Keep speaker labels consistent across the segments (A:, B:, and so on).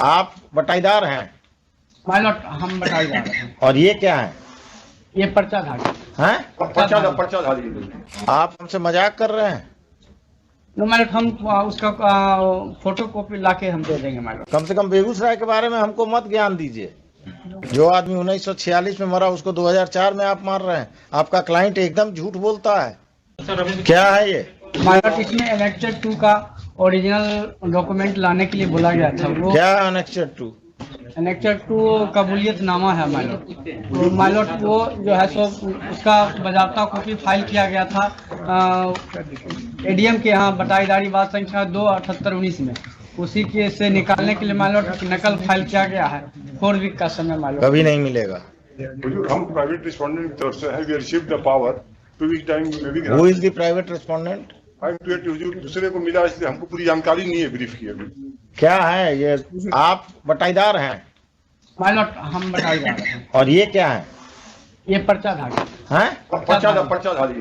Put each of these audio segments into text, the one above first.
A: आप बटाईदार हैं
B: पायलट हम बटाईदार हैं।
A: और ये क्या है?
B: ये पर्चाधारी
A: हैं?
C: पर्चाधारी।
A: आप हमसे मजाक कर रहे हैं?
B: नो माइलॉट, हम उसका फोटो कॉपी लाके हम दे देंगे माइलॉट।
A: कम से कम बेगूसराय के बारे में हमको मत ज्ञान दीजिए। जो आदमी 1946 में मरा उसको 2004 में आप मार रहे हैं। आपका क्लाइंट एकदम झूठ बोलता है। क्या है ये?
B: माइलॉट, इसमें एनेक्टेड 2 का ओरिजिनल डॉक्यूमेंट लाने के लिए बोला गया था। वो
A: क्या है अनेक्स्ड 2?
B: एनेक्टेड 2 कबूलियतनामा है माइलॉट। तो माइलॉट वो जो है सो उसका बाज़ाब्ता कॉपी फाइल किया गया था एडीएम के यहाँ बटाईदारी बात संख्या 27819 में। उसी के से निकालने के लिए माइलॉट नकल फाइल किया गया है 4 वीक का समय माइलॉट।
A: कभी नहीं मिलेगा।
C: हम प्राइवेट रिस्पोंडेंट की तरफ से है, we received the power to week time में भी
A: who is the private respondent?
C: दूसरे को मिला, इसलिए हमको पूरी जानकारी नहीं है ब्रीफ की अभी।
A: क्या है ये? आप बटाईदार हैं
B: माइलॉट, हम बटाईदार हैं।
A: और ये क्या है?
B: ये पर्चाधारी
A: हैं?
C: पर्चाधारी।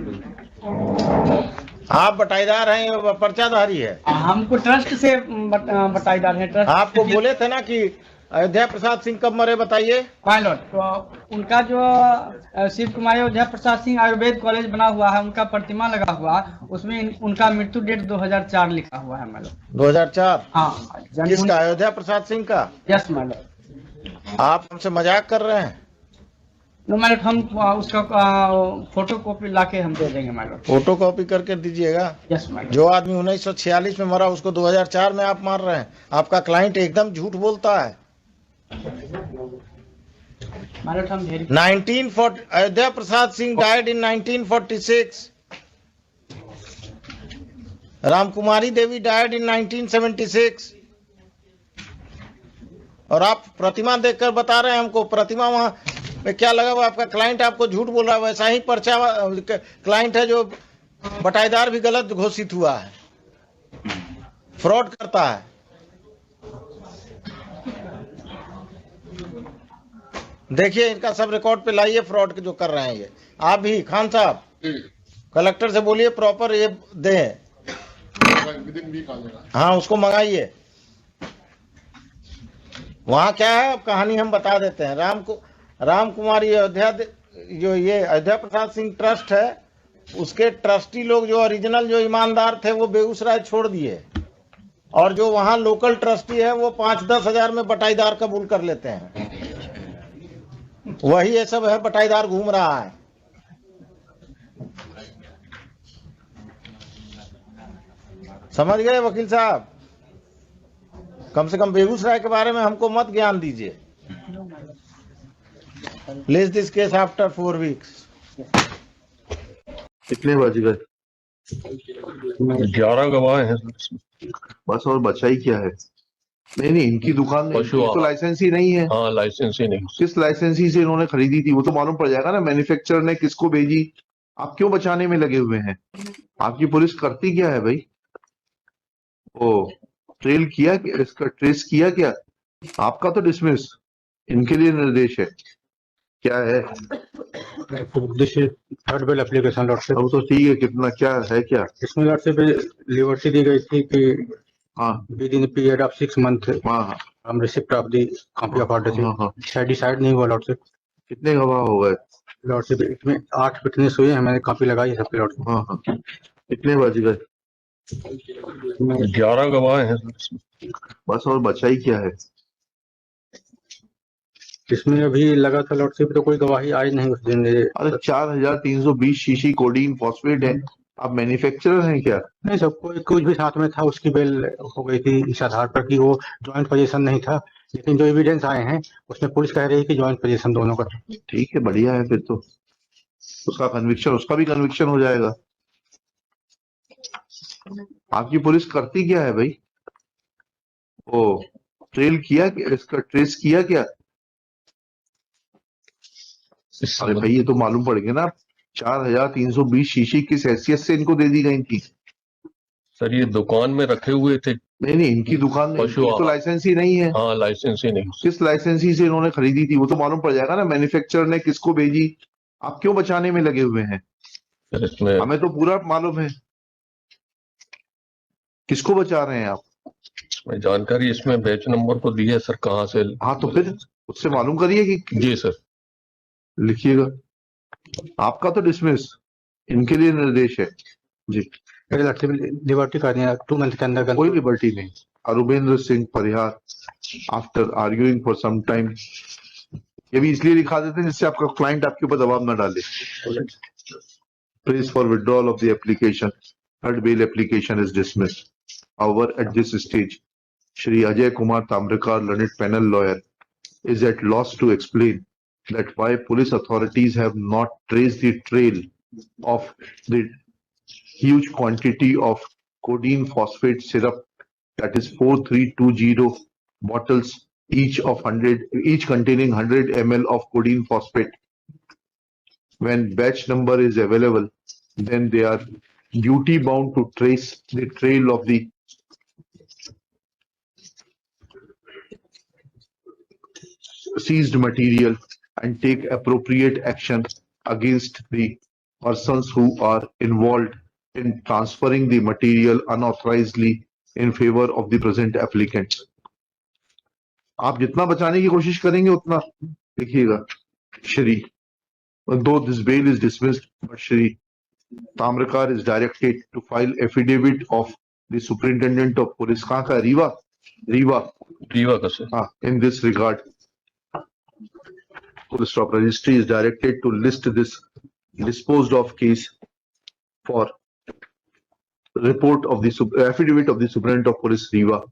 A: आप बटाईदार हैं, ये पर्चाधारी है।
B: हमको ट्रस्ट से बटाईदार है। ट्रस्ट
A: आपको बोले थे ना कि अयोध्या प्रसाद सिंह कब मरे बताइए।
B: पायलट तो उनका जो शिव कुमार अयोध्या प्रसाद सिंह आयुर्वेद कॉलेज बना हुआ है, उनका प्रतिमा लगा हुआ, उसमें उनका मृत्यु डेट 2004 लिखा हुआ है माइलॉट।
A: 2004?
B: हाँ।
A: किसका? अयोध्या प्रसाद सिंह का?
B: यस माइलॉट।
A: आप हमसे मजाक कर रहे हैं?
B: नो माइलॉट, हम उसका फोटो कॉपी लाके हम दे देंगे माइलॉट।
A: फोटो कॉपी करके दीजिएगा।
B: यस माइलॉट।
A: जो आदमी 1946 में मरा उसको 2004 में आप मार रहे हैं। आपका क्लाइंट एकदम झूठ बोलता है।
B: माइलॉट हम
A: 1940 Ayodhya Prasad Singh died in 1946। Ramkumari Devi died in 1976। और आप प्रतिमा देखकर बता रहे हैं हमको प्रतिमा वहां में क्या लगा हुआ? आपका क्लाइंट आपको झूठ बोल रहा है। वैसा ही पर्चा क्लाइंट है जो बटाईदार भी गलत घोषित हुआ है, फ्रॉड करता है। देखिए इनका सब रिकॉर्ड पे लाइए, फ्रॉड जो कर रहे हैं ये। आप भी खान साहब कलेक्टर से बोलिए प्रॉपर ये दे। हाँ उसको मंगाइए। वहाँ क्या है कहानी हम बता देते हैं। राम कुमारी अयोध्या जो ये अयोध्या प्रसाद सिंह ट्रस्ट है, उसके ट्रस्टी लोग जो ओरिजिनल जो ईमानदार थे वो बेगूसराय छोड़ दिए, और जो वहाँ लोकल ट्रस्टी है वो 5-10 हजार में बटाईदार कबूल कर लेते हैं। वही ये सब है, बटाईदार घूम रहा है। समझ गए वकील साहब? कम से कम बेगूसराय के बारे में हमको मत ज्ञान दीजिए। Please this case after 4 weeks.
D: कितने बज गए?
E: 11 गवाह हैं।
D: बस और बचा ही क्या है? नहीं, इनकी दुकान में तो लाइसेंस ही नहीं है।
E: हाँ लाइसेंस ही नहीं।
D: किस लाइसेंसी से इन्होंने खरीदी थी वो तो मालूम पड़ जाएगा ना, मैन्युफैक्चरर ने किसको भेजी। आप क्यों बचाने में लगे हुए हैं? आपकी पुलिस करती क्या है भाई? ओ ट्रेल किया, इसका ट्रेस किया क्या? आपका तो डिसमिस, इनके लिए निर्देश है। क्या है?
F: Third bill application lordship.
D: अब तो ठीक है, कितना क्या है? क्या
F: इसमें लॉर्डशिप लिबर्टी दी गई थी कि
D: हाँ
F: with in period of 6 month
D: हाँ
F: हम receipt of the copy of order decide नहीं हुआ लॉर्डशिप।
D: कितने गवाह हो गए?
F: लॉर्डशिप इसमें 8 विटनेस हुए हैं, मैंने कॉपी लगाई है सबकी लॉर्डशिप।
D: हाँ कितने बज गए?
E: 11 गवाह हैं।
D: बस और बचा ही क्या है?
F: इसमें अभी लगा था लॉर्डशिप तो कोई गवाही आई नहीं उस दिन।
D: अरे 4320 शीशी कोडीन फॉस्फेट है। आप मैन्युफैक्चरर हैं क्या?
F: नहीं सब कोई कुछ भी साथ में था, उसकी बेल हो गई थी इस आधार पर कि वो ज्वाइंट पोजीशन नहीं था, लेकिन जो एविडेंस आए हैं उसमें पुलिस कह रही है कि ज्वाइंट पोजीशन दोनों का।
D: ठीक है, बढ़िया है, फिर तो उसका भी कन्विक्शन हो जाएगा। आपकी पुलिस करती क्या है भाई? ओ ट्रेल किया, इसका ट्रेस किया क्या? अरे भाई ये तो मालूम पड़ गया ना। 4320 शीशी किस हैसियत से इनको दे दी गई थी?
E: सर ये दुकान में रखे हुए थे।
D: नहीं, इनकी दुकान में तो लाइसेंस ही नहीं है।
E: हाँ लाइसेंस ही नहीं।
D: किस लाइसेंसी से इन्होंने खरीदी थी वो तो मालूम पड़ जाएगा ना, मैन्युफैक्चरर ने किसको भेजी। आप क्यों बचाने में लगे हुए हैं?
E: इसमें
D: हमें तो पूरा मालूम है। किसको बचा रहे हैं आप?
E: इसमें जानकारी इसमें बैच नंबर को दी है सर, कहाँ से?
D: हाँ तो फिर उससे मालूम करिए कि
E: जी सर।
D: लिखिएगा। आपका तो डिसमिस, इनके लिए निर्देश है जी।
F: लिबर्टी कर दिया 2 मंथ के अंदर
D: कोई लिबर्टी नहीं। Arubendra Singh Parihar after arguing for some time, ये भी इसलिए लिखा देते हैं जिससे आपका क्लाइंट आपके ऊपर दबाव न डाले। Praise for withdrawal of the application, third bail application is dismissed. However, at this stage, Shri Ajay Kumar Tamrakar, learned panel lawyer, is at loss to explain that why police authorities have not traced the trail of the huge quantity of codeine phosphate syrup, that is 4320 bottles, each containing 100 ml of codeine phosphate. When batch number is available, then they are duty bound to trace the trail of the seized material and take appropriate action against the persons who are involved in transferring the material unauthorizedly in favor of the present applicant. आप जितना बचाने की कोशिश करेंगे उतना लिखिएगा। Shri, though this bail is dismissed, but Shri Tamrakar is directed to file affidavit of the superintendent of police, कहाँ का? रीवा
E: का सर।
D: हाँ, in this regard, Full stop. Registry is directed to list this disposed of case for report of the affidavit of the superintendent of police Riva.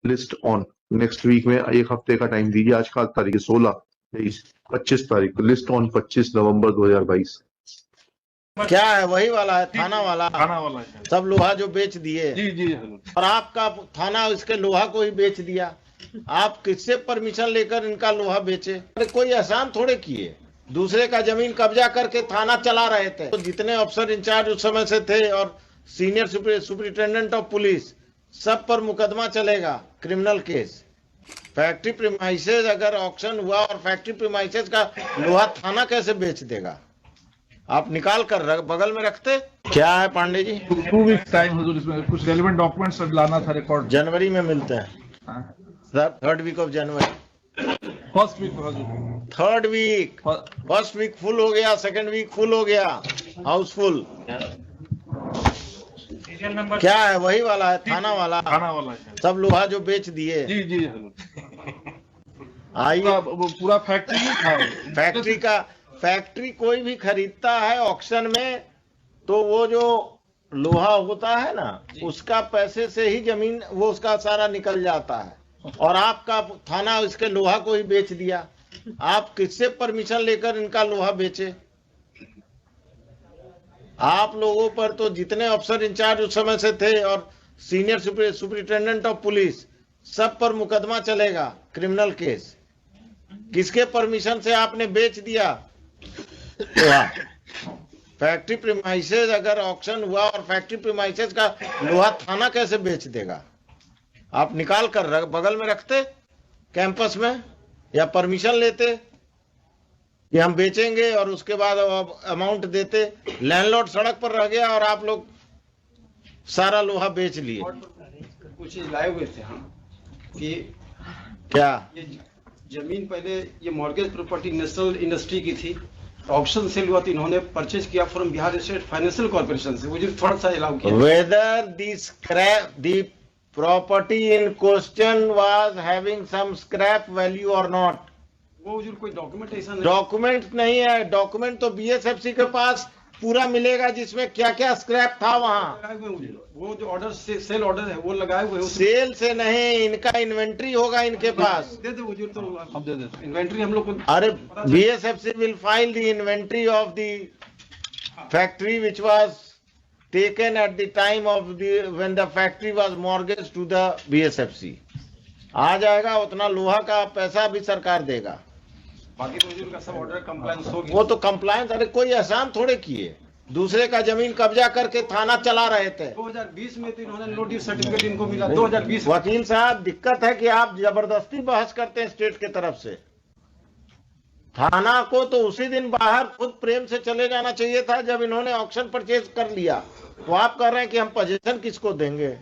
D: List on next week में एक हफ्ते का time दीजिए। आज का तारीख 16, 23, 25 तारीख को लिस्ट ऑन 25 नवंबर 2022।
A: क्या है? वही वाला है, थाना वाला
C: है।
A: सब लोहा जो बेच दिए।
C: जी
A: और आपका थाना इसके लोहा को ही बेच दिया। आप किससे परमिशन लेकर इनका लोहा बेचे? अरे कोई एहसान थोड़े किए, दूसरे का जमीन कब्जा करके थाना चला रहे थे। तो जितने अफसर इंचार्ज उस समय से थे और सीनियर सुपरिटेंडेंट ऑफ पुलिस, सब पर मुकदमा चलेगा, क्रिमिनल केस। फैक्ट्री प्रीमाइसेस अगर ऑक्शन हुआ और फैक्ट्री प्रीमाइसेस का लोहा थाना कैसे बेच देगा? आप निकाल कर बगल में रखते। क्या है पांडे जी?
G: 2 वीक टाइम हुजूर, इसमें कुछ रेलेवेंट डॉक्यूमेंट्स लाना था, रिकॉर्ड
A: जनवरी में मिलते हैं। Third week of January,
G: first week हुजूर।
A: Third week, first week full हो गया, सेकंड वीक फुल हो गया, हाउसफुल। क्या है? वही वाला है, थाना वाला
C: है।
A: सब लोहा जो बेच दिए।
C: जी
A: आइए,
G: पूरा फैक्ट्री ही था।
A: फैक्ट्री कोई भी खरीदता है ऑक्शन में, तो वो जो लोहा होता है ना, उसका पैसे से ही जमीन वो उसका सारा निकल जाता है। और आपका थाना इसके लोहा को ही बेच दिया। आप किससे परमिशन लेकर इनका लोहा बेचे? आप लोगों पर तो जितने अफसर इंचार्ज उस समय से थे और सीनियर सुपरिटेंडेंट ऑफ पुलिस, सब पर मुकदमा चलेगा, क्रिमिनल केस। किसके परमिशन से आपने बेच दिया? फैक्ट्री प्रीमाइसेस अगर ऑक्शन हुआ और फैक्ट्री प्रीमाइसेस का लोहा थाना कैसे बेच देगा? आप निकाल कर बगल में रखते कैंपस में, या परमिशन लेते कि हम बेचेंगे और उसके बाद अमाउंट देते। लैंडलॉर्ड सड़क पर रह गया और आप लोग सारा लोहा बेच लिए।
H: कुछ लाए हुए थे हम कि
A: क्या
H: ये जमीन पहले ये मॉर्गेज प्रॉपर्टी नेशनल इंडस्ट्री की थी, ऑक्शन सेल हुआ तो इन्होंने परचेज किया from Bihar state financial corporation से। मुझे थोड़ा सा अलाउ किया।
A: Whether the property in question was having some scrap value और नॉट?
H: वो जो कोई डॉक्यूमेंट ऐसा नहीं,
A: डॉक्यूमेंट नहीं है। डॉक्यूमेंट तो बीएसएफसी के पास पूरा मिलेगा, जिसमें क्या क्या स्क्रैप था वहाँ।
H: वो जो ऑर्डर सेल ऑर्डर है वो लगाए हुए।
A: सेल से नहीं, इनका इन्वेंट्री होगा इनके पास।
H: दे दे वो जो, तो हम दे देते इन्वेंट्री हम लोग को।
A: अरे BSFC will file the inventory of the factory which was taken at the time of the when the factory was mortgage to the BSFC. आ जाएगा, उतना लोहा का पैसा भी सरकार देगा।
H: बाकी तो का सब ऑर्डर कंप्लायंस हो गया।
A: वो तो कंप्लायंस, अरे कोई एहसान थोड़े किए, दूसरे का जमीन कब्जा करके थाना चला रहे थे।
H: 2020 में तो इन्होंने नोटिस सर्टिफिकेट इनको मिला 2020।
A: वकील साहब, दिक्कत है कि आप जबरदस्ती बहस करते हैं स्टेट के तरफ से। थाना को तो उसी दिन बाहर खुद प्रेम से चले जाना चाहिए था जब इन्होंने ऑक्शन परचेज कर लिया। तो आप कह रहे हैं कि हम पोजीशन किसको देंगे?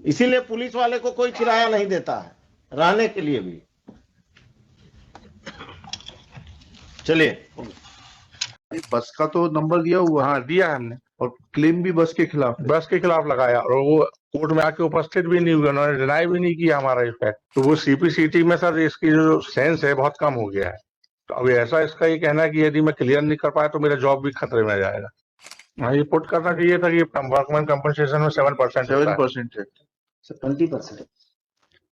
A: इसीलिए पुलिस वाले को कोई किराया नहीं देता है रहने के लिए भी। चलिए,
D: बस का तो नंबर दिया हुआ है
I: हाँ दिया है हमने,
D: और क्लेम भी बस के खिलाफ है।
I: बस के खिलाफ लगाया और वो कोर्ट में आके उपस्थित भी नहीं हुए, उन्होंने डिनाई भी नहीं किया हमारा इफेक्ट। तो वो सीपीसीटी में सर इसकी जो सेंस है बहुत कम हो गया है। तो अब ऐसा इसका ये कहना है कि यदि मैं क्लियर नहीं कर पाया तो मेरा जॉब भी खतरे में आ जाएगा। हाँ, ये पुट करना चाहिए था कि वर्कमैन कंपनसेशन में 7%
D: 7% है।
A: 20%।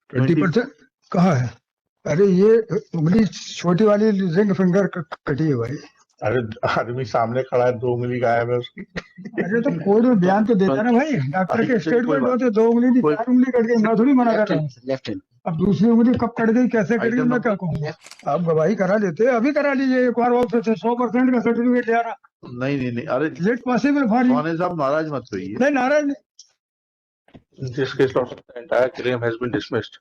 J: 20% कहाँ है? अरे ये उंगली छोटी वाली रिंग फिंगर कटी है भाई।
I: अरे आदमी सामने खड़ा है, 2 उंगली गायब है उसकी।
J: अरे तो कोर्ट में बयान तो देता ना भाई, डॉक्टर के स्टेटमेंट होते 2 उंगली थी, 4 उंगली कट गई, मैं थोड़ी मना कर रहा हूँ।
A: Left hand.
J: अब दूसरी उंगली कब कट गई कैसे कट गई मैं क्या कहूँ? आप गवाही करा लेते, अभी करा लीजिए एक बार, वापस से 100% का सर्टिफिकेट ले आना।
D: नहीं, अरे
J: लेट पॉसिबल फॉर यू।
D: सोने साहब नाराज मत होइए।
J: नहीं नाराज नहीं।
I: In this case, the entire claim has been dismissed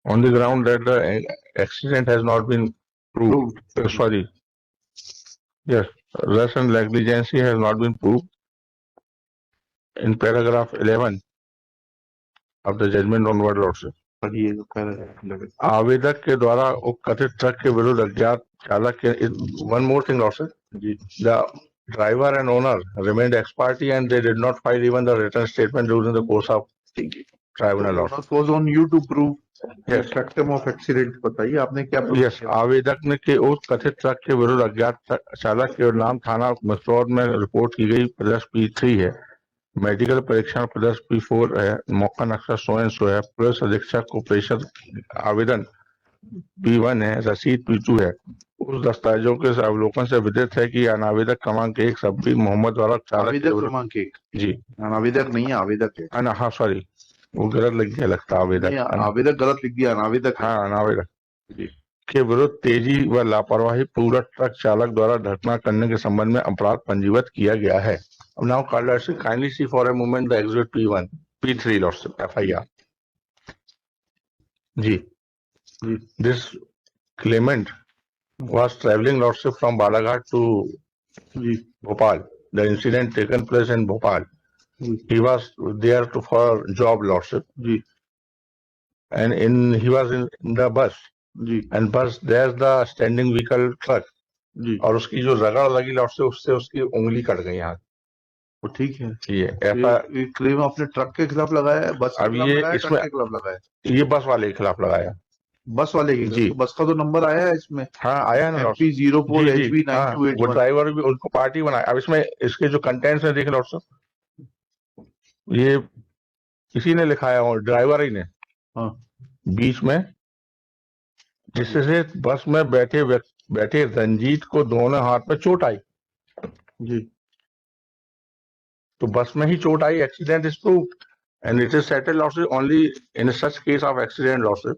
I: on the ground that the accident has not been proved. Sorry. Yes, rest and negligency has not been proved in paragraph 11 of the judgment on word lordship. आवेदक के द्वारा कथित truck के विरुद्ध अज्ञात चालक के one more thing lordship. The driver and owner remained ex parte and they did not file even the written statement during the course of tribunal lordship.
D: It was on you to prove
I: Yes.
D: factum of accident। बताइए आपने क्या prove
I: yes,
D: किया?
I: आवेदक ने के उस कथित truck के विरुद्ध अज्ञात चालक के नाम थाना मसरौर में रिपोर्ट की गई प्लस P3 है, मेडिकल परीक्षण प्लस P4 है, मौका नक्शा सो एंड सो है, पुलिस अधीक्षक को प्रेषित आवेदन P1 है, रसीद P2 है। उस दस्तावेजों के अवलोकन से विदित है कि अनावेदक क्रमांक 1 शब्बीर मोहम्मद द्वारा चालक
D: आवेदक क्रमांक 1
I: जी
D: अनावेदक नहीं है, आवेदक है।
I: हाँ सॉरी, वो गलत लग गया लगता है, आवेदक
D: आवेदक गलत लिख दिया, अनावेदक।
I: हाँ अनावेदक जी के विरुद्ध तेजी व लापरवाही पूर्वक ट्रक चालक द्वारा घटना करने के संबंध में अपराध पंजीबद्ध किया गया है। अब now kindly see for a moment the exit P1 P3 lordship FIR जी। This claimant was traveling lordship from Balaghat to Bhopal. The incident taken place in Bhopal. He was there for job lordship. And he was in the bus. And bus there's the standing vehicle truck. और उसकी जो रगड़ लगी lordship उससे उसकी उंगली cut गई यहाँ।
D: वो ठीक है।
I: ये
D: क्लेम आपने ट्रक के खिलाफ लगाया है, बस
I: अब ये इसमें
D: के खिलाफ लगाया है?
I: ये बस वाले के खिलाफ लगाया,
D: बस वाले की
I: जी।
D: तो बस का तो नंबर आया है इसमें।
I: हाँ आया है ना
D: MP04 HB 9281।
I: वो ड्राइवर भी उनको पार्टी बनाया। अब इसमें इसके जो कंटेंट्स है देख लो सर, ये किसी ने लिखाया और ड्राइवर ही ने बीच में, जिससे बस में बैठे रंजीत को दोनों हाथ में चोट आई
D: जी।
I: तो बस में ही चोट आई, accident is proved and it is settled losses only in such case of accident losses.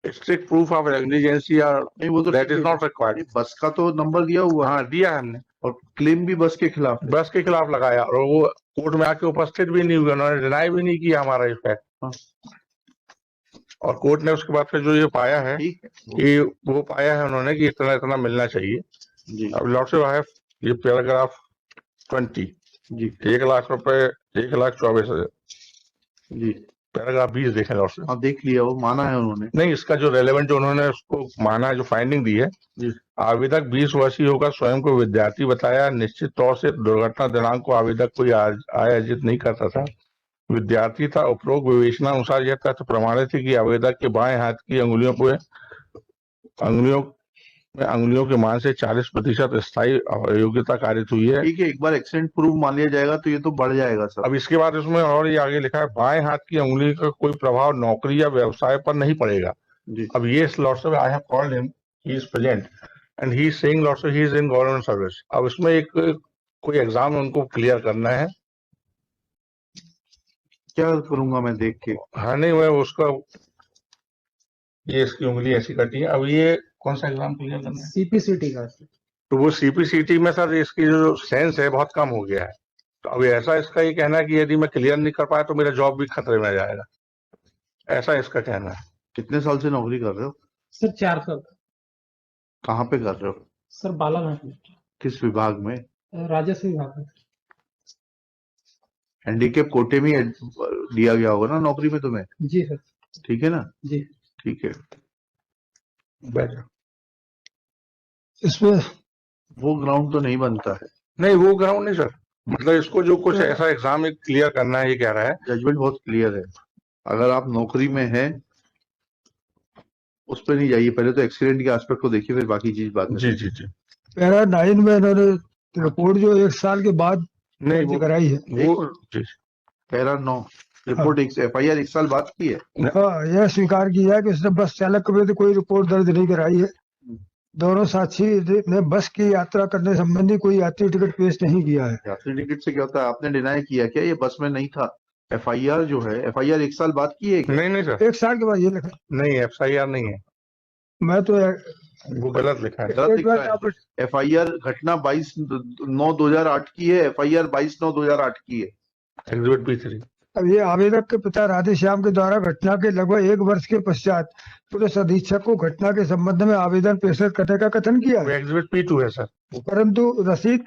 I: Strict proof of negligence
D: नहीं, वो तो
I: दैट इज नॉट रिक्वायर्ड।
D: बस का तो नंबर दिया हुआ है।
I: हाँ दिया है हमने,
D: और क्लेम भी बस के खिलाफ है।
I: बस के खिलाफ लगाया और वो कोर्ट में आके उपस्थित भी नहीं हुए, उन्होंने डिनाई भी नहीं किया हमारा इफेक्ट। और कोर्ट ने उसके बाद फिर जो ये पाया है कि वो पाया है उन्होंने कि इतना इतना मिलना चाहिए। अब लॉर्डशिप है ये पैराग्राफ 20
D: जी,
I: 1 लाख रुपए 1,24,000
D: जी।
I: पैराग्राफ 20 देखें लॉर्डशिप।
D: हाँ देख लिया, वो माना है उन्होंने।
I: नहीं, इसका जो रेलेवेंट जो उन्होंने उसको माना है, जो फाइंडिंग दी है, आवेदक 20 वर्षीय होकर स्वयं को विद्यार्थी बताया, निश्चित तौर से दुर्घटना दिनांक को आवेदक कोई आयोजित नहीं करता था, विद्यार्थी था। उपरोक्त विवेचना अनुसार यह तथ्य प्रमाणित है कि आवेदक के बाएं हाथ की अंगुलियों के मान से 40% स्थायी अयोग्यता कारित हुई है।
D: ठीक है, एक बार एक्सीडेंट प्रूफ मान लिया जाएगा तो ये तो बढ़ जाएगा सर।
I: अब इसके बाद इसमें और ये आगे लिखा है, बाएं हाथ की अंगुली का कोई प्रभाव नौकरी या व्यवसाय पर नहीं पड़ेगा। अब ये lordship I have called him, he is present and he is saying lordship he is in government service. अब इसमें एक कोई एग्जाम उनको क्लियर करना है।
D: क्या करूंगा मैं देख के?
I: हाँ नहीं, मैं उसका ये इसकी उंगली ऐसी कटी है। अब ये कौन सा एग्जाम क्लियर करना है?
B: सीपीसीटी का।
I: तो वो सीपीसीटी में सर इसकी जो सेंस है बहुत कम हो गया है। तो अब ऐसा इसका ये कहना है कि यदि मैं क्लियर नहीं कर पाया तो मेरा जॉब भी खतरे में आ जाएगा, ऐसा इसका कहना है।
D: कितने साल से नौकरी कर रहे हो
B: सर? 4 साल।
D: कहाँ पे कर रहे हो
B: सर बालाघाट में।
D: किस विभाग में?
B: राजस्व विभाग में।
D: हैंडीकेप कोटे में दिया गया होगा ना नौकरी में तुम्हें?
B: जी सर।
D: ठीक है ना?
B: जी।
D: ठीक है।
J: इसमें
D: वो ग्राउंड तो नहीं बनता है।
I: नहीं, वो ग्राउंड नहीं सर, मतलब इसको जो कुछ ऐसा एग्जाम क्लियर करना है, ये कह रहा है।
D: जजमेंट बहुत क्लियर है। अगर आप नौकरी में हैं उस पर नहीं जाइए, पहले तो एक्सीडेंट के एस्पेक्ट को देखिए, फिर बाकी चीज बाद में।
I: जी जी जी।
J: पैरा 9 में इन्होंने रिपोर्ट जो 1 साल के बाद
I: नहीं वो
J: कराई है।
I: वो जी
D: पैरा 9 रिपोर्ट FIR 1 साल बाद की है।
J: हाँ, यह स्वीकार किया है कि उसने बस चालक के विरुद्ध कोई रिपोर्ट दर्ज नहीं कराई है। दोनों साक्षी ने बस की यात्रा करने संबंधी कोई यात्री टिकट पेश नहीं किया है।
D: यात्री टिकट से क्या होता है? आपने डिनाई किया क्या ये बस में नहीं था? FIR जो है, FIR 1 साल बाद की है क्या?
I: नहीं सर,
J: 1 साल के बाद ये लिखा।
I: नहीं FIR नहीं है,
J: मैं तो
I: वो गलत लिखा है।
D: गलत लिखा है। FIR घटना 22/9/2008 की है, FIR 22/9/2008 की है।
I: Exhibit P3।
J: अब ये आवेदक के पिता राधेश्याम के द्वारा घटना के लगभग 1 वर्ष के पश्चात पुलिस अधीक्षक को घटना के संबंध में आवेदन पेश करने का कथन किया
I: वो
J: है,
I: एग्जिबिट P2 है सर।
J: परंतु रसीद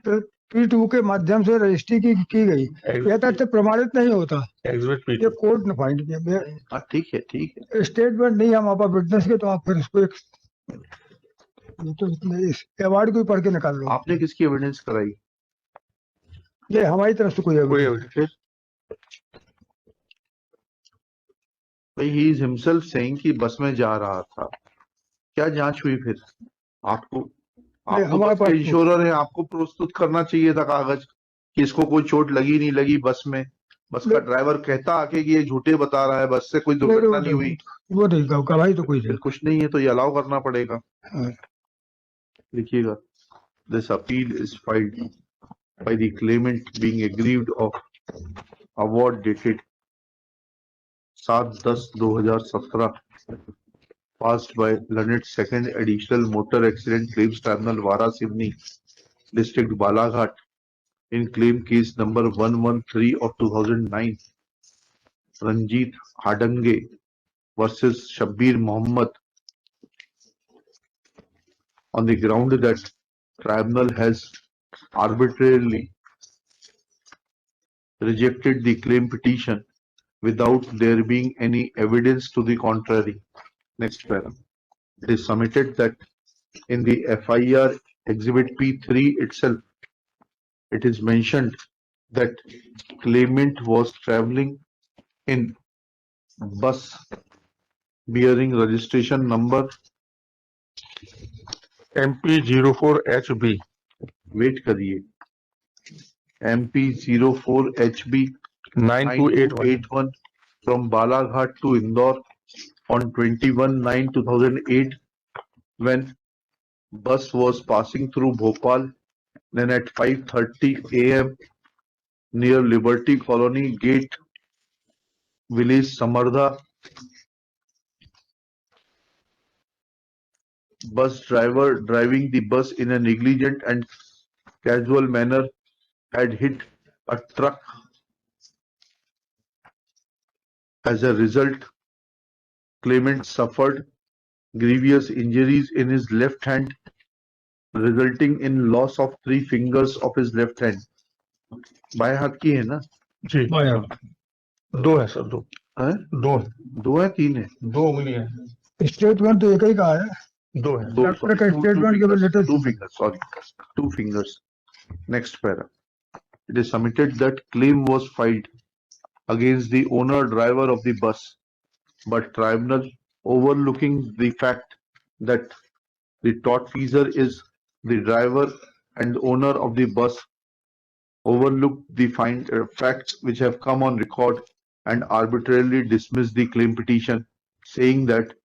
J: P2 के माध्यम से रजिस्ट्री की गई। यह तथ्य प्रमाणित नहीं होता।
I: एग्जिबिट
J: ये
I: P2।
J: कोर्ट ने फाइंड किया।
D: हाँ ठीक है, ठीक है।
J: स्टेटमेंट नहीं हम आप विटनेस के, तो आप फिर इसको इस अवार्ड को ही पढ़ के निकाल लो।
D: आपने किसकी एविडेंस कराई?
J: ये हमारी तरफ से कोई evidence
D: भाई ही इज हिमसेल्फ सेइंग कि बस में जा रहा था। क्या जांच हुई फिर? आपको
J: हमारे
D: बस
J: पास
D: के इंश्योरर है, आपको प्रस्तुत करना चाहिए था कागज कि इसको कोई चोट लगी नहीं लगी बस में। बस का ड्राइवर कहता आके कि ये झूठे बता रहा है, बस से कोई दुर्घटना नहीं हुई।
J: वो नहीं गवाही तो कोई
D: फिर
J: नहीं।
D: कुछ नहीं है तो ये अलाउ करना पड़ेगा।
J: हाँ।
D: लिखिएगा, this appeal is filed by the Clement being aggrieved of award dated 7/10/2017 passed by Learned Second Additional Motor Accident Claims Tribunal Vara Simni District Balaghat in claim case number 113 of 2009 Ranjit Hadange versus Shabbir Mohammed on the ground that tribunal has arbitrarily rejected the claim petition without there being any evidence to the contrary. Next paragraph. It is submitted that in the FIR Exhibit P3 itself, it is mentioned that claimant was traveling in bus bearing registration number.
I: MP04HB।
D: Wait करिए, MP04HB
I: 9281
D: from Balaghat to Indore on 21/9/2008 when bus was passing through Bhopal. Then at 5:30 a.m. near Liberty Colony Gate, village Samardha, bus driver driving the bus in a negligent and casual manner had hit a truck. As a result, claimant suffered grievous injuries in his left hand, resulting in loss of 3 fingers of his left hand. बाएं हाथ की है ना?
I: जी, 2 है sir, 2
D: है?
I: 2 है,
D: 2 है 3 है?
I: 2 उंगली है।
J: स्टेटमेंट तो एक ही का है।
I: 2 है।
J: डॉक्टर का स्टेटमेंट के latest
D: 2 fingers, sorry, 2 fingers. Next para. It is submitted that claim was filed against the owner driver of the bus, but tribunal, overlooking the fact that the tortfeasor is the driver and owner of the bus, overlooked the facts which have come on record and arbitrarily dismissed the claim petition, saying that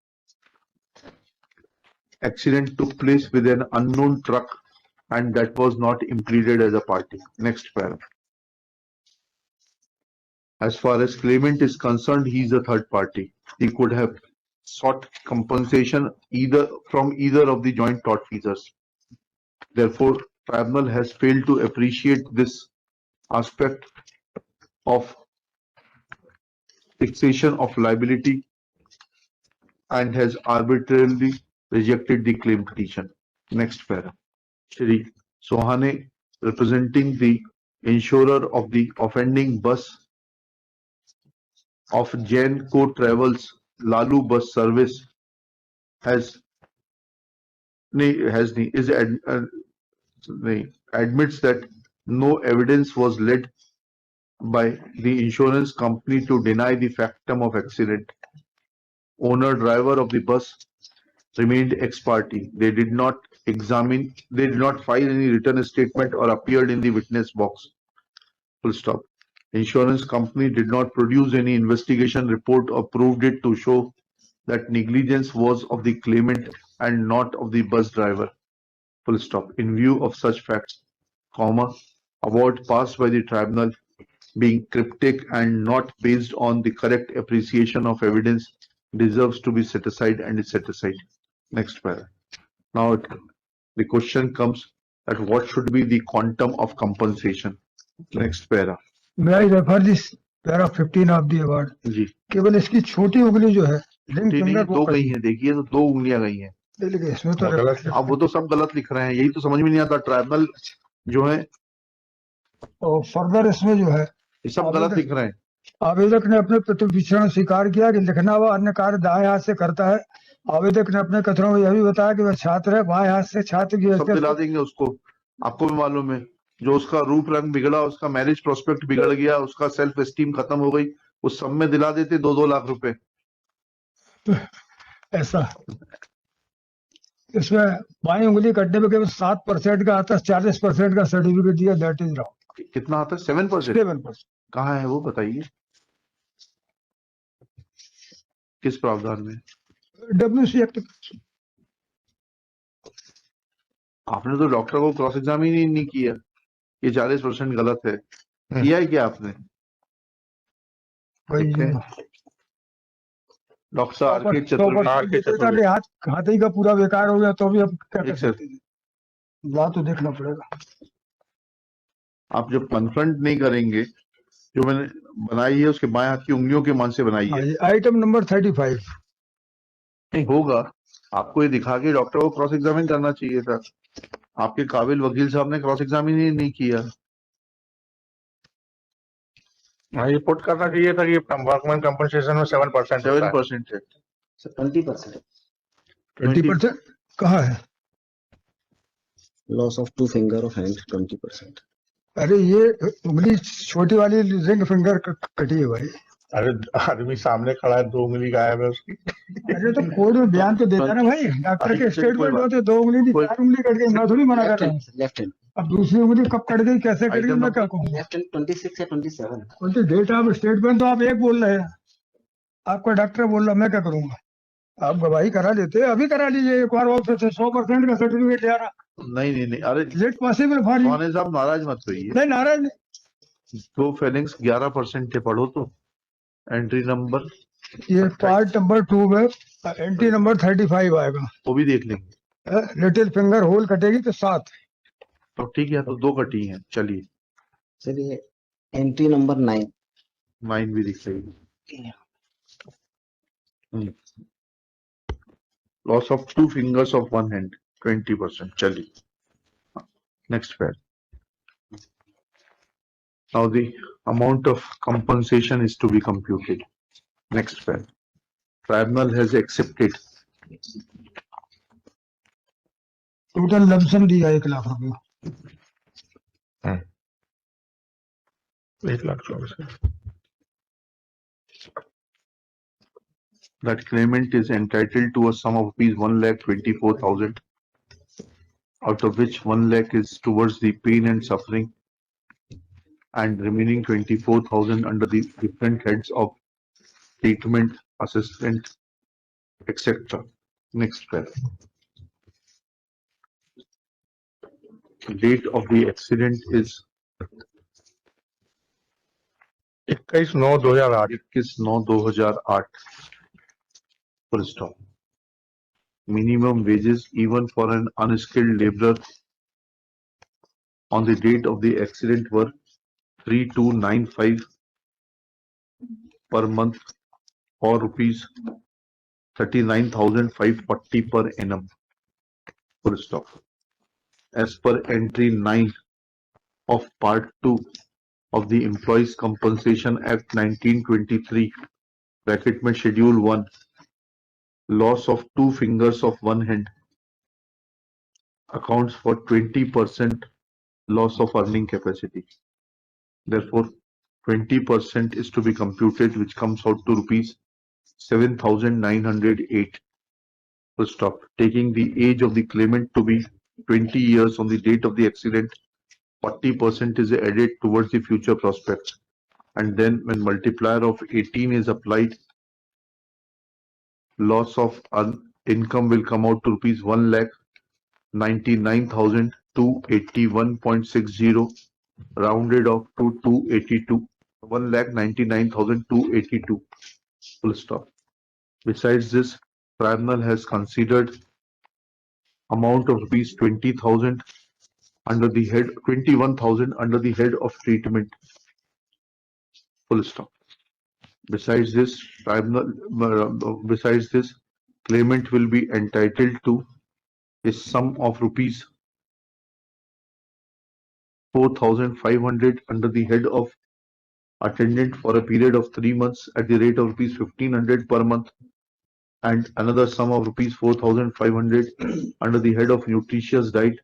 D: accident took place with an unknown truck and that was not impleaded as a party. Next paragraph. As far as claimant is concerned, he is a third party. He could have sought compensation from either of the joint tortfeasors. Therefore, tribunal has failed to appreciate this aspect of fixation of liability and has arbitrarily rejected the claim petition. Next paragraph. Shri Sohane, representing the insurer of the offending bus, of Genco Travels Lalu bus service has admits that no evidence was led by the insurance company to deny the factum of accident. Owner driver of the bus remained ex parte. They did not file any written statement or appeared in the witness box. Full stop. Insurance company did not produce any investigation report or proved it to show that negligence was of the claimant and not of the bus driver. Full stop. In view of such facts, award passed by the tribunal being cryptic and not based on the correct appreciation of evidence deserves to be set aside and is set aside. Next para. Now the question comes that what should be the quantum of compensation? Next para.
J: May I refer this para 15 of the award?
D: जी
J: केवल इसकी छोटी उंगली जो है ring
D: नहीं,
J: finger
D: दो गई हैं, देखिए तो दो उंगलियां गई हैं।
J: इसमें तो
D: अब वो तो सब गलत लिख रहे हैं, यही तो समझ में नहीं आता। ट्राइब्यूनल जो है
J: और फर्दर इसमें जो है
D: ये सब गलत लिख रहे हैं।
J: आवेदक ने अपने प्रतिविचरण स्वीकार किया कि लिखना व अन्य कार्य दाएं हाथ से करता है। आवेदक ने अपने कथनों में यह भी बताया कि वह छात्र है, बाएं हाथ से छात्र की
D: सब दिला देंगे उसको। आपको भी मालूम है जो उसका रूप रंग बिगड़ा, उसका मैरिज प्रोस्पेक्ट बिगड़ गया, उसका सेल्फ एस्टीम खत्म हो गई, उस सब में दिला देते 2-2 लाख रुपए।
J: ऐसा इसमें बाएं उंगली कटने में केवल 7% का आता है, 40% का सर्टिफिकेट दिया, दैट इज रॉन्ग।
D: कितना आता है? 7%।
J: 7%।
D: कहाँ है वो बताइए, किस प्रावधान में?
J: WC act.
D: आपने तो डॉक्टर को क्रॉस एग्जामिन ही नहीं किया, ये 40% गलत है। किया है क्या आपने? Doctor R K. चतुर्वेदी
J: हाथ ही का पूरा बेकार हो गया तो भी अब क्या कर सकते हैं, बात तो देखना पड़ेगा।
D: आप जब कन्फ्रंट नहीं करेंगे, जो मैंने बनाई है उसके बाएं हाथ की उंगलियों के मान से बनाई है।
J: आइटम नंबर 35
D: नहीं होगा, आपको ये दिखा के डॉक्टर को क्रॉस एग्जामिन करना चाहिए था। आपके काबिल वकील साहब ने क्रॉस एग्जामिन ही नहीं किया।
I: ये पुट करना चाहिए था कि वर्कमैन कंपनसेशन में 7%
D: है।
J: 20% कहाँ है?
K: Loss of 2 finger of hand 20%।
J: अरे ये उंगली छोटी वाली रिंग फिंगर कटी है भाई।
I: अरे आदमी सामने खड़ा है, 2 उंगली गायब है उसकी।
J: अरे तो कोर्ट में बयान तो देता ना भाई, डॉक्टर के स्टेटमेंट होते 2 उंगली थी, 4 उंगली कट गई, मैं थोड़ी मना कर रहा हूँ।
K: Left hand.
J: अब दूसरी उंगली कब कट गई, कैसे कट गई, मैं क्या कहूँ?
K: लेफ्ट हैंड 26 या 27।
J: बोलते डेट ऑफ स्टेटमेंट तो आप एक बोल रहे हैं, आपका डॉक्टर बोल रहा, मैं क्या करूंगा? आप गवाही करा लेते, अभी करा लीजिए एक बार, 100% का सर्टिफिकेट ले आना।
D: नहीं, अरे
J: लेट पॉसिबल फॉर यू।
D: साहब नाराज मत होइए।
J: नहीं नाराज नहीं।
D: 2 फेलिंग्स 11% थे, पढ़ो तो एंट्री नंबर।
J: ये पार्ट नंबर 2 में एंट्री नंबर 35 आएगा,
D: वो भी देख लेंगे।
J: लिटिल फिंगर होल कटेगी तो 7।
D: तो ठीक है, तो 2 कटी हैं। चलिए
K: चलिए एंट्री नंबर
D: 9 भी दिख रही है। Loss of 2 fingers of 1 hand 20%। चलिए next page. Now the amount of compensation is to be computed. Next page. Tribunal has accepted.
J: Total lump sum दिया 1 लाख रुपए।
I: 1,24,000।
D: That claimant is entitled to a sum of ₹1,24,000, out of which 1 lakh is towards the pain and suffering, and remaining 24,000 under the different heads of treatment, assessment, etc. Next paragraph. Date of the accident is
I: 21/9/2008।
D: 21/9/2008. Full stop. Minimum wages even for an unskilled laborer on the date of the accident were 3,295 per month or rupees 39,540 per annum. Full stop. As per entry 9 of part 2 of the Employees Compensation Act 1923, bracket में schedule 1 loss of 2 fingers of one hand accounts for 20% loss of earning capacity. Therefore, 20% is to be computed, which comes out to rupees 7,908. Full stop. Taking the age of the claimant to be 20 years on the date of the accident, 40% is added towards the future prospects. And then when multiplier of 18 is applied, loss of income will come out to rupees 1,99,281.60, rounded off to 282. 1,99,282. Full stop. Besides this, tribunal has considered amount of rupees 20,000 under the head 21,000 under the head of treatment. Full stop. Besides this, claimant will be entitled to a sum of rupees 4,500 under the head of attendant for a period of 3 months at the rate of rupees 1,500 per month, and another sum of rupees 4,500 under the head of nutritious diet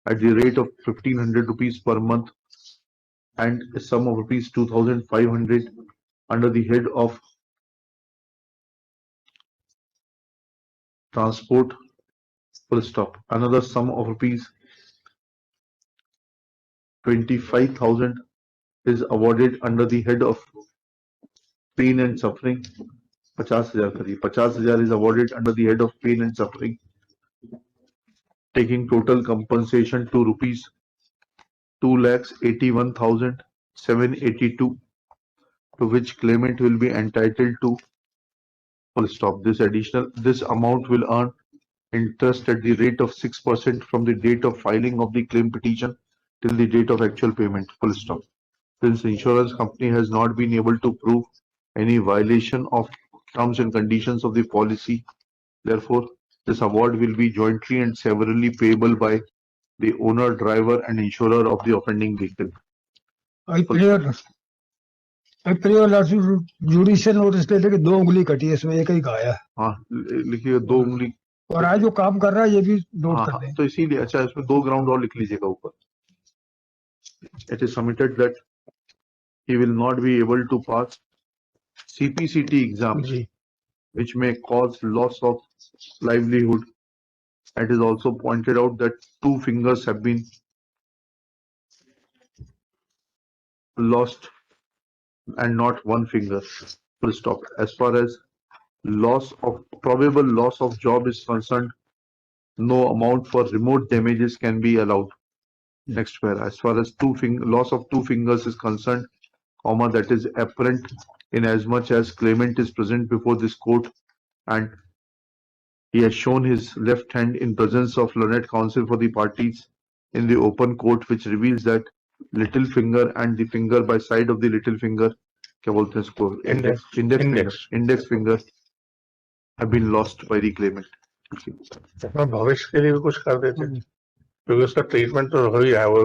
D: at the rate of 1,500 rupees per month, and a sum of rupees 2,500 under the head of transport. Full stop. Another sum of rupees 25,000 is awarded under the head of pain and suffering. 50,000 करिए, 50,000 is awarded under the head of pain and suffering, taking total compensation to rupees 2,81,782, to which claimant will be entitled to. Full stop. This amount will earn interest at the rate of 6% from the date of filing of the claim petition till the date of actual payment. Full stop. Since the insurance company has not been able to prove any violation of terms and conditions of the policy, therefore this award will be jointly and severally payable by the owner, driver and insurer of the offending vehicle.
J: I prior judicial notice लेते कि 2 उंगली कटी है, इसमें एक ही गाया।
D: हाँ, लिखिए 2 उंगली।
J: और आज जो काम कर रहा है ये भी नोट कर दें।
D: तो इसीलिए अच्छा इसमें 2 ग्राउंड और लिख लीजिएगा ऊपर। It is submitted that he will not be able to pass CPCT exam, which may cause loss of livelihood. It is also pointed out that 2 fingers have been lost and not 1 finger. Full stop. As far as probable loss of job is concerned, no amount for remote damages can be allowed. Next para. As far as loss of 2 fingers is concerned, that is apparent in as much as claimant is present before this court and he has shown his left hand in presence of learned counsel for the parties in the open court, which reveals that little finger and the finger by side of the little finger, क्या बोलते हैं इसको, index finger have been lost by the claimant.
I: भविष्य के लिए भी कुछ कर देते क्योंकि उसका ट्रीटमेंट तो हो ही है। वो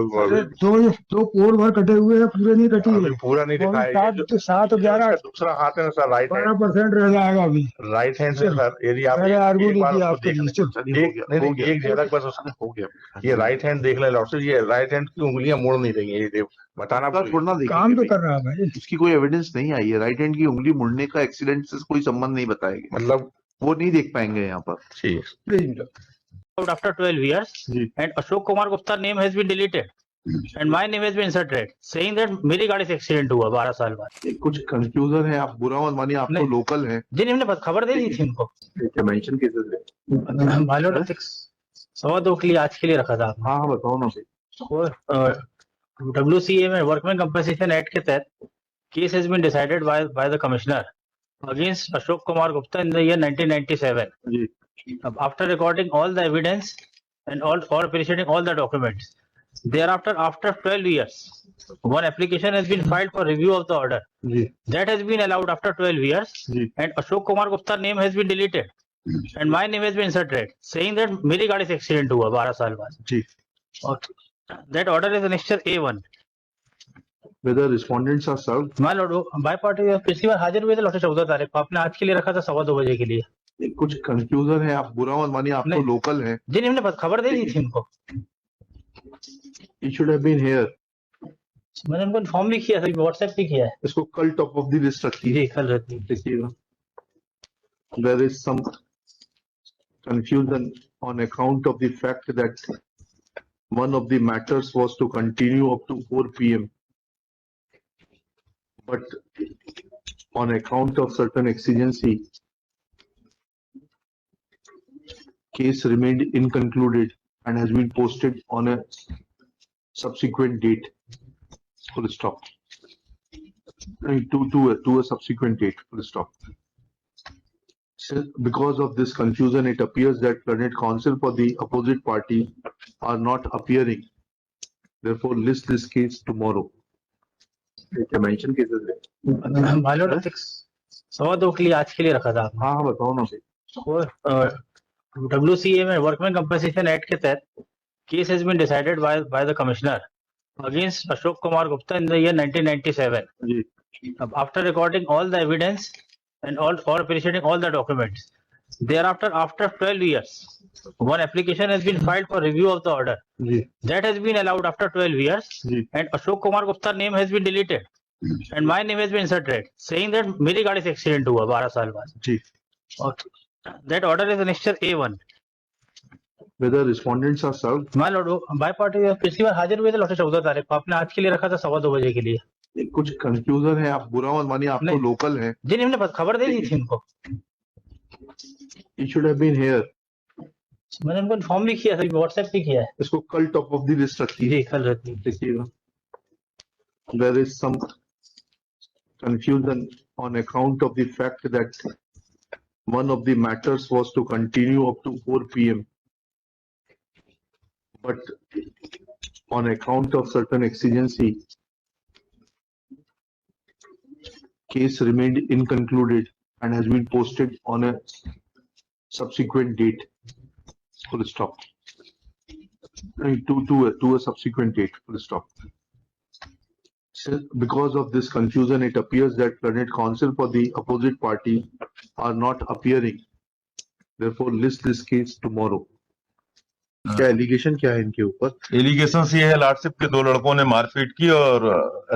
J: तो कोड भर कटे हुए हैं, पूरे नहीं कटी है,
I: पूरा नहीं दिखाया।
J: 7 और 11
I: दूसरा हाथ है ना सर, राइट
J: 12% रह जाएगा अभी
I: राइट हैंड से सर। यदि आप एक झलक बस उसमें हो गया, ये राइट हैंड देख ले डॉक्टर, ये राइट हैंड की उंगलियां मुड़ नहीं रही है, ये बताना
D: छोड़ना,
J: काम तो कर रहा है भाई,
D: उसकी कोई एविडेंस नहीं आई है। राइट हैंड की उंगली मुड़ने का एक्सीडेंट से कोई संबंध नहीं बताएगी, मतलब वो नहीं देख पाएंगे यहाँ पर।
I: ठीक।
L: After 12 years, and Ashok Kumar Gupta name has been deleted, and my name has been inserted, saying that मेरी गाड़ी से एक्सीडेंट हुआ 12 साल बाद।
D: कुछ कंफ्यूजन है, आप बुरा मत मानिए, आप तो लोकल हैं।
L: जी हमने खबर दे दी थी इनको।
D: मेंशन केसेस है,
L: 2 के लिए आज के लिए रखा था।
D: हाँ बताओ ना।
L: WCA में वर्कमैन कंपनसेशन एक्ट के तहत case has been decided by the commissioner against Ashok Kumar Gupta in the year 1997. After recording all the evidence and all appreciating all the documents, thereafter, after 12 years, one application has been filed for review of the order. That has been allowed after 12 years, and Ashok Kumar Gupta name has been deleted, and my name has been inserted, saying that मेरी गाड़ी से accident हुआ 12 साल बाद। That order is annexure A1.
D: whether respondents are served.
L: My lord, by party पिछली बार हाजिर हुए थे लौटे 14 तारीख को, आपने आज के लिए रखा था 2:15 के लिए।
D: कुछ कंफ्यूजन है, आप बुरा मत मानिए, आप तो लोकल हैं।
L: जी नहीं, हमने खबर दे दी थी उनको।
D: He should have been here.
L: मैंने उनको इन्फॉर्म भी किया था, व्हाट्सएप भी किया है।
D: इसको कल टॉप ऑफ द लिस्ट रखिए।
L: जी कल रखिए।
D: देखिएगा, there is some confusion on account of the fact that one of the matters was to continue up to 4 p.m. But on account of certain exigency, case remained inconcluded and has been posted on a subsequent date. Full stop. To a subsequent date. Full stop. So because of this confusion, it appears that learned counsel for the opposite party are not appearing. Therefore, list this case tomorrow. Mention cases है।
L: My Lord 2:15 के लिए आज के लिए रखा था।
D: हाँ हाँ बताओ ना।
L: WCA में वर्कमैन कंपनसेशन एक्ट के तहत case has been decided by the commissioner against Ashok Kumar Gupta in the year 1997.
D: जी।
L: After recording all the evidence and all or appreciating all the documents, thereafter after 12 years, one application has been filed for review of the order.
D: जी।
L: That has been allowed after 12 years,
D: जी।
L: and Ashok Kumar Gupta name has been deleted, and my name has been inserted, saying that मेरी गाड़ी से accident हुआ 12 साल बाद।
D: जी।
L: और that order is annexure A1.
D: Whether respondents are served.
L: My lord, by party पिछली बार हाजिर हुए थे लौटे 14 तारीख को, आपने आज के लिए रखा था 2:15 के लिए।
D: कुछ कंफ्यूजन है, आप बुरा मत मानिए, आप तो लोकल हैं।
L: जी नहीं, हमने खबर दे दी थी उनको।
D: He should have been here.
L: मैंने उनको इन्फॉर्म भी किया था, व्हाट्सएप भी किया है।
D: इसको कल टॉप ऑफ द लिस्ट रखिए।
L: जी कल रखिए।
D: देखिएगा, there is some confusion on account of the fact that one of the matters was to continue up to 4 p.m. But on account of certain exigency, case remained inconcluded and has been posted on a subsequent date. Full stop. To a subsequent date. Full stop. So because of this confusion, it appears that learned counsel for the opposite party are not appearing. Therefore, list this case tomorrow. क्या allegation क्या है इनके ऊपर?
M: Allegation ये है, lordship के दो लड़कों ने मारपीट की और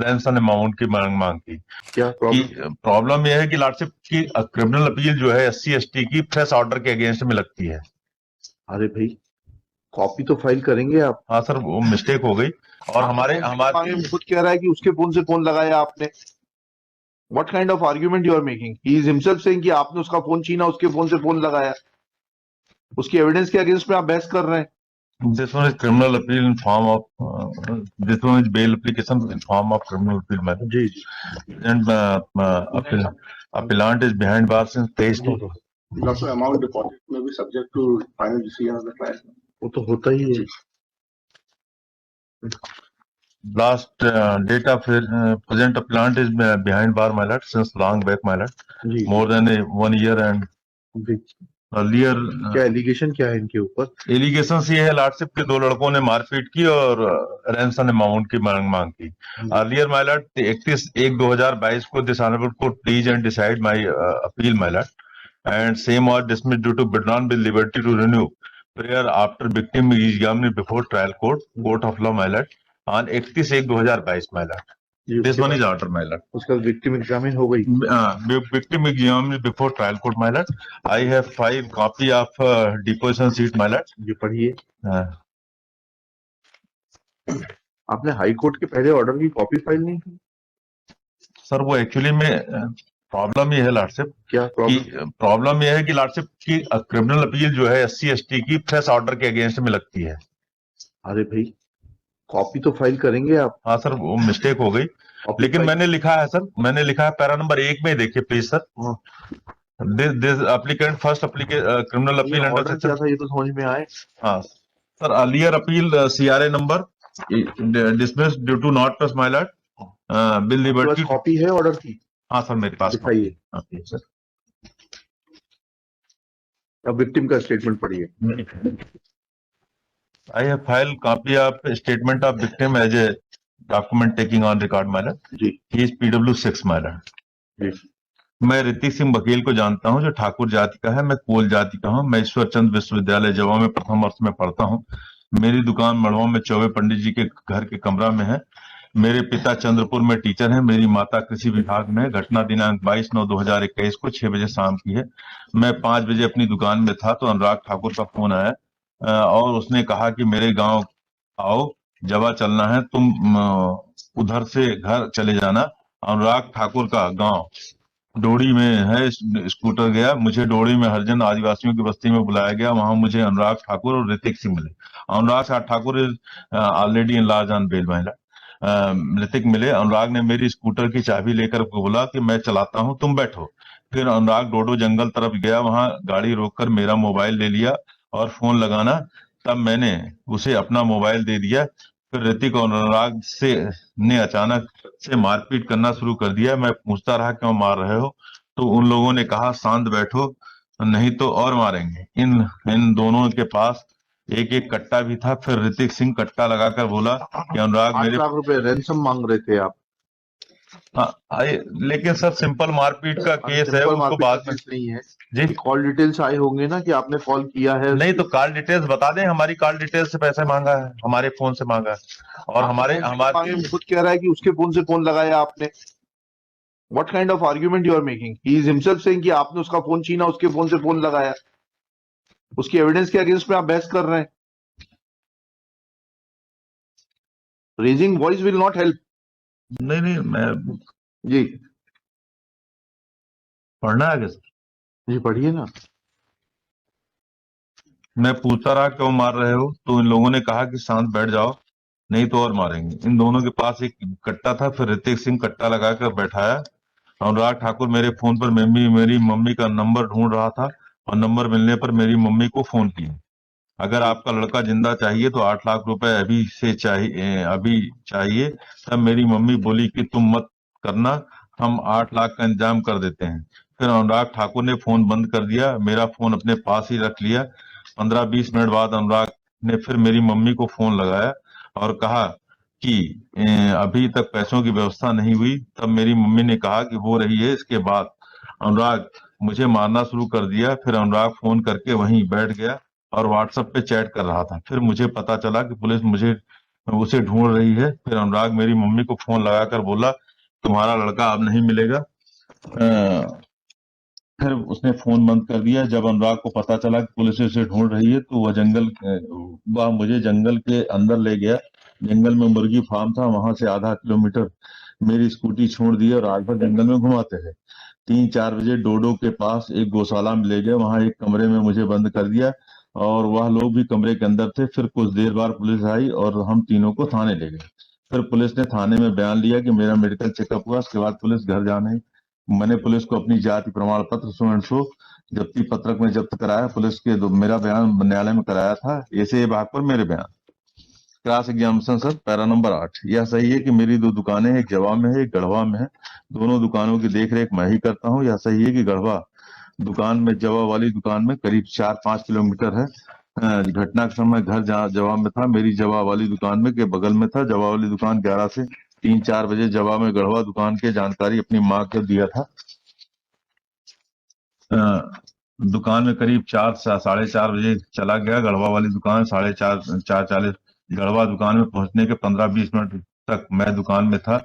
M: रैंसम अमाउंट की मांग की।
D: क्या
M: प्रॉब्लम यह है कि लॉर्डशिप की क्रिमिनल अपील जो है SC/ST की फ्रेश ऑर्डर के अगेंस्ट में लगती है।
D: अरे भाई, कॉपी तो फाइल करेंगे आप।
M: हाँ सर, वो मिस्टेक हो गई। और हमारे
D: खुद कह रहा है कि उसके फोन से फोन लगाया आपने। What kind of argument you are making? He is himself saying कि आपने उसका फोन छीना, उसके फोन से फोन लगाया। उसकी एविडेंस के अगेंस्ट में आप बहस कर रहे हैं।
M: This one is criminal appeal in form of this one is bail application in form of criminal appeal matter.
D: Ji.
M: And appellant is behind bars since 23.
C: Also, amount deposit may be subject to final decision of the trial.
D: वो तो होता ही है।
M: Last date of present appellant is behind bar, my lord, since long back, my lord. More than 1 year and earlier.
D: क्या allegation क्या है इनके ऊपर?
M: Allegation ये है, लॉर्डशिप के दो लड़कों ने मारपीट की और रैंसम अमाउंट की मांग की। अर्लियर माय लॉर्ड 31/1/2022 को this honourable court please and decide my appeal, my lord, and same was dismissed due to withdrawn with liberty to renew prayer after victim examined before trial court of law, my lord, on 31/1/2022, my lord. This one is order, my lord.
D: उसका victim examine हो गई।
M: Victim examined before trial court, my lord. I have filed copy of deposition sheet, my lord.
D: ये पढ़िए। आपने high court के पहले order की copy file नहीं की?
M: सर वो एक्चुअली में प्रॉब्लम ये है लॉर्डशिप।
D: क्या
M: प्रॉब्लम ये है कि लॉर्डशिप की क्रिमिनल अपील जो है SC/ST की फ्रेश ऑर्डर के अगेंस्ट में लगती है।
D: अरे भाई, कॉपी तो फाइल करेंगे आप।
M: हाँ सर, वो मिस्टेक हो गई, लेकिन मैंने लिखा है सर, मैंने लिखा है पैरा नंबर 1 में, देखिए please sir. This applicant first criminal appeal under
D: क्या था ये तो समझ में आए।
M: हाँ sir, earlier appeal CRA number dismissed due to not plus, my lord, bill liberty.
D: Copy है ऑर्डर की?
M: हाँ सर, मेरे पास
D: दिखाइए।
M: सर,
D: अब विक्टिम का स्टेटमेंट पढ़िए।
M: I have filed copy of statement of victim as a document taking on record my lord.
D: जी
M: he is PW6 my lord.
D: जी
M: मैं ऋतिक सिंह बघेल को जानता हूं, जो ठाकुर जाति का है। मैं कोल जाति का हूं। मैं ईश्वर चंद विश्वविद्यालय जवा में प्रथम वर्ष में पढ़ता हूं। मेरी दुकान मड़वा में चौबे पंडित जी के घर के कमरा में है। मेरे पिता चंद्रपुर में टीचर हैं। मेरी माता कृषि विभाग में है। घटना दिनांक 22/9/2021 को 6 बजे शाम की है। मैं 5 बजे अपनी दुकान में था तो अनुराग ठाकुर का फोन आया और उसने कहा कि मेरे गांव आओ, जवा चलना है, तुम उधर से घर चले जाना। अनुराग ठाकुर का गांव डोड़ी में है। स्कूटर गया। मुझे डोड़ी में हरिजन आदिवासियों की बस्ती में बुलाया गया। वहां मुझे अनुराग ठाकुर और ऋतिक सिंह मिले। Anurag Thakur is already in large on bail महिला। ऋतिक मिले। अनुराग ने मेरी स्कूटर की चाबी लेकर बोला कि मैं चलाता हूं, तुम बैठो। फिर अनुराग डोडो जंगल तरफ गया। वहां गाड़ी रोककर मेरा मोबाइल ले लिया और फोन लगाना। तब मैंने उसे अपना मोबाइल दे दिया। फिर ऋतिक और अनुराग से ने अचानक से मारपीट करना शुरू कर दिया। मैं पूछता रहा क्यों मार रहे हो, तो उन लोगों ने कहा शांत बैठो नहीं तो और मारेंगे। इन इन दोनों के पास एक एक कट्टा भी था। फिर ऋतिक सिंह कट्टा लगाकर बोला कि अनुराग
D: 8
M: मेरे।
D: लाख रुपए रैंसम मांग रहे थे आप?
M: हाँ, लेकिन सर सिंपल मारपीट का केस है,
D: सिंपल
M: उसको
D: मारपीट
M: बाद
D: का
M: में।
D: केस नहीं है।
M: जी
D: कॉल डिटेल्स आए होंगे ना कि आपने कॉल किया है?
M: नहीं, तो कॉल डिटेल्स बता दें। हमारी कॉल डिटेल्स से पैसे मांगा है, हमारे फोन से मांगा है और हमारे
D: खुद कह रहा है कि उसके फोन से फोन लगाया आपने। What kind of argument you are making? He is himself saying कि आपने उसका फोन छीना, उसके फोन से फोन लगाया। उसकी एविडेंस के अगेंस्ट में आप बहस कर रहे हैं। Raising voice will not help.
M: नहीं नहीं, मैं
D: जी
M: पढ़ना है आगे सर।
D: जी पढ़िए ना।
M: मैं पूछता रहा क्यों मार रहे हो, तो इन लोगों ने कहा कि शांत बैठ जाओ नहीं तो और मारेंगे। इन दोनों के पास एक कट्टा था। फिर ऋतिक सिंह कट्टा लगाकर बैठाया। अनुराग ठाकुर मेरे फोन पर मेरी मम्मी का नंबर ढूंढ रहा था और नंबर मिलने पर मेरी मम्मी को फोन किया। अगर आपका लड़का जिंदा चाहिए तो 8 लाख रुपए अभी चाहिए। तब मेरी मम्मी बोली कि तुम मत करना, हम 8 लाख का इंतजाम कर देते हैं। फिर अनुराग ठाकुर ने फोन बंद कर दिया। मेरा फोन अपने पास ही रख लिया। 15-20 मिनट बाद अनुराग ने फिर मेरी मम्मी को फोन लगाया और कहा कि अभी तक पैसों की व्यवस्था नहीं हुई। तब मेरी मम्मी ने कहा कि हो रही है। इसके बाद अनुराग मुझे मारना शुरू कर दिया। फिर अनुराग फोन करके वहीं बैठ गया और व्हाट्सएप पे चैट कर रहा था। फिर मुझे पता चला कि पुलिस उसे ढूंढ रही है। फिर अनुराग मेरी मम्मी को फोन लगाकर बोला तुम्हारा लड़का अब नहीं मिलेगा। फिर उसने फोन बंद कर दिया। जब अनुराग को पता चला कि पुलिस उसे ढूंढ रही है तो वह मुझे जंगल के अंदर ले गया। जंगल में मुर्गी फार्म था। वहां से आधा किलोमीटर मेरी स्कूटी छोड़ दी और रात भर जंगल में घुमाते रहे। 3-4 बजे डोडो के पास एक गौशाला में ले गए। वहां एक कमरे में मुझे बंद कर दिया और वह लोग भी कमरे के अंदर थे। फिर कुछ देर बाद पुलिस आई और हम तीनों को थाने ले गए। फिर पुलिस ने थाने में बयान लिया कि मेरा मेडिकल चेकअप हुआ। उसके बाद पुलिस घर जाने मैंने पुलिस को अपनी जाति प्रमाण पत्र सो जब्ती पत्रक में जब्त कराया। पुलिस के मेरा बयान न्यायालय में कराया था। ऐसे भाग पर मेरे बयान। Cross examination sir, para number 8। यह सही है कि मेरी 2 दुकानें हैं, एक जवा में है एक गढ़वा में है। दोनों दुकानों की देखरेख मैं ही करता हूँ। यह सही है कि गढ़वा दुकान में जवा वाली दुकान में करीब 4-5 किलोमीटर है। घटना के समय घर जहाँ जवा में था, मेरी जवा वाली दुकान में के बगल में था। जवा वाली दुकान 11 से 3-4 बजे जवा में गढ़वा दुकान के जानकारी अपनी माँ को दिया था। दुकान में करीब 4-4:30 बजे चला गया। गढ़वा वाली दुकान 4:40 गढ़वा दुकान में पहुंचने के 15-20 मिनट तक मैं दुकान में था।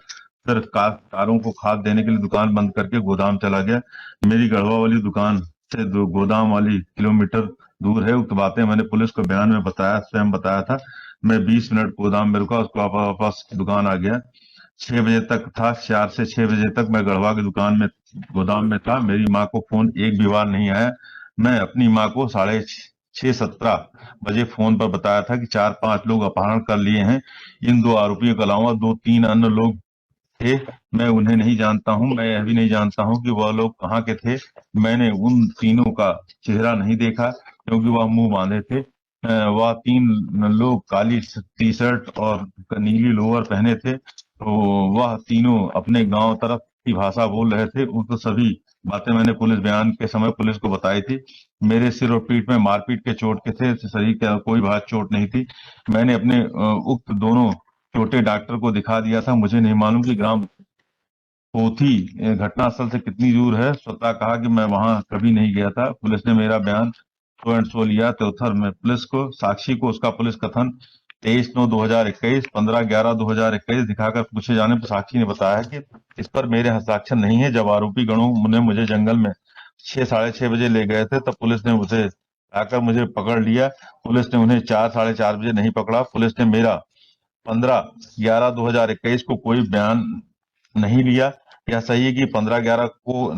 M: फिर कारों को खाद देने के लिए दुकान बंद करके गोदाम चला गया। मेरी गढ़वा वाली दुकान से गोदाम वाली किलोमीटर दूर है। उक्त बातें मैंने पुलिस को बयान में स्वयं बताया था। मैं 20 मिनट गोदाम में रुका, उसको वापस दुकान आ गया। 6 बजे तक था। 4 से 6 बजे तक मैं गढ़वा की दुकान में गोदाम में था। मेरी माँ को फोन एक भी बार नहीं आया। मैं अपनी माँ को 6:17 बजे फोन पर बताया था कि 4-5 लोग अपहरण कर लिए हैं। इन 2 आरोपियों के अलावा 2-3 अन्य लोग थे। मैं उन्हें नहीं जानता हूं। मैं यह भी नहीं जानता हूं कि वह लोग कहाँ के थे। मैंने उन तीनों का चेहरा नहीं देखा क्योंकि वह मुंह बांधे थे। वह 3 लोग काली टी शर्ट और नीली लोअर पहने थे। तो वह तीनों अपने गांव तरफ की भाषा बोल रहे थे। उनको सभी बातें मैंने पुलिस बयान के समय पुलिस को बताई थी। मेरे सिर और पीठ में मारपीट के चोट के थे। शरीर का कोई भाग चोट नहीं थी। मैंने अपने उक्त दोनों छोटे डॉक्टर को दिखा दिया था। मुझे नहीं मालूम कि ग्राम पोथी घटनास्थल से कितनी दूर है। स्वतः कहा कि मैं वहां कभी नहीं गया था। पुलिस ने मेरा बयान सो एंड सो लिया। चौथर में पुलिस को साक्षी को उसका पुलिस कथन 23/9/2021 15/11/2021 दिखाकर पूछे जाने पर साक्षी ने बताया कि इस पर मेरे हस्ताक्षर नहीं है। जब आरोपी गणों ने मुझे जंगल में 6-6:30 बजे ले गए थे तब पुलिस ने उसे आकर मुझे पकड़ लिया। पुलिस ने उन्हें 4-4:30 बजे नहीं पकड़ा। पुलिस ने मेरा 15/11/2021 को कोई बयान नहीं लिया। यह सही है कि 15/11 को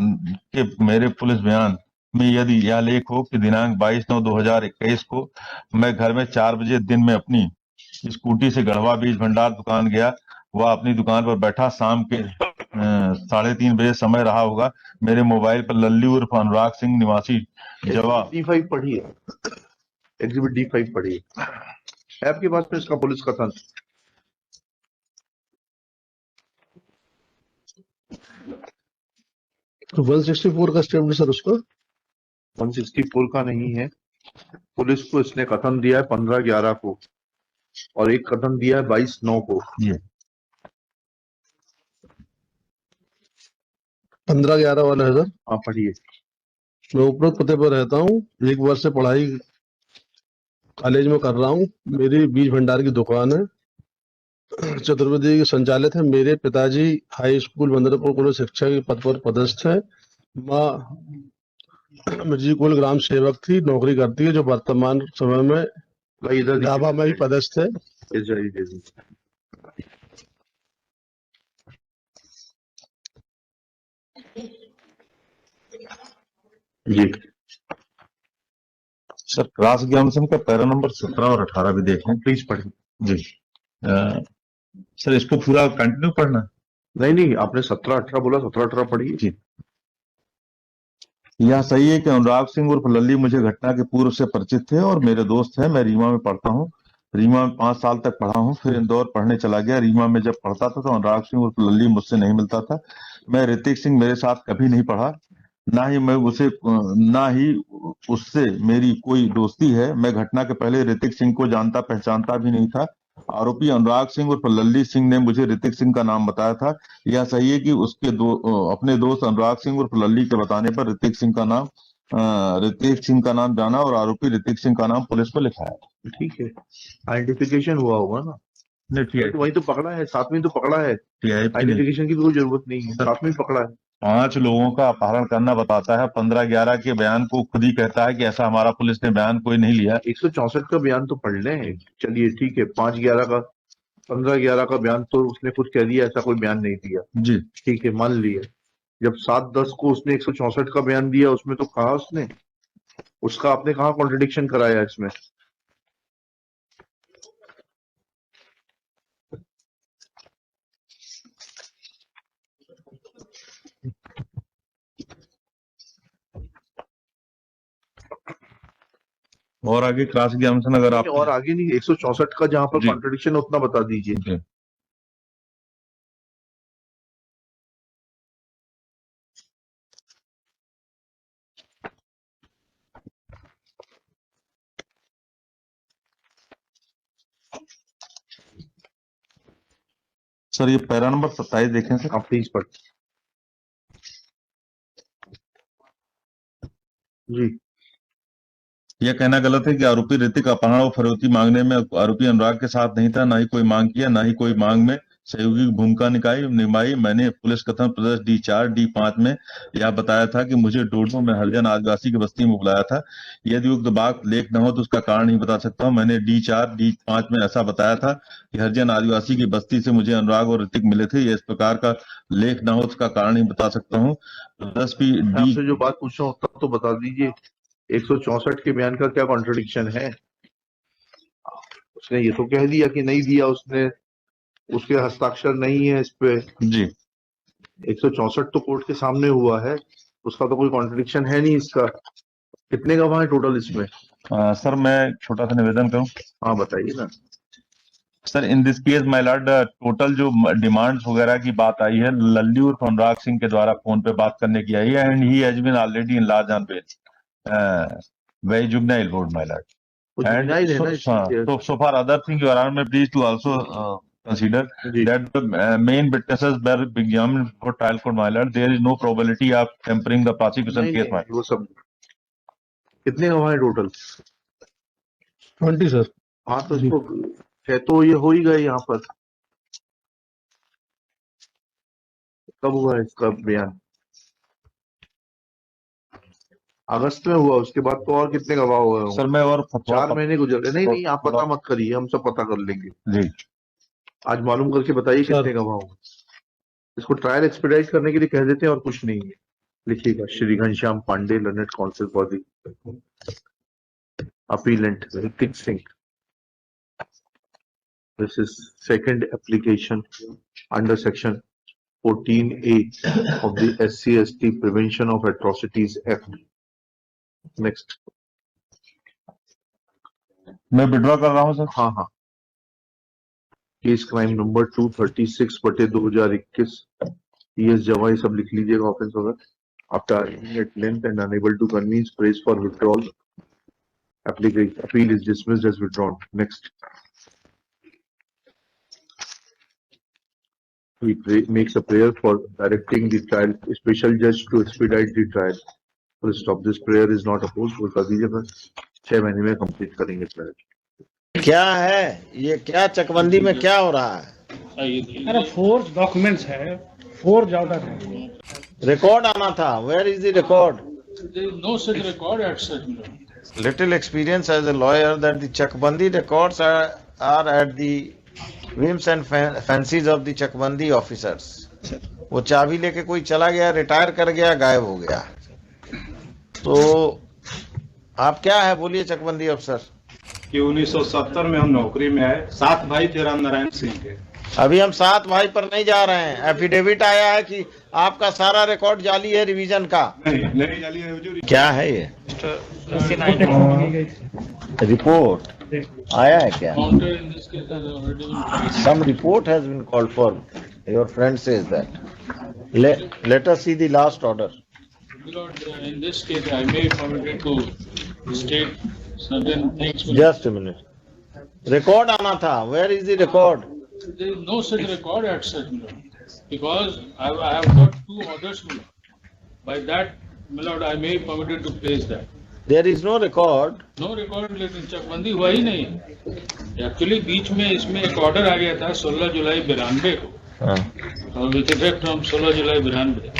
M: के मेरे पुलिस बयान में यदि यह लेख हो कि दिनांक 22/9/2021 को मैं घर में 4 बजे दिन में अपनी स्कूटी से गढ़वा बीज भंडार दुकान गया। वह अपनी दुकान पर बैठा। शाम के 3:30 बजे समय रहा होगा। मेरे मोबाइल पर लल्ली उर्फ अनुराग सिंह निवासी जवाब
D: D5 पढ़िए, एग्जिबिट D5 पढ़िए, है आपके पास में इसका पुलिस कथन?
N: तो 164 का स्टेटमेंट सर उसको
D: 164 का नहीं है। पुलिस को इसने कथन दिया है 15/11 को और एक कथन दिया है 22/9 को।
N: 15/11 वाला है सर।
D: हाँ पढ़िए।
N: मैं उपरोक्त पते पर रहता हूँ। 1 वर्ष से पढ़ाई कॉलेज में कर रहा हूँ। मेरी बीज भंडार की दुकान है, चतुर्वेदी संचालित है। मेरे पिताजी हाई स्कूल बंदरपुर को शिक्षा के पद पर पदस्थ है। माँ मिर्जी कुल ग्राम सेवक थी, नौकरी करती है, जो वर्तमान समय में ढाबा में भी पदस्थ है।
M: जी सर, क्रॉस एग्जामिनेशन का पैरा नंबर 17 और 18 भी देखें प्लीज पढ़ें। जी सर, इसको पूरा कंटिन्यू पढ़ना?
D: नहीं, आपने 17-18 बोला, 17-18 पढ़िए।
M: जी, यह सही है कि अनुराग सिंह उर्फ लल्ली मुझे घटना के पूर्व से परिचित थे और मेरे दोस्त हैं। मैं रीवा में पढ़ता हूँ। रीवा में 5 साल तक पढ़ा हूँ, फिर इंदौर पढ़ने चला गया। रीवा में जब पढ़ता था तो अनुराग सिंह उर्फ लल्ली मुझसे नहीं मिलता था। मैं ऋतिक सिंह मेरे साथ कभी नहीं पढ़ा, ना ही उससे मेरी कोई दोस्ती है। मैं घटना के पहले ऋतिक सिंह को जानता पहचानता भी नहीं था। आरोपी अनुराग सिंह उर्फ लल्ली सिंह ने मुझे ऋतिक सिंह का नाम बताया था। यह सही है कि उसके अपने दोस्त अनुराग सिंह उर्फ लल्ली के बताने पर ऋतिक सिंह का नाम जाना और आरोपी ऋतिक सिंह का नाम पुलिस को लिखाया।
D: ठीक है, आइडेंटिफिकेशन हुआ होगा ना?
M: नहीं, ठीक है,
D: तो वही तो पकड़ा है, साथ में तो पकड़ा है। आइडेंटिफिकेशन की कोई जरूरत नहीं है, साथ में पकड़ा है।
M: 5 लोगों का अपहरण करना बताता है। 15/11 के बयान को खुद ही कहता है कि ऐसा हमारा पुलिस ने बयान कोई नहीं लिया।
D: 164 का बयान तो पढ़ लें। चलिए ठीक है, 15/11 का बयान तो उसने खुद कह दिया, ऐसा कोई बयान नहीं दिया।
M: जी
D: ठीक है, मान लिया। जब 7/10 को उसने 164 का बयान दिया, उसमें तो कहा उसने, उसका आपने कहा कॉन्ट्रडिक्शन कराया इसमें?
M: और आगे क्लास एग्जामिनेशन अगर आप
D: और आगे नहीं, 164 का जहां पर कॉन्ट्रडिक्शन उतना बता दीजिए।
M: सर, ये पैरा नंबर 27 देखें सर।
D: आप प्लीज पढ़। जी,
M: यह कहना गलत है कि आरोपी ऋतिक अपहरण और फरोती मांगने में आरोपी अनुराग के साथ नहीं था। ना ही कोई मांग किया, ना ही कोई मांग में सहयोगी की भूमिका निभाई। मैंने पुलिस कथन प्रदेश D4 D5 में यह बताया था कि मुझे डोडो में हरिजन आदिवासी की बस्ती में बुलाया था। यदि उक्त बात लेख न हो तो उसका कारण नहीं बता सकता हूँ। मैंने D4 D5 में ऐसा बताया था कि हरिजन आदिवासी की बस्ती से मुझे अनुराग और ऋतिक मिले थे। इस प्रकार का लेख न हो तो उसका कारण नहीं बता सकता हूँ। 10
D: आपसे जो बात पूछ रहा हूँ तब तो बता दीजिए, 164 के बयान का क्या कॉन्ट्रडिक्शन है? उसने ये तो कह दिया कि नहीं दिया उसने, उसके हस्ताक्षर नहीं है इस पे।
M: जी,
D: 164 तो कोर्ट के सामने हुआ है, उसका तो कोई कॉन्ट्रडिक्शन है नहीं इसका। कितने गवाह है टोटल इसमें?
M: सर, मैं छोटा सा निवेदन करूं?
D: हाँ बताइए ना
M: sir. In this case my Lord, total जो डिमांड्स वगैरह की बात आई है, लल्ली उर्फ अनुराग सिंह के द्वारा फोन पे बात करने की आई है, and he has been already in large on bail very juvenile board my lord. And so far other thing your honor may please to also consider that the main witnesses were examined for trial court, my lord. There is no probability of tempering the prosecution case, my lord.
D: वो सब कितने गवाह हैं total?
N: 20 sir.
D: हाँ तो इसको है तो ये हो ही गए यहाँ पर। कब हुआ इसका बयान? अगस्त में हुआ, उसके बाद तो और कितने गवाह हुए होंगे?
M: सर मैं और
D: 4 महीने गुजर गए। नहीं आप पता मत करिए, हम सब पता कर लेंगे
M: जी।
D: आज मालूम करके बताइए कितने गवाह होंगे। इसको ट्रायल एक्सपीडाइट करने के लिए कह देते हैं और कुछ नहीं है। लिखिएगा Shri Ghanshyam Pandey, learned counsel for the appellant Hrithik Singh. This is second application under section 14A of the SC/ST Prevention of Atrocities Act. Next.
M: मैं विड्रॉ कर रहा हूँ सर।
D: हाँ केस क्राइम नंबर 236/2021 ES जवाई सब लिख लीजिएगा। ऑफेंस होगा after arguing at length and unable to convince prays for withdrawal application appeal is dismissed as withdrawn. Next. He makes a prayer for directing the trial special judge to expedite the trial. Full stop. This prayer is not opposed. वो कर दीजिए बस। 6 महीने में complete करेंगे trial.
A: क्या है ये, क्या चकबंदी में क्या हो रहा है?
B: अरे फोर्स डॉक्यूमेंट्स है, फोर्स ऑर्डर है,
A: रिकॉर्ड आना था। Where is the record?
E: No such record at such.
A: Little experience as a lawyer that the चकबंदी records are at the whims and fancies of the चकबंदी officers. वो चाबी लेके कोई चला गया, रिटायर कर गया, गायब हो गया। तो आप क्या है बोलिए चकबंदी अफसर।
O: कि 1970 में हम नौकरी में आए, 7 भाई थे राम नारायण सिंह के।
A: अभी हम 7 भाई पर नहीं जा रहे हैं। एफिडेविट आया है कि आपका सारा रिकॉर्ड जाली है रिवीजन का।
O: नहीं जाली है हुजूर।
A: क्या है ये रिपोर्ट आया है क्या? Some report has been called for. Your friend says that. Let us see the last order.
E: In this case, I may be permitted to state certain things.
A: Just a minute. Record आना था. Where is the record?
E: There is no such record at such, my lord, because I have got 2 orders, my lord. By that, my lord, I may be permitted to place that.
A: There is no record.
E: No record, लेकिन चकबंदी हुआ ही नहीं। Actually बीच में इसमें एक order आ गया था 16 जुलाई 92 को, और विथ इफेक्ट फ्रॉम 16 जुलाई 92।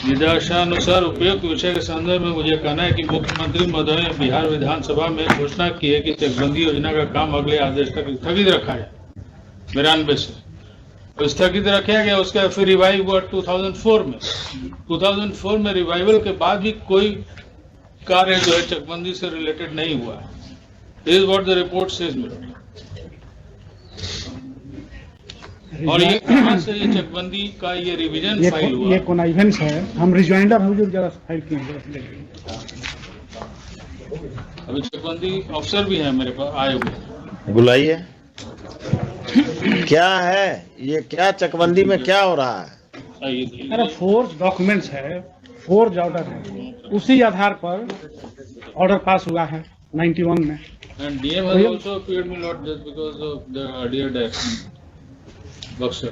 E: निर्देशानुसार उपयुक्त विषय के संदर्भ में मुझे कहना है कि मुख्यमंत्री महोदय ने बिहार विधानसभा में घोषणा की है कि चकबंदी योजना का काम अगले आदेश तक स्थगित रखा है 92 से। तो स्थगित रखा गया, उसका फिर रिवाइव हुआ 2004 में। 2004 में रिवाइवल के बाद भी कोई कार्य जो है चकबंदी से रिलेटेड नहीं हुआ। This is what the report says. और ये कहाँ से ये चकबंदी का ये रिवीजन फाइल हुआ?
B: ये कॉन्वेंस है, हम रिजॉइंडर हम लोग जरा फाइल किए हैं।
E: अभी चकबंदी अफसर भी है मेरे पास आए हुए।
A: बुलाइए। क्या है ये, क्या चकबंदी में क्या हो रहा है?
B: अरे फोर्स डॉक्यूमेंट्स है, फोर्स ऑर्डर है, उसी आधार पर ऑर्डर पास हुआ है 91 में।
E: And DM has also appeared me not just because of the earlier death. Boxer.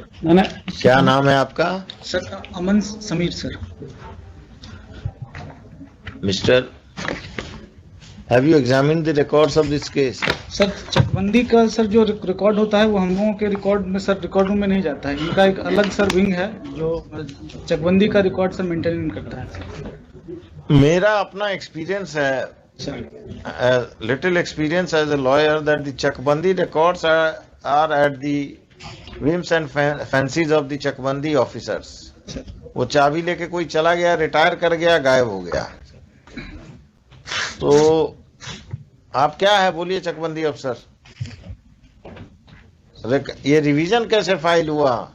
A: क्या नाम है आपका?
B: Sir Aman Sameer sir.
A: Mister, have you examined the records of this case?
B: Sir चकबंदी का सर जो रिकॉर्ड होता है वो हम लोगों के रिकॉर्ड में सर रिकॉर्ड रूम में नहीं जाता है। इनका एक अलग सर विंग है जो चकबंदी का रिकॉर्ड सर मेंटेन करता है।
A: मेरा अपना एक्सपीरियंस है, little experience as a lawyer, that the chakbandi records are at the whims and fancies of the chakbandi officers. वो चाबी लेके कोई चला गया, रिटायर कर गया, गायब हो गया। तो आप क्या है बोलिए चकबंदी अफसर। ये रिवीजन कैसे फाइल हुआ?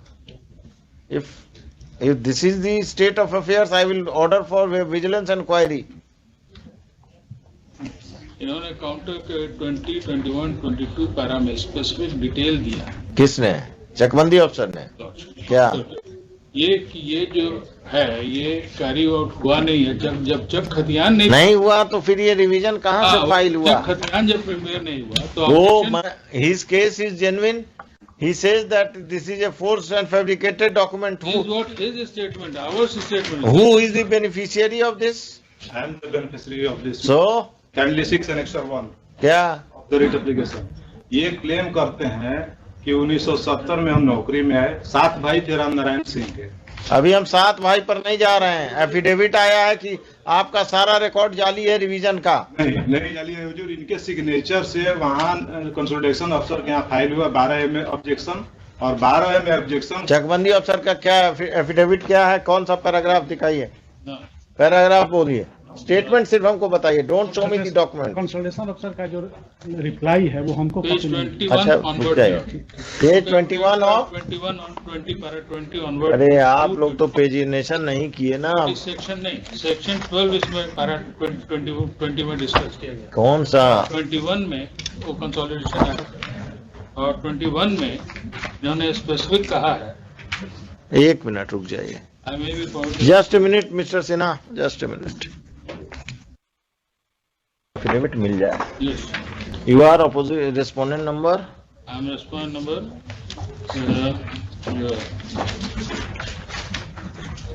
A: if this is the state of affairs, I will order for vigilance inquiry.
E: इन्होंने काउंटर के 20, 21, 22 पैरा में स्पेसिफिक डिटेल दिया।
A: किसने? चकबंदी अफसर ने। क्या
E: ये जो है ये कैरी आउट हुआ नहीं है। जब खतियान
A: नहीं हुआ तो फिर ये रिवीजन कहाँ से फाइल हुआ?
E: खतियान जब प्रिपेयर नहीं हुआ तो
A: वो his case is genuine, He says that this is a forged and fabricated document.
E: This is what his statement, our statement.
A: Who is the beneficiary of this?
O: I am the beneficiary of this.
A: So,
O: Kindly 6 Annexure 1
A: क्या
O: of the writ application. ये claim करते हैं कि 1970 में हम नौकरी में आए, 7 भाई थे राम नारायण सिंह के।
A: अभी हम 7 भाई पर नहीं जा रहे हैं। एफिडेविट आया है कि आपका सारा रिकॉर्ड जाली है रिवीजन का।
O: नहीं जाली है हुजूर, इनके सिग्नेचर से वहाँ कंसल्टेशन अफसर के यहाँ फाइल हुआ 12 में ऑब्जेक्शन और 12 में ऑब्जेक्शन।
A: चकबंदी अफसर का क्या एफिडेविट क्या है, कौन सा पैराग्राफ दिखाइए, पैराग्राफ बोलिए, स्टेटमेंट सिर्फ हमको बताइए, don't show me the document.
B: Consultation अफसर का जो रिप्लाई है वो हमको
E: Page 21
A: अच्छा
E: onward.
A: Page 21 of
E: 21 on 20 para 20 onward.
A: अरे आप लोग तो पेजिनेशन नहीं किए ना।
E: सेक्शन नहीं, सेक्शन 12 इसमें para 20 में डिस्कस किया गया।
A: कौन सा?
E: 21 में वो कंसोलिडेशन एक्ट और 21 में जिन्होंने स्पेसिफिक कहा है।
A: एक मिनट रुक जाइए,
E: I may be point.
A: Just minute mister Sinha, just minute. Affidavit मिल जाए।
E: Yes.
A: You are opposite respondent number?
E: I am respondent number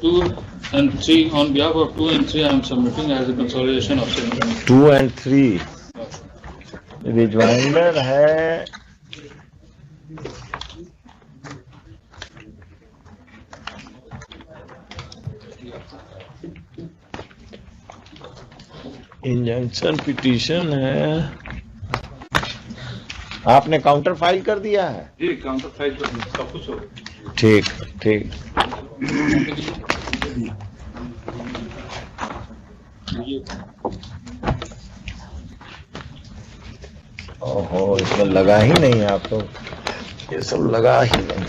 E: 2 and 3. On behalf of 2 and 3, I am submitting as a consolidation of
A: 2 and 3 रिजवाइंडर है। Injunction petition है। आपने counter file कर दिया है?
O: जी counter file पर सब कुछ हो।
A: ठीक ठीक। ओहो, इसमें लगा ही नहीं, आप तो ये सब लगा ही नहीं।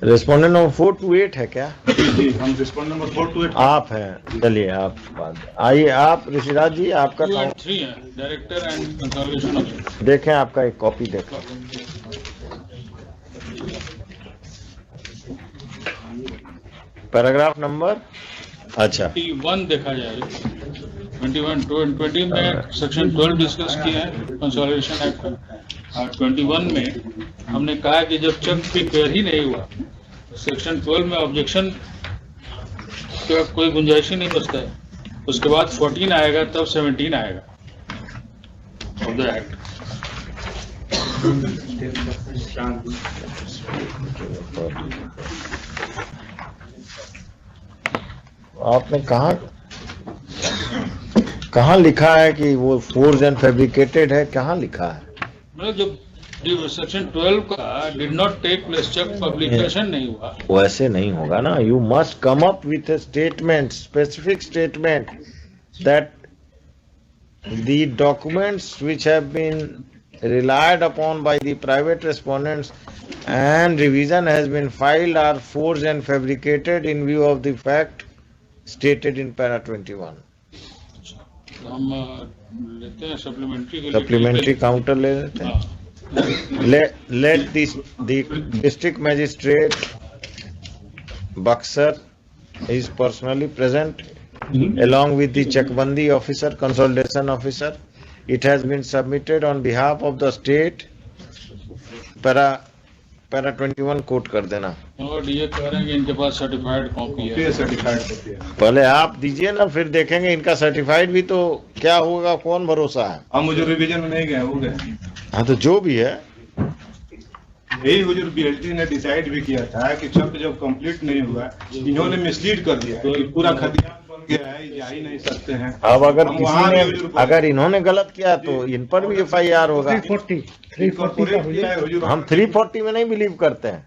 A: रेस्पोंडेंट नंबर 4 to 8 है क्या?
O: जी हम रिस्पोंडेंट नंबर 4 to 8
A: आप हैं, चलिए आप बात आइए। आप ऋषिराज जी, आपका
E: 2 and 3 है, डायरेक्टर एंड कंसोलिडेशन ऑफिसर।
A: देखें, आपका एक कॉपी देखें। पैराग्राफ नंबर अच्छा
E: 21 देखा जाएगा। 21 20 में सेक्शन 12 डिस्कस किया है कंसोलिडेशन एक्ट और 21 में हमने कहा कि जब चेक प्रिपेयर ही नहीं हुआ, सेक्शन 12 में ऑब्जेक्शन का कोई गुंजाइश ही नहीं बचता है। उसके बाद 14 आएगा, तब 17 आएगा ऑफ द एक्ट।
A: आपने कहाँ लिखा है कि वो फोर्ज एंड फैब्रिकेटेड है? कहाँ लिखा है?
E: मतलब जब सेक्शन 12 का did not take place, check publication नहीं हुआ,
A: वैसे नहीं होगा ना। You must come up with a statement, specific statement that the documents which have been relied upon by the private respondents and revision has been filed are forged and fabricated in view of the fact stated in para 21.
E: हम लेते हैं supplementary
A: supplementary counter ले लेते हैं। let the district magistrate Buxar is personally present along with the checkbandi officer, consolidation officer. It has been submitted on behalf of the state. para 21 coat कर देना।
E: और ये कह रहे हैं कि इनके पास सर्टिफाइड कॉपी है।
O: सर्टिफाइड कॉपी है।
A: पहले आप दीजिए ना, फिर देखेंगे इनका सर्टिफाइड भी तो क्या होगा, कौन भरोसा है।
O: हम हुजूर रिवीजन में नहीं गए, हो गए।
A: हाँ तो जो भी है,
O: यही हुजूर बीएलटी ने डिसाइड भी किया था कि चक जब कंप्लीट नहीं हुआ, इन्होंने मिसलीड कर दिया कि पूरा खतियान बन गया है, जा ही नहीं सकते हैं।
A: अब अगर किसी ने, अगर इन्होंने गलत किया तो इन पर भी FIR होगा।
B: 340
A: हम 340 में नहीं बिलीव करते हैं।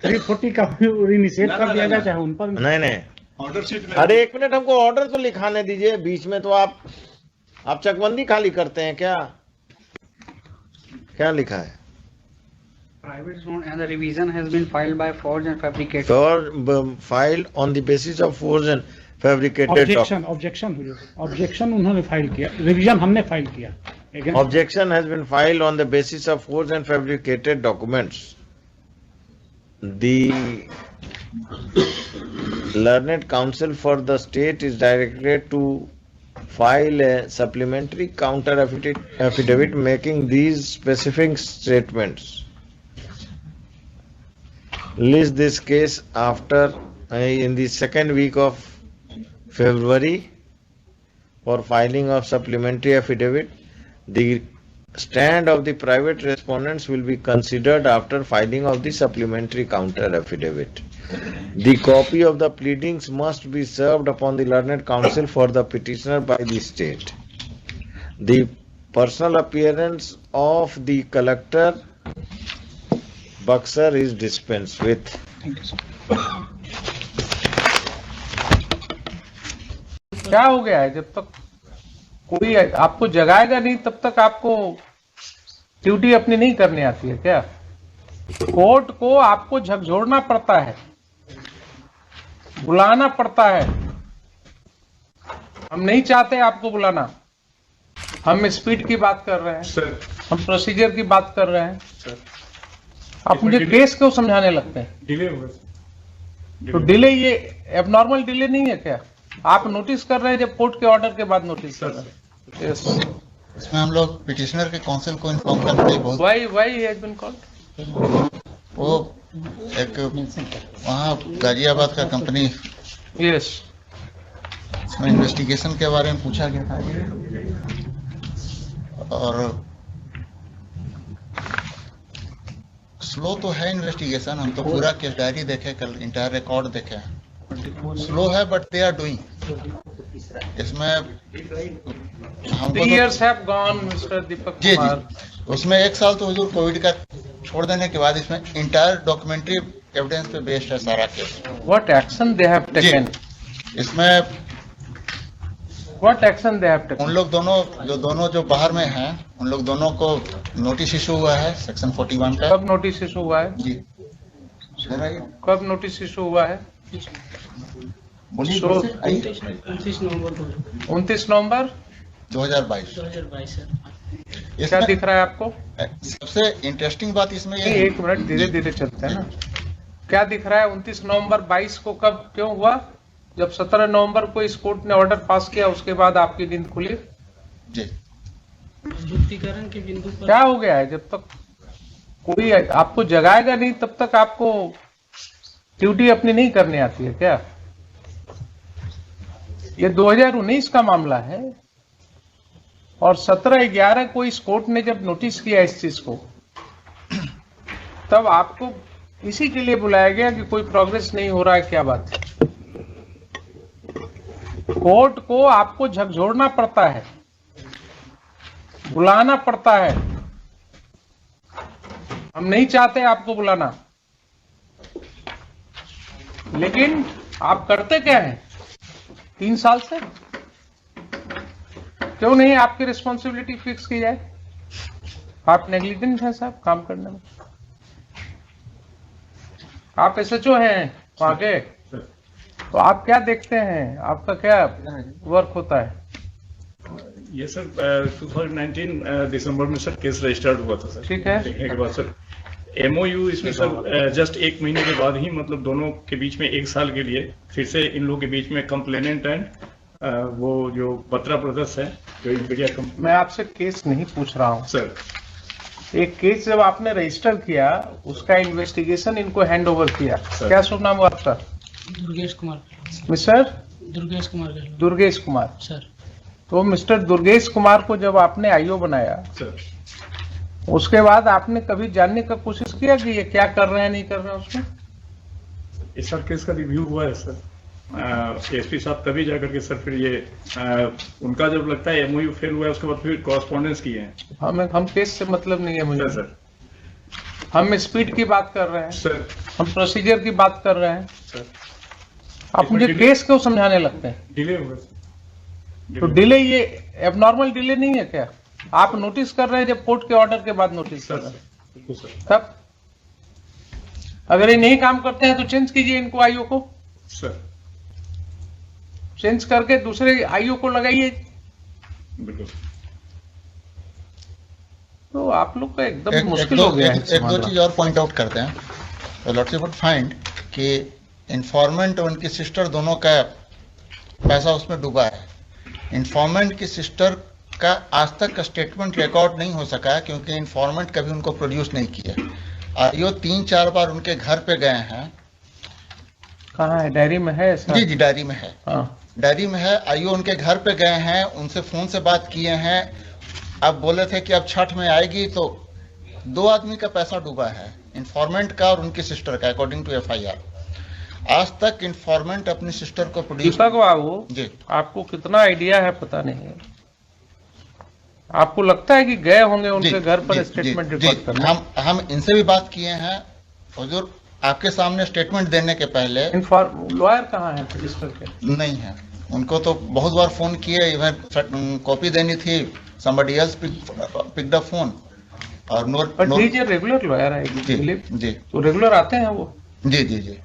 B: 340 का इनिशिएट कर दिया जाए, चाहे उन पर
A: नहीं
O: ऑर्डर शीट में।
A: अरे एक मिनट, हमको ऑर्डर तो लिखाने दीजिए। बीच में तो आप चकबंदी खाली करते हैं क्या? क्या लिखा है?
P: Private and the revision has been filed by forged and fabricated.
A: Filed on the basis of forged and fabricated.
B: Objection उन्होंने फाइल किया, रिवीजन हमने फाइल किया।
A: Objection has been filed on the basis of forged and fabricated documents. The Learned Counsel for the state is directed to file a supplementary counter affidavit making these specific statements. List this case after in the second week of February for filing of supplementary affidavit. The stand of the private respondents will be considered after filing of the supplementary counter affidavit. The copy of the pleadings must be served upon the learned counsel for the petitioner by the state. The personal appearance of the collector Buxar is dispensed with.
Q: क्या हो गया है? जब तक कोई आपको जगाएगा नहीं तब तक आपको ड्यूटी अपनी नहीं करनी आती है क्या? कोर्ट को आपको झकझोरना पड़ता है, बुलाना पड़ता है। हम नहीं चाहते आपको बुलाना। हम स्पीड की बात कर रहे हैं सर, हम प्रोसीजर की बात कर रहे हैं सर। आप मुझे केस क्यों समझाने लगते हैं?
E: डिले होगा
Q: तो डिले ये एबनॉर्मल डिले नहीं है क्या? आप नोटिस कर रहे हैं जब कोर्ट के ऑर्डर के बाद नोटिस कर रहे हैं। यस,
R: इसमें हम लोग पिटिशनर के काउंसिल को इन्फॉर्म करते हैं बहुत।
Q: Why has been called?
R: वो एक वहाँ गाजियाबाद का कंपनी,
Q: यस,
R: इसमें इन्वेस्टिगेशन के बारे में पूछा गया था और स्लो तो है इन्वेस्टिगेशन। हम तो पूरा केस डायरी देखे, कल इंटायर रिकॉर्ड देखे। स्लो है बट दे आर डूइंग। इसमें हमको
Q: 3 years have gone, mister Deepak
R: ji
Q: Kumar.
R: जी, उसमें 1 साल तो हुजूर कोविड का छोड़ देने के बाद इसमें इंटायर डॉक्यूमेंट्री एविडेंस पे बेस्ड है सारा केस।
Q: What action they have taken?
R: इसमें
Q: what action they have taken?
R: उन लोग दोनों जो बाहर में हैं, उन लोग दोनों को नोटिस इशू हुआ है सेक्शन 41 का।
Q: कब नोटिस इशू हुआ है?
R: जी,
Q: कब नोटिस इशू हुआ है?
R: 29
Q: नवंबर
R: 2022।
Q: क्या दिख रहा है आपको?
R: सबसे इंटरेस्टिंग बात इसमें ये है,
Q: एक मिनट, धीरे धीरे चलते हैं ना। क्या दिख रहा है? 29 नवंबर 22 को कब क्यों हुआ? जब 17 नवंबर को इस कोर्ट ने ऑर्डर पास किया उसके बाद आपकी नींद खुली?
R: जी,
P: युक्तिकरण के बिंदु पर
Q: क्या हो गया है? जब तक कोई आपको जगाएगा नहीं तब तक आपको ड्यूटी अपनी नहीं करनी आती है क्या? ये 2019 का मामला है और 17/11 को इस कोर्ट ने जब नोटिस किया इस चीज को, तब आपको इसी के लिए बुलाया गया कि कोई प्रोग्रेस नहीं हो रहा है। क्या बात है? कोर्ट को आपको झकझोरना पड़ता है, बुलाना पड़ता है। हम नहीं चाहते आपको बुलाना, लेकिन आप करते क्या हैं 3 साल से? क्यों नहीं आपकी रिस्पॉन्सिबिलिटी फिक्स की जाए? आप नेग्लिजेंट हैं साहब काम करने में। आप SHO हैं वहां के, तो आप क्या देखते हैं? आपका क्या वर्क होता है?
E: ये सर 2019 दिसंबर में सर केस रजिस्टर्ड हुआ था सर।
Q: ठीक है।
E: देखने के बाद सर MOU इसमें सर जस्ट 1 महीने के बाद ही मतलब दोनों के बीच में 1 साल के लिए फिर से इन लोगों के बीच में कंप्लेनेंट एंड वो जो बत्रा ब्रदर्स है जो इंपीरिया कंपनी।
Q: मैं आपसे केस नहीं पूछ रहा हूं
E: सर।
Q: एक केस जब आपने रजिस्टर किया उसका इन्वेस्टिगेशन इनको हैंड ओवर किया। क्या शुभ नाम हुआ आपका?
P: दुर्गेश कुमार।
Q: मिस्टर
P: दुर्गेश कुमार।
Q: दुर्गेश कुमार
P: सर।
Q: तो मिस्टर दुर्गेश कुमार को जब आपने IO बनाया
E: सर,
Q: उसके बाद आपने कभी जानने का कोशिश किया कि ये क्या कर रहे हैं नहीं कर रहे हैं उसमें?
E: इस सर केस का रिव्यू हुआ है सर। SP साहब तभी जाकर के सर फिर ये उनका जब लगता है MOU फेल हुआ है उसके बाद फिर कॉरेस्पॉन्डेंस किए हैं।
Q: हम केस से मतलब नहीं है मुझे
E: सर।
Q: हम स्पीड की बात कर रहे हैं
E: सर,
Q: हम प्रोसीजर की बात कर रहे हैं
E: सर।
Q: आप मुझे केस क्यों समझाने लगते हैं?
E: डिले होगा
Q: तो डिले ये एबनॉर्मल डिले नहीं है क्या? आप नोटिस कर रहे हैं जब कोर्ट के ऑर्डर के बाद नोटिस कर रहे हैं। तब अगर ये नहीं काम करते हैं तो चेंज कीजिए इनको IO को।
E: सर।
Q: चेंज करके दूसरे IO को लगाइए।
E: बिल्कुल।
Q: तो आप लोग का एकदम मुश्किल हो गया है।
R: एक दो चीज और पॉइंट आउट करते हैं। लॉर्डशिप वुड फाइंड कि इन्फॉर्मेंट और उनकी सिस्टर दोनों का पैसा उसमें डूबा है। इन्फॉर्मेंट की सिस्टर का आज तक का स्टेटमेंट रिकॉर्ड नहीं हो सका है क्योंकि इन्फॉर्मेंट कभी उनको प्रोड्यूस नहीं किया। आईओ 3-4 बार उनके घर पे गए हैं।
Q: कहाँ है? डायरी में है ऐसा?
R: जी जी, डायरी में है।
Q: हाँ,
R: डायरी में है। आईओ उनके घर पे गए हैं, उनसे फोन से बात किए हैं। अब बोले थे कि अब छठ में आएगी, तो 2 आदमी का पैसा डूबा है, इन्फॉर्मेंट का और उनकी सिस्टर का, अकॉर्डिंग टू एफआईआर। आज तक इन्फॉर्मेंट अपनी सिस्टर को प्रोड्यूस।
Q: दीपक बाबू
R: जी,
Q: आपको कितना आइडिया है पता नहीं है, आपको लगता है कि गए होंगे उनके घर पर स्टेटमेंट रिकॉर्ड करने?
R: हम इनसे भी बात किए हैं हुजूर, आपके सामने स्टेटमेंट देने के पहले।
Q: लॉयर कहाँ है रजिस्टर के?
R: नहीं है, उनको तो बहुत बार फोन किए, इवन कॉपी देनी थी, somebody else picked up phone और
Q: but he is regular lawyer है
R: जी,
Q: तो रेगुलर आते हैं वो।
R: जी।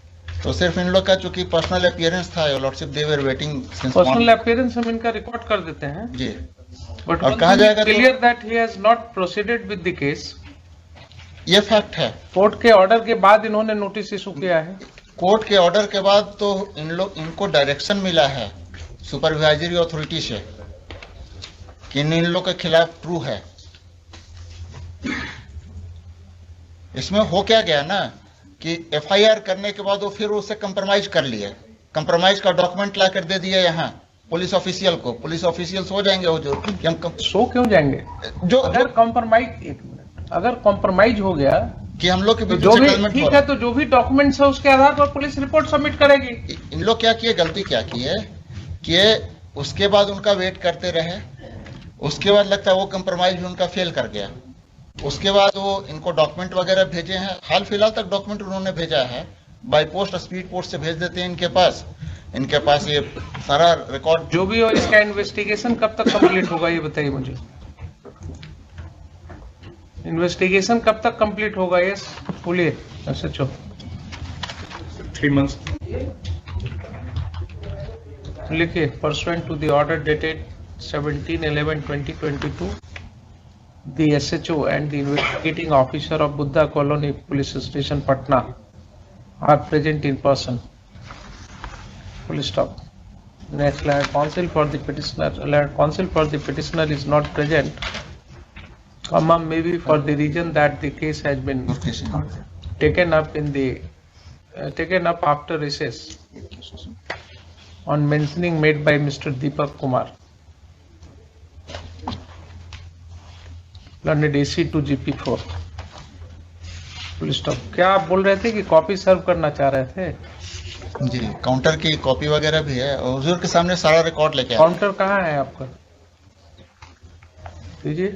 R: तो सिर्फ इन लोग का चूंकि पर्सनल अपीयरेंस था, your lordship they were waiting since
Q: personal appearance हम इनका रिकॉर्ड कर देते हैं
R: जी।
Q: बट
R: और कहा जाएगा
Q: clear that he has not proceeded with the case.
R: ये फैक्ट है।
Q: कोर्ट के ऑर्डर के बाद इन्होंने नोटिस इशू किया है।
R: कोर्ट के ऑर्डर के बाद तो इनको डायरेक्शन मिला है सुपरवाइजरी अथॉरिटी से कि इन लोग के खिलाफ ट्रू है। इसमें हो क्या गया ना कि एफआईआर करने के बाद वो फिर उससे कंप्रोमाइज कर लिए, कंप्रोमाइज का डॉक्यूमेंट ला कर दे दिया यहाँ पुलिस ऑफिशियल को। पुलिस ऑफिशियल सो जाएंगे वो जो कि हम
Q: सो क्यों जाएंगे? जो अगर कॉम्प्रोमाइज, एक मिनट, अगर कॉम्प्रोमाइज हो गया
R: कि हम लोग के
Q: तो जो भी ठीक है, तो जो भी डॉक्यूमेंट्स है उसके आधार पर पुलिस रिपोर्ट सबमिट करेगी।
R: इन लोग क्या किए, गलती क्या की है कि उसके बाद उनका वेट करते रहे, उसके बाद लगता है वो कंप्रोमाइज भी उनका फेल कर गया। उसके बाद वो इनको डॉक्यूमेंट वगैरह भेजे हैं, हाल फिलहाल तक डॉक्यूमेंट उन्होंने भेजा है बाय पोस्ट, स्पीड पोस्ट से भेज देते हैं इनके पास ये सारा रिकॉर्ड।
Q: जो भी हो, इसका इन्वेस्टिगेशन कब तक कंप्लीट होगा ये बताइए मुझे। इन्वेस्टिगेशन कब तक कंप्लीट होगा ये बोलिए एसएचओ?
O: 3 months।
Q: लिखिए, pursuant to the order dated 17/11/2022, the SHO and the investigating officer of Buddha Colony Police Station, Patna, are present in person. Full stop. Next, land counsel for the petitioner. Land counsel for the petitioner is not present, comma, maybe for the reason that the case has been taken up in the taken up after recess. On mentioning made by Mr. Deepak Kumar, learned AC to GP4. Full stop. क्या आप बोल रहे थे कि copy सर्व करना चाह रहे थे?
R: जी, काउंटर की कॉपी वगैरह भी है और हुजूर के सामने सारा रिकॉर्ड लेके आए।
Q: काउंटर कहाँ है आपका? दीजिए,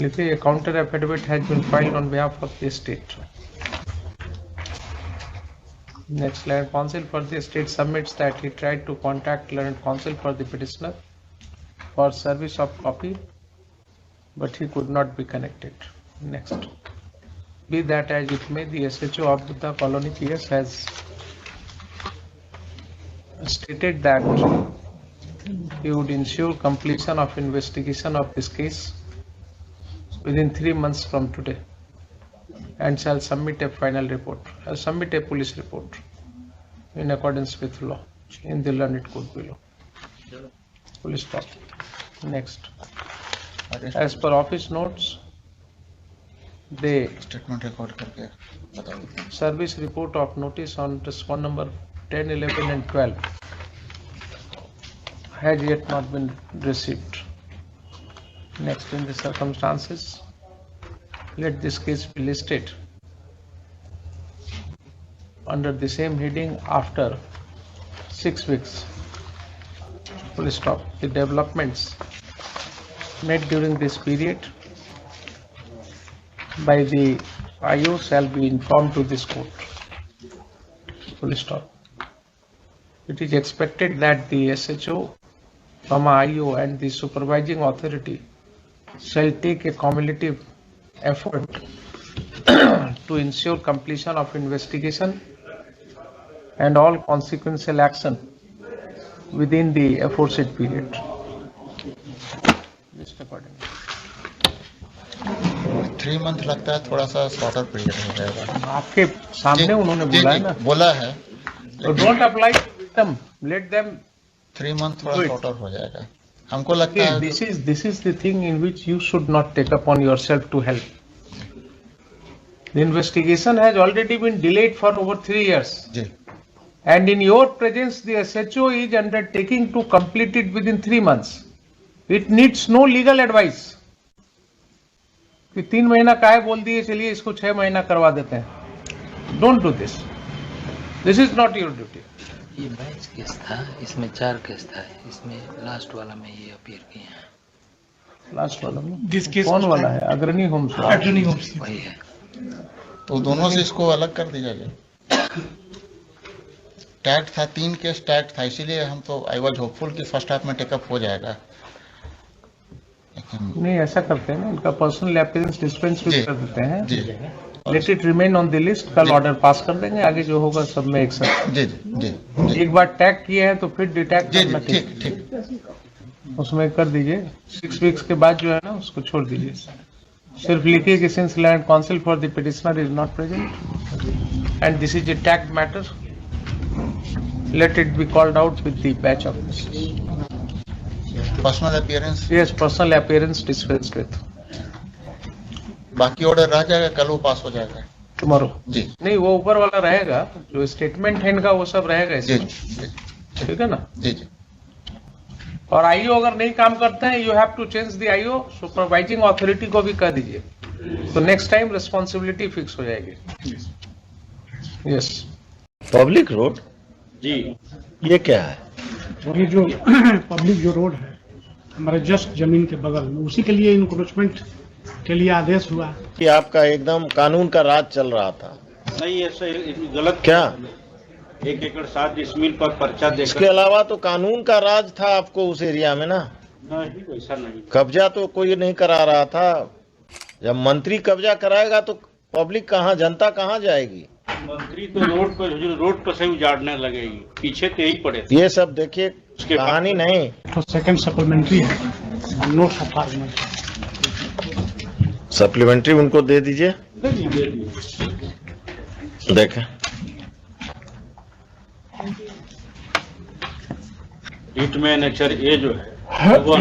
Q: लिखिए, counter affidavit has been filed on behalf of the state. Next, learned counsel for the state submits that he tried to contact learned counsel for the petitioner for service of copy, but he could not be connected. Next, be that as it may, the SHO of Buddha Colony PS has stated that he would ensure completion of investigation of this case within 3 months from today, and shall submit a final report, submit a police report in accordance with law in the learned court below. Police stop. Next, as per office notes, the
R: statement record करके बताओ।
Q: service report of notice on respond number 10, 11 and 12 has yet not been received. Next, in the circumstances, let this case be listed under the same heading after 6 weeks. Full stop. The developments made during this period by the IO shall be informed to this court. Full stop. It is expected that the SHO, IO and the supervising authority shall take a cumulative effort to ensure completion of investigation and all consequential action within the aforesaid period. List accordingly.
R: 3 month लगता है, थोड़ा सा shorter period हो जाएगा।
Q: आपके सामने उन्होंने बोला है ना,
R: बोला है,
Q: तो don't apply victim, let them
R: 3 month थोड़ा शॉर्टर हो जाएगा। हमको लगता है
Q: this is the thing in which you should not take upon yourself to help. The investigation has already been delayed for over 3 years.
R: जी,
Q: And in your presence, the SHO is undertaking to complete it within 3 months. It needs no legal advice. कि 3 महीना काहे बोल दिए, चलिए इसको 6 महीना करवा देते हैं. Don't do this. This is not your duty.
S: ये बैच केस था, इसमें 4 केस था, इसमें लास्ट वाला में ये अपीयर किए हैं।
Q: लास्ट वाला में कौन वाला है? अग्रणी होम्स,
S: अग्रणी होम्स वही है।
R: तो दोनों से इसको अलग कर दिया जाए। टैग था, 3 केस टैग था, इसीलिए हम तो आई वॉज होपफुल कि फर्स्ट हाफ में टेकअप हो जाएगा।
Q: नहीं, ऐसा करते हैं ना, इनका पर्सनल अपीयरेंस डिस्पेंस भी कर देते हैं।
R: जी,
Q: let it remain on the list, कल ऑर्डर पास कर देंगे, आगे जो होगा सब में एक साथ।
R: जी जी जी,
Q: एक बार टैग किए हैं तो फिर डिटैग करना,
R: ठीक ठीक,
Q: उसमें कर दीजिए। 6 वीक्स के बाद जो है ना उसको छोड़ दीजिए। सिर्फ लिखिए कि since land council for the petitioner is not present and this is a tag matter, let it be called out with the batch officers.
R: Personal appearance,
Q: yes, personal appearance dispense with.
R: बाकी order रह जाएगा, कल वो पास हो जाएगा
Q: tomorrow.
R: जी,
Q: नहीं, वो ऊपर वाला रहेगा, जो स्टेटमेंट है इनका वो सब रहेगा इसमें।
R: जी,
Q: ठीक है ना?
R: जी जी।
Q: और आईओ अगर नहीं काम करते हैं, you have to change the IO, supervising authority को भी कह दीजिए, तो नेक्स्ट टाइम रिस्पॉन्सिबिलिटी फिक्स हो जाएगी। यस।
A: पब्लिक रोड
E: जी,
A: ये क्या है?
T: और ये जो पब्लिक जो रोड है हमारे जस्ट जमीन के बगल में, उसी के लिए इंक्रोचमेंट के लिए आदेश हुआ
A: कि आपका एकदम कानून का राज चल रहा था।
E: नहीं, ऐसा गलत
A: क्या
E: 1 एकड़ 7 डिसमिल पर पर्चा देकर,
A: इसके अलावा तो कानून का राज था आपको उस एरिया में ना?
E: नहीं, वैसा नहीं।
A: कब्जा तो कोई नहीं करा रहा था। जब मंत्री कब्जा कराएगा तो पब्लिक कहाँ, जनता कहाँ जाएगी?
E: मंत्री तो रोड पर से उजाड़ने लगेगी, पीछे तो यही पड़े थे।
A: ये सब देखिए कहानी नहीं।
T: तो सेकंड सप्लीमेंट्री है, नोट ऑफ पार्लियामेंट
A: सप्लीमेंट्री उनको दे दीजिए, देखें।
E: रिट में नेचर ए जो है वो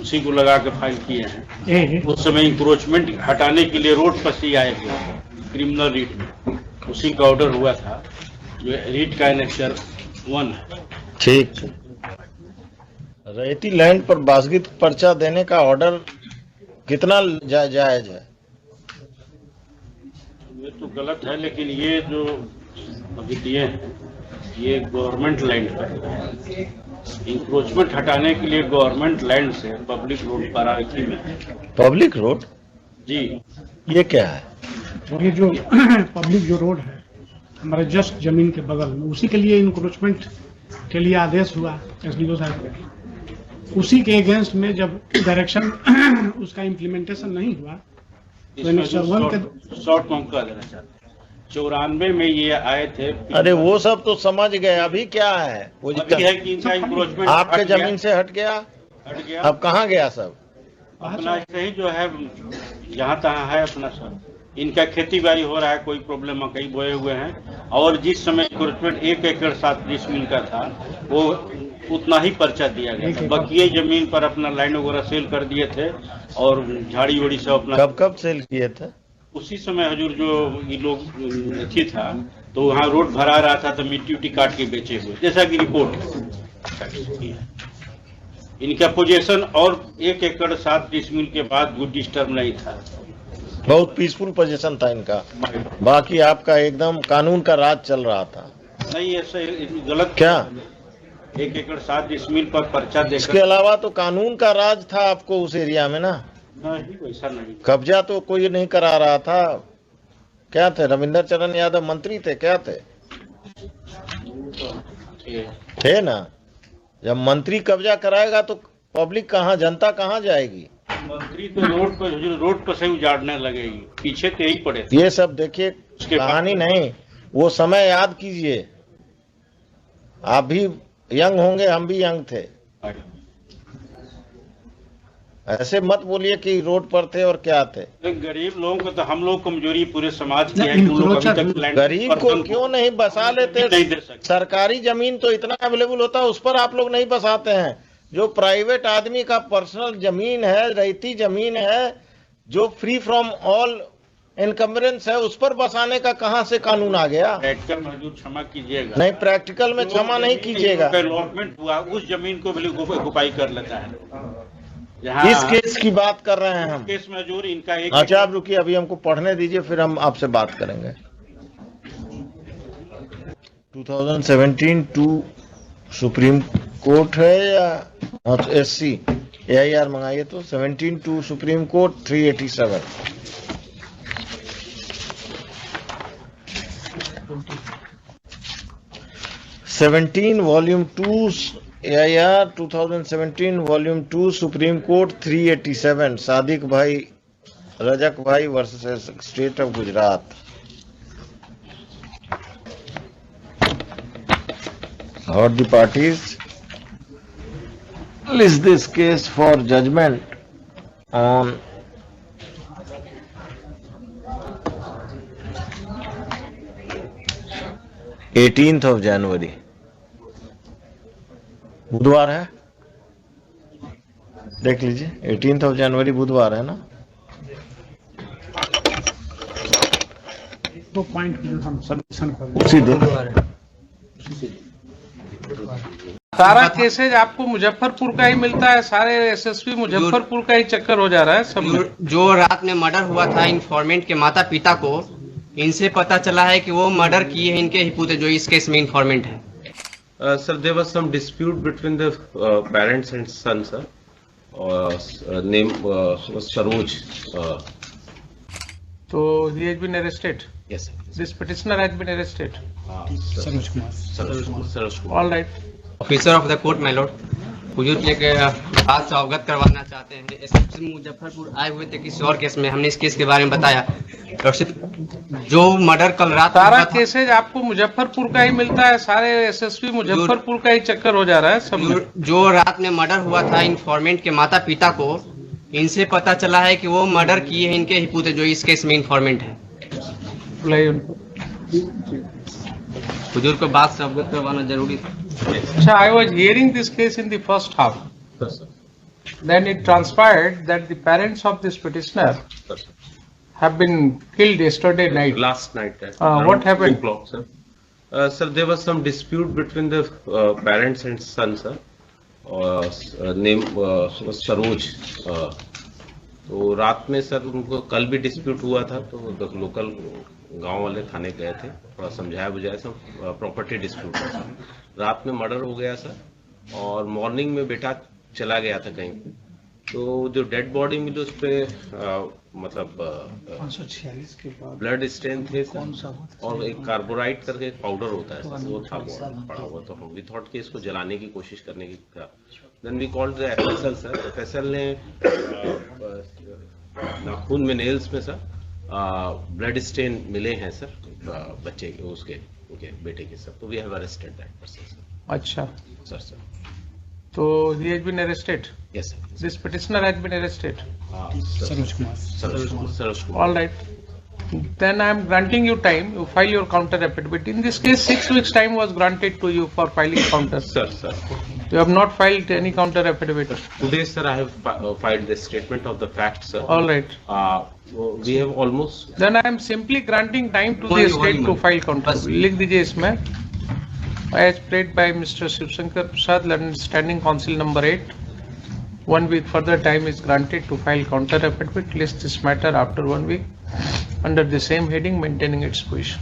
E: उसी को लगा के फाइल किए हैं। उस समय इंक्रोचमेंट हटाने के लिए रोड पर से आए थे क्रिमिनल रिट में, उसी का ऑर्डर हुआ था, जो रिट का नेचर 1 है।
A: ठीक, रेती लैंड पर बासगित पर्चा देने का ऑर्डर कितना जायज है?
E: ये तो गलत है, लेकिन ये जो अभी दिए हैं ये गवर्नमेंट लैंड पर, इंक्रोचमेंट हटाने के लिए गवर्नमेंट लैंड से पब्लिक रोड बाराकी में।
A: पब्लिक रोड
E: जी,
T: ये क्या है? और ये जो पब्लिक जो रोड है हमारे जस्ट जमीन के बगल में, उसी के लिए इंक्रोचमेंट के लिए आदेश हुआ एसडीओ साहब को। उसी के अगेंस्ट में जब डायरेक्शन उसका इम्प्लीमेंटेशन नहीं हुआ तो
E: शॉर्ट कम कर देना चाहते हैं। 94 में ये आए थे।
A: अरे वो सब तो समझ गए, अभी क्या है? वो
E: अभी है कि इनका इंक्रोचमेंट
A: आपके जमीन से हट गया। अब कहाँ गया सब?
E: अपना ऐसे ही जो है जहाँ तहाँ है अपना सब। इनका खेती बाड़ी हो रहा है, कोई प्रॉब्लम, मकई बोए हुए हैं, और जिस समय इंक्रोचमेंट 1 एकड़ 7 डिसमिल का था वो उतना ही पर्चा दिया गया था। बकिए जमीन पर अपना लाइन वगैरह सेल कर दिए थे और झाड़ी उड़ी सब अपना।
A: कब सेल किए थे?
E: उसी समय हजूर जो ये लोग अच्छी था तो वहाँ रोड भरा रहा था तो मिट्टी उट्टी काट के बेचे हुए, जैसा कि रिपोर्ट इनका पोजीशन। और 1 एकड़ 7 डिसमिल के बाद गुड डिस्टर्ब नहीं था,
A: बहुत पीसफुल पोजीशन था इनका। बाकी आपका एकदम कानून का राज चल रहा था।
E: नहीं, ऐसा गलत।
A: क्या
E: 1 एकड़ 7 डिसमिल पर पर्चा देकर,
A: इसके अलावा तो कानून का राज था आपको उस एरिया में ना?
E: नहीं, वैसा नहीं।
A: कब्जा तो कोई नहीं करा रहा था। क्या थे, रविंद्र चरण यादव मंत्री थे? क्या थे? थे ना? जब मंत्री कब्जा कराएगा तो पब्लिक कहाँ, जनता कहाँ जाएगी?
E: मंत्री तो रोड पर से उजाड़ने लगेगी, पीछे तो यही पड़े थे।
A: ये सब देखिए कहानी नहीं, वो समय याद कीजिए। आप भी यंग होंगे, हम भी यंग थे। ऐसे मत बोलिए कि रोड पर थे और क्या थे।
U: गरीब लोगों को तो हम लोग कमजोरी पूरे समाज की है कि उन लोग अभी तक लैंड
A: गरीब को क्यों नहीं बसा लेते?
U: नहीं दे सकते।
A: सरकारी जमीन तो इतना अवेलेबल होता है, उस पर आप लोग नहीं बसाते हैं। जो प्राइवेट आदमी का पर्सनल जमीन है, रैयती जमीन है, जो फ्री फ्रॉम ऑल इनकम्बरेंस है, उस पर बसाने का कहां से कानून आ गया?
U: प्रैक्टिकल मजदूर क्षमा कीजिएगा,
A: नहीं, प्रैक्टिकल में क्षमा नहीं कीजिएगा।
U: अलॉटमेंट हुआ उस जमीन को भी गुपाई कर लेता है।
A: इस केस की बात कर रहे हैं हम।
U: केस मजदूर इनका एक
A: अच्छा, आप रुकिए, अभी हमको पढ़ने दीजिए, फिर हम आपसे बात करेंगे। 2017 टू सुप्रीम कोर्ट है या एससी AIR मंगाइए तो 17 two supreme court 387। Volume 2 AIR 2017 volume 2 supreme court 387 Sadiq Bhai Rajak Bhai versus state of Gujarat. Or the parties list this case for judgment on 18th of January। बुधवार है, देख लीजिए, 18th of January बुधवार है ना।
T: तो पॉइंट जो हम सबमिशन कर
A: उसी दिन
Q: सारा केसेज आपको मुजफ्फरपुर का ही मिलता है, सारे SSP मुजफ्फरपुर का ही चक्कर हो जा रहा है सब।
V: जो रात में मर्डर हुआ था इन्फॉर्मेंट के माता पिता को, इनसे पता चला है कि वो मर्डर किए हैं इनके ही पुत्र जो इस केस में इन्फॉर्मेंट है।
W: Sir, there was some dispute between the parents and son, sir. Name was Saroj.
Q: So he has been arrested.
W: Yes, sir.
Q: This petitioner has been arrested.
T: Saroj Kumar।
W: Saroj Kumar.
Q: All right.
V: Officer of the court my Lord, हुजूर के बात से अवगत करवाना चाहते हैं। SSP Muzaffarpur आए हुए थे किसी और केस में, हमने इस केस के बारे में बताया। जो मर्डर कल रात
Q: सारा केसेज आपको मुजफ्फरपुर का ही मिलता है, सारे SSP मुजफ्फरपुर का ही चक्कर हो जा रहा है सब।
V: जो रात में मर्डर हुआ था इन्फॉर्मेंट के माता पिता को, इनसे पता चला है कि वो मर्डर किए हैं इनके ही पुत्र जो इस केस में इन्फॉर्मेंट है। हुजूर को बात से अवगत करवाना जरूरी था।
Q: अच्छा, I was hearing this case in the first half. Then it transpired that the parents of this petitioner have been killed yesterday night.
W: Last night.
Q: What happened?
W: 2 o'clock, sir. Sir, there was some dispute between the parents and son, sir. Name was Saroj. तो रात में sir उनको कल भी dispute हुआ था, तो local गांव वाले थाने गए थे, थोड़ा समझाया बुझाया, सब प्रॉपर्टी डिस्प्यूट था। रात में मर्डर हो गया सर, और मॉर्निंग में बेटा चला गया था कहीं पे, तो जो डेड बॉडी मिली उस पे मतलब
T: 546 के बाद
W: ब्लड स्टेन थे सर, और एक कार्बोराइड करके एक पाउडर होता है सर, वो था पड़ा हुआ। तो हम वी थॉट कि इसको जलाने की कोशिश करने की था। Then we called the FSL sir. FSL ने नाखून में, नेल्स में सर ब्लड स्टेन मिले हैं सर, बच्चे के, उसके उनके बेटे के सर। तो we have arrested that person sir.
Q: अच्छा
W: sir.
Q: So he has been arrested.
W: Yes, sir.
Q: This petitioner has been arrested.
T: Saroj Kumar।
W: Saroj Kumar.
Q: All right. Then I am granting you time. You file your counter affidavit. In this case, 6 weeks time was granted to you for filing counter.
W: Sir.
Q: You have not filed any counter affidavit.
W: Today, sir, I have filed the statement of the facts, sir.
Q: All right.
W: We have almost.
Q: Then I am simply granting time to the state to file counter. लिख दीजिए इसमें, as prayed by Mr. Shivshankar Prasad, London Standing Council number 8. 1 week further time is granted to file counter affidavit. List this matter after 1 week under the same heading, maintaining its position.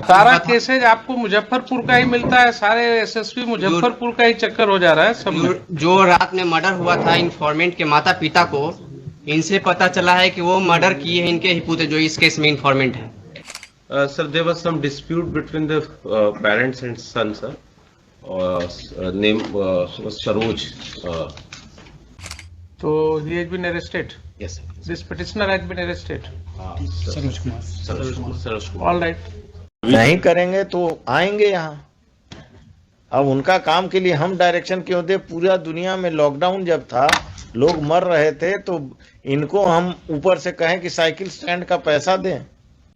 Q: सारा cases आपको मुजफ्फरपुर का ही मिलता है, सारे SSP Muzaffarpur का ही चक्कर हो जा रहा है सब।
V: जो रात में मर्डर हुआ था इन्फॉर्मेंट के माता पिता को, इनसे पता चला है कि वो मर्डर किए हैं इनके ही पुत्र जो इस केस में इन्फॉर्मेंट है।
W: Sir, there was some dispute between the parents and son, sir. Name was Saroj.
Q: So he has been arrested.
W: Yes, sir.
Q: This petitioner has been arrested.
T: Saroj Kumar।
W: Saroj Kumar.
Q: All right.
A: नहीं करेंगे तो आएंगे यहाँ। अब उनका काम के लिए हम डायरेक्शन क्यों दे? पूरा दुनिया में लॉकडाउन जब था, लोग मर रहे थे, तो इनको हम ऊपर से कहें कि साइकिल स्टैंड का पैसा दें?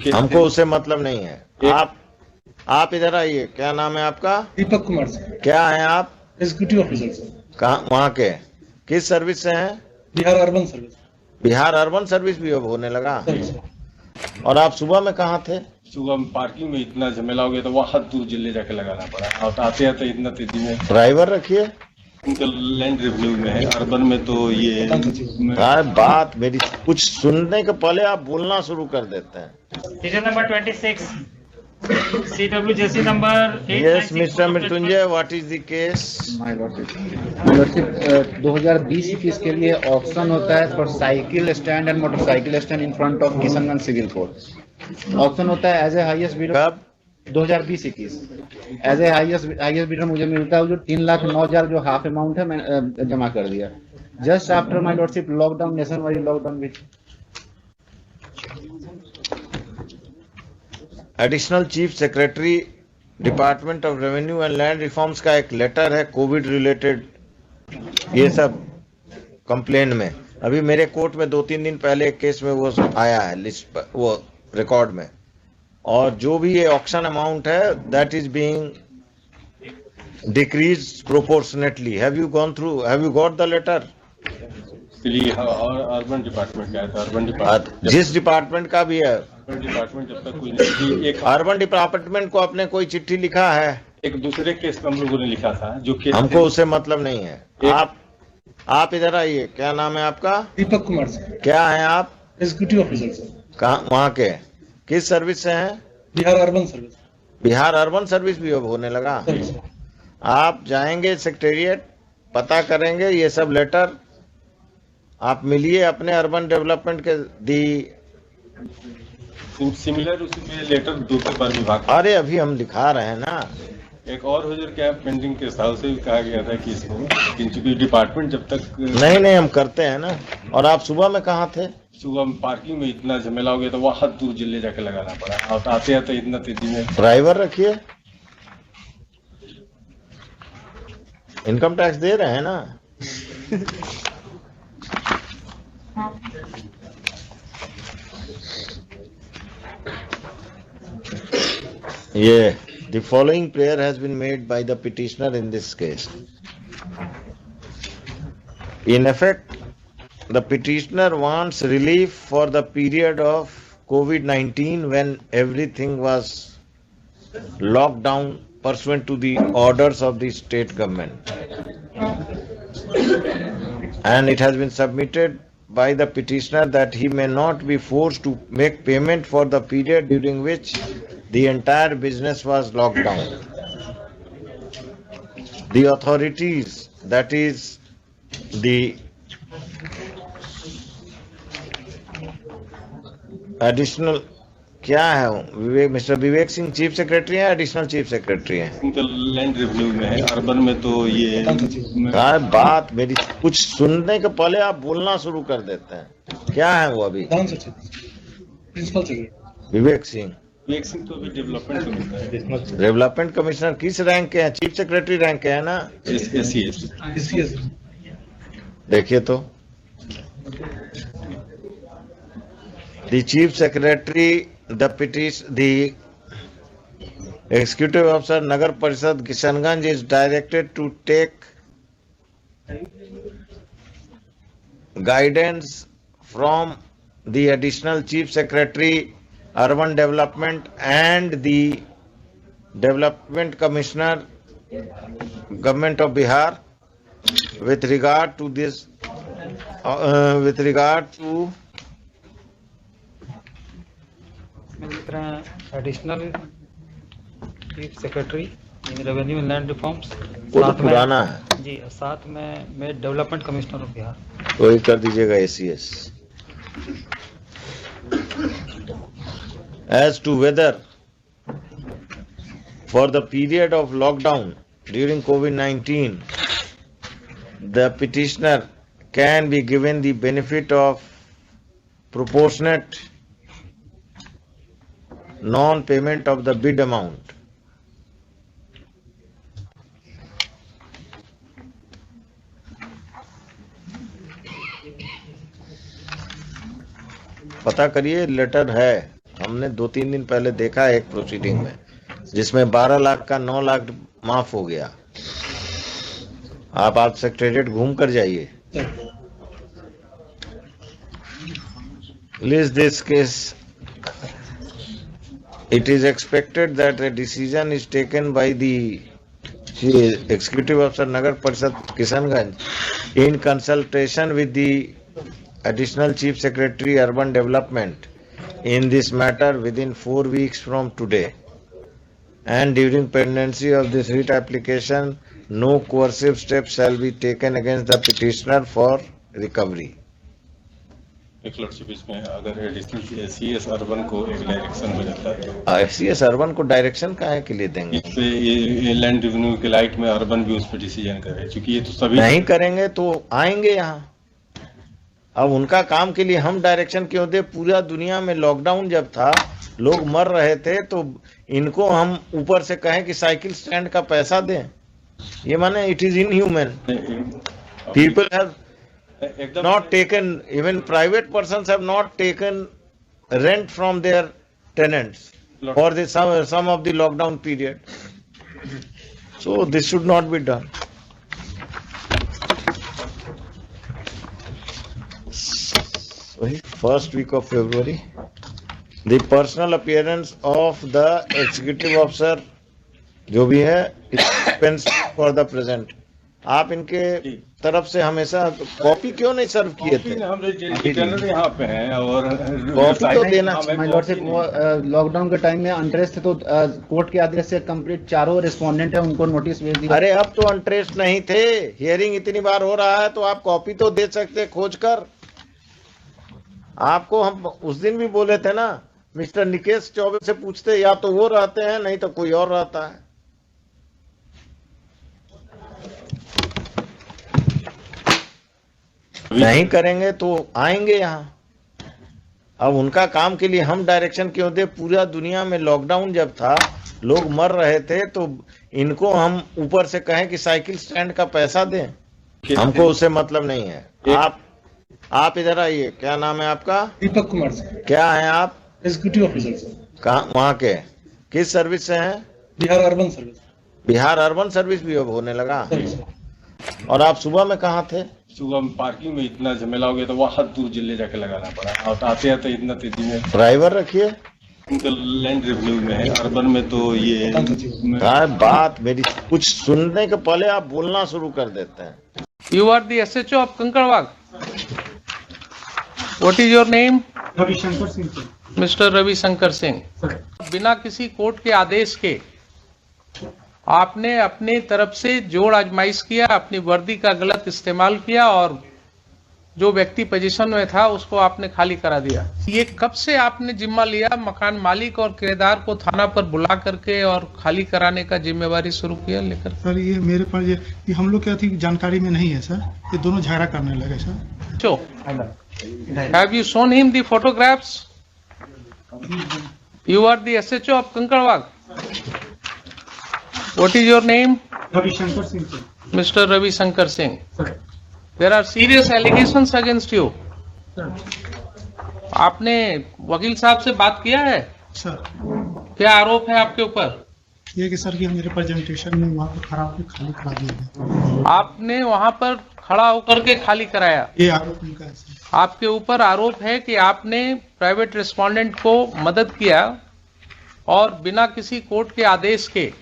A: हमको उससे मतलब नहीं है। आप इधर आइए। क्या नाम है आपका?
T: दीपक कुमार सर,
A: क्या है आप?
T: एग्जीक्यूटिव ऑफिसर सर,
A: कहाँ, वहाँ के किस सर्विस से हैं?
T: Bihar urban service.
A: Bihar urban service भी अब होने लगा। और आप सुबह में कहाँ थे?
U: सुबह में पार्किंग में इतना झमेला हो गया तो वहां दूर जिले जाके लगाना पड़ा, और आते आते इतना तेजी में।
A: ड्राइवर रखिए।
U: इनका लैंड रेवेन्यू में है, अर्बन में तो ये
A: बात मेरी कुछ सुनने के पहले आप बोलना शुरू कर देते हैं।
F: Decision number 26, CWJC number
A: yes mister Mrityunjay, what is the case?
G: My lordship 2020-21 के लिए ऑक्शन होता है for cycle stand and motorcycle stand in front of Kishanganj civil court. Auction होता है एज ए हाईएस्ट बिडर।
A: कब?
G: 2020-21 एज ए हाईएस्ट बिडर मुझे मिलता है जो 3,09,000 जो हाफ अमाउंट है मैं जमा कर दिया just after my lordship lockdown, nation wide lockdown which
A: additional chief secretary department of revenue and land reforms का एक लेटर है कोविड रिलेटेड, ये सब कंप्लेन में। अभी मेरे कोर्ट में 2-3 दिन पहले एक केस में वो आया है लिस्ट पर, वो रिकॉर्ड में। और जो भी ये ऑक्शन अमाउंट है that is being decrees proportionately. Have you got the letter?
U: और अर्बन डिपार्टमेंट का है, तो अर्बन डिपार्टमेंट
A: जिस डिपार्टमेंट का भी है,
U: डिपार्टमेंट जब तक कोई नहीं, एक
A: अर्बन डिपार्टमेंट को आपने कोई चिट्ठी लिखा है?
U: एक दूसरे केस में हम लोगों ने लिखा था, जो केस
A: हमको उससे मतलब नहीं है। आप इधर आइए। क्या नाम है आपका?
T: दीपक कुमार सर,
U: क्या है आप?
T: एग्जीक्यूटिव ऑफिसर सर,
A: कहाँ, वहाँ के किस सर्विस से हैं?
T: Bihar urban service.
A: Bihar urban service भी अब होने लगा। आप जाएंगे सेक्रेटेरिएट, पता करेंगे ये सब लेटर, आप मिलिए अपने अर्बन डेवलपमेंट के दी
U: सिमिलर उसी में लेटर दूसरे बार विभाग।
A: अरे अभी हम लिखा रहे हैं ना।
U: एक और हुजूर क्या पेंडिंग के हिसाब से भी कहा गया था कि इसको, क्योंकि डिपार्टमेंट जब तक
A: नहीं हम करते हैं ना। और आप सुबह में कहाँ थे?
U: सुबह में पार्किंग में इतना झमेला हो गया तो वहां दूर जिले जाके लगाना पड़ा, और आते आते इतना तेजी में।
A: ड्राइवर रखिए। इनकम टैक्स दे रहे हैं ना? Yeah, the following prayer has been made by the petitioner in this case. In effect, the petitioner wants relief for the period of COVID-19 when everything was locked down pursuant to the orders of the state government. And it has been submitted by the petitioner that he may not be forced to make payment for the period during which the entire business was locked down. The authorities, that is the additional, क्या है विवेक, mister Vivek Singh chief secretary है, additional chief secretary है?
U: इनका land revenue में है, urban में तो ये
A: बात मेरी कुछ सुनने के पहले आप बोलना शुरू कर देते हैं। क्या है वो अभी?
T: प्रिंसिपल सेक्रेटरी
U: विवेक सिंह तो अभी डेवलपमेंट
A: कमिश्नर किस रैंक के हैं? चीफ सेक्रेटरी रैंक के हैं ना?
U: एस।
A: देखिए तो the chief secretary, the executive officer Nagar Parishad Kishanganj is directed to take guidance from the additional chief secretary urban development and the development commissioner government of Bihar with regard to this
F: additional chief secretary in revenue and land reforms,
A: पुराना है
F: जी, साथ में मैं development commissioner of Bihar.
A: तो ये कर दीजिएगा ACS। As to whether for the period of lockdown during COVID-19 the petitioner can be given the benefit of proportionate non-payment of the bid amount. पता करिए, लेटर है, हमने 2-3 दिन पहले देखा है एक प्रोसीडिंग में, जिसमें 12 लाख का 9 लाख माफ हो गया। आप सेक्रेटेरिएट घूम कर जाइए। List this case. It is expected that a decision is taken by the Executive Officer Nagar Parishad Kishanganj in consultation with the Additional Chief Secretary Urban Development in this matter within 4 weeks from today. And during pendency of this writ application, no coercive steps shall be taken against the petitioner for recovery.
U: एक lordship इसमें अगर additional CS urban को एक direction हो जाता है,
A: CS urban को direction काहे के लिए देंगे?
U: इससे ये लैंड रेवेन्यू के लाइट में अर्बन भी उस पर डिसीजन करे, क्योंकि ये तो सभी
A: नहीं करेंगे तो आएंगे यहाँ। अब उनका काम के लिए हम डायरेक्शन क्यों दे? पूरा दुनिया में लॉकडाउन जब था, लोग मर रहे थे, तो इनको हम ऊपर से कहें कि साइकिल स्टैंड का पैसा दें, ये माने it is inhuman. People have not taken, even private persons have not taken rent from their tenants for the some of the lockdown period. So this should not be done. So first week of February, the personal appearance of the executive officer जो भी है is dispensed for the present. आप इनके तरफ से हमेशा copy क्यों नहीं सर्व किए थे?
U: यहाँ पे हैं और
A: कॉपी तो देना।
G: माय लॉर्डशिप, वो लॉकडाउन के टाइम में अनट्रेस थे, तो कोर्ट के आदेश से कंप्लीट 4 रिस्पोंडेंट है, उनको नोटिस भेज दिया।
A: अरे अब तो अनट्रेस नहीं थे, हियरिंग इतनी बार हो रहा है तो आप कॉपी तो दे सकते खोज कर। आपको हम उस दिन भी बोले थे ना, मिस्टर निकेश चौबे से पूछते, या तो वो रहते हैं नहीं तो कोई और रहता है। नहीं करेंगे तो आएंगे यहाँ। अब उनका काम के लिए हम डायरेक्शन क्यों दे? पूरा दुनिया में लॉकडाउन जब था, लोग मर रहे थे, तो इनको हम ऊपर से कहें कि साइकिल स्टैंड का पैसा दें, हमको उससे मतलब नहीं है। आप इधर आइए, क्या नाम है आपका?
T: दीपक कुमार सर।
A: क्या है आप?
T: Executive officer sir.
A: कहाँ, वहाँ के किस सर्विस से हैं?
T: Bihar urban service.
A: Bihar urban service भी अब होने लगा। और आप सुबह में कहाँ थे?
U: सुबह में पार्किंग में इतना झमेला हो गया तो वहाँ दूर जिले जाके लगाना पड़ा, और आते आते इतना तेजी में।
A: ड्राइवर रखिए।
U: इनका लैंड रेवेन्यू में है, अर्बन में तो ये
A: बात मेरी कुछ सुनने के पहले आप बोलना शुरू कर देते हैं।
Q: You are the SHO of Kankarwag. What is your name?
T: Ravishankar Singh sir.
Q: Mr. Ravishankar Singh. बिना किसी कोर्ट के आदेश के आपने अपने तरफ से जोड़ आजमाइश किया, अपनी वर्दी का गलत इस्तेमाल किया, और जो व्यक्ति पोजीशन में था उसको आपने खाली करा दिया। ये कब से आपने जिम्मा लिया मकान मालिक और किराएदार को थाना पर बुला करके और खाली कराने का जिम्मेवारी शुरू किया लेकर?
T: सर ये मेरे पास ये हम लोग क्या थी जानकारी में नहीं है सर, ये दोनों झगड़ा करने लगे sir.
Q: So have you shown him the photographs? You are the SHO of Kankarbagh. What is your name?
T: Ravishankar Singh sir.
Q: Mr. Ravishankar Singh. There are serious allegations against you. आपने वकील साहब से बात किया है?
T: सर
Q: क्या आरोप है आपके ऊपर?
T: ये कि सर कि मेरे प्रेजेंटेशन में वहाँ पर खड़ा होकर खाली करा दिया।
Q: आपने वहाँ पर खड़ा होकर के खाली कराया?
T: ये आरोप उनका है सर।
Q: आपके ऊपर आरोप है कि आपने प्राइवेट रिस्पोंडेंट को मदद किया और बिना किसी कोर्ट के आदेश के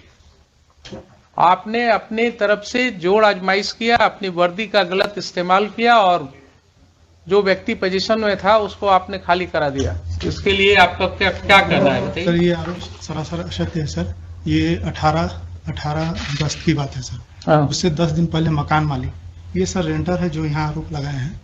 Q: आपने अपने तरफ से जोड़ आजमाइश किया, अपनी वर्दी का गलत इस्तेमाल किया, और जो व्यक्ति पोजीशन में था उसको आपने खाली करा दिया। इसके लिए आपका क्या कहना है बताइए?
T: सर ये आरोप सरासर असत्य है सर। ये 18 अगस्त की बात है सर। उससे 10 दिन पहले मकान मालिक, ये सर रेंटर है जो यहाँ आरोप लगाए हैं,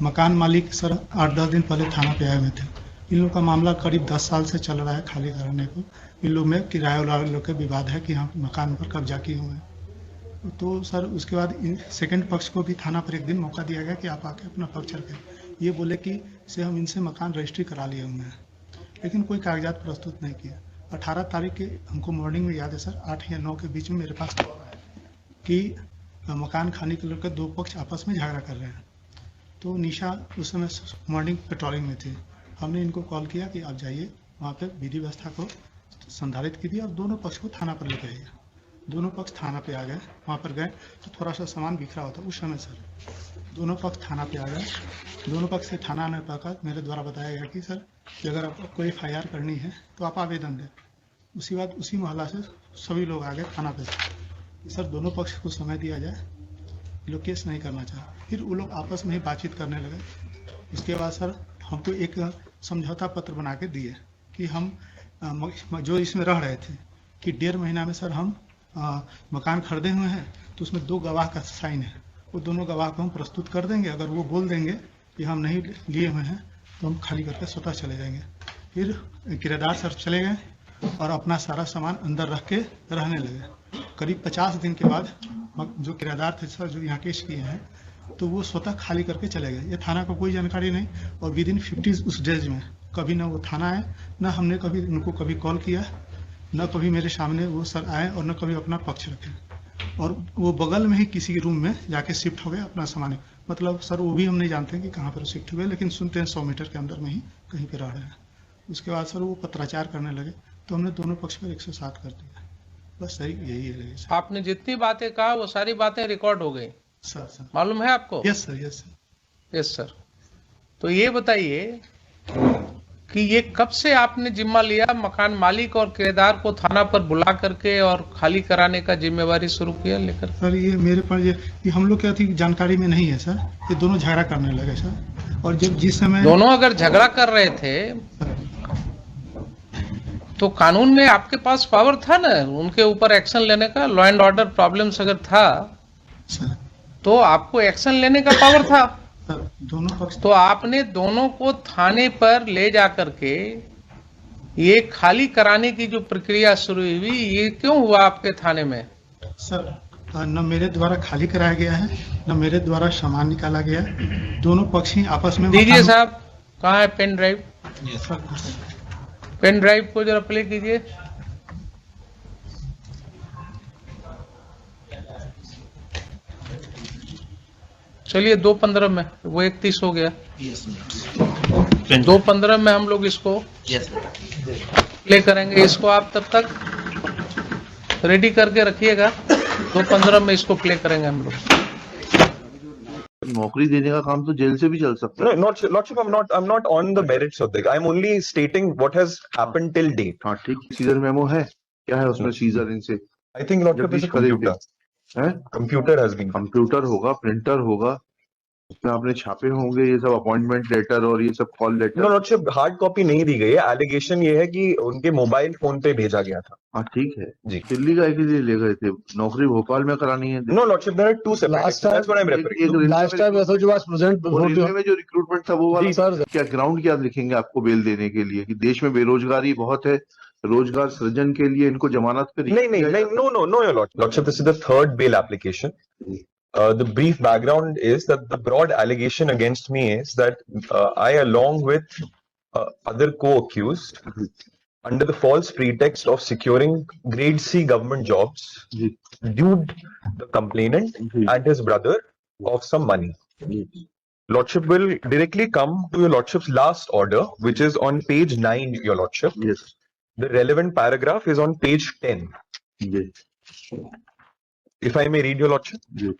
T: मकान मालिक सर 8-10 दिन पहले थाना पे आए हुए थे। इन लोग का मामला करीब 10 साल से चल रहा है खाली कराने को। इन लोग में किराए वाले लोग के विवाद है कि हम मकान पर कब्जा किए हुए हैं। तो सर उसके बाद सेकंड पक्ष को भी थाना पर एक दिन मौका दिया गया कि आप आके अपना पक्ष रखें। ये बोले कि से हम इनसे मकान रजिस्ट्री करा लिए हुए हैं, लेकिन कोई कागजात प्रस्तुत नहीं किया। 18 तारीख के हमको मॉर्निंग में याद है सर 8 या 9 के बीच में मेरे पास कॉल आया कि मकान खाने के लेकर 2 पक्ष आपस में झगड़ा कर रहे हैं। तो निशा उस समय मॉर्निंग पेट्रोलिंग में थी,
H: हमने इनको कॉल किया कि आप जाइए वहाँ पे विधि व्यवस्था को संधारित कीजिए और दोनों पक्ष को थाना पर लेके आइए। दोनों पक्ष थाना पे आ गए। वहाँ पर गए तो थोड़ा सा सामान बिखरा होता उस समय सर दोनों पक्ष थाना पे आ गए। दोनों पक्ष से थाना आने पर मेरे द्वारा बताया गया कि सर कि अगर आपको FIR करनी है तो आप आवेदन दें। उसी बाद उसी मोहल्ला से सभी लोग आ गए थाना पे सर दोनों पक्ष को समय दिया जाए, ये लोग केस नहीं करना चाहे। फिर वो लोग आपस में ही बातचीत करने लगे। उसके बाद सर हमको एक समझौता पत्र बना के दिए कि हम जो इसमें रह रहे थे कि 1.5 महीना में सर हम मकान खरीदे हुए हैं तो उसमें 2 गवाह का साइन है, वो दोनों गवाह को हम प्रस्तुत कर देंगे। अगर वो बोल देंगे कि हम नहीं लिए हुए हैं तो हम खाली करके स्वतः चले जाएंगे। फिर किराएदार सर चले गए और अपना सारा सामान अंदर रख के रहने लगे। करीब 50 दिन के बाद जो किराएदार थे सर जो यहाँ केस किए हैं तो वो स्वतः खाली करके चले गए। ये थाना को कोई जानकारी नहीं और विदिन 50 उस डेज में कभी ना वो थाना आए, ना हमने कभी उनको कभी कॉल किया, न कभी मेरे सामने वो सर आए और न कभी अपना पक्ष रखे। और वो बगल में ही किसी रूम में जाके शिफ्ट हो गए अपना सामान। मतलब सर वो भी हम नहीं जानते कि कहाँ पर शिफ्ट हुए, लेकिन सुनते हैं 100 मीटर के अंदर में ही कहीं पे रह रहे हैं। उसके बाद सर वो पत्राचार करने लगे तो हमने दोनों पक्ष पर 107 कर दिया। बस सही यही है सर।
Q: आपने जितनी बातें कहा वो सारी बातें रिकॉर्ड हो गई
H: सर
Q: मालूम है आपको?
H: Yes sir, yes sir,
Q: yes sir. तो ये बताइए कि ये कब से आपने जिम्मा लिया मकान मालिक और किराएदार को थाना पर बुला करके और खाली कराने का जिम्मेवारी शुरू किया लेकर?
H: सर ये मेरे पास ये हम लोग क्या थी जानकारी में नहीं है सर। ये दोनों झगड़ा करने लगे सर और जब जिस समय
Q: दोनों अगर झगड़ा कर रहे थे तो कानून में आपके पास पावर था ना उनके ऊपर एक्शन लेने का। लॉ एंड ऑर्डर प्रॉब्लम्स अगर था तो आपको एक्शन लेने का पावर था।
H: दोनों पक्ष
Q: तो आपने दोनों को थाने पर ले जाकर के ये खाली कराने की जो प्रक्रिया शुरू हुई ये क्यों हुआ आपके थाने में?
H: सर न मेरे द्वारा खाली कराया गया है न मेरे द्वारा सामान निकाला गया है। दोनों पक्ष ही आपस में
Q: दीजिए साहब, कहाँ है पेन ड्राइव? पेन ड्राइव को जरा प्ले कीजिए। चलिए 2:15 में वो 31 हो गया। 2:15 में हम लोग इसको प्ले करेंगे। इसको आप तब तक रेडी करके रखिएगा। 2:15 में इसको प्ले करेंगे हम लोग।
D: नौकरी देने का काम तो जेल से भी चल सकता है।
J: Lordship, I'm not on the merits of this. I'm only stating what has happened till date.
D: हाँ ठीक। सीजर मेमो है क्या है उसमें? सीजर इनसे
J: I think Lordship is a computer.
D: है
J: Computer has been.
D: कंप्यूटर होगा, प्रिंटर होगा, उसमें आपने छापे होंगे ये सब अपॉइंटमेंट लेटर और ये सब call letter.
J: No, Lordship, hard copy नहीं दी गई है। एलिगेशन ये है कि उनके मोबाइल फोन पे भेजा गया था।
D: हाँ ठीक है
J: जी।
D: दिल्ली का के लिए ले गए थे, नौकरी भोपाल में करानी है।
J: No, Lordship, there are two separate. That's what I'm referring to.
N: Last time SOG was present before
D: railway में जो रिक्रूटमेंट था वो वाला
N: सर
D: क्या ग्राउंड क्या लिखेंगे आपको बेल देने के लिए कि देश में बेरोजगारी बहुत है, रोजगार सृजन के लिए इनको जमानत पे
J: नहीं, no, your Lordship, this is the third bail application. The brief background is that the broad allegation against me is that I, along with other co-accused, under the false pretext of securing grade C government jobs, duped the complainant and his brother of some money. Lordship will directly come to your Lordship's last order, which is on page 9, your Lordship.
D: Yes.
J: The relevant paragraph is on page 10.
D: Yes.
J: If I may read, your Lordship.
D: Yes.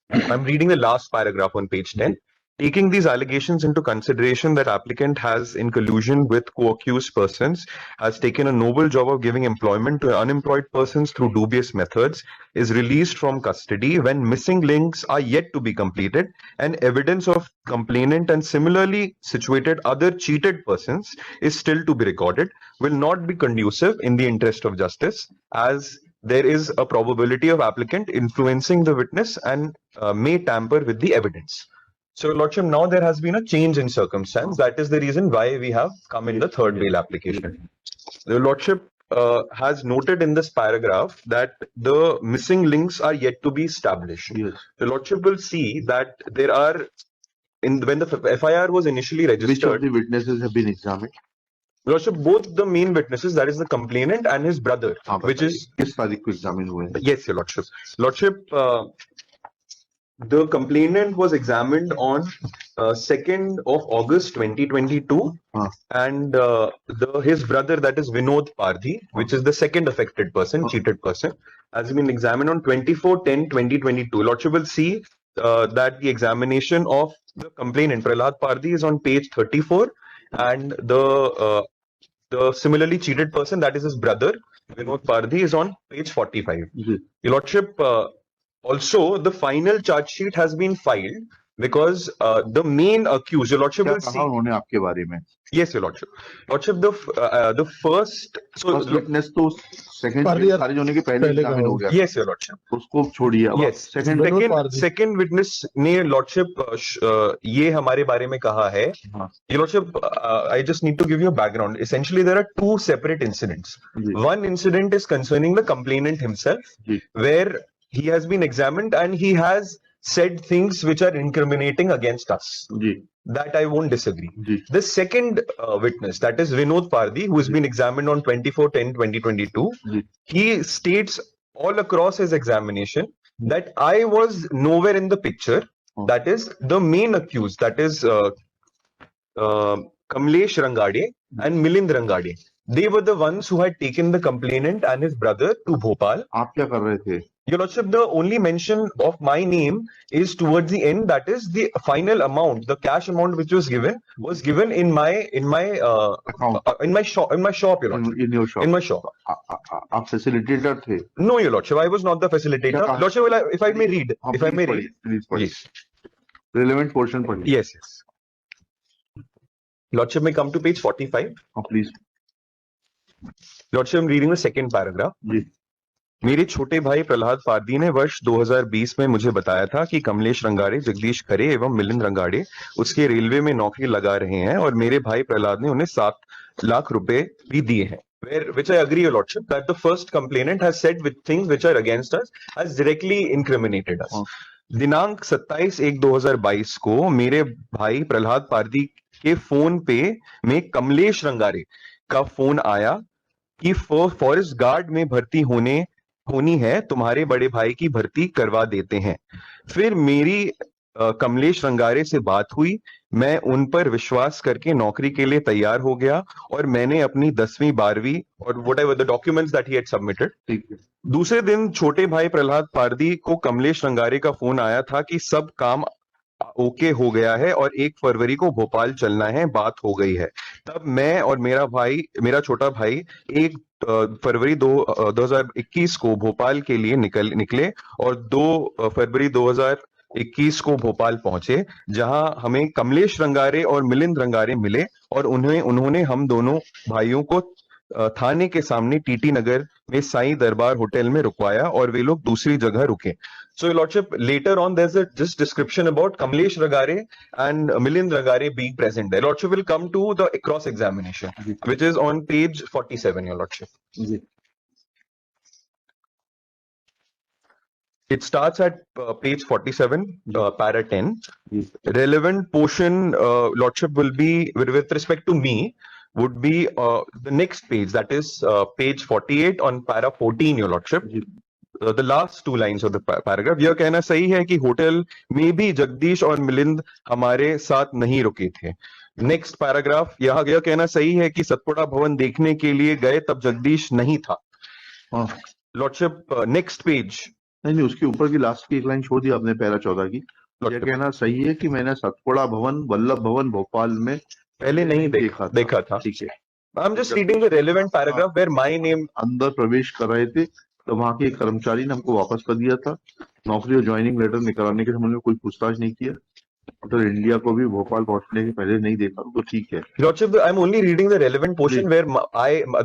J: I'm reading the last paragraph on page 10. Taking these allegations into consideration that applicant has, in collusion with co-accused persons, has taken a noble job of giving employment to unemployed persons through dubious methods, is released from custody when missing links are yet to be completed, and evidence of complainant and similarly situated other cheated persons is still to be recorded, will not be conducive in the interest of justice, as there is a probability of applicant influencing the witness and may tamper with the evidence. So, Lordship, now there has been a change in circumstance. That is the reason why we have come in the third bail application. The Lordship has noted in this paragraph that the missing links are yet to be established.
D: Yes.
J: The Lordship will see that there are, when the FIR was initially registered.
D: Which of the witnesses have been examined?
J: Lordship, both the main witnesses, that is the complainant and his brother, which is.
D: किस तारीख को examine हुए हैं?
J: Yes, your Lordship. Lordship, The complainant was examined on 2nd of August 2022, and his brother, that is Vinod Pardhi, which is the second affected person, cheated person, has been examined on 24/10/2022. Lordship will see that the examination of the complainant Prahlad Pardhi is on page 34, and the similarly cheated person, that is his brother Vinod Pardhi, is on page 45. Your Lordship, also the final charge sheet has been filed because the main accused, Your Lordship
D: क्या
J: will
D: कहा
J: see.
D: उन्होंने आपके बारे में?
J: Yes, Your Lordship. Lordship, the first
D: witness तो second खारिज होने के पहले एग्जामिन हो गया।
J: Yes, Your Lordship.
D: उसको छोड़िए अब।
J: Yes, second witness ने Lordship ये हमारे बारे में कहा है। Your Lordship, I just need to give you a background. Essentially, there are two separate incidents. One incident is concerning the complainant himself, where he has been examined and he has said things which are incriminating against us. That I won't disagree. The second witness, that is Vinod Pardhi, who has been examined on 24/10/2022, he states all across his examination that I was nowhere in the picture. That is the main accused, that is Kamlesh Rangade and Milind Rangade. They were the ones who had taken the complainant and his brother to Bhopal.
D: आप क्या कर रहे थे?
J: Your Lordship, the only mention of my name is towards the end. That is the final amount, the cash amount which was given in my account, in my shop, Your Lordship.
D: In your shop.
J: In my shop.
D: आप facilitator थे?
J: No, Your Lordship, I was not the facilitator. Lordship, if I may read,
D: please पढ़िए।
J: Yes.
D: Relevant portion पढ़िए।
J: Yes. Lordship, may come to page 45.
D: Please.
J: Lordship, I'm reading the second paragraph. मेरे छोटे भाई प्रहलाद पारदी ने वर्ष 2020 में मुझे बताया था कि कमलेश रंगाड़े, जगदीश खरे एवं मिलिंद रंगाड़े उसके रेलवे में नौकरी लगा रहे हैं और मेरे भाई प्रहलाद ने उन्हें 7 लाख रुपए भी दिए हैं. Which I agree, Your Lordship, that the first complainant has said with things which are against us, has directly incriminated us. दिनांक 27/1/2022 को मेरे भाई प्रहलाद पारदी के फोन पे में कमलेश रंगाड़े का फोन आया कि फॉरेस्ट गार्ड में भर्ती होनी है, तुम्हारे बड़े भाई की भर्ती करवा देते हैं. फिर मेरी कमलेश रंगारे से बात हुई, मैं उन पर विश्वास करके नौकरी के लिए तैयार हो गया और मैंने अपनी 10वीं 12वीं और whatever the documents that he had submitted. दूसरे दिन छोटे भाई प्रहलाद पारदी को कमलेश रंगारे का फोन आया था कि सब काम ओके हो गया है और 1 फरवरी को भोपाल चलना है, बात हो गई है. तब मैं और मेरा छोटा भाई 1 फरवरी 2021 को भोपाल के लिए निकले और 2 फरवरी 2021 को भोपाल पहुंचे, जहां हमें कमलेश रंगारे और मिलिंद रंगारे मिले और उन्होंने हम दोनों भाइयों को थाने के सामने टीटी नगर में साईं दरबार होटल में रुकवाया और वे लोग दूसरी जगह रुके. So, Your Lordship, later on there's a just description about Kamlesh Rangare and Milind Rangare being present there. Lordship will come to the cross examination, which is on page 47, Your Lordship. It starts at page 47, para 10. Relevant portion, Lordship, will be with respect to me, would be the next page, that is page 48 on para 14, Your Lordship. The last 2 lines of the paragraph. यह कहना सही है कि hotel में भी जगदीश और मिलिंद हमारे साथ नहीं रुके थे. नेक्स्ट पैराग्राफ, यह कहना सही है कि सतपुड़ा भवन देखने के लिए गए तब जगदीश नहीं था. Lordship, next page.
D: नहीं, उसके ऊपर की लास्ट की एक लाइन छोड़ दी आपने, पैरा 14 की. यह कहना सही है कि मैंने सतपुड़ा भवन, वल्लभ भवन भोपाल में
J: पहले नहीं देखा था.
D: ठीक है.
J: I'm just reading the relevant paragraph where my name.
D: अंदर प्रवेश कर रहे थे तो वहां के कर्मचारी ने हमको वापस कर दिया था. नौकरी और ज्वाइनिंग लेटर निकालने के संबंध में कोई पूछताछ नहीं किया. तो इंडिया को भी भोपाल पहुंचने के पहले नहीं देखा, तो ठीक है.
J: Lordship, I'm only reading the relevant portion where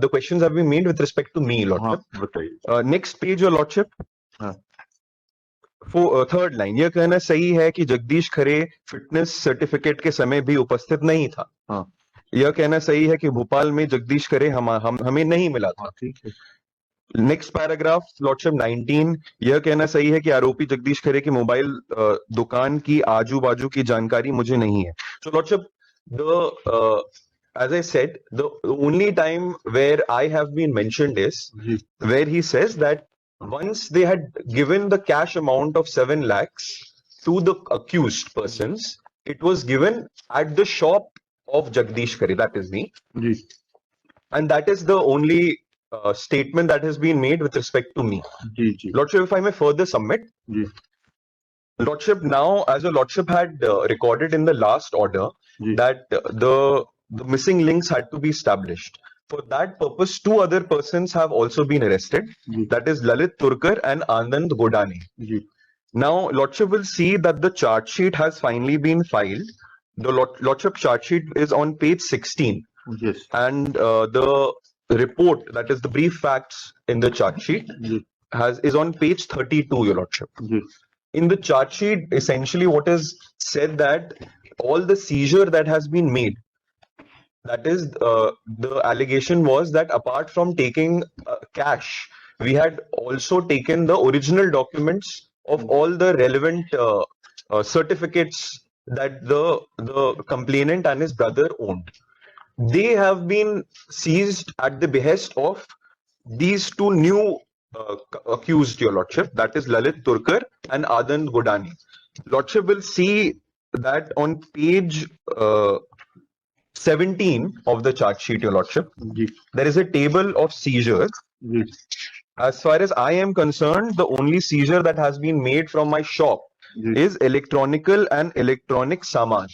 J: the questions have been made with respect to me, Lordship.
D: बताइए.
J: Next page, Your Lordship. Third line, यह कहना सही है कि जगदीश खरे फिटनेस सर्टिफिकेट के समय भी उपस्थित नहीं था. यह कहना सही है कि भोपाल में जगदीश खरे हमें नहीं मिला था.
D: ठीक है.
J: नेक्स्ट पैराग्राफ, लॉर्डशिप 19, यह कहना सही है कि आरोपी जगदीश खरे की मोबाइल दुकान की आजू बाजू की जानकारी मुझे नहीं है. सो lordship, as I said, the only time where I have been mentioned is where he says that once they had given the cash amount of 7 lakhs to the accused persons, it was given at the shop of Jagdish Khare, that is me. And that is the only statement that has been made with respect to me. Lordship, if I may further submit, Lordship, now as a Lordship had recorded in the last order that the missing links had to be established. For that purpose, two other persons have also been arrested. That is Lalit Turkar and Anand Godane. Now, Lordship will see that the charge sheet has finally been filed. The Lordship charge sheet is on page 16. And the report, that is the brief facts in the charge sheet, is on page 32, Your Lordship. In the charge sheet, essentially what is said that all the seizure that has been made, that is the allegation was that apart from taking cash, we had also taken the original documents of all the relevant certificates that the complainant and his brother owned. They have been seized at the behest of these two new accused, Your Lordship, that is Lalit Turkar and Anand Godane. Lordship will see that on page 17 of the charge sheet, Your Lordship, there is a table of seizures. As far as I am concerned, the only seizure that has been made from my shop is electronical and electronic saman.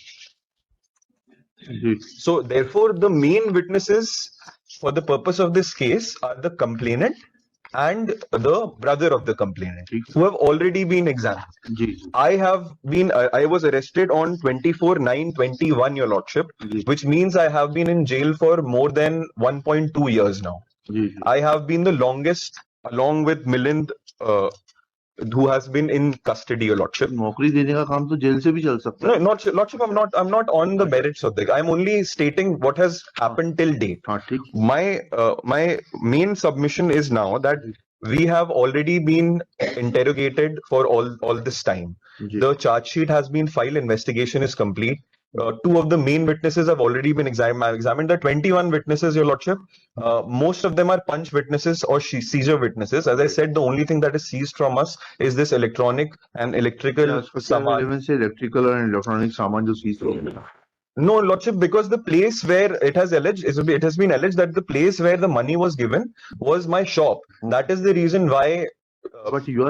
J: So therefore, the main witnesses for the purpose of this case are the complainant and the brother of the complainant, who have already been examined. I was arrested on 24/9/21, Your Lordship, which means I have been in jail for more than 1.2 years now. I have been the longest, along with Milind, who has been in custody, Your Lordship.
D: नौकरी देने का काम तो jail से भी चल सकता है.
J: No, Lordship, I'm not on the merits of this. I'm only stating what has happened till date. My main submission is now that we have already been interrogated for all this time. The charge sheet has been filed, investigation is complete. Two of the main witnesses have already been examined. The 21 witnesses, Your Lordship, most of them are punch witnesses or seizure witnesses. As I said, the only thing that is seized from us is this electronic and electrical saman.
D: Electrical and electronic saman जो seized हो गया.
J: No, Lordship, because the place where it has been alleged that the place where the money was given was my shop. That is the reason why.
D: But you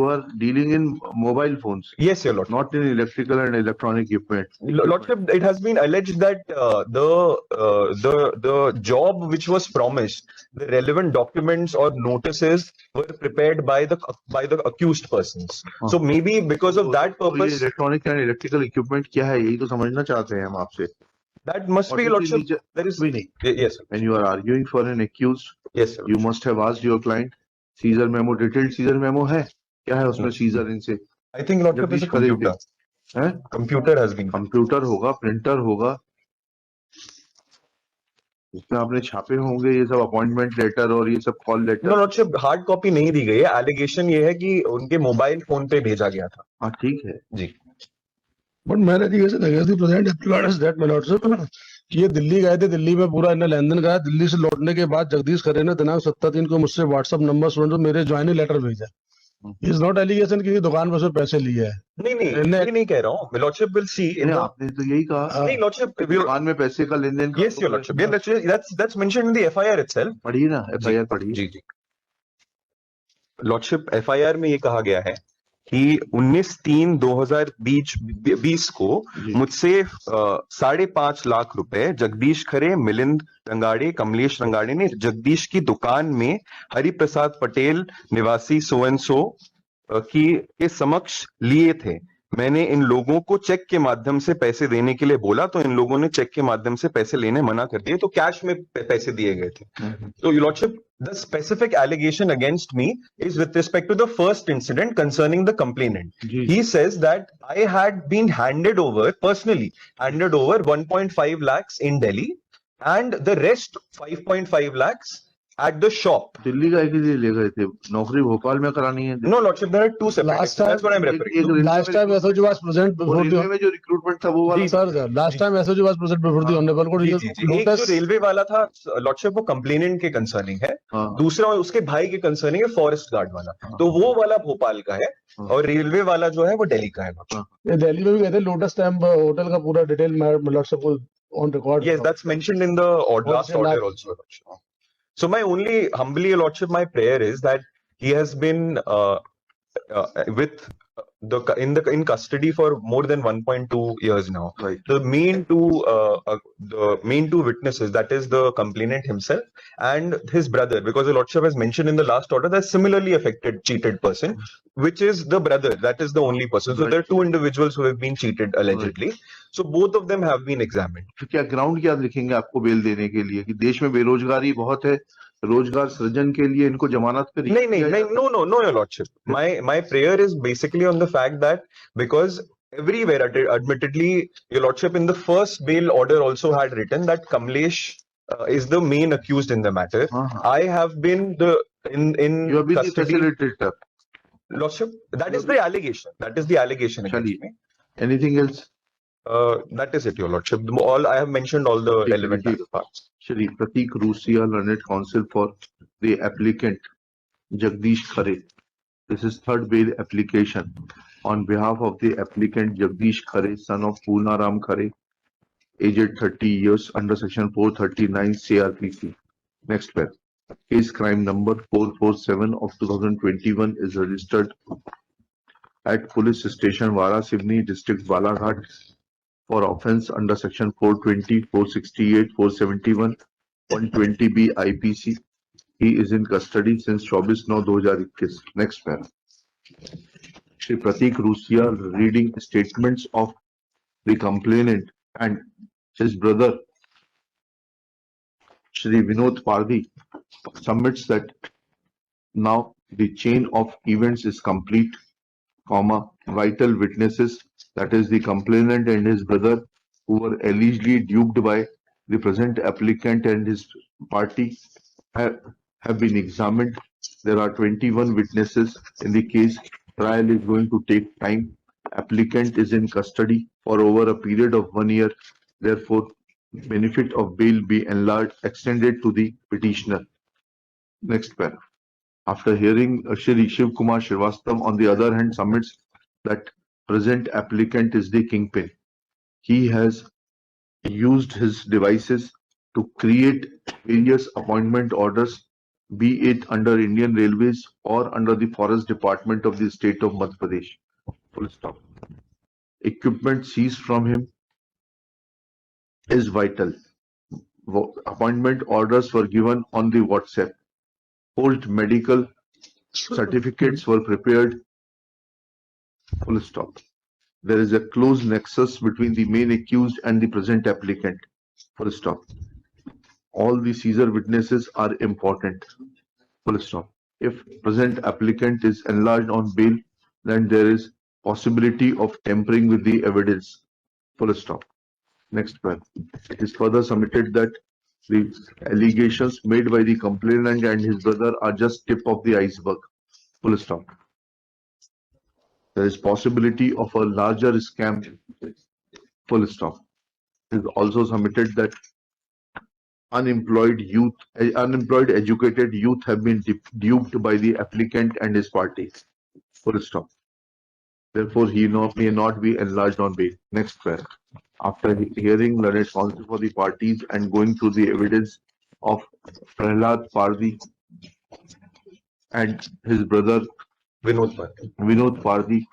D: are dealing in mobile phones.
J: Yes, Your Lordship.
D: Not in electrical and electronic equipment.
J: Lordship, it has been alleged that the job which was promised, the relevant documents or notices were prepared by the accused persons. So maybe because of that purpose,
D: electronic and electrical equipment क्या है यही तो समझना चाहते हैं हम आपसे.
J: That must be, Lordship. There is yes.
D: When you are arguing for an accused,
J: yes, sir.
D: You must have asked your client. Seizure memo, detailed seizure memo है क्या है उसमें सीजर इनसे?
J: I think lordship is a computer है. Computer has been,
D: computer होगा, printer होगा, इसमें आपने छापे होंगे ये सब अपॉइंटमेंट लेटर और ये सब call letter.
J: No lordship, hard copy नहीं दी गई है. एलिगेशन ये है कि उनके मोबाइल फोन पे भेजा गया था.
D: हाँ ठीक है
J: जी.
N: बट मैंने दैट माय लॉर्डशिप कि ये दिल्ली गए थे, दिल्ली में पूरा इन्हें लेन देन गया. दिल्ली से लौटने के बाद जगदीश खरे ने दिनांक 7/3 को मुझसे व्हाट्सएप नंबर सुन मेरे ज्वाइनिंग लेटर भेजा. इज नॉट एलिगेशन कि दुकान पर से पैसे लिए है.
J: नहीं कह रहा हूँ. Lordship will see.
D: आपने तो यही कहा.
J: नहीं लॉर्डशिप,
D: दुकान में पैसे का लेन देन.
J: Yes your lordship, that's mentioned in the FIR itself.
D: पढ़िए ना एफआईआर पढ़िए.
J: जी. लॉर्डशिप, एफआईआर में ये कहा गया है कि 19/3/2020 को मुझसे 5.5 लाख रुपए जगदीश खरे, मिलिंद रंगाड़े, कमलेश रंगाड़े ने जगदीश की दुकान में हरिप्रसाद पटेल निवासी सो एंड सो के समक्ष लिए थे. मैंने इन लोगों को चेक के माध्यम से पैसे देने के लिए बोला तो इन लोगों ने चेक के माध्यम से पैसे लेने मना कर दिए, तो कैश में पैसे दिए गए थे. तो your lordship, the specific allegation against me is with respect to the first incident concerning the complainant. He says that I had been personally handed over 1.5 lakhs in Delhi and the rest 5.5 lakhs at the shop.
D: Delhi का के लिए ले गए थे, नौकरी भोपाल में करानी है।
J: No, Lordship, there are two separate.
N: Last time,
J: That's what I'm referring to.
N: last time SOG was present before
D: railway में जो रिक्रूटमेंट था वो वाला।
N: sir, last time SOG was present before the honorable court.
J: एक जो railway वाला था lordship वो कंप्लेनेंट के कंसर्निंग है, दूसरा उसके भाई के कंसर्निंग है फॉरेस्ट गार्ड वाला, तो वो वाला भोपाल का है और रेलवे वाला जो है वो दिल्ली का है।
N: ये दिल्ली में भी गए थे, लोटस टेम्प होटल का पूरा डिटेल लॉर्डशिप को on record.
J: Yes, that's mentioned in the last order also. So my only humbly lordship, my prayer is that he has been with in custody for more than 1.2 years now.
D: Right.
J: The main two witnesses, that is the complainant himself and his brother, because the lordship has mentioned in the last order that similarly affected cheated person, which is the brother, that is the only person. So there are two individuals who have been cheated allegedly.
D: Right.
J: So both of them have been examined.
D: तो क्या ground क्या लिखेंगे आपको bell देने के लिए कि देश में बेरोजगारी बहुत है, रोजगार सृजन के लिए इनको जमानत पे
J: नहीं, no, your lordship. My prayer is basically on the fact that because everywhere, admittedly, your lordship, in the first bail order also had written that Kamlesh is the main accused in the matter. I have been in
D: you have been
J: custody.
D: the facilitator.
J: Lordship, that is the allegation. That is the allegation against me.
D: Anything else?
J: That is it, your lordship. All I have mentioned all the relevant parts.
D: Shri Pratik Rusia, learned counsel for the applicant Jagdish Khare. This is third bail application on behalf of the applicant Jagdish Khare, son of Poonaram Khare, aged 30 years, under section 439 CRPC. Next pair. Case crime number 447 of 2021 is registered at police station Vara Sivni, district Balaghat, for offence under section 420, 468, 471, 120B IPC. He is in custody since 24/9/2021. Next pair. Shri Pratik Rusia reading statements of the complainant and his brother Shri Vinod Pardi submits that now the chain of events is complete, vital witnesses, that is the complainant and his brother, who were allegedly duped by the present applicant and his party, have been examined. There are 21 witnesses in the case. Trial is going to take time. Applicant is in custody for over a period of 1 year. Therefore, benefit of bail be enlarged, extended to the petitioner. Next paragraph. After hearing Shri Shiv Kumar Srivastava, on the other hand, submits that present applicant is the kingpin. He has used his devices to create various appointment orders, be it under Indian Railways or under the Forest Department of the state of Madhya Pradesh. Full stop. Equipment seized from him is vital. Appointment orders were given on the WhatsApp. Old medical certificates were prepared. Full stop. There is a close nexus between the main accused and the present applicant. Full stop. All the seizure witnesses are important. Full stop. If present applicant is enlarged on bail, then there is possibility of tampering with the evidence. Full stop. Next one. It is further submitted that the allegations made by the complainant and his brother are just tip of the iceberg. Full stop. There is possibility of a larger scam. Full stop. It is also submitted that unemployed educated youth have been duped by the applicant and his party. Full stop. Therefore, he may not be enlarged on bail. Next paragraph. After hearing learned counsel for the parties and going through the evidence of Prahlad Pardi and his brother Vinod Pardi,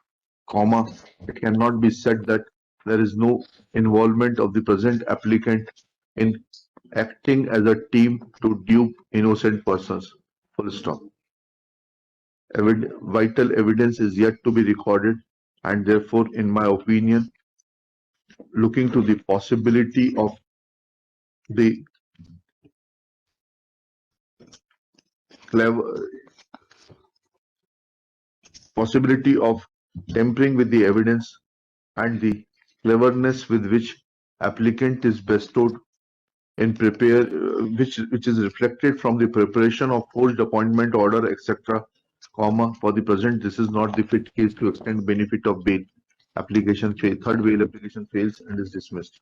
D: it cannot be said that there is no involvement of the present applicant in acting as a team to dupe innocent persons. Full stop. Vital evidence is yet to be recorded, and therefore, in my opinion, looking to the possibility of the tampering with the evidence and the cleverness with which applicant is bestowed in prepare which is reflected from the preparation of forged appointment order etc. comma for the present this is not the fit case to extend benefit of bail application fail third bail application fails and is dismissed.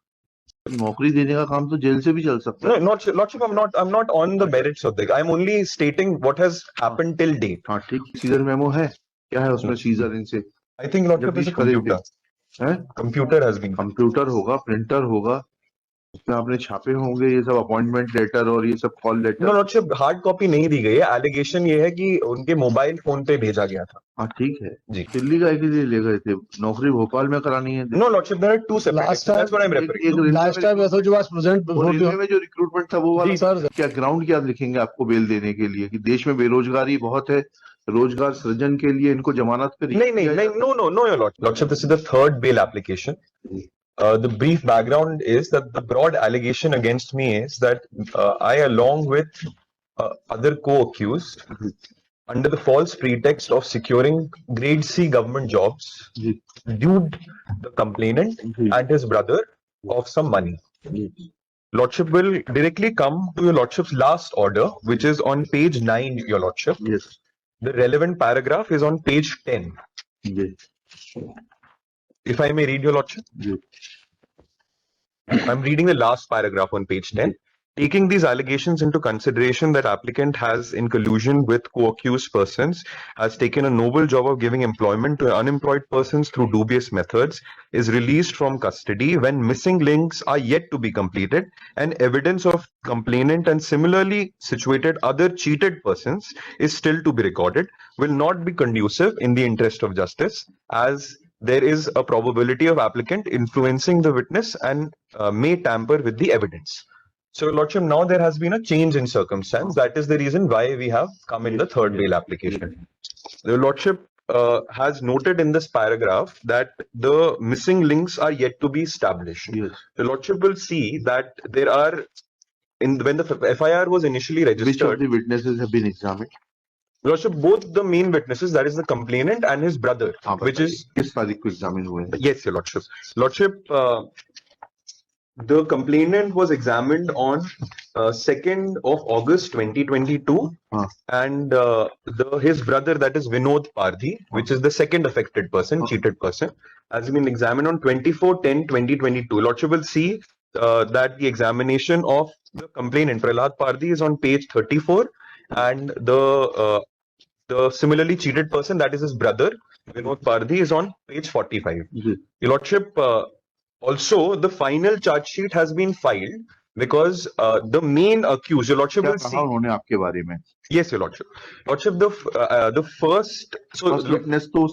D: नौकरी देने का काम तो jail से भी चल सकता है.
J: No, Lordship, I'm not on the merits of this. I'm only stating what has happened till date.
D: हाँ ठीक. सीजर मेमो है क्या है उसमें सीजर इनसे?
J: I think Lordship is a computer.
D: है?
J: Computer has been.
D: कंप्यूटर होगा, प्रिंटर होगा, उसमें आपने छापे होंगे ये सब अपॉइंटमेंट लेटर और ये सब call letter.
J: No, Lordship, hard copy नहीं दी गई है. एलिगेशन ये है कि उनके मोबाइल फोन पे भेजा गया था.
D: हाँ ठीक है
J: जी.
D: दिल्ली का के लिए ले गए थे, नौकरी भोपाल में करानी है.
J: No, Lordship, there are two separate. That's what I'm referring to.
N: Last time SOG was present before
D: railway में जो रिक्रूटमेंट था वो वाला
N: सर
D: क्या ग्राउंड क्या लिखेंगे आपको बेल देने के लिए कि देश में बेरोजगारी बहुत है, रोजगार सृजन के लिए इनको जमानत पे
J: नहीं, no, your Lordship, this is the third bail application. The brief background is that the broad allegation against me is that I, along with other co-accused, under the false pretext of securing grade C government jobs, duped the complainant and his brother of some money. Lordship will directly come to your Lordship's last order, which is on page 9, your Lordship.
D: Yes.
J: The relevant paragraph is on page 10.
D: Yes.
J: If I may read, your Lordship.
D: Yes.
J: I'm reading the last paragraph on page 10. Taking these allegations into consideration that applicant has, in collusion with co-accused persons, has taken a noble job of giving employment to unemployed persons through dubious methods, is released from custody when missing links are yet to be completed, and evidence of complainant and similarly situated other cheated persons is still to be recorded, will not be conducive in the interest of justice, as there is a probability of applicant influencing the witness and may tamper with the evidence. So, Lordship, now there has been a change in circumstance. That is the reason why we have come in the third bail application. The Lordship has noted in this paragraph that the missing links are yet to be established.
D: Yes.
J: The Lordship will see that there are, when the FIR was initially registered.
D: Which of the witnesses have been examined?
J: Lordship, both the main witnesses, that is the complainant and his brother, which is.
D: किस तारीख को examine हुए हैं?
J: Yes, your Lordship. Lordship, the complainant was examined on 2nd of August 2022, and his brother, that is Vinod Pardhi, which is the second affected person, cheated person, has been examined on 24/10/2022. Lordship will see that the examination of the complainant Prahlad Pardhi is on page 34, and the similarly cheated person, that is his brother Vinod Pardhi, is on page 45. Your Lordship, also the final charge sheet has been filed because the main accused, your Lordship, will see.
D: उन्होंने आपके बारे में?
J: Yes, your Lordship. Lordship, the first
D: witness तो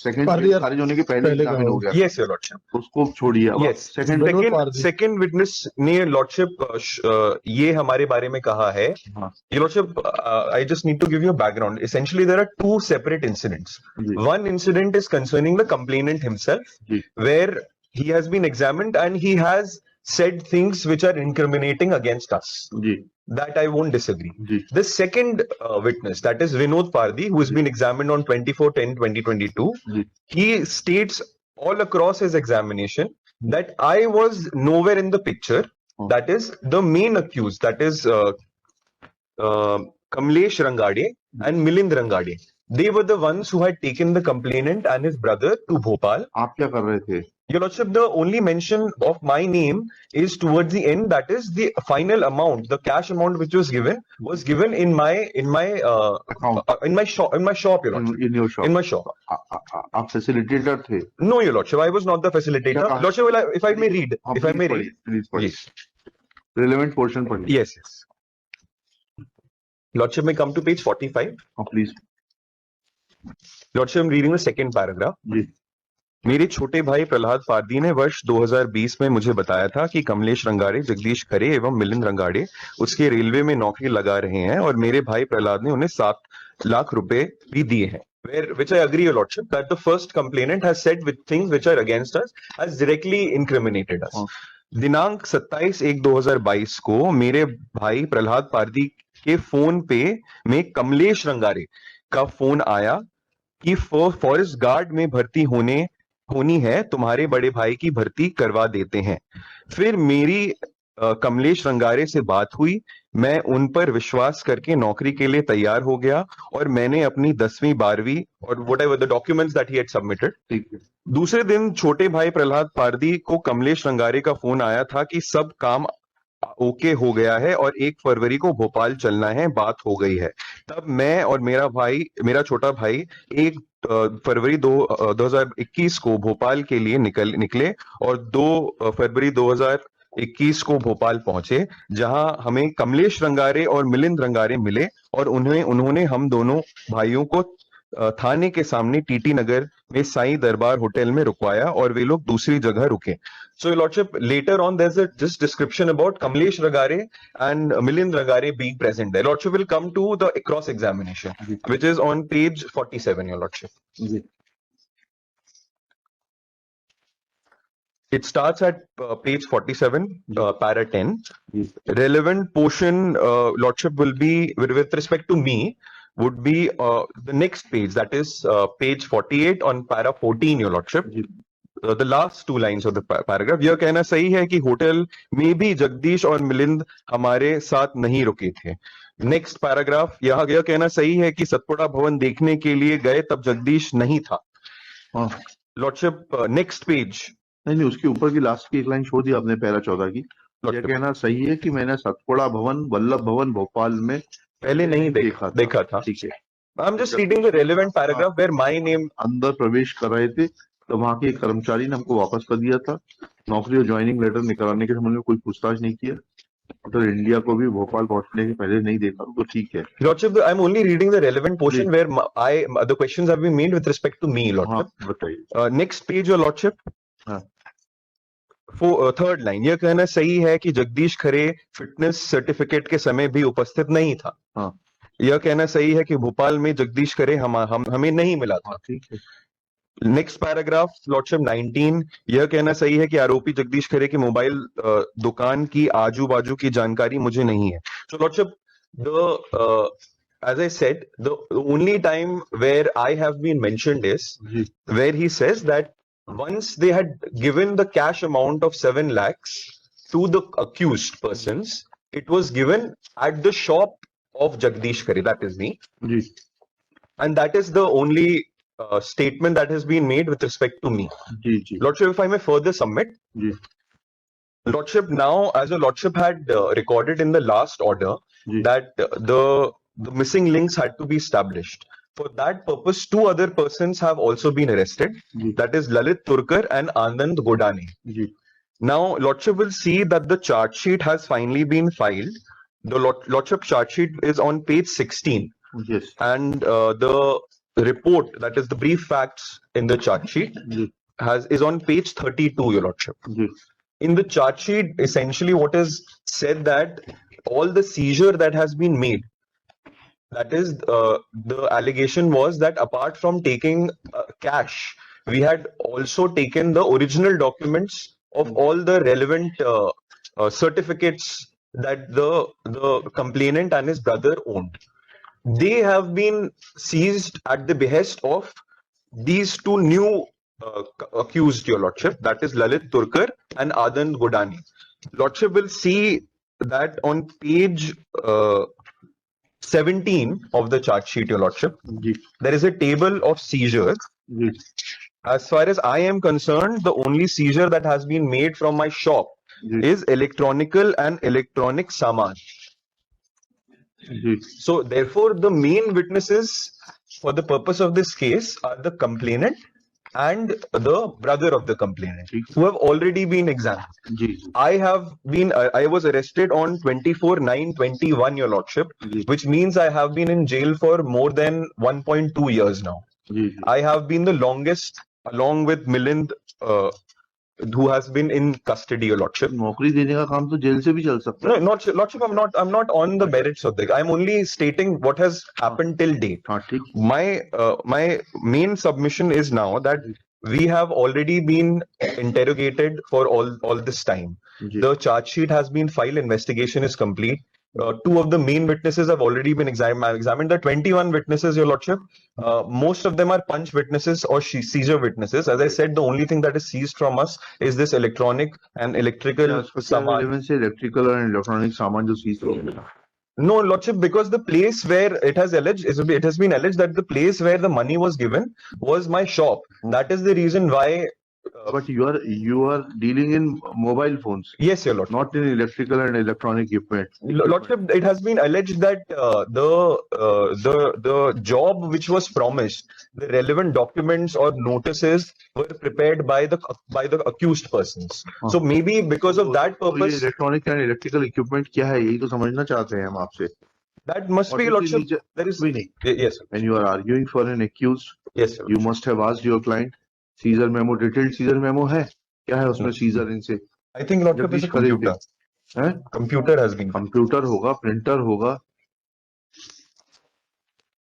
D: second खारिज होने के पहले examine हो गया.
J: Yes, your Lordship.
D: उसको छोड़िए.
J: Yes. Second witness ने Lordship ये हमारे बारे में कहा है. Your Lordship, I just need to give you a background. Essentially, there are two separate incidents. One incident is concerning the complainant himself, where he has been examined and he has said things which are incriminating against us. That I won't disagree. The second witness, that is Vinod Pardhi, who has been examined on 24/10/2022, he states all across his examination that I was nowhere in the picture. That is the main accused, that is Kamlesh Rangade and Milind Rangade. They were the ones who had taken the complainant and his brother to Bhopal.
D: आप क्या कर रहे थे?
J: Your Lordship, the only mention of my name is towards the end. That is the final amount, the cash amount which was given in my account, in my shop, Your Lordship.
D: In your shop.
J: In my shop.
D: आप facilitator थे?
J: No, Your Lordship, I was not the facilitator. Lordship, if I may read,
D: please. Yes. Relevant portion पढ़िए.
J: Yes. Lordship, may come to page 45.
D: Please.
J: Lordship, I'm reading the second paragraph. मेरे छोटे भाई प्रहलाद पारदी ने वर्ष 2020 में मुझे बताया था कि कमलेश रंगाड़े, जगदीश खरे एवं मिलिंद रंगाड़े उसके रेलवे में नौकरी लगा रहे हैं और मेरे भाई प्रहलाद ने उन्हें 7 लाख रुपए भी दिए हैं. Which I agree, Your Lordship, that the first complainant has said with things which are against us, has directly incriminated us. दिनांक 27/1/2022 को मेरे भाई प्रहलाद पारदी के फोन पे में कमलेश रंगाड़े का फोन आया कि फॉरेस्ट गार्ड में भर्ती होनी है, तुम्हारे बड़े भाई की भर्ती करवा देते हैं. फिर मेरी कमलेश रंगारे से बात हुई, मैं उन पर विश्वास करके नौकरी के लिए तैयार हो गया और मैंने अपनी 10वीं 12वीं और whatever the documents that he had submitted। दूसरे दिन छोटे भाई प्रहलाद पारदी को कमलेश रंगारे का फोन आया था कि सब काम ओके हो गया है और 1 फरवरी को भोपाल चलना है, बात हो गई है। तब मैं और मेरा छोटा भाई 1 फरवरी 2021 को भोपाल के लिए निकले और 2 फरवरी 2021 को भोपाल पहुंचे, जहां हमें कमलेश रंगारे और मिलिंद रंगारे मिले और उन्होंने हम दोनों भाइयों को थाने के सामने टीटी नगर में साईं दरबार होटल में रुकवाया और वे लोग दूसरी जगह रुके। So, Your Lordship, later on, there's this description about Kamlesh Rangare and Milind Rangare being present there. Lordship will come to the cross-examination, which is on page 47, Your Lordship. It starts at page 47, para 10. Relevant portion, Lordship, will be, with respect to me, would be the next page, that is page 48 on para 14, Your Lordship. The last 2 lines of the paragraph, यह कहना सही है कि hotel में भी जगदीश और मिलिंद हमारे साथ नहीं रुके थे। नेक्स्ट पैराग्राफ, यह कहना सही है कि सतपुड़ा भवन देखने के लिए गए तब जगदीश नहीं था। Lordship, next page.
D: नहीं, उसके ऊपर की लास्ट की एक लाइन छोड़ दी आपने, पैरा 14 की। यह कहना सही है कि मैंने सतपुड़ा भवन, वल्लभ भवन भोपाल में
J: पहले नहीं देखा था। ठीक है, I am just reading the relevant paragraph where my name.
D: अंदर प्रवेश कर रहे थे तो वहां के कर्मचारी ने हमको वापस कर दिया था। नौकरी और ज्वाइनिंग लेटर निकालने के संबंध में कोई पूछताछ नहीं किया। तो इंडिया को भी भोपाल पहुंचने के पहले नहीं देखा, तो ठीक है।
J: Lordship, I am only reading the relevant portion where the questions have been made with respect to me, Lordship.
D: बताइए।
J: Next page, Your Lordship. Third line, यह कहना सही है कि जगदीश खरे फिटनेस सर्टिफिकेट के समय भी उपस्थित नहीं था। यह कहना सही है कि भोपाल में जगदीश खरे हमें नहीं मिला था।
D: ठीक है।
J: नेक्स्ट पैराग्राफ, लॉर्डशिप 19, यह कहना सही है कि आरोपी जगदीश खरे की मोबाइल दुकान की आजू बाजू की जानकारी मुझे नहीं है। सो lordship, as I said, the only time where I have been mentioned is where he says that once they had given the cash amount of 7 lakhs to the accused persons, it was given at the shop of Jagdish Khare, that is me. And that is the only statement that has been made with respect to me. Lordship, if I may further submit. Lordship, now as a Lordship had recorded in the last order that the missing links had to be established. For that purpose, 2 other persons have also been arrested. That is Lalit Turkar and Anand Godane. Now, Lordship will see that the charge sheet has finally been filed. The Lordship charge sheet is on page 16.
D: Yes.
J: And the report, that is the brief facts in the charge sheet, is on page 32, Your Lordship. In the charge sheet, essentially what is said that all the seizure that has been made, that is the allegation was that apart from taking cash, we had also taken the original documents of all the relevant certificates that the complainant and his brother owned. They have been seized at the behest of these 2 new accused, Your Lordship, that is Lalit Turkar and Anand Godane. Lordship will see that on page 17 of the charge sheet, Your Lordship, there is a table of seizures. As far as I am concerned, the only seizure that has been made from my shop is electronical and electronic saman. So therefore, the main witnesses for the purpose of this case are the complainant and the brother of the complainant, who have already been examined. I was arrested on 24/9/21, Your Lordship, which means I have been in jail for more than 1.2 years now. I have been the longest, along with Milind, who has been in custody, Your Lordship.
D: नौकरी देने का काम तो jail से भी चल सकता है।
J: No, not Lordship. I'm not on the merits of the. I'm only stating what has happened till date. My main submission is now that we have already been interrogated for all this time. The charge sheet has been filed. Investigation is complete. two of the main witnesses have already been examined. The 21 witnesses, Your Lordship, most of them are punch witnesses or seizure witnesses. As I said, the only thing that is seized from us is this electronic and electrical saman.
D: Electrical और electronic सामान जो seize हो गया
J: No, Lordship, because the place where it has been alleged that the place where the money was given was my shop. That is the reason why.
D: But you are dealing in mobile phones.
J: Yes, Your Lordship.
D: Not in electrical and electronic equipment.
J: Lordship, it has been alleged that the job which was promised, the relevant documents or notices were prepared by the accused persons. So maybe because of that purpose,
D: electronic and electrical equipment क्या है यही तो समझना चाहते हैं हम आपसे.
J: That must be, Lordship. There is yes.
D: When you are arguing for an accused,
J: yes, sir.
D: You must have asked your client. Seizure memo, detailed seizure memo है क्या है उसमें सीजर इनसे?
J: I think lordship is computer है, computer has been,
D: computer होगा, printer होगा,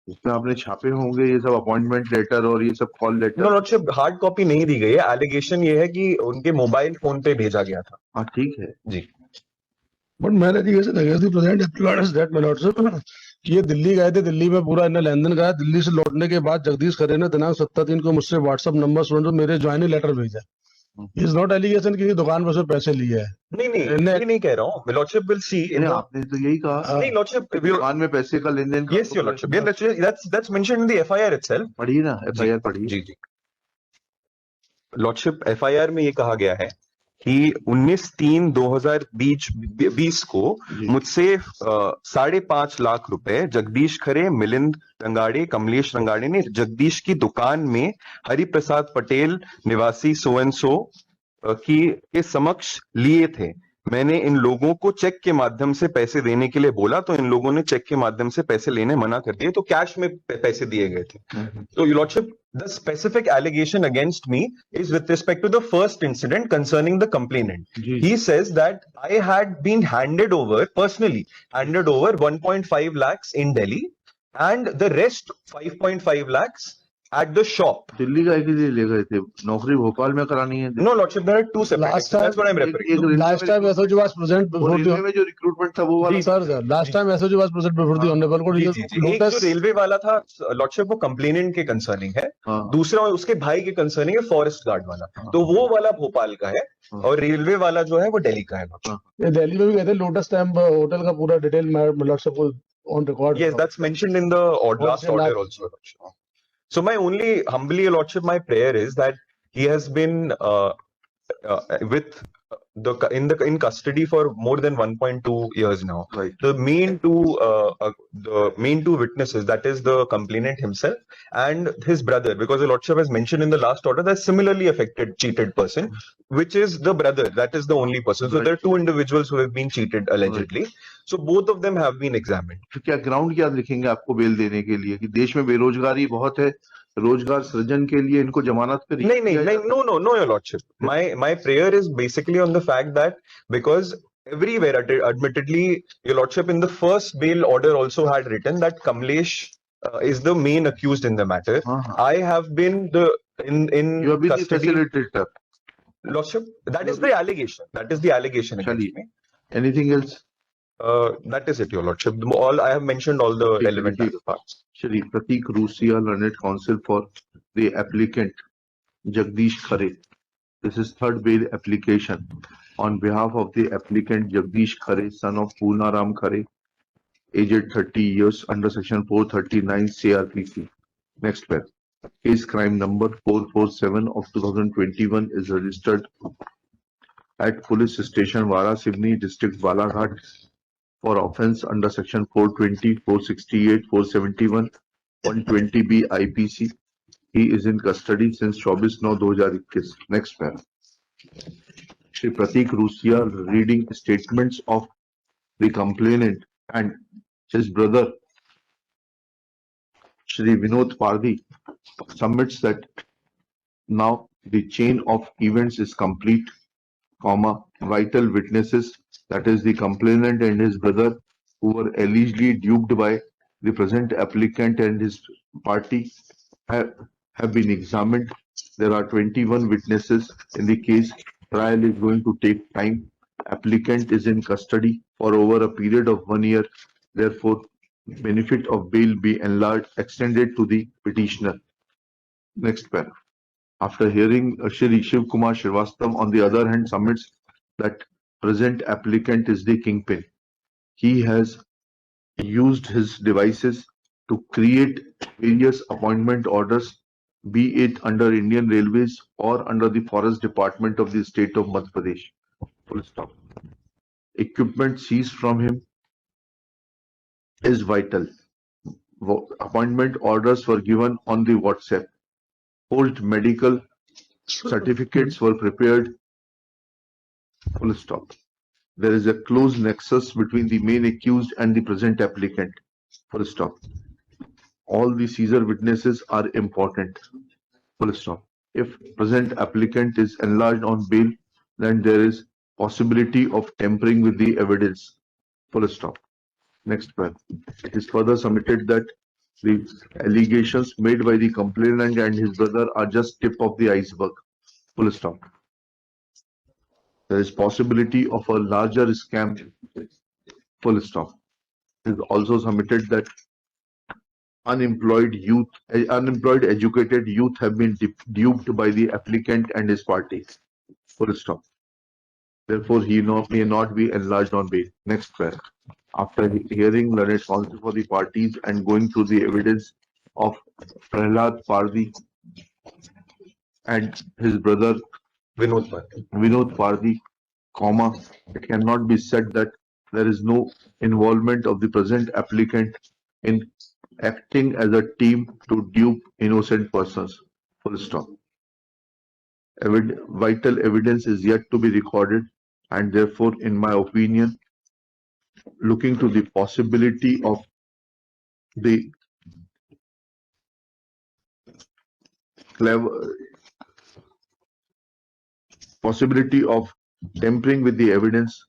D: इसमें आपने छापे होंगे ये सब अपॉइंटमेंट लेटर और ये सब call letter.
J: No lordship, hard copy नहीं दी गई है. एलिगेशन ये है कि उनके मोबाइल फोन पे भेजा गया था.
D: हाँ ठीक है
J: जी.
N: बट मैंने ये दिल्ली गए थे, दिल्ली में पूरा इन्हें लेन देन करा. दिल्ली से लौटने के बाद जगदीश खरे ने दिनांक 17/3 को मुझसे व्हाट्सएप नंबर सुन मेरे ज्वाइनिंग लेटर भेजा. इज नॉट एलिगेशन कि दुकान पर से पैसे लिए है.
J: नहीं कह रहा हूँ. लॉटशिप विल सी.
D: आपने तो यही कहा.
J: नहीं लॉटशिप,
D: दुकान में पैसे का लेन देन.
J: Yes your lordship, that's mentioned in the FIR itself.
D: पढ़िए ना एफआईआर पढ़िए.
J: जी जी लॉटशिप, एफआईआर में ये कहा गया है कि 19/3/2020 को मुझसे 5.5 लाख रुपए जगदीश खरे, मिलिंद रंगाड़े, कमलेश रंगाड़े ने जगदीश की दुकान में हरिप्रसाद पटेल निवासी सो एंड सो के समक्ष लिए थे. मैंने इन लोगों को चेक के माध्यम से पैसे देने के लिए बोला तो इन लोगों ने चेक के माध्यम से पैसे लेने मना कर दिए, तो कैश में पैसे दिए गए थे. तो your lordship, the specific allegation against me is with respect to the first incident concerning the complainant. He says that I had been handed over 1.5 lakhs in Delhi and the rest 5.5 lakhs at the shop.
D: Delhi का के लिए ले गए थे, नौकरी भोपाल में करानी है.
J: No lordship, there are two separate. That's what I'm referring to.
N: Last time SOG was present before the
D: में जो रिक्रूटमेंट था वो वाला.
N: Sir last time SOG was present before the honorable court.
J: एक जो रेलवे वाला था लॉर्डशिप, वो कंप्लेनेंट के कंसर्निंग है. दूसरा उसके भाई के कंसर्निंग है, फॉरेस्ट गार्ड वाला. तो वो वाला भोपाल का है और रेलवे वाला जो है वो दिल्ली का है.
N: दिल्ली में भी गए थे. लोटस टेम्प होटल का पूरा detail lordship on record.
J: Yes, that's mentioned in the last order also. So my only, humbly, Your Lordship, my prayer is that he has been in custody for more than 1.2 years now.
D: Right.
J: The main two witnesses, that is the complainant himself and his brother, because the Lordship has mentioned in the last order that similarly affected, cheated person, which is the brother. That is the only person. So there are two individuals who have been cheated allegedly. Right. So both of them have been examined.
D: तो क्या ground क्या लिखेंगे आपको bell देने के लिए कि देश में बेरोजगारी बहुत है, रोजगार सृजन के लिए इनको जमानत पे
J: नहीं, no, Your Lordship. My prayer is basically on the fact that because everywhere, admittedly, Your Lordship, in the first bail order also had written that Kamlesh is the main accused in the matter. I have been in
D: you have been
J: custody.
D: The facilitator.
J: Lordship, that is the allegation. That is the allegation against me.
D: Anything else?
J: That is it, Your Lordship. I have mentioned all the relevant parts.
D: Shri Pratik Rusia, learned counsel for the applicant Jagdish Khare. This is third bail application on behalf of the applicant Jagdish Khare, son of Poonaram Khare, aged 30 years, under section 439 CRPC. Next pair. Case crime number 447 of 2021 is registered at police station Vara Sivni, district Balaghat, for offence under section 420, 468, 471, 120B IPC. He is in custody since 24/9/2021. Next pair. Shri Pratik Rusia reading statements of the complainant and his brother Shri Vinod Pardhi submits that now the chain of events is complete, vital witnesses, that is the complainant and his brother, who were allegedly duped by the present applicant and his party, have been examined. There are 21 witnesses in the case. Trial is going to take time. Applicant is in custody for over a period of 1 year. Therefore, benefit of bail be enlarged, extended to the petitioner. Next paragraph. After hearing Shri Shiv Kumar Srivastava, on the other hand, submits that present applicant is the kingpin. He has used his devices to create various appointment orders, be it under Indian Railways or under the Forest Department of the state of Madhya Pradesh. Full stop. Equipment seized from him is vital. Appointment orders were given on the WhatsApp. Forged medical certificates were prepared. Full stop. There is a close nexus between the main accused and the present applicant. Full stop. All the seizure witnesses are important. Full stop. If present applicant is enlarged on bail, then there is possibility of tampering with the evidence. Full stop. Next paragraph. It is further submitted that the allegations made by the complainant and his brother are just tip of the iceberg. Full stop. There is possibility of a larger scam. Full stop. It is also submitted that unemployed educated youth have been duped by the applicant and his party. Full stop. Therefore, he may not be enlarged on bail. Next paragraph. After hearing learned counsel for the parties and going through the evidence of Prahlad Pardi and his brother Vinod Pardi, it cannot be said that there is no involvement of the present applicant in acting as a team to dupe innocent persons. Full stop. Vital evidence is yet to be recorded, and therefore, in my opinion, looking to the possibility of the tampering with the evidence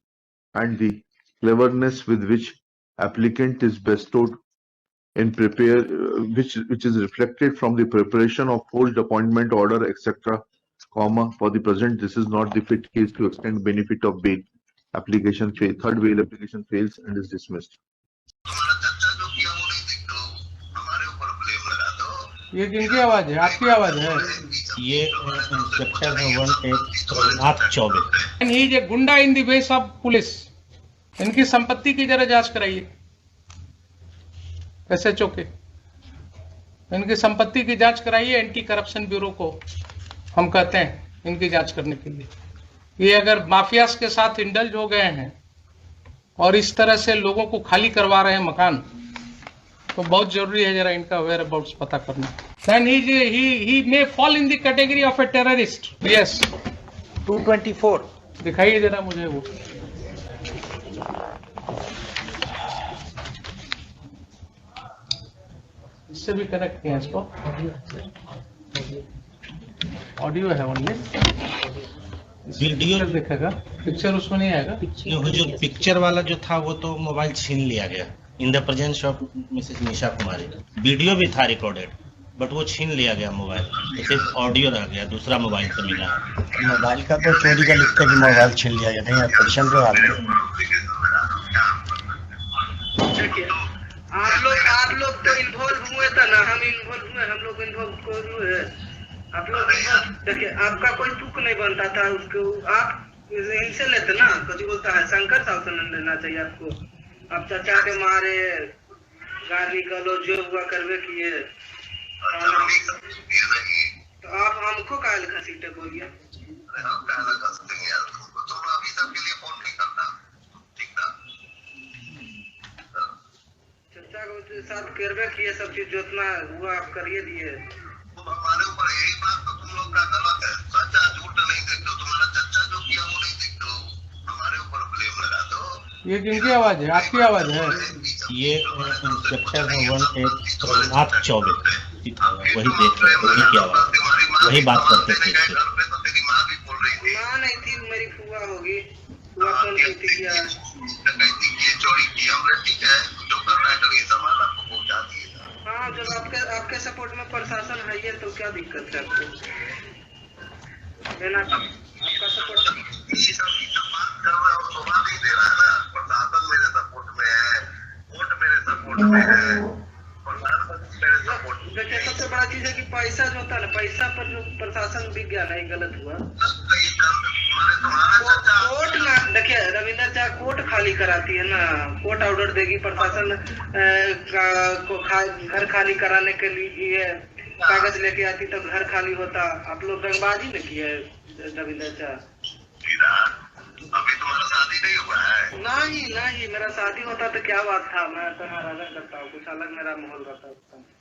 D: and the cleverness with which applicant is bestowed in which is reflected from the preparation of forged appointment order, etc. For the present, this is not the fit case to extend benefit of bail. Application fails. Third bail application fails and is dismissed.
Q: ये किनकी आवाज है? आपकी आवाज है?
I: ये inspector है 1 चौबे।
Q: ही ये गुंडा इन दी वेस ऑफ पुलिस, इनकी संपत्ति की जरा जांच कराइए। SHO के इनकी संपत्ति की जांच कराइए। एंटी करप्शन ब्यूरो को हम कहते हैं इनकी जांच करने के लिए। ये अगर माफियास के साथ इंडल्ज हो गए हैं और इस तरह से लोगों को खाली करवा रहे हैं मकान, तो बहुत जरूरी है जरा इनका वेयर अबाउट्स पता करना। Then he may fall in the category of a terrorist. Yes. 224 दिखाइए जरा मुझे वो। इससे भी कनेक्ट किया इसको। ऑडियो है ओनली,
I: वीडियो
Q: दिखेगा, पिक्चर उसमें नहीं आएगा।
I: जो पिक्चर वाला जो था वो तो मोबाइल छीन लिया गया in the presence of Mrs Nisha Kumari. Video भी था रिकॉर्डेड, बट वो छीन लिया गया मोबाइल, तो सिर्फ ऑडियो रह गया, दूसरा मोबाइल से मिला।
K: मोबाइल का तो चोरी का लिखते कि मोबाइल छीन लिया गया, नहीं ऑपरेशन पे आप
L: लोग तो इन्वॉल्व हुए था ना, हम इन्वॉल्व हुए, हम लोग इन्वॉल्व हुए। आप लोग देखिए, आपका कोई तुक नहीं बनता था उसको, आप इनसे लेते ना, कुछ बोलता है शंकर साहब से लेना चाहिए आपको। आप चाचा के मारे गाली गलौज जो हुआ करवे किए, तो आप हमको काहे घसीटे बोलिए। चर्चा के साथ करवे किए, सब चीज जोतना हुआ आप करिए दिए। हमारे ऊपर यही बात तो तुम लोग का गलत है, सच्चा झूठ नहीं देखते हो, तुम्हारा चर्चा जो किया वो नहीं देखते हो, हमारे ऊपर ब्लेम लगा दो।
Q: ये किनकी आवाज है? आपकी आवाज है?
I: ये इंस्पेक्टर है 1 चौबे, वही देख रहे थे, वही की आवाज, वही बात करते थे।
L: माँ नहीं थी, मेरी फुआ होगी, फुआ कौन कहती क्या डकैती की, चोरी की, हमने ठीक है, जो करना है करिए, सामान आपको पहुंचा दिए। हाँ, जब आपके सपोर्ट में प्रशासन है ये, तो क्या दिक्कत है आपको? है ना, आपका सपोर्ट। ये सब बात कर रहा हूँ देखिए सबसे बड़ा चीज है कि पैसा जो होता है ना, पैसा पर जो प्रशासन विज्ञान है गलत हुआ। कोर्ट ना, देखिए रविंदर चाह कोर्ट खाली कराती है ना, कोर्ट ऑर्डर देगी, प्रशासन घर खाली कराने के लिए कागज लेके आती तो घर खाली होता। आप लोग रंगबाजी में किए रविंदर चाह।
B: अभी तुम्हारा शादी नहीं हुआ है?
L: नहीं, मेरा शादी होता तो क्या बात था, मैं तो राजा करता हूँ, कुछ अलग मेरा माहौल रहता है।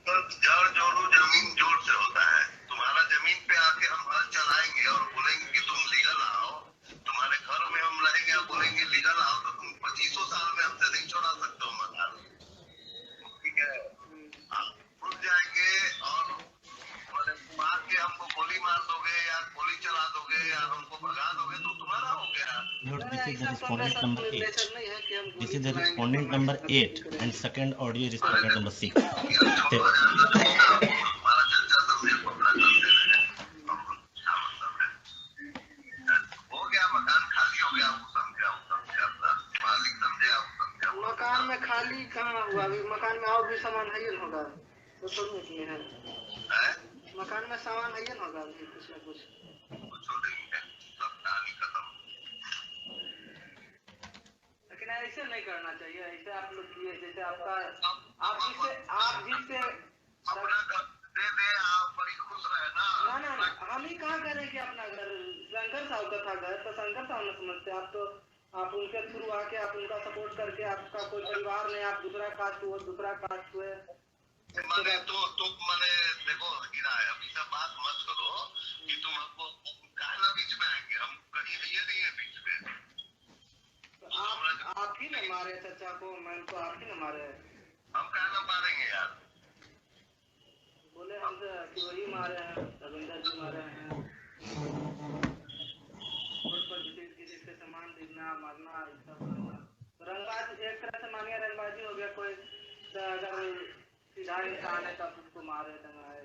B: तो जड़ जोड़ू जमीन जोड़ से होता है। तुम्हारा जमीन पे आके हम हल चलाएंगे और बोलेंगे कि तुम लीगल आओ, तुम्हारे घर में हम रहेंगे और बोलेंगे लीगल आओ, तो तुम 25 साल में हमसे नहीं छोड़ा सकते हो मकान। ठीक है, आप उठ जाएंगे और मार के हमको गोली मार दोगे या गोली चला दोगे या हमको भगा दोगे तो तुम्हारा हो गया।
I: This is the respondent number 8. This is the respondent number 8 and second audio is respondent number 6.
L: मकान में खाली कहाँ हुआ? अभी मकान में और भी सामान है ही होगा, तो थोड़ी इसमें है। मकान में सामान है ही होगा अभी कुछ न कुछ। लेकिन ऐसे नहीं करना चाहिए, ऐसे आप लोग किए जैसे आपका आप जिससे
B: दे दे, आप बड़ी खुश रहे ना।
L: हम ही कहाँ करें कि अपना घर शंकर साहब का था घर, तो शंकर साहब न समझते आप, तो आप उनके थ्रू आके आप उनका सपोर्ट करके, आपका कोई परिवार नहीं, आप दूसरा कास्ट हुए
B: मैंने तो मैंने देखो गिरा है, अभी सब बात मत करो कि तुम हमको कहना बीच में आएंगे, हम कहीं ये नहीं है बीच में।
L: तो आप ही ने मारे चाचा को, मैं तो आप ही ने मारे।
B: हम कहना मारेंगे यार,
L: बोले हमसे कि वही मारे हैं, रविंदर जी मारे हैं। किसी से सामान दिखना, मारना, रंगबाजी एक तरह से मानिए रंगबाजी हो गया। कोई अगर सीधा इंसान है तब उसको मारे दंगाए।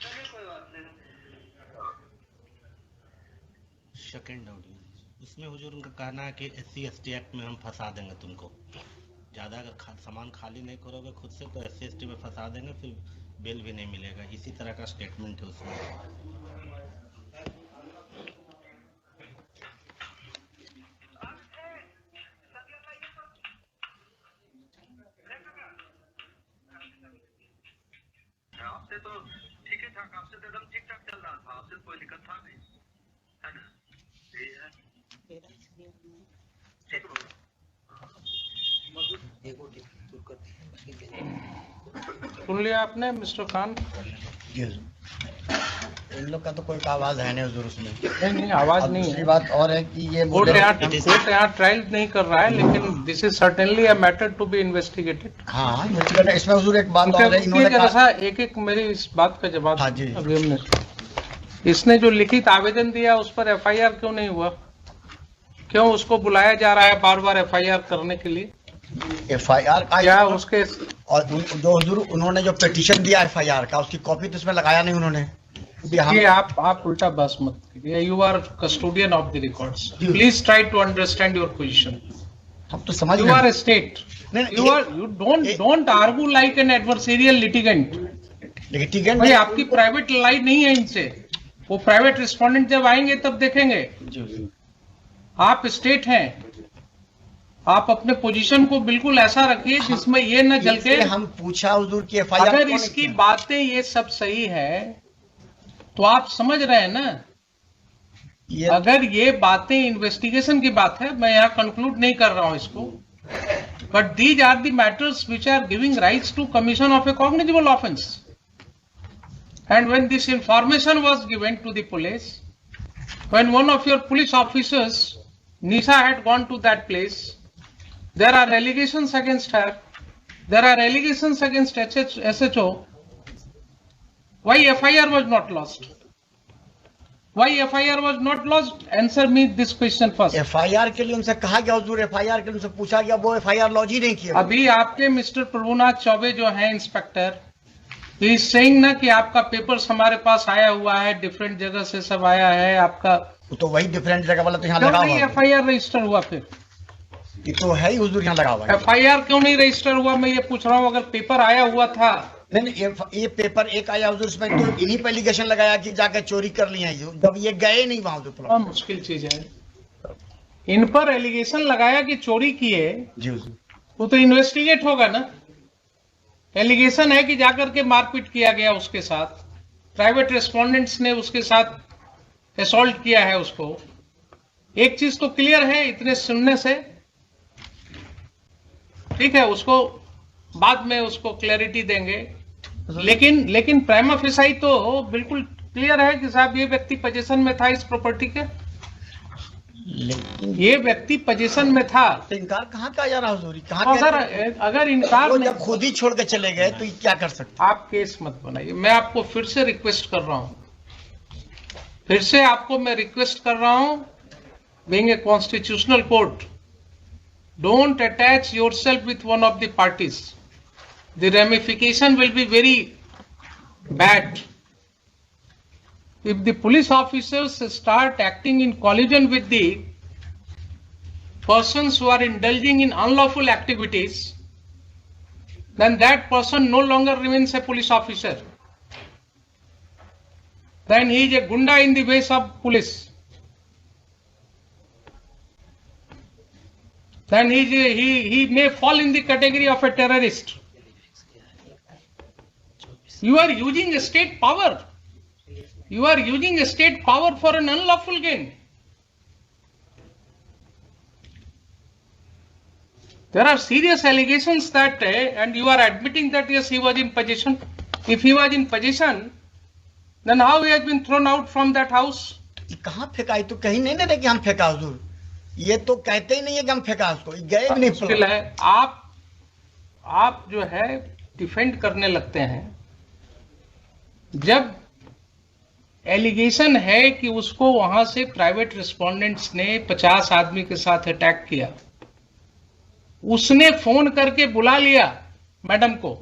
L: चलिए कोई बात नहीं।
I: सेकंड ऑडियो उसमें हुजूर उनका कहना है कि SC/ST एक्ट में हम फंसा देंगे तुमको, ज़्यादा अगर सामान खाली नहीं करोगे खुद से तो SC/ST में फंसा देंगे, फिर बेल भी नहीं मिलेगा। इसी तरह का स्टेटमेंट है उसमें।
B: आपसे तो ठीक ही ठाक, आपसे तो एकदम ठीक ठाक चल रहा था, आपसे कोई दिक्कत था नहीं, है ना?
Q: सुन लिया आपने मिस्टर खान?
K: इन लोग का तो कोई आवाज है नहीं हुजूर उसमें।
Q: नहीं आवाज नहीं है।
K: बात और है कि ये
Q: कोर्ट यहाँ ट्रायल नहीं कर रहा है, लेकिन this is certainly a matter to be investigated.
K: हाँ, इसमें हुजूर एक बात और है, इन्होंने
Q: कहा एक मेरी इस बात का जवाब।
K: हाँ जी।
Q: अभी हमने इसने जो लिखित आवेदन दिया उस पर FIR क्यों नहीं हुआ? क्यों उसको बुलाया जा रहा है बार बार FIR करने के लिए?
K: FIR का
Q: क्या उसके
K: और जो हुजूर उन्होंने जो पिटीशन दिया FIR का, उसकी कॉपी तो इसमें लगाया नहीं उन्होंने।
Q: ये आप उल्टा बस मत कीजिए। You are custodian of the records, please try to understand your position.
K: हम तो समझ
Q: you are state, you don't argue like an adversarial litigant. भाई आपकी प्राइवेट लाइन नहीं है इनसे, वो प्राइवेट रिस्पोंडेंट जब आएंगे तब देखेंगे। आप स्टेट हैं, आप अपने पोजीशन को बिल्कुल ऐसा रखिए जिसमें ये न जल के।
K: हम पूछा हुजूर की FIR
Q: अगर इसकी बातें ये सब सही है तो आप समझ रहे हैं ना, अगर ये बातें इन्वेस्टिगेशन की बात है, मैं यहाँ कंक्लूड नहीं कर रहा हूँ इसको, but these are the matters which are giving rights to commission of a cognizable offence, and when this information was given to the police, when one of your police officers Nisha had gone to that place, there are allegations against her, there are allegations against SHO. Why FIR was not lodged? Why FIR was not lodged? Answer me this question first.
K: FIR के लिए उनसे कहा गया हुजूर, FIR के लिए उनसे पूछा गया, वो FIR लॉन्च ही नहीं किया।
Q: अभी आपके मिस्टर प्रभुनाथ चौबे जो हैं इंस्पेक्टर, इज सेइंग ना कि आपका पेपर्स हमारे पास आया हुआ है, डिफरेंट जगह से सब आया है आपका।
K: तो वही डिफरेंट जगह वाला तो यहाँ
Q: क्यों
K: लगा
Q: नहीं
K: हुआ है।
Q: एफआईआर रजिस्टर हुआ? फिर
K: ये तो है ही हुजूर, यहाँ लगा हुआ है।
Q: एफआईआर क्यों नहीं रजिस्टर हुआ? मैं ये पूछ रहा हूँ। अगर पेपर आया हुआ था।
K: नहीं, ये पेपर एक आया हुजूर, इसमें तो इन्हीं पे एलिगेशन लगाया कि जाकर चोरी कर लिया है, जब ये गए नहीं वहां हुजूर।
Q: बहुत मुश्किल चीज है। इन पर एलिगेशन लगाया कि चोरी किए,
K: जी हुजूर।
Q: वो तो इन्वेस्टिगेट होगा ना। एलिगेशन है कि जाकर के मारपीट किया गया उसके साथ, प्राइवेट रेस्पोंडेंट्स ने उसके साथ असॉल्ट किया है उसको। एक चीज तो क्लियर है इतने सुनने से, ठीक है, उसको बाद में उसको क्लैरिटी देंगे। लेकिन प्राइमा फेसाई तो बिल्कुल क्लियर है कि साहब ये व्यक्ति पोजीशन में था इस प्रॉपर्टी के, ये व्यक्ति पोजीशन में था।
K: तो इनकार कहाँ का जा रहा हुजूर? कहाँ
Q: अगर इनकार
K: वो जब खुद ही छोड़ के चले गए तो ये क्या कर सकते?
Q: आप केस मत बनाइए। मैं आपको फिर से रिक्वेस्ट कर रहा हूं, फिर से आपको मैं रिक्वेस्ट कर रहा हूं, being a constitutional court, don't attach yourself with one of the parties. The ramification will be very bad. If the police officers start acting in collusion with the persons who are indulging in unlawful activities, then that person no longer remains a police officer. Then he is a gunda in the ways of police. Then he may fall in the category of a terrorist. You are using a state power. You are using a state power for an unlawful gain. There are serious allegations that, and you are admitting that yes, he was in possession. If he was in possession, then how he has been thrown out from that house?
K: कहाँ फेंका? तो कहीं नहीं दे कि हम फेंका हुजूर। ये तो कहते ही नहीं है कि हम फेंका उसको, गए भी नहीं।
Q: मुश्किल है। आप जो है डिफेंड करने लगते हैं जब एलिगेशन है कि उसको वहां से प्राइवेट रिस्पोंडेंट्स ने 50 आदमी के साथ अटैक किया, उसने फोन करके बुला लिया मैडम को,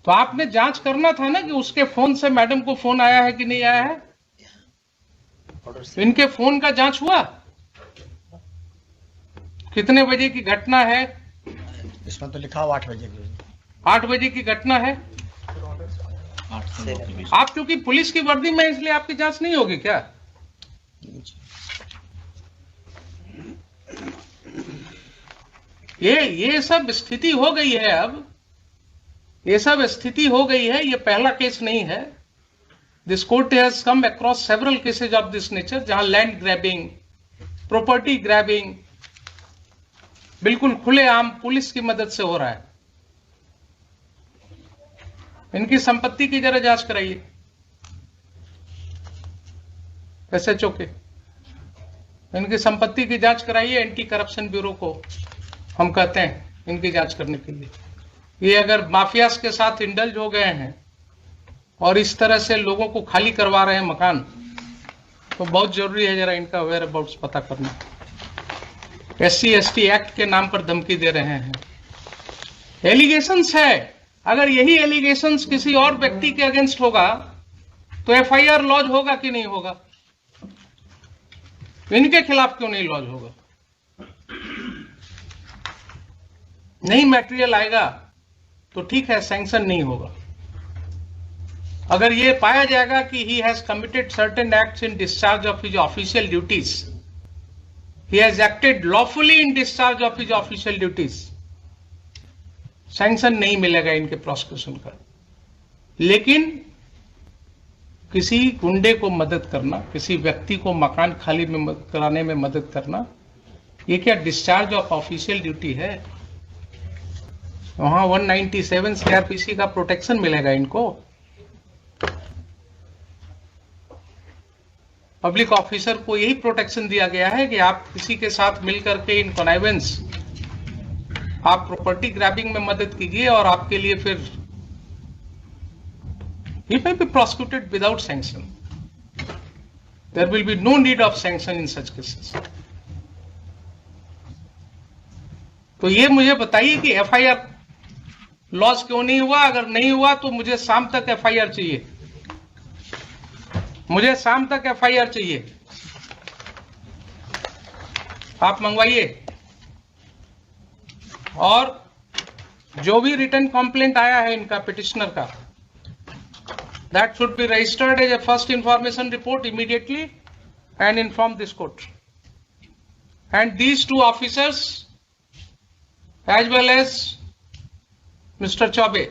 Q: तो आपने जांच करना था ना कि उसके फोन से मैडम को फोन आया है कि नहीं आया है। इनके फोन का जांच हुआ? कितने बजे की घटना है?
K: इसमें तो लिखा हुआ 8 बजे की।
Q: 8 बजे की घटना है। आप क्योंकि पुलिस की वर्दी में इसलिए आपकी जांच नहीं होगी क्या? ये सब स्थिति हो गई है। अब ये सब स्थिति हो गई है। ये पहला केस नहीं है। This court has come across several cases of this nature, जहां लैंड ग्रैबिंग, प्रॉपर्टी ग्रैबिंग बिल्कुल खुलेआम पुलिस की मदद से हो रहा है। इनकी संपत्ति की जरा जांच कराइए, एसएचओ के, इनकी संपत्ति की जांच कराइए। एंटी करप्शन ब्यूरो को हम कहते हैं इनकी जांच करने के लिए। ये अगर माफियाज के साथ इंडल्ज हो गए हैं और इस तरह से लोगों को खाली करवा रहे हैं मकान, तो बहुत जरूरी है जरा इनका वेयर अबाउट्स पता करना। SC/ST एक्ट के नाम पर धमकी दे रहे हैं। एलिगेशंस है। अगर यही एलिगेशंस किसी और व्यक्ति के अगेंस्ट होगा तो एफआईआर लॉज होगा कि नहीं होगा? इनके खिलाफ क्यों नहीं लॉज होगा? नहीं मटेरियल आएगा तो ठीक है, सैंक्शन नहीं होगा। अगर ये पाया जाएगा कि he has committed certain acts in discharge of his official duties, he has acted lawfully in discharge of his official duties, sanction नहीं मिलेगा इनके प्रोसिक्यूशन का। लेकिन किसी गुंडे को मदद करना, किसी व्यक्ति को मकान खाली में कराने में मदद करना, ये क्या डिस्चार्ज ऑफ ऑफिशियल ड्यूटी है? वहां 197 सीआरपीसी का प्रोटेक्शन मिलेगा इनको। पब्लिक ऑफिसर को यही प्रोटेक्शन दिया गया है कि आप किसी के साथ मिलकर के इन कॉनाइवेंस, आप प्रॉपर्टी ग्रैबिंग में मदद कीजिए और आपके लिए फिर he may be prosecuted without sanction. There will be no need of sanction in such cases. तो ये मुझे बताइए कि एफआईआर लॉस क्यों नहीं हुआ? अगर नहीं हुआ तो मुझे शाम तक एफआईआर चाहिए, मुझे शाम तक एफआईआर चाहिए। आप मंगवाइए। और जो भी रिटर्न कंप्लेंट आया है इनका पिटिशनर का, that should be registered as a first information report immediately and inform this court and these two officers as well as Mr. Chaube,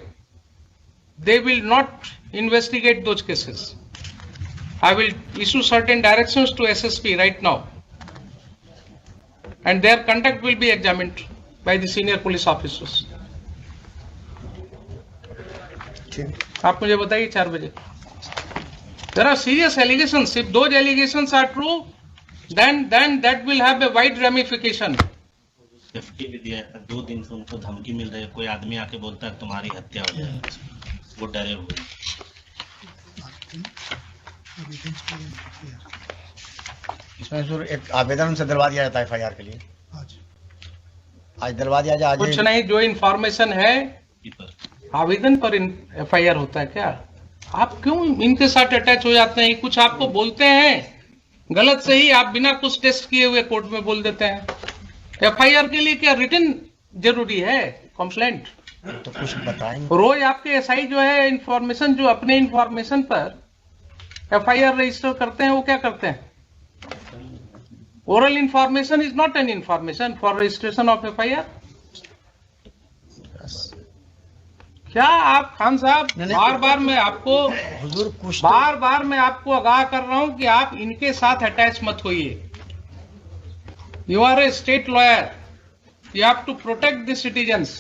Q: they will not investigate those cases. I will issue certain directions to SSP right now, and their conduct will be examined by the senior police officers. आप मुझे बताइए 4 बजे। There are serious allegations. If those allegations are true, then that will have a wide ramification.
I: Safety भी दिया है, 2 दिन से उनको धमकी मिल रही है, कोई आदमी आके बोलता है तुम्हारी हत्या हो जाएगी, वो डरे हुए।
K: इसमें सर एक आवेदन उनसे दिलवा दिया जाता है एफआईआर के लिए, आज दिलवा दिया जाए।
Q: कुछ नहीं, जो इन्फॉर्मेशन है आवेदन पर एफआईआर होता है क्या? आप क्यों इनके साथ अटैच हो जाते हैं? कुछ आपको बोलते हैं गलत सही, आप बिना कुछ टेस्ट किए हुए कोर्ट में बोल देते हैं। एफआईआर के लिए क्या रिटन जरूरी है? कंप्लेंट
K: तो कुछ बताएंगे।
Q: रोज आपके एसआई जो है इंफॉर्मेशन, जो अपने इंफॉर्मेशन पर एफआईआर रजिस्टर करते हैं, वो क्या करते हैं? Oral information is not an information for registration of FIR. क्या आप खान साहब, बार बार मैं आपको आगाह कर रहा हूं कि आप इनके साथ अटैच मत होइए। You are a state lawyer. You have to protect the citizens.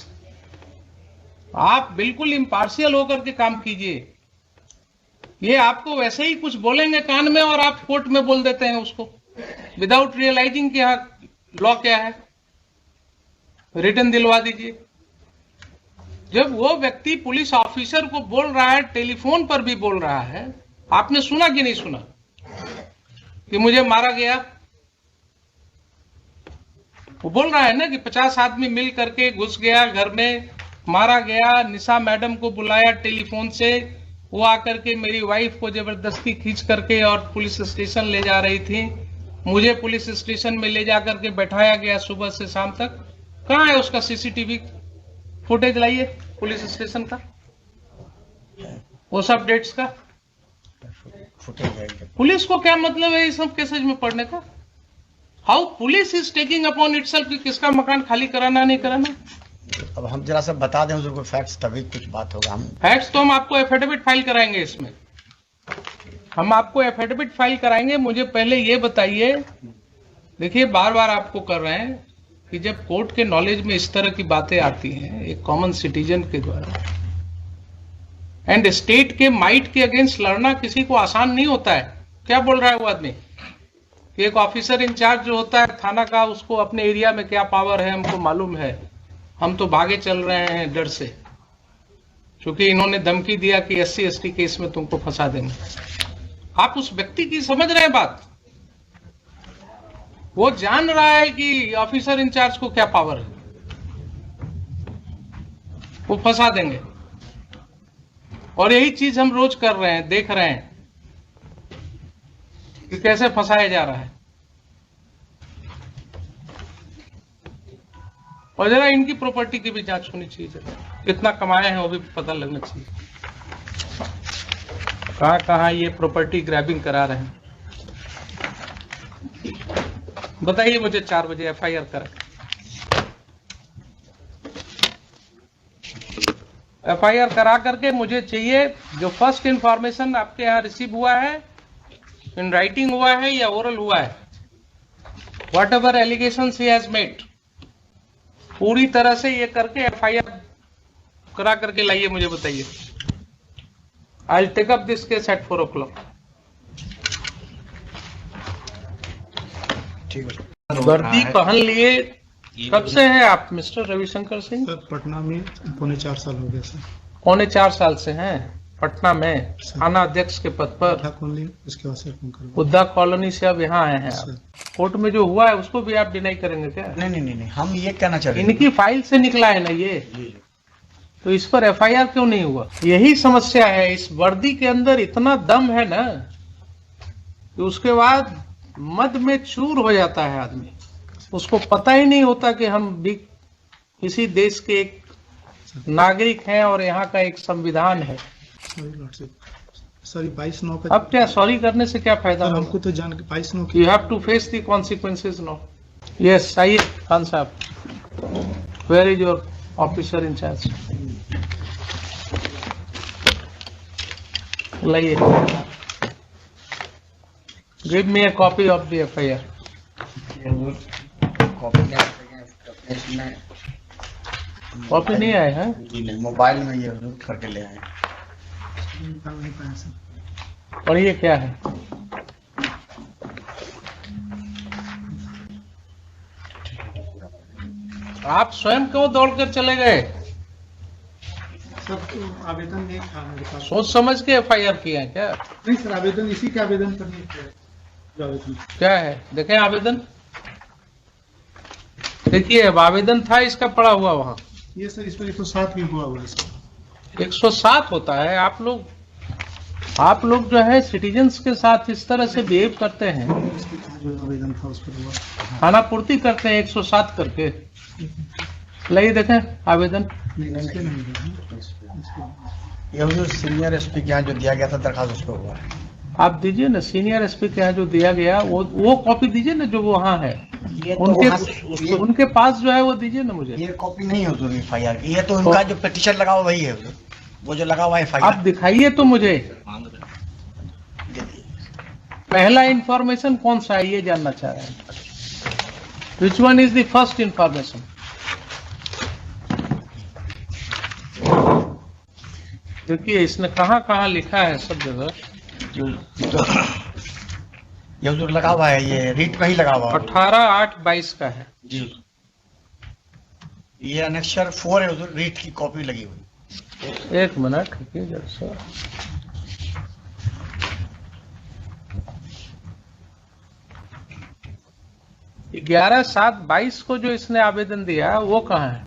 Q: आप बिल्कुल इम्पार्शियल होकर के काम कीजिए। ये आपको वैसे ही कुछ बोलेंगे कान में और आप कोर्ट में बोल देते हैं उसको, विदाउट रियलाइजिंग कि यहाँ लॉ क्या है। रिटर्न दिलवा दीजिए। जब वो व्यक्ति पुलिस ऑफिसर को बोल रहा है, टेलीफोन पर भी बोल रहा है, आपने सुना कि नहीं सुना कि मुझे मारा गया? वो बोल रहा है ना कि 50 आदमी मिल करके घुस गया घर में, मारा गया। निशा मैडम को बुलाया टेलीफोन से, वो आकर के मेरी वाइफ को जबरदस्ती खींच करके और पुलिस स्टेशन ले जा रही थी। मुझे पुलिस स्टेशन में ले जाकर के बैठाया गया सुबह से शाम तक। कहाँ है उसका सीसीटीवी फुटेज? लाइए पुलिस स्टेशन का, वो सब डेट्स का। पुलिस को क्या मतलब है इस सब केसेज में पढ़ने का? How police is taking upon itself कि किसका मकान खाली कराना नहीं कराना।
K: अब हम जरा सा बता दें हुजूर को फैक्ट्स, तभी कुछ बात होगा। हम
Q: फैक्ट्स तो हम आपको एफिडेविट फाइल कराएंगे, इसमें हम आपको एफिडेविट फाइल कराएंगे। मुझे पहले ये बताइए, देखिए बार बार आपको कर रहे हैं कि जब कोर्ट के नॉलेज में इस तरह की बातें आती हैं एक कॉमन सिटीजन के द्वारा, एंड स्टेट के माइट के अगेंस्ट लड़ना किसी को आसान नहीं होता है। क्या बोल रहा है वो आदमी? एक ऑफिसर इंचार्ज जो होता है थाना का, उसको अपने एरिया में क्या पावर है हमको मालूम है, हम तो भागे चल रहे हैं डर से, क्योंकि इन्होंने धमकी दिया कि SC/ST केस में तुमको फंसा देंगे। आप उस व्यक्ति की समझ रहे हैं बात? वो जान रहा है कि ऑफिसर इंचार्ज को क्या पावर है, वो फंसा देंगे। और यही चीज हम रोज कर रहे हैं, देख रहे हैं कि कैसे फंसाया जा रहा है। और जरा इनकी प्रॉपर्टी की भी जांच होनी चाहिए, कितना कमाए हैं वो भी पता लगना चाहिए, कहां कहां ये प्रॉपर्टी ग्रैबिंग करा रहे हैं। बताइए मुझे 4 बजे FIR करा। FIR करा करके मुझे चाहिए जो फर्स्ट इंफॉर्मेशन आपके यहाँ रिसीव हुआ है, इन राइटिंग हुआ है या ओरल हुआ है, what ever allegations he has made, पूरी तरह से ये करके FIR करा करके लाइए, मुझे बताइए। I will take up this case at 4 o'clock।
K: ठीक है।
Q: वर्दी पहन लिए कब से हैं आप मिस्टर रविशंकर सिंह?
H: सर पटना में 4.25 साल हो गए सर।
Q: 4.25 साल से हैं पटना में थाना अध्यक्ष के पद पर।
H: इसके बाद से
Q: बुद्धा कॉलोनी से अब यहाँ आए हैं आप। कोर्ट में जो हुआ है उसको भी आप डिनाई करेंगे क्या?
K: नहीं, हम ये कहना चाह रहे हैं,
Q: इनकी फाइल से निकला है ना ये, तो इस पर एफआईआर क्यों नहीं हुआ? यही समस्या है, इस वर्दी के अंदर इतना दम है ना कि उसके बाद मद में चूर हो जाता है आदमी, उसको पता ही नहीं होता कि हम भी किसी देश के एक नागरिक हैं और यहाँ का एक संविधान है।
H: सॉरी 22/9 पे
Q: अब क्या सॉरी करने से क्या फायदा?
H: हमको तो जान 22/9
Q: you have to face the consequences no. Yes, आइए Khan sahab, where is your officer in charge? लाइए, give me a copy of the FIR. Copy नहीं आए हैं?
K: नहीं, मोबाइल में ये नोट करके ले आए।
Q: और ये क्या है? आप स्वयं क्यों दौड़कर चले गए?
H: सर आवेदन नहीं था मेरे पास।
Q: सोच समझ के एफआईआर किया है क्या?
H: नहीं सर, आवेदन इसी के आवेदन करने के आवेदन
Q: क्या है? देखें आवेदन, देखिए अब आवेदन था इसका पड़ा हुआ वहां।
H: ये सर इस पर 107 भी हुआ है सर।
Q: 107 होता है? आप लोग जो है सिटीजन्स के साथ इस तरह से बिहेव करते हैं,
H: जो आवेदन था उस पर हुआ।
Q: खाना पूर्ति करते हैं 107 करके। लाइए देखें आवेदन।
K: ये जो सीनियर एसपी के यहाँ जो दिया गया था दरखास्त, उस पर हुआ है।
Q: आप दीजिए ना, सीनियर एसपी के यहाँ जो दिया गया वो कॉपी दीजिए ना, जो वहाँ है उनके पास जो है वो दीजिए ना मुझे।
K: ये कॉपी नहीं हो तो एफआईआर की, ये तो उनका जो पिटीशन लगा हुआ वही है, वो जो लगा हुआ है एफआईआर।
Q: आप दिखाइए तो मुझे पहला इंफॉर्मेशन कौन सा है, ये जानना चाह रहे हैं। Which one is the first information? देखिए इसने कहाँ कहाँ लिखा है, सब जगह
K: ये जो लगा हुआ है, ये रीट में ही लगा हुआ है।
Q: 18/8/22 का है
K: जी। ये अनेक्शर 4 है, उधर रीट की कॉपी लगी हुई।
Q: एक मिनट रुकिए जरा सा। ये 11/7/22 को जो इसने आवेदन दिया वो कहाँ है?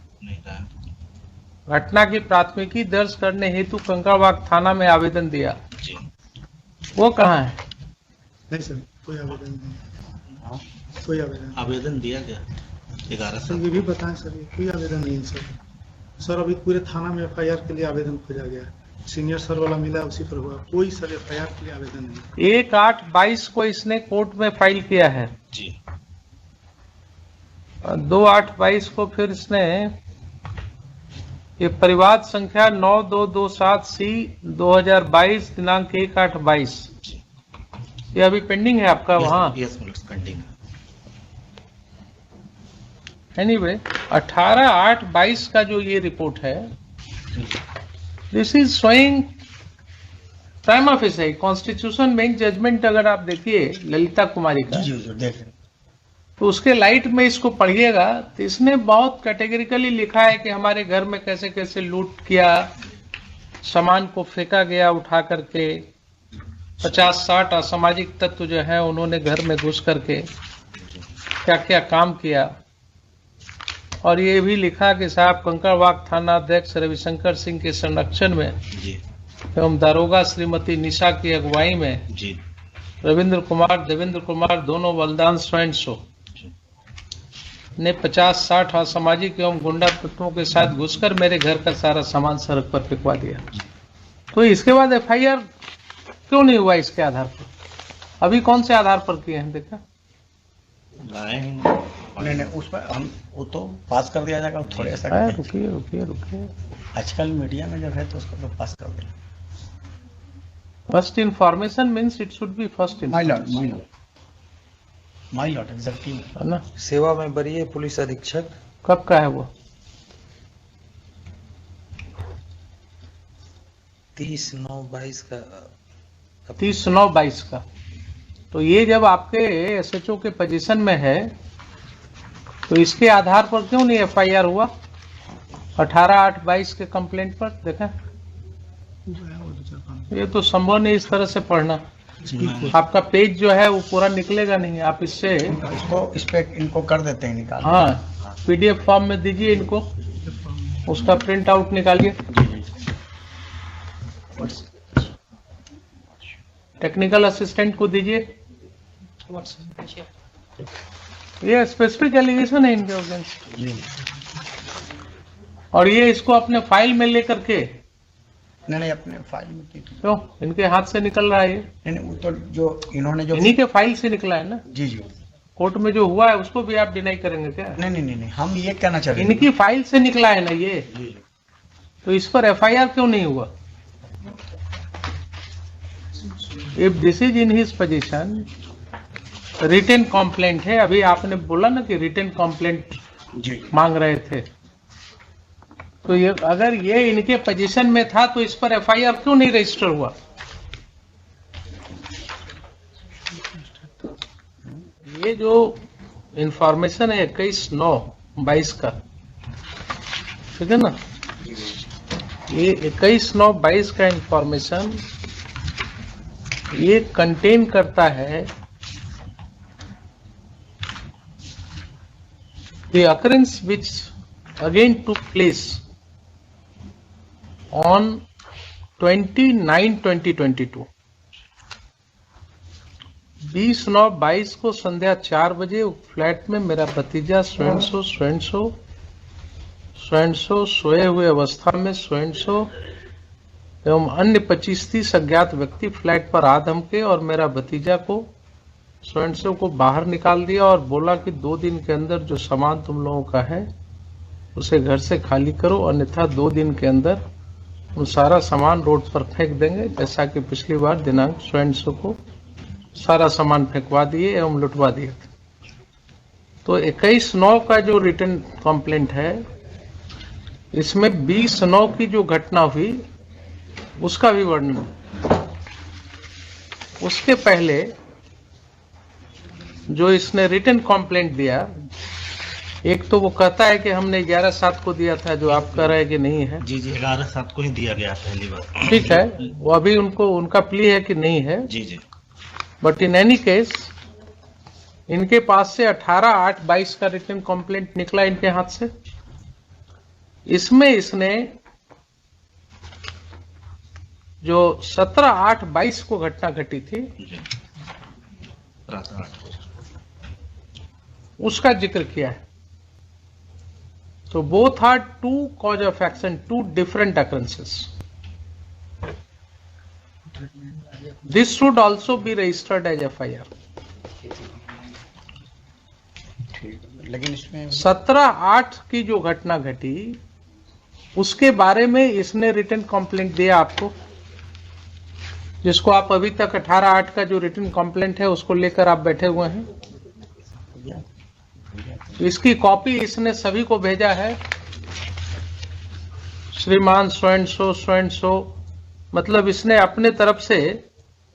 Q: घटना की प्राथमिकी दर्ज करने हेतु कंकड़बाग थाना में आवेदन दिया, वो कहाँ है?
H: नहीं सर, कोई आवेदन नहीं। कोई
I: आवेदन दिया गया 11
H: सर, ये भी बताएं सर, ये कोई आवेदन नहीं है सर। सर अभी पूरे थाना में एफआईआर के लिए आवेदन खोजा गया, सीनियर सर वाला मिला उसी पर हुआ, कोई सर एफआईआर के लिए आवेदन नहीं।
Q: 1/8/22 को इसने कोर्ट में फाइल किया है
I: जी।
Q: 2/8/22 को फिर इसने ये परिवाद संख्या 9227C 2022 दिनांक 1/8/22, ये अभी पेंडिंग है आपका वहाँ?
I: Yes pending.
Q: एनीवे 18/8/22 का जो ये रिपोर्ट है, this is showing prima facie constitution bench judgement. अगर आप देखिए ललिता कुमारी का, तो उसके लाइट में इसको पढ़िएगा तो इसने बहुत कैटेगरिकली लिखा है कि हमारे घर में कैसे कैसे लूट किया, सामान को फेंका गया उठा करके, 50-60 असामाजिक तत्व जो है उन्होंने घर में घुस करके क्या क्या काम किया। और ये भी लिखा कि साहब कंकड़बाग थाना अध्यक्ष रविशंकर सिंह के संरक्षण में एवं दारोगा श्रीमती निशा की अगुवाई में रविंद्र कुमार देवेंद्र कुमार दोनों बलिदान स्वयं सो ने 50-60 असामाजिक एवं गुंडा तत्वों के साथ घुसकर मेरे घर का सारा सामान सड़क पर फेंकवा दिया। तो इसके बाद एफआईआर क्यों नहीं हुआ इसके आधार पर? अभी कौन से आधार पर किए हैं देखा?
K: नहीं उस पर हम वो तो पास कर दिया जाएगा, थोड़े ऐसा।
Q: रुकिए
K: आजकल मीडिया में जब है तो उसको तो पास कर देना।
Q: First information means it should be first.
K: My Lord exactly
Q: है ना।
F: सेवा में वरीय पुलिस अधीक्षक
Q: कब का है वो?
F: 30/9/22 का।
Q: 30/9/22 का। तो ये जब आपके एसएचओ के पोजीशन में है तो इसके आधार पर क्यों नहीं एफआईआर हुआ? 18/8/22 के कंप्लेंट पर देखा, ये तो संभव नहीं इस तरह से पढ़ना। आपका पेज जो है वो पूरा निकलेगा नहीं, आप इससे
K: इसको इस पे इनको कर देते हैं निकाल।
Q: हाँ, पीडीएफ फॉर्म में दीजिए इनको। उसका प्रिंट आउट निकालिए। टेक्निकल असिस्टेंट को दीजिए। ये स्पेसिफिक एलिगेशन है इनके अगेंस्ट, और ये इसको अपने फाइल में लेकर के
K: नहीं अपने फाइल में की थी।
Q: क्यों इनके हाथ से निकल रहा है ये?
K: नहीं वो तो जो इन्होंने जो
Q: इन्हीं के फाइल से निकला है ना।
K: जी जी
Q: कोर्ट में जो हुआ है उसको भी आप डिनाई करेंगे क्या?
K: नहीं हम ये कहना चाह रहे हैं
Q: इनकी फाइल से निकला है ना ये, तो इस पर एफआईआर क्यों नहीं हुआ? If this is in his position, written complaint है। अभी आपने बोला ना कि रिटन कंप्लेंट मांग रहे थे, तो ये अगर ये इनके पोजीशन में था तो इस पर एफआईआर क्यों नहीं रजिस्टर हुआ? ये जो इंफॉर्मेशन है 21/9/22 का, ठीक है ना, ये 21/9/22 का इंफॉर्मेशन ये कंटेन करता है the occurrence which again took place on 29/2022। 20/9/22 को संध्या 4 बजे फ्लैट में मेरा भतीजा स्वयंसो सोए हुए अवस्था में स्वयंसो एवं अन्य 25-30 अज्ञात व्यक्ति फ्लैट पर आ धमके और मेरा भतीजा को स्वयंसो को बाहर निकाल दिया और बोला कि 2 दिन के अंदर जो सामान तुम लोगों का है उसे घर से खाली करो, अन्यथा 2 दिन के अंदर उन सारा सामान रोड पर फेंक देंगे, जैसा कि पिछली बार दिनांक स्वयंसो को सारा सामान फेंकवा दिए एवं लुटवा दिए थे। तो 21/9 का जो रिटन कंप्लेंट है, इसमें 20/9 की जो घटना हुई उसका भी वर्णन। उसके पहले जो इसने रिटन कंप्लेंट दिया, एक तो वो कहता है कि हमने 11/7 को दिया था, जो आप कह रहे हैं कि नहीं है।
I: जी 11/7 को ही दिया गया पहली बार।
Q: ठीक है, वो अभी उनका प्ली है कि नहीं है।
I: जी
Q: बट इन एनी केस इनके पास से 18/8/22 का रिटन कंप्लेंट निकला इनके हाथ से। इसमें इसने जो 17/8/22 को घटना घटी थी
I: रात 8
Q: उसका जिक्र किया है। तो both are 2 cause of action, 2 different occurrences. This should also be registered as FIR.
K: लेकिन इसमें
Q: 17/8 की जो घटना घटी उसके बारे में इसने रिटन कंप्लेंट दिया आपको, जिसको आप अभी तक 18/8 का जो रिटन कंप्लेंट है उसको लेकर आप बैठे हुए हैं। इसकी कॉपी इसने सभी को भेजा है। श्रीमान स्वयंसो, मतलब इसने अपने तरफ से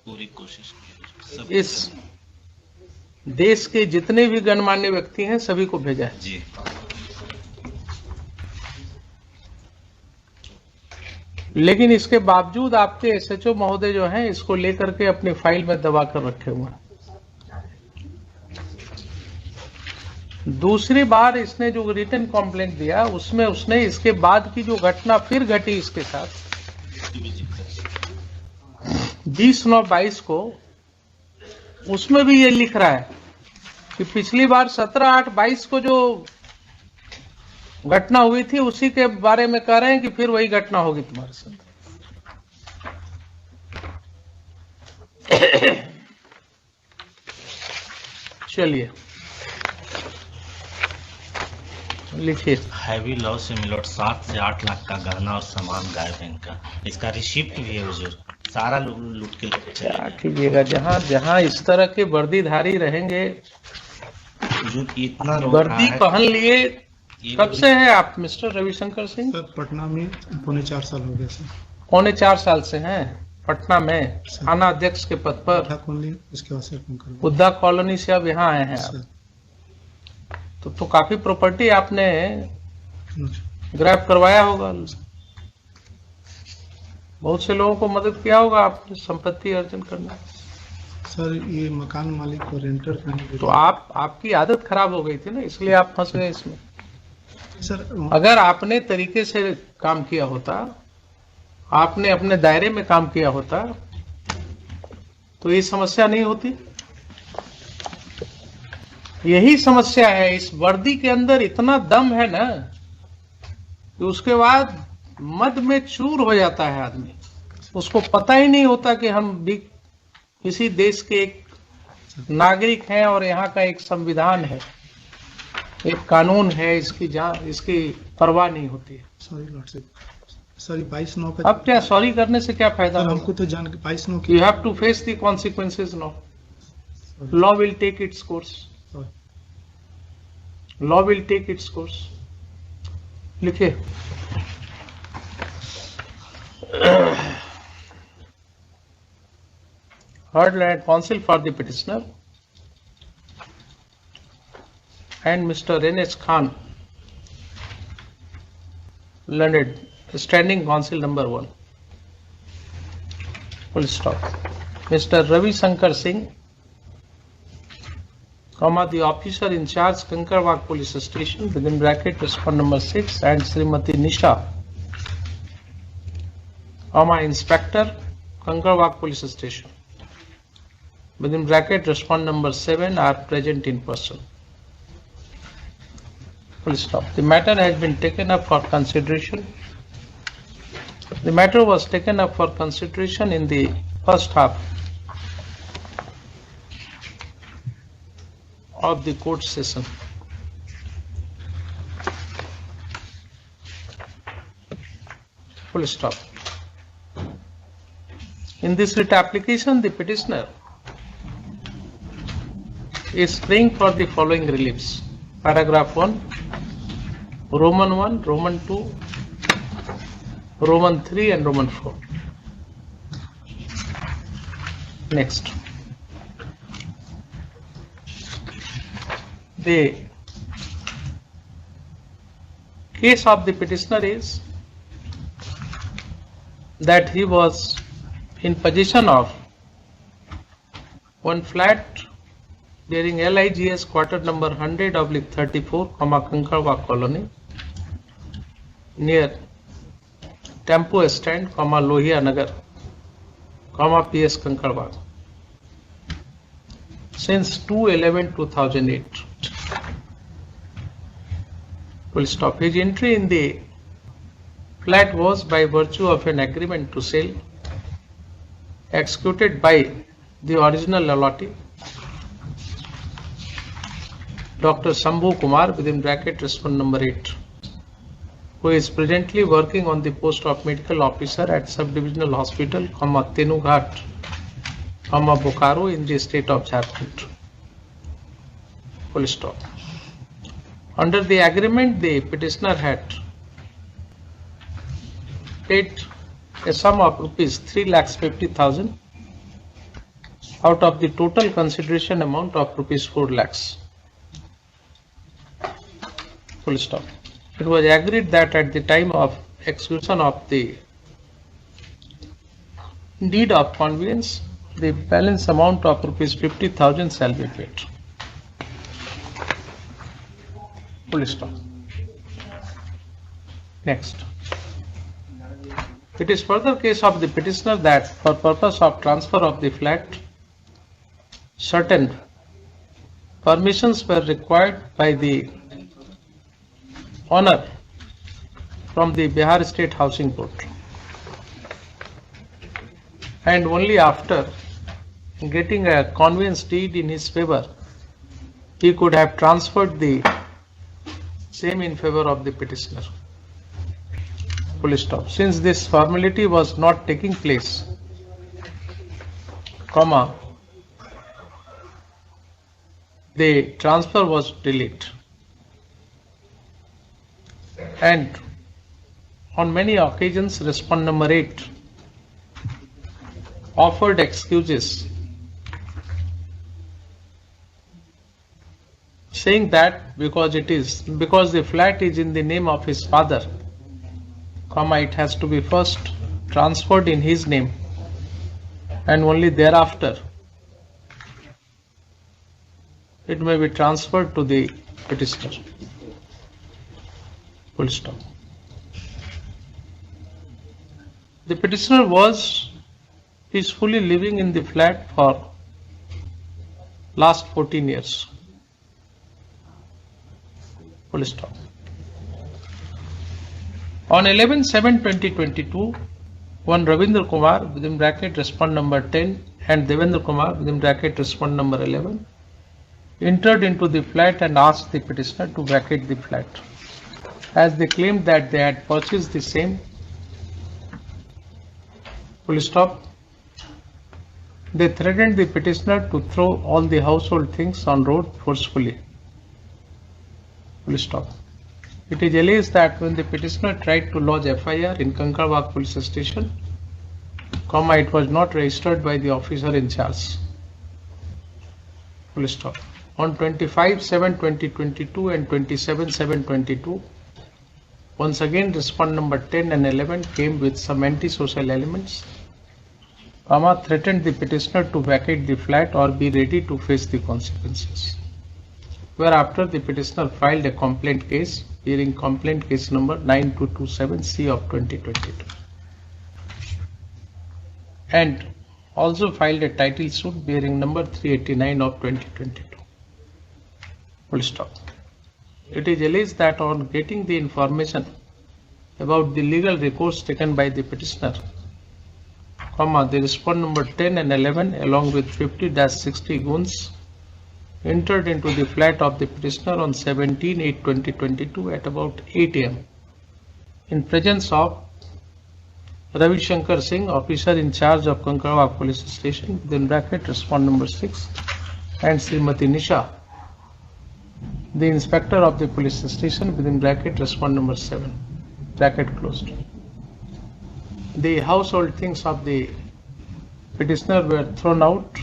I: पूरी कोशिश की।
Q: इस देश के जितने भी गणमान्य व्यक्ति हैं सभी को भेजा है।
I: जी
Q: लेकिन इसके बावजूद आपके एसएचओ महोदय जो हैं इसको लेकर के अपनी फाइल में दबा कर रखे हुए हैं। दूसरी बार इसने जो रिटन कंप्लेंट दिया उसमें उसने इसके बाद की जो घटना फिर घटी इसके साथ 20/9/22 को, उसमें भी ये लिख रहा है कि पिछली बार 17/8/22 को जो घटना हुई थी उसी के बारे में कह रहे हैं कि फिर वही घटना होगी तुम्हारे साथ। चलिए लिखिए।
I: हैवी लॉस से मिलोट 7 से 8 लाख का गहना और सामान गायब है इनका। इसका रिसिप्ट भी है हुजूर, सारा लूट के
Q: क्या कीजिएगा, जहां जहां इस तरह के वर्दीधारी रहेंगे।
I: इतना
Q: वर्दी पहन लिए कब से है आप मिस्टर रविशंकर सिंह?
H: सर पटना में 4.25 साल हो गए सर।
Q: 4.25 साल से हैं पटना में थाना अध्यक्ष के पद पर।
H: इसके बाद से
Q: बुद्धा कॉलोनी से अब यहाँ आए हैं आप। तो काफी प्रॉपर्टी आपने ग्रैब करवाया होगा, बहुत से लोगों को मदद किया होगा आपने संपत्ति अर्जन करना।
H: सर ये मकान मालिक को रेंटर करने
Q: तो आपकी आदत खराब हो गई थी ना, इसलिए आप फंस गए इसमें।
H: सर
Q: अगर आपने तरीके से काम किया होता, आपने अपने दायरे में काम किया होता, तो ये समस्या नहीं होती। यही समस्या है, इस वर्दी के अंदर इतना दम है ना कि उसके बाद मद में चूर हो जाता है आदमी। उसको पता ही नहीं होता कि हम भी किसी देश के एक नागरिक हैं और यहाँ का एक संविधान है, एक कानून है, इसकी परवाह नहीं होती है।
H: सॉरी लॉर्डशिप, सॉरी 22/9 पे
Q: अब क्या सॉरी करने से क्या फायदा?
H: हमको तो जान 22/9 की
Q: you have to face the consequences now. Law will take its course, law will take its course. लिखिए। Heard Land Counsel for the petitioner and Mr. N.H. Khan, learned, standing counsel number 1. Full stop. Mr. Ravi Shankar Singh, the officer in charge, Kankarwag Police Station, within bracket, respond number 6, and Srimati Nisha, Inspector, Kankarwag Police Station, within bracket, respond number 7, are present in person. Full stop. The matter has been taken up for consideration. The matter was taken up for consideration in the first half of the court session. Full stop. In this writ application, the petitioner is praying for the following reliefs. Paragraph 1, Roman 1, Roman 2, Roman 3 and Roman 4. Next. The case of the petitioner is that he was in possession of one flat during LIGS quarter number 100/34, Kankarwag Colony, near Tempo Stand, Lohia Nagar, PS Kankarwag, since 2/11/2008. Full stop. His entry in the flat was by virtue of an agreement to sell executed by the original allottee, Dr. Shambhu Kumar, within bracket, respond number 8, who is presently working on the post of medical officer at Subdivisional Hospital, Tenughat, Bokaro, in the state of Jharkhand. Full stop. Under the agreement, the petitioner had paid a sum of rupees 3,50,000 out of the total consideration amount of rupees 4 lakhs. Full stop. It was agreed that at the time of execution of the deed of conveyance, the balance amount of rupees 50,000 shall be paid. Full stop. Next. It is further case of the petitioner that for purpose of transfer of the flat, certain permissions were required by the owner from the Bihar State Housing Board, and only after getting a conveyance deed in his favor, he could have transferred the same in favor of the petitioner. Full stop. Since this formality was not taking place, the transfer was delayed, and on many occasions, respond number 8 offered excuses, saying that because the flat is in the name of his father, it has to be first transferred in his name, and only thereafter it may be transferred to the petitioner. Full stop. The petitioner was peacefully living in the flat for last 14 years. Full stop. On 11/7/2022, one Ravindra Kumar within bracket respond number 10 and Devendra Kumar within bracket respond number 11 entered into the flat and asked the petitioner to vacate the flat, as they claimed that they had purchased the same. Full stop. They threatened the petitioner to throw all the household things on road forcefully. Full stop. It is alleged that when the petitioner tried to lodge FIR in Kankarwag police station, it was not registered by the officer in charge. Full stop. On 25/7/2022 and 27/7/22, once again respond number 10 and 11 came with some antisocial elements, threatened the petitioner to vacate the flat or be ready to face the consequences. Whereafter the petitioner filed a complaint case bearing complaint case number 9227C of 2022 and also filed a title suit bearing number 389 of 2022. Full stop. It is alleged that on getting the information about the legal recourse taken by the petitioner, the respond number 10 and 11 along with 50-60 goons entered into the flat of the petitioner on 17/8/2022 at about 8 am in presence of Ravi Shankar Singh, officer in charge of Kankarwag police station within bracket respond number 6, and Srimati Nisha, the inspector of the police station within bracket respond number 7, bracket closed. The household things of the petitioner were thrown out.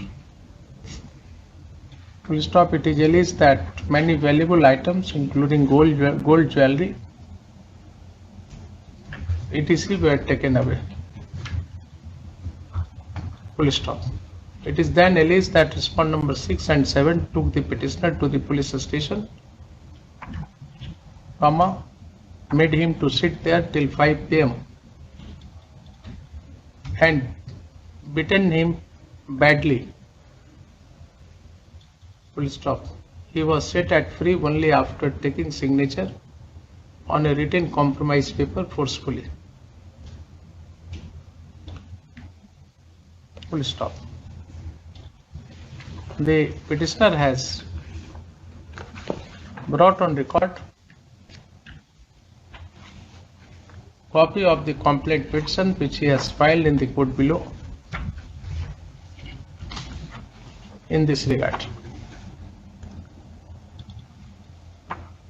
Q: Full stop. It is alleged that many valuable items including gold jewelry etc. were taken away. Full stop. It is then alleged that respond number 6 and 7 took the petitioner to the police station, made him to sit there till 5 p.m. and beaten him badly. Full stop. He was set at free only after taking signature on a written compromise paper forcefully. Full stop. The petitioner has brought on record copy of the complaint petition which he has filed in the court below in this regard.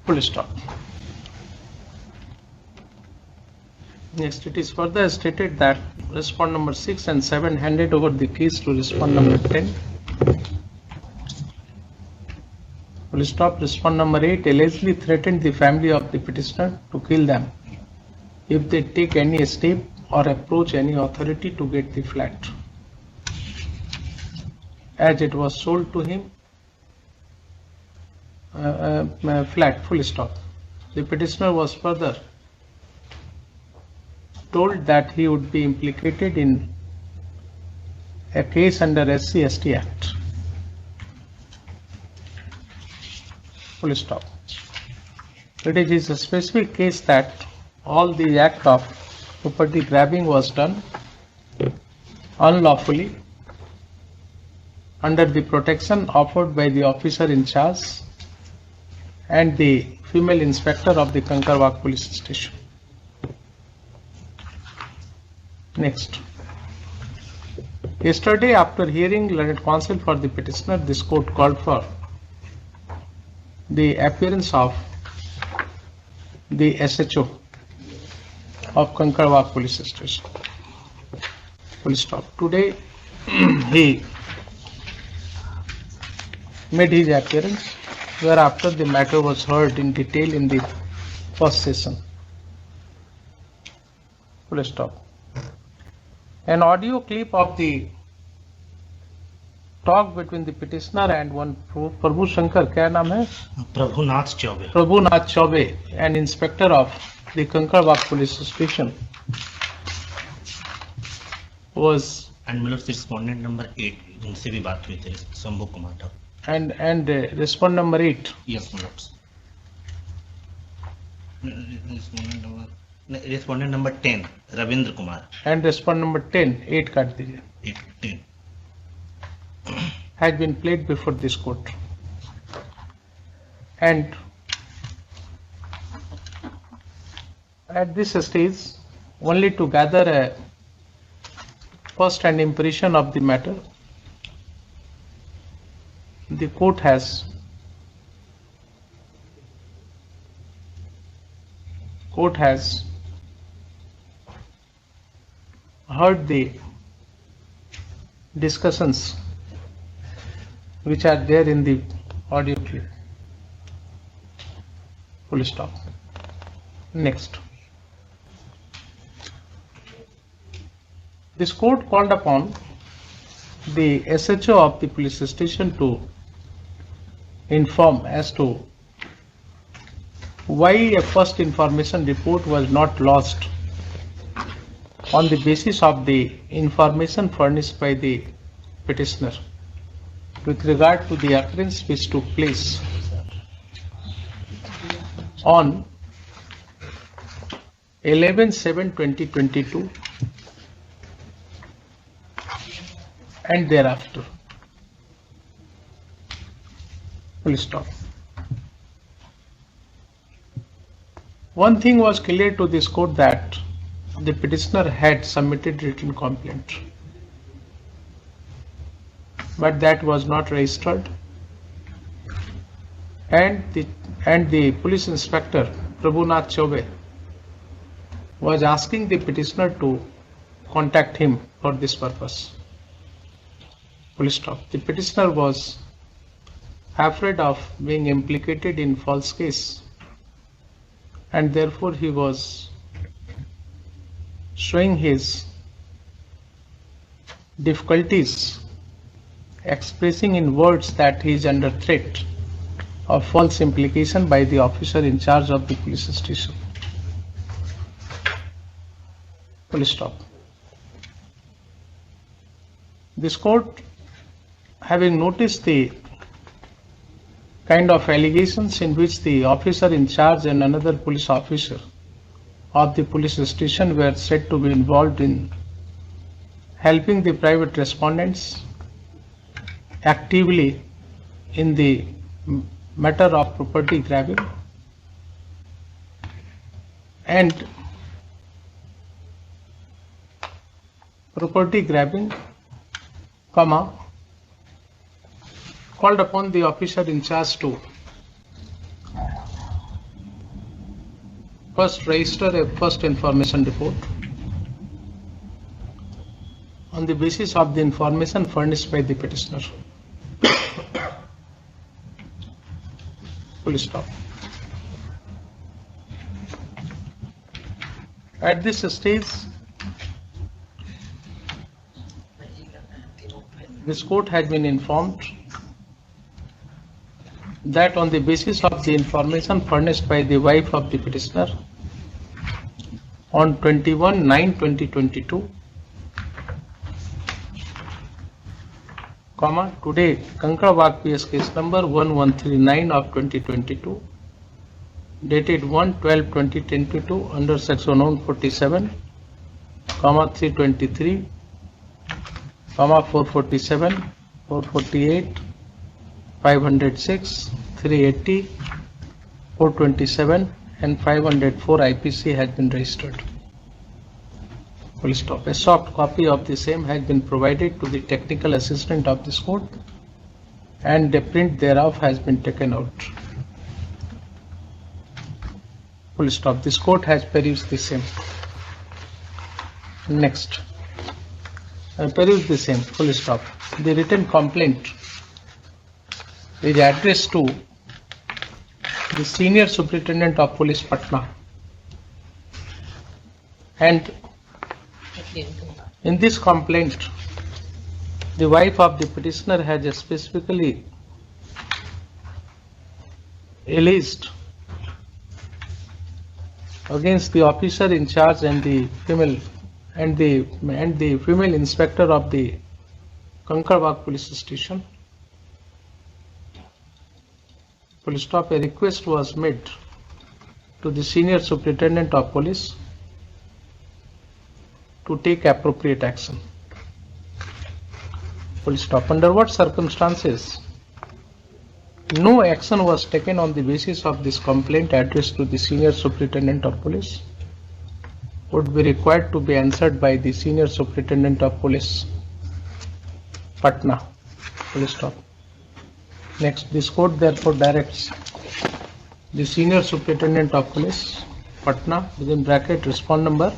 Q: Full stop. Next, it is further stated that respond number 6 and 7 handed over the keys to respond number 10. Full stop. Respond number 8 allegedly threatened the family of the petitioner to kill them if they take any step or approach any authority to get the flat, as it was sold to him flat. Full stop. The petitioner was further told that he would be implicated in a case under SC/ST Act. Full stop. It is a specific case that all the act of property grabbing was done unlawfully under the protection offered by the officer in charge and the female inspector of the Kankarwag police station. Next. Yesterday, after hearing learned counsel for the petitioner, this court called for the appearance of the SHO of Kankarwag police station. Full stop. Today, he made his appearance, whereafter the matter was heard in detail in the first session. Full stop. An audio clip of the talk between the petitioner and one Prabhu Shankar, क्या नाम है?
I: Prabhunath Choubey.
Q: Prabhunath Chaube, an inspector of the Kankarwag police station, was
I: and मतलब respondent number 8 उनसे भी बात हुई थी, Shambhu Kumar Thakur.
Q: and respond number 8.
I: Yes मतलब respondent number 10 Ravindra Kumar
Q: and respond number 10, 8 काट दीजिए,
I: 10
Q: has been played before this court. And at this stage, only to gather a first hand impression of the matter, the court has heard the discussions which are there in the audio clip. Full stop. Next. This court called upon the SHO of the police station to inform as to why a first information report was not lodged on the basis of the information furnished by the petitioner with regard to the occurrence which took place on 11/7/2022 and thereafter. Full stop. One thing was clear to this court, that the petitioner had submitted written complaint, but that was not registered, and the police inspector Prabhunath Chaube was asking the petitioner to contact him for this purpose. Full stop. The petitioner was afraid of being implicated in false case, and therefore he was showing his difficulties expressing in words that he is under threat of false implication by the officer in charge of the police station. Full stop. This court, having noticed the kind of allegations in which the officer in charge and another police officer of the police station were said to be involved in helping the private respondents actively in the matter of property grabbing, and called upon the officer in charge to first register a first information report on the basis of the information furnished by the petitioner. Full stop. At this stage, this court has been informed that on the basis of the information furnished by the wife of the petitioner on 21/9/2022, today Kankarwag PS case number 1139 of 2022, dated 1/12/2022 under section 147, 323, 447, 448, 506, 380, 427 and 504 IPC has been registered. Full stop. A soft copy of the same has been provided to the technical assistant of this court, and a print thereof has been taken out. Full stop. This court has perused the same. Next. Peruse the same. Full stop. The written complaint is addressed to the Senior Superintendent of Police Patna, and in this complaint the wife of the petitioner has specifically alleged against the officer in charge and the female inspector of the Kankarwag police station. Full stop. A request was made to the senior superintendent of police to take appropriate action. Full stop. Under what circumstances no action was taken on the basis of this complaint addressed to the senior superintendent of police would be required to be answered by the senior superintendent of police, Patna. Full stop. Next, this court therefore directs the senior superintendent of police, Patna, within bracket respondent number.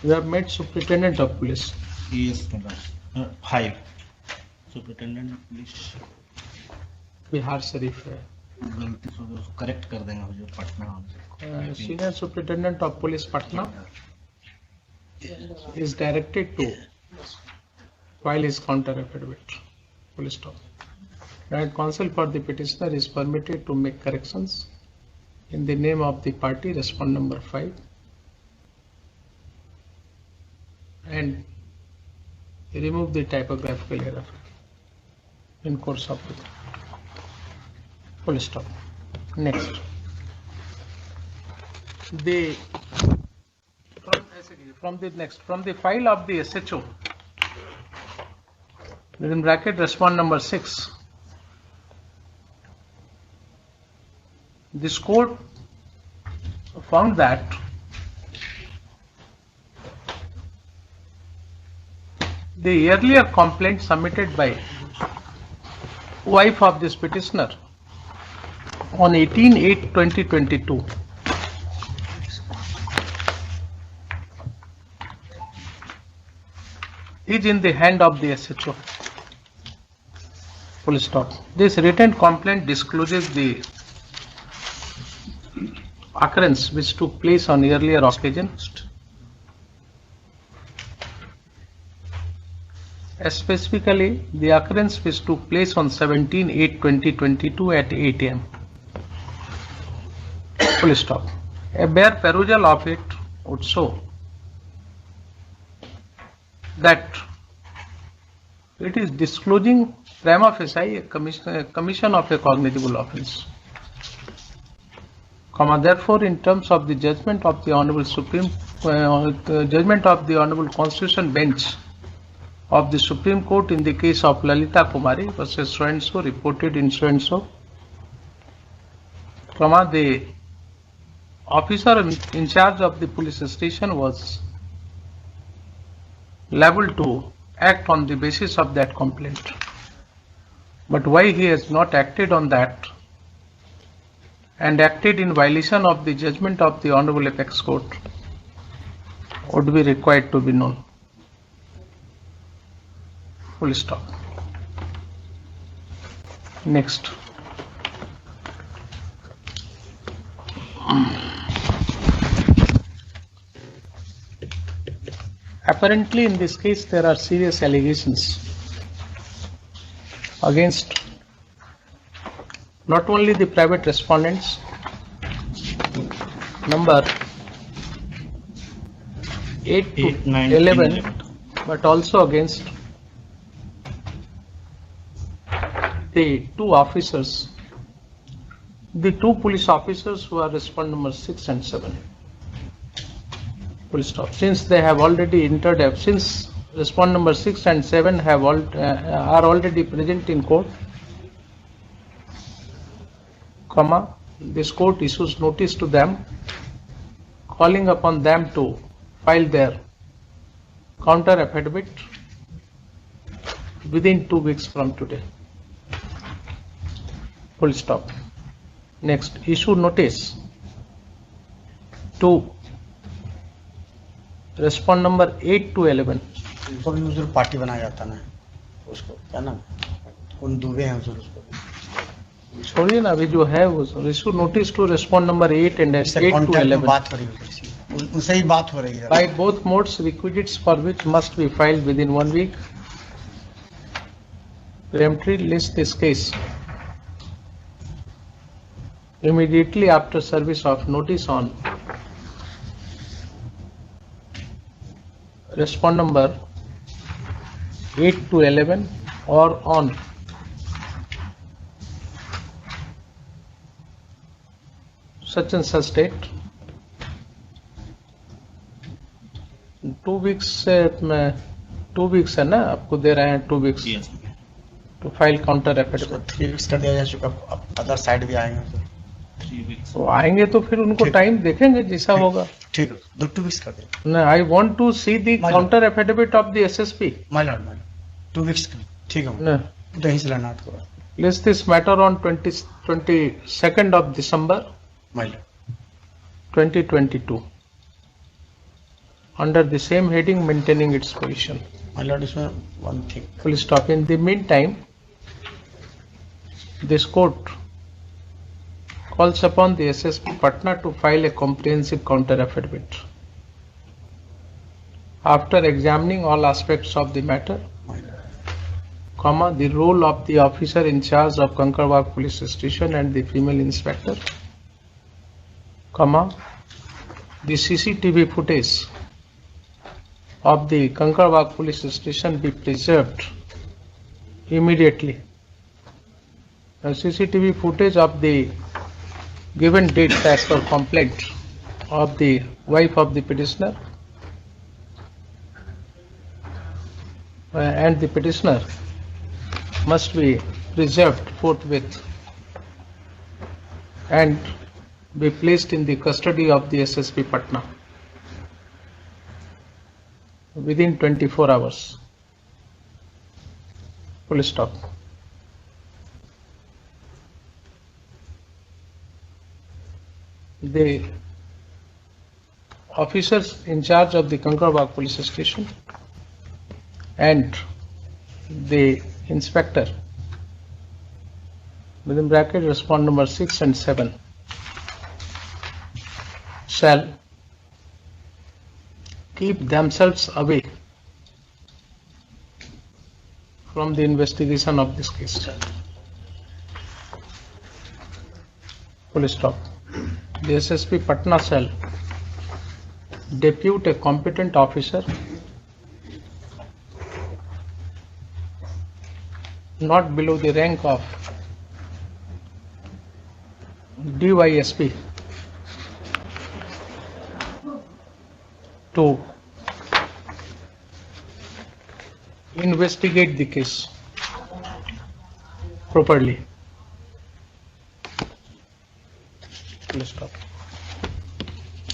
Q: You have made superintendent of police.
I: Yes, madam. 5. Superintendent of police.
Q: Bihar Sharif है.
I: गलती से उसको correct कर देंगे हुजूर Patna.
Q: Senior superintendent of police, Patna, is directed to file his counter affidavit. Full stop. Right, counsel for the petitioner is permitted to make corrections in the name of the party, respondent number 5, and remove the typographical error in course of it. Full stop. Next, from the file of the SHO, within bracket respondent number 6, this court found that the earlier complaint submitted by wife of this petitioner on 18/8/2022 is in the hand of the SHO. Full stop. This written complaint discloses the occurrence which took place on earlier occasions, specifically the occurrence which took place on 17/8/2022 at 8 am. Full stop. A bare perusal of it would show that it is disclosing prima facie a commission of a cognizable offence. Therefore, in terms of the judgment of the Honorable Constitution Bench of the Supreme Court in the case of Lalita Kumari versus so and so, reported in so and so, the officer in charge of the police station was liable to act on the basis of that complaint. But why he has not acted on that and acted in violation of the judgment of the Honorable Apex Court would be required to be known. Full stop. Next. Apparently in this case there are serious allegations against not only the private respondents number 8 to 11, but also against the two officers, the two police officers who are respondent number 6 and 7. Full stop. Since they have already entered, since respondent number 6 and 7 have are already present in court, this court issues notice to them, calling upon them to file their counter affidavit within 2 weeks from today. Full stop. Next, issue notice to respondent number 8 to 11.
K: उनको भी हुजूर party बनाया जाता ना, उसको क्या नाम, उन दुबे हैं हुजूर उसको.
Q: छोड़िए ना, अभी जो है वो issue notice to respond number 8 and 8 to 11.
K: बात हो रही है. उनसे ही बात हो रही है।
Q: By both modes, requisites for which must be filed within 1 week. Peremptory list this case immediately after service of notice on respond number 8 to 11 or on such and such date. 2 weeks से 2 weeks है ना, आपको दे रहे हैं 2 weeks to file counter affidavit.
K: 3 weeks कर दिया जा चुका, अब अदर साइड भी आएंगे तो
Q: 3 weeks वो आएंगे तो फिर उनको टाइम देखेंगे जैसा होगा.
K: ठीक है, 2 weeks कर दिया.
Q: No, I want to see the counter affidavit of the SSP.
K: My lord, 2 weeks ठीक है.
Q: No.
K: दही से लेना आपको.
Q: List this matter on 22nd of December
K: My lord.
Q: 2022 under the same heading, maintaining its position.
K: My lord, इसमें one thing.
Q: Full stop. In the meantime, this court calls upon the SSP Patna to file a comprehensive counter affidavit. After examining all aspects of the matter, the role of the officer in charge of Kankarwag Police Station and the female inspector, the CCTV footage of the Kankarwag Police Station be preserved immediately. The CCTV footage of the given date as per complaint of the wife of the petitioner and the petitioner must be preserved forthwith and be placed in the custody of the SSP Patna within 24 hours. Full stop. The officers in charge of the Kankarwag Police Station and the inspector, within bracket respond number 6 and 7, shall keep themselves away from the investigation of this case. Full stop. The SSP Patna shall depute a competent officer not below the rank of DYSP to investigate the case properly. Let's stop.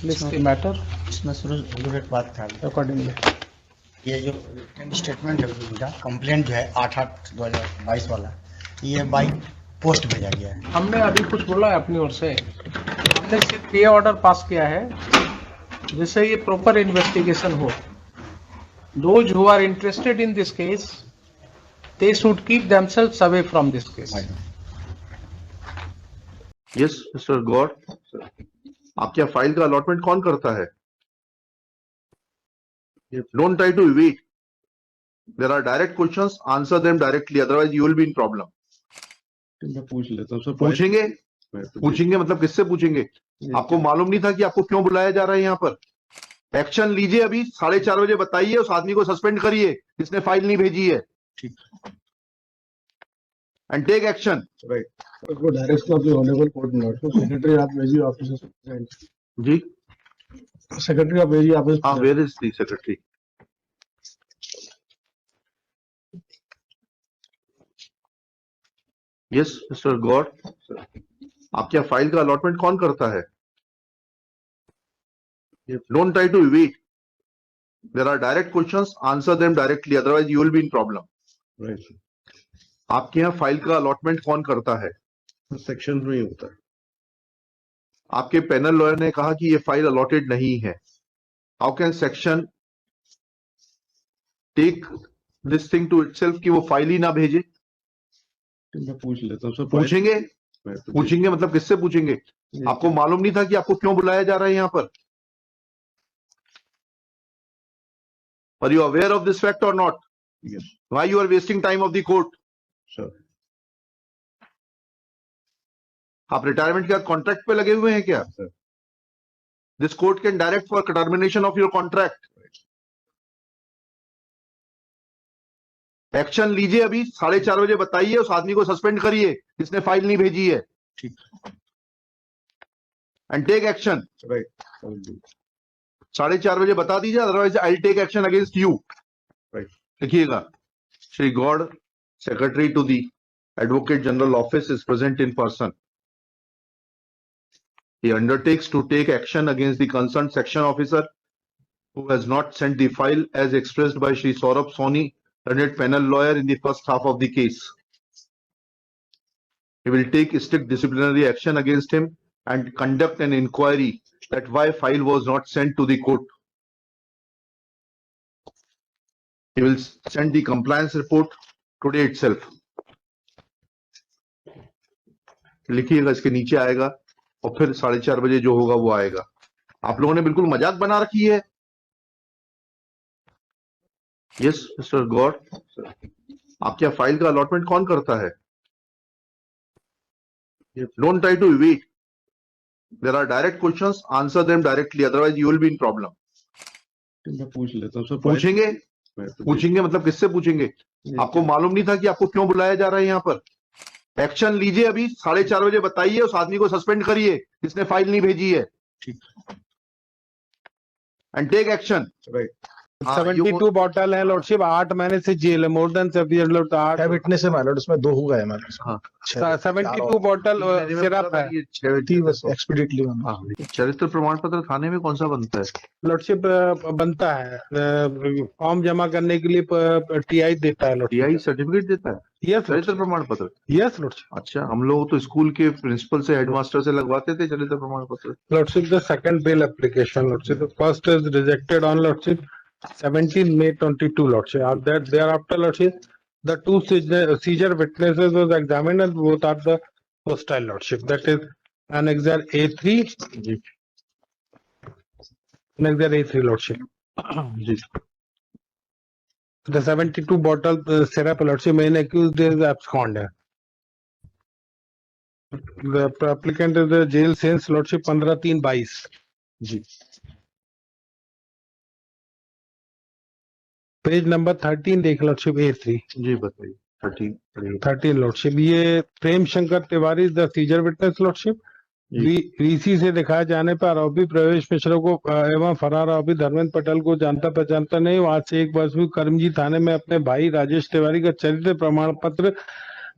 Q: List the matter
K: इसमें सूरज एक बात था
Q: accordingly.
K: ये जो statement है मेरा complaint जो है 8/8/2022 वाला, ये बाई पोस्ट भेजा गया है.
Q: हमने अभी कुछ बोला है अपनी ओर से, हमने सिर्फ ये ऑर्डर पास किया है जिससे ये प्रॉपर इन्वेस्टिगेशन हो. Those who are interested in this case, they should keep themselves away from this case.
D: Yes mister Gaur, आपके यहाँ फाइल का अलॉटमेंट कौन करता है? Don't try to evade. There are direct questions, answer them directly, otherwise you will be in problem.
N: मैं पूछ लेता हूँ सर.
D: पूछेंगे मतलब किससे पूछेंगे? आपको मालूम नहीं था कि आपको क्यों बुलाया जा रहा है यहाँ पर? एक्शन लीजिए, अभी 4:30 बजे बताइए, उस आदमी को सस्पेंड करिए जिसने फाइल नहीं भेजी है.
N: ठीक.
D: And take action.
N: राइट. वो direction of the honourable court note. Secretary of भेजिए ऑफिस
D: जी.
N: सेक्रेटरी ऑफ भेजिए ऑफिस.
D: हाँ, where is the secretary? Yes mister Gaur, आपके यहाँ फाइल का अलॉटमेंट कौन करता है? Don't try to evade. There are direct questions, answer them directly, otherwise you will be in problem.
N: Right.
D: आपके यहाँ फाइल का अलॉटमेंट कौन करता है?
N: सेक्शन में ही होता है.
D: आपके पैनल लॉयर ने कहा कि ये फाइल अलॉटेड नहीं है. How can section take this thing to itself कि वो फाइल ही ना भेजे?
N: मैं पूछ लेता हूँ सर.
D: पूछेंगे मतलब किससे पूछेंगे? आपको मालूम नहीं था कि आपको क्यों बुलाया जा रहा है यहाँ पर? Are you aware of this fact or not?
N: Yes.
D: Why you are wasting time of the court?
N: Sir.
D: आप रिटायरमेंट के कॉन्ट्रैक्ट पे लगे हुए हैं क्या? This court can direct for termination of your contract. Action लीजिए अभी 4:30 बजे, बताइए उस आदमी को सस्पेंड करिए जिसने फाइल नहीं भेजी है.
N: ठीक.
D: And take action.
N: राइट.
D: 4:30 बजे बता दीजिए, otherwise I take action against you.
N: Right.
D: लिखिएगा. Shri Gaur, secretary to the advocate general office, is present in person. He undertakes to take action against the concerned section officer who has not sent the file as expressed by Shri Saurabh Soni, learned panel lawyer, in the first half of the case. He will take strict disciplinary action against him and conduct an inquiry that why file was not sent to the court. He will send the compliance report today itself. लिखिएगा, इसके नीचे आएगा और फिर 4:30 बजे जो होगा वो आएगा. आप लोगों ने बिल्कुल मजाक बना रखी है. यस मिस्टर गौड़, आपके यहाँ फाइल का अलॉटमेंट कौन करता है? Don't try to evade. There are direct questions, answer them directly, otherwise you will be in problem.
N: मैं पूछ लेता हूँ सर.
D: पूछेंगे? पूछेंगे मतलब किससे पूछेंगे? आपको मालूम नहीं था कि आपको क्यों बुलाया जा रहा है यहाँ पर? एक्शन लीजिए अभी 4:30 बजे, बताइए उस आदमी को सस्पेंड करिए जिसने फाइल नहीं भेजी है.
N: ठीक.
D: And take action.
N: Right.
Q: 72 bottle है लॉर्डशिप, 8 महीने से जेल है, मोर देन 7 years. 8
N: विटनेस है माइलॉर्ड, उसमें 2 हुआ है माइलॉर्ड. हाँ.
Q: 72 बॉटल सिरप है.
N: एक्सपीडियटली.
D: चरित्र प्रमाण पत्र थाने में कौन सा बनता है?
Q: लॉर्डशिप बनता है, फॉर्म जमा करने के लिए टीआई देता है.
D: टीआई सर्टिफिकेट देता है?
Q: यस.
D: चरित्र प्रमाण पत्र?
Q: Yes lordship.
D: अच्छा, हम लोग तो स्कूल के प्रिंसिपल से, हेडमास्टर से लगवाते थे चरित्र प्रमाण पत्र.
Q: Lordship the second bail application lordship, the first is rejected on lordship 17 May 22 lordship. After that, thereafter lordship, the 2 seizure witnesses was examined and both are the hostile lordship. That is Annexure A3. Annexure A3 lordship. The 72 bottle syrup lordship main accused is absconded. The applicant is the jail since lordship 15/3/22. जी. Page number 13 देख lordship A3.
D: जी बताइए.
Q: 13 lordship. ये Prem Shankar Tiwari the seizure witness lordship. VC से दिखाए जाने पर आरोपी प्रवेश मिश्रा को एवं फरार आरोपी धर्मेंद्र पटेल को जानता पहचानता नहीं. आज से 1 वर्ष भी करमजी थाने में अपने भाई राजेश तिवारी का चरित्र प्रमाण पत्र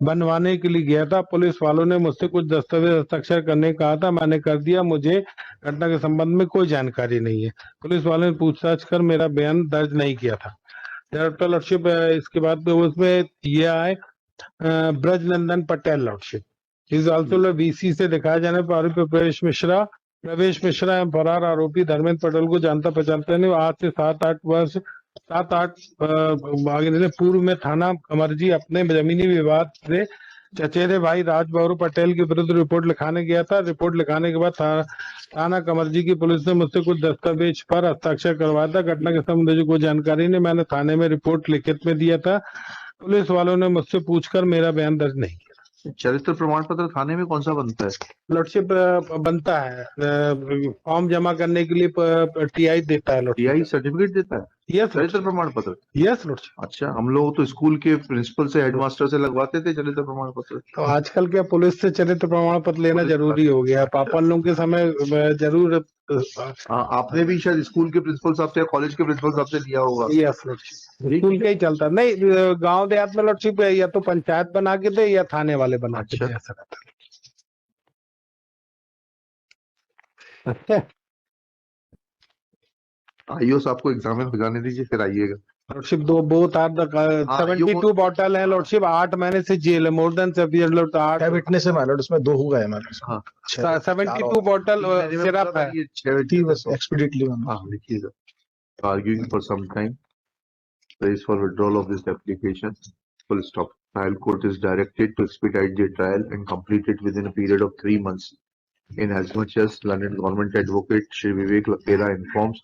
Q: बनवाने के लिए गया था. पुलिस वालों ने मुझसे कुछ दस्तावेज हस्ताक्षर करने कहा था, मैंने कर दिया. मुझे घटना के संबंध में कोई जानकारी नहीं है. पुलिस वालों ने पूछताछ कर मेरा बयान दर्ज नहीं किया था. लॉर्डशिप इसके बाद उसमें ये आए Brajnandan Patel lordship. Is also VC से दिखाया जाने पर आरोपी प्रवेश मिश्रा एवं फरार आरोपी धर्मेंद्र पटेल को जानता पहचानता नहीं. आज से 7-8 वर्ष पूर्व में थाना कमरजी अपने जमीनी विवाद से चचेरे भाई राजबहादुर पटेल के विरुद्ध रिपोर्ट लिखाने गया था. रिपोर्ट लिखाने के बाद थाना कमरजी की पुलिस ने मुझसे कुछ दस्तावेज पर हस्ताक्षर करवाया था. घटना के संबंध में कोई जानकारी नहीं. मैंने थाने में रिपोर्ट लिखित में दिया था. पुलिस वालों ने मुझसे पूछकर मेरा बयान दर्ज नहीं किया.
D: चरित्र प्रमाण पत्र थाने में कौन सा बनता है?
Q: लॉर्डशिप बनता है, फॉर्म जमा करने के लिए टीआई देता है.
D: टीआई सर्टिफिकेट देता है?
Q: यस.
D: चरित्र प्रमाण पत्र?
Q: Yes lordship.
D: अच्छा, हम लोग तो स्कूल के प्रिंसिपल से, हेडमास्टर से लगवाते थे चरित्र प्रमाण पत्र.
Q: तो आजकल क्या पुलिस से चरित्र प्रमाण पत्र लेना जरूरी हो गया है? पापा लोगों के समय जरूर.
D: आपने भी शायद स्कूल के प्रिंसिपल साहब से या कॉलेज के प्रिंसिपल साहब से लिया होगा.
Q: Yes lordship. स्कूल का ही चलता नहीं. गांव देहात में लॉर्डशिप या तो पंचायत बना के दे या थाने वाले बना के दे, ऐसा रहता है.
D: आइयो आपको एग्जामिन हो जाने दीजिए, फिर आइएगा.
Q: Lordship both are the 72 bottle है लॉर्डशिप, 8 महीने से जेल है, मोर देन 7 years. 8
N: विटनेस है माइलॉर्ड, उसमें 2 हुआ है माइलॉर्ड.
D: हाँ.
Q: 72 बॉटल सिरप है.
N: एक्सपीडियटली.
D: हाँ लिखिएगा. Arguing for some time. Praise for withdrawal of this application. Full stop. Trial court is directed to expedite the trial and complete it within a period of 3 months. In as much as learned government advocate Shri Vivek Lakera informs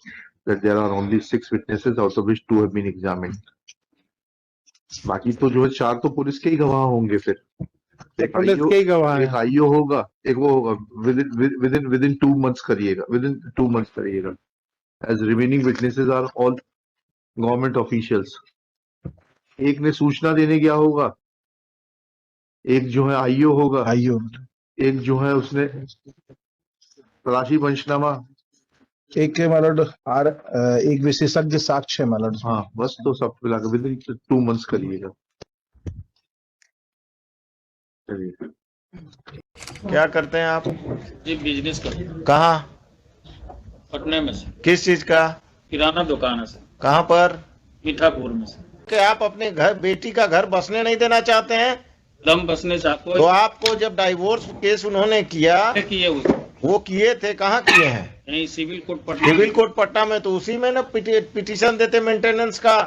D: that there are only 6 witnesses, out of which 2 have been examined. बाकी तो जो है 4 तो police के ही गवाह होंगे फिर। एक आईओ होगा, एक वो होगा, विद इन 2 months करिएगा, विद इन 2 months करिएगा। As remaining witnesses are all government officials. एक ने सूचना देने गया होगा, एक जो है आईओ होगा, एक जो है उसने तलाशी पंचनामा,
C: एक मालूड और एक विशेषज्ञ साक्ष्य है मालूड।
D: हाँ बस, तो सब मिलाकर विद इन 2 months करिएगा। चलिए,
A: क्या करते हैं आप?
E: जी बिजनेस करते हैं।
A: कहाँ?
E: पटना में से।
A: किस चीज का?
E: किराना दुकान है सर।
A: कहाँ पर?
E: मीठापुर में से।
A: कि आप अपने घर, बेटी का घर बसने नहीं देना चाहते हैं?
E: दम बसने चाहते
A: तो आपको जब डाइवोर्स केस उन्होंने किया, वो किए थे, कहाँ किए हैं?
E: यही civil court Patna.
A: Civil court Patna में, तो उसी में ना पिटीशन देते मेंटेनेंस का,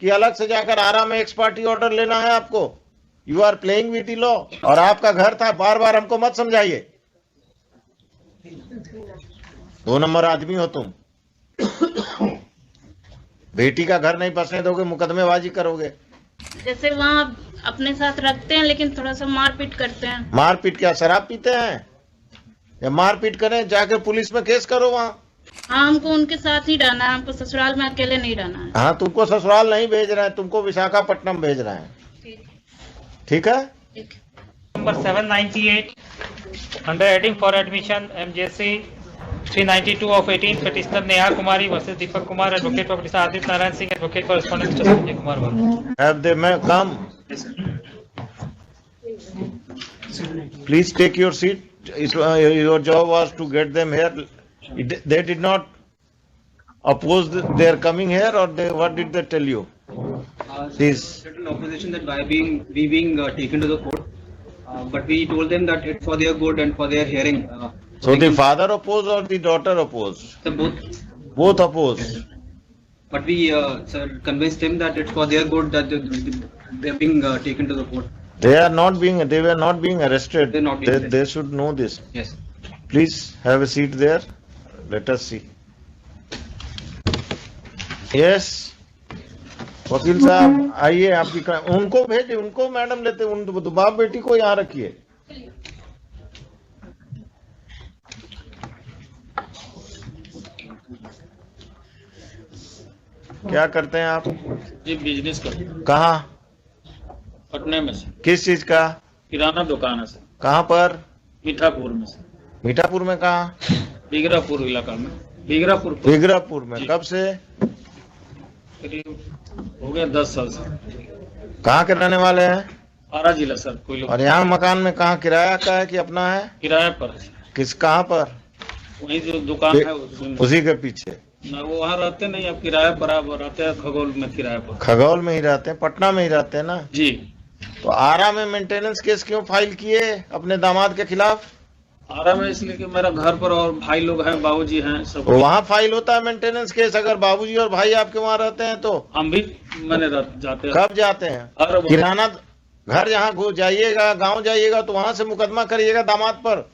A: कि अलग से जाकर आरा में एक्स पार्टी ऑर्डर लेना है आपको। You are playing with the law. और आपका घर था, बार बार हमको मत समझाइए, 2 नंबर आदमी हो तुम। बेटी का घर नहीं बसने दोगे, मुकदमेबाजी करोगे।
M: जैसे वहाँ अपने साथ रखते हैं लेकिन थोड़ा सा मारपीट करते हैं।
A: मारपीट क्या, शराब पीते हैं? या मारपीट करें, जाकर पुलिस में केस करो वहाँ।
M: हाँ, हमको उनके साथ ही रहना है, हमको ससुराल में अकेले नहीं रहना है।
A: हाँ, तुमको ससुराल नहीं भेज रहे हैं, तुमको विशाखापट्टनम भेज रहे हैं। ठीक है।
F: Number 798 under heading for admission MJC 392 of 18 petitioner Neha Kumari versus Deepak Kumar, advocate for petitioner Aditya Narayan Singh, advocate for respondent Mr. Sanjay Kumar Verma.
A: Have they come? Please take your seat. Your job was to get them here. They did not oppose their coming here, or what did they tell you? Please.
V: Certain opposition that by we being taken to the court, but we told them that it's for their good and for their hearing.
A: So the father opposed or the daughter opposed?
V: So
A: Both opposed.
V: But we convinced him that it's for their good that they're being taken to the court.
A: They were not being arrested.
V: They're not being arrested.
A: They should know this.
V: Yes.
A: Please have a seat there. Let us see. Yes. वकील साहब आइए, आपकी उनको भेजिए, उनको madam लेते, उन बाप बेटी को यहाँ रखिए। क्या करते हैं आप?
E: जी बिजनेस करते हैं।
A: कहाँ?
E: पटना में से।
A: किस चीज का?
E: किराना दुकान है सर।
A: कहाँ पर?
E: मीठापुर में से।
A: मीठापुर में कहाँ?
E: बिगरापुर इलाका में। बिगरापुर
A: में। कब से?
E: करीब हो गया 10 साल से।
A: कहाँ के रहने वाले हैं?
E: आरा जिला सर। कोई लोग।
A: और यहाँ मकान में कहाँ किराया का है कि अपना है?
E: किराए पर है।
A: किस, कहाँ पर?
E: वही जो दुकान है
A: उसी के पीछे।
E: ना वो वहाँ रहते नहीं, अब किराए पर रहते हैं, खगौल में किराए पर।
A: खगौल में ही रहते हैं, पटना में ही रहते हैं ना
E: जी।
A: तो आरा में मेंटेनेंस केस क्यों फाइल किए अपने दामाद के खिलाफ?
E: आरा में इसलिए कि मेरा घर पर और भाई लोग हैं, बाबूजी हैं सब।
A: वहाँ फाइल होता है मेंटेनेंस केस, अगर बाबूजी और भाई आपके वहाँ रहते हैं तो?
E: हम भी मैंने जाते हैं।
A: कब जाते हैं? किराना घर जहाँ जाइएगा, गांव जाइएगा तो वहाँ से मुकदमा करिएगा दामाद पर।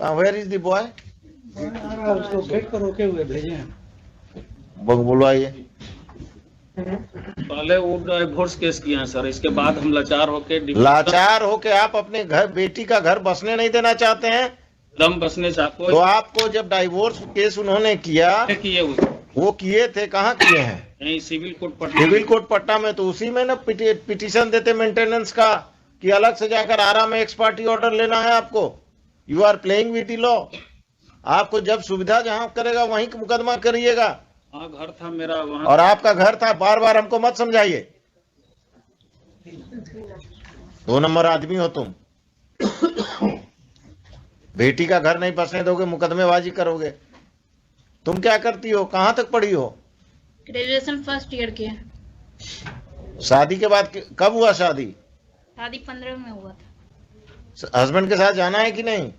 A: Where is the boy?
T: उसको गेट पर रोके हुए भेजे हैं।
A: बुलवाइए।
E: पहले वो डिवोर्स केस किया है सर, इसके बाद हम लाचार होके
A: आप अपने घर, बेटी का घर बसने नहीं देना चाहते हैं?
V: दम बसने चाहते।
A: तो आपको जब डाइवोर्स केस उन्होंने किया, वो किए थे, कहाँ किए हैं?
V: यही civil court Patna.
A: Civil court Patna में, तो उसी में ना पिटीशन देते मेंटेनेंस का, कि अलग से जाकर आरा में एक्स पार्टी ऑर्डर लेना है आपको। You are playing with the law. आपको जब सुविधा जहां करेगा वहीं मुकदमा करिएगा।
V: हाँ, घर था मेरा वहाँ।
A: और आपका घर था, बार बार हमको मत समझाइए, 2 नंबर आदमी हो तुम। बेटी का घर नहीं बसने दोगे, मुकदमेबाजी करोगे। तुम क्या करती हो, कहाँ तक पढ़ी हो?
M: ग्रेजुएशन फर्स्ट ईयर की है।
A: शादी के बाद कब हुआ शादी?
M: शादी 15 में हुआ था।
A: हस्बैंड के साथ जाना है कि नहीं?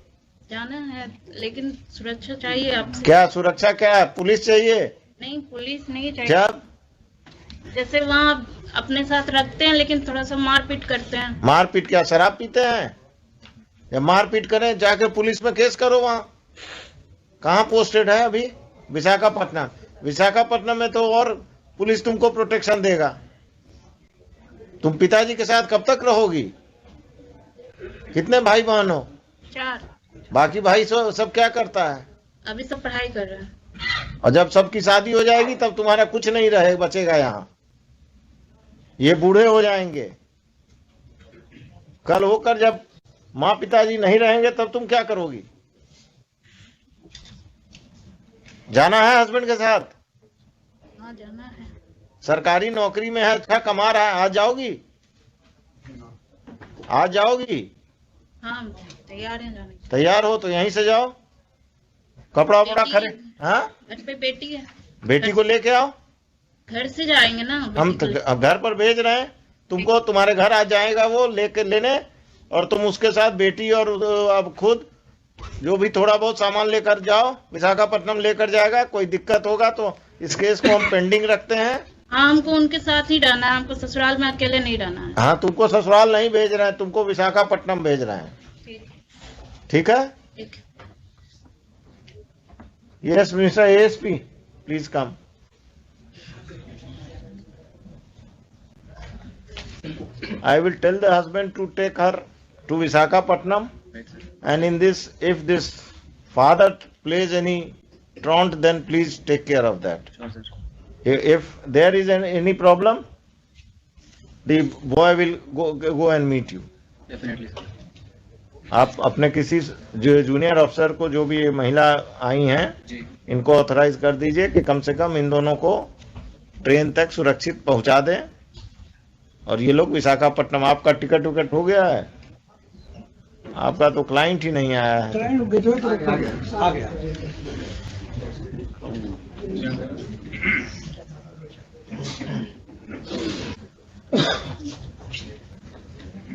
M: जाना है, लेकिन सुरक्षा चाहिए आपसे।
A: क्या सुरक्षा, क्या है? पुलिस चाहिए?
M: नहीं, पुलिस नहीं चाहिए।
A: जब
M: जैसे वहाँ अपने साथ रखते हैं लेकिन थोड़ा सा मारपीट करते हैं।
A: मारपीट क्या, शराब पीते हैं? या मारपीट करें, जाकर पुलिस में केस करो। वहाँ कहाँ पोस्टेड है अभी? विशाखापट्टनम। विशाखापट्टनम में तो और पुलिस तुमको प्रोटेक्शन देगा। तुम पिताजी के साथ कब तक रहोगी? कितने भाई बहन हो?
M: 4।
A: बाकी भाई सब क्या करता है?
M: अभी सब पढ़ाई कर रहे हैं।
A: और जब सबकी शादी हो जाएगी तब तुम्हारा कुछ नहीं रहे बचेगा यहाँ। ये बूढ़े हो जाएंगे। कल होकर जब माँ पिताजी नहीं रहेंगे तब तुम क्या करोगी? जाना है हस्बैंड के साथ?
M: हाँ जाना है।
A: सरकारी नौकरी में है, अच्छा कमा रहा है, आज जाओगी? आज जाओगी?
M: हाँ तैयार हैं जाने के।
A: तैयार हो तो यहीं से जाओ, कपड़ा वपड़ा खरीद। हाँ
M: घर पे बेटी है।
A: बेटी को लेके आओ।
M: घर से जाएंगे ना।
A: हम तो घर पर भेज रहे हैं तुमको, तुम्हारे घर आ जाएगा वो लेके लेने, और तुम उसके साथ बेटी और अब खुद जो भी थोड़ा बहुत सामान लेकर जाओ। विशाखापट्टनम लेकर जाएगा, कोई दिक्कत होगा तो इस केस को हम पेंडिंग रखते हैं।
M: हाँ हमको उनके साथ ही रहना है, हमको ससुराल में अकेले नहीं रहना है।
A: हाँ तुमको ससुराल नहीं भेज रहे हैं, तुमको विशाखापट्टनम भेज रहे हैं। ठीक है? Yes mister ASP, please come. I will tell the husband to take her to Visakhapatnam, and in this, if this father plays any truant, then please take care of that. If there is any problem, the boy will go and meet you.
V: Definitely, sir.
A: आप अपने किसी जो junior अफसर को, जो भी ये महिला आई हैं, इनको ऑथराइज कर दीजिए कि कम से कम इन दोनों को ट्रेन तक सुरक्षित पहुंचा दें, और ये लोग विशाखापट्टनम। आपका टिकट विकट हो गया है? आपका तो क्लाइंट ही नहीं आया है।
V: आ गया।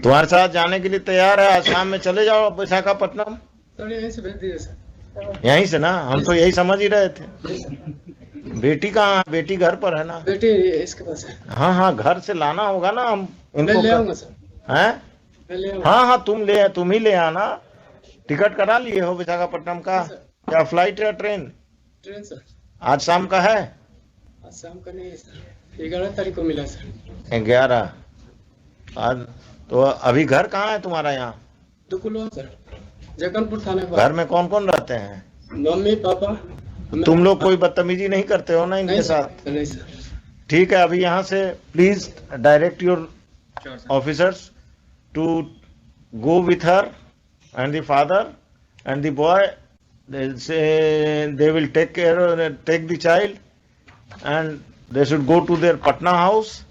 A: तुम्हारे साथ जाने के लिए तैयार है, आज शाम में चले जाओ विशाखापट्टनम।
V: यहीं से भेज दीजिए सर।
A: यहीं से ना, हम तो यही समझ ही रहे थे। बेटी कहाँ है? बेटी घर पर है ना?
V: बेटी इसके पास है।
A: हाँ हाँ, घर से लाना होगा ना, हम
V: मैं ले आऊंगा सर।
A: हैं? हाँ हाँ, तुम ही ले आना। टिकट करा लिए हो विशाखापट्टनम का? क्या फ्लाइट या ट्रेन?
V: Train sir.
A: आज शाम का है?
V: आज शाम का नहीं है सर, 11 तारीख को मिला सर।
A: 11 आज तो अभी घर कहाँ है तुम्हारा? यहाँ
V: दुकुलवा सर, जगनपुर थाने पर।
A: घर में कौन कौन रहते हैं?
V: Mummy papa.
A: तुम लोग कोई बदतमीजी नहीं करते हो ना इनके साथ?
V: नहीं सर।
A: ठीक है, अभी यहाँ से please direct your officers to go with her and the father and the boy. They say they will take the child, and they should go to their Patna house,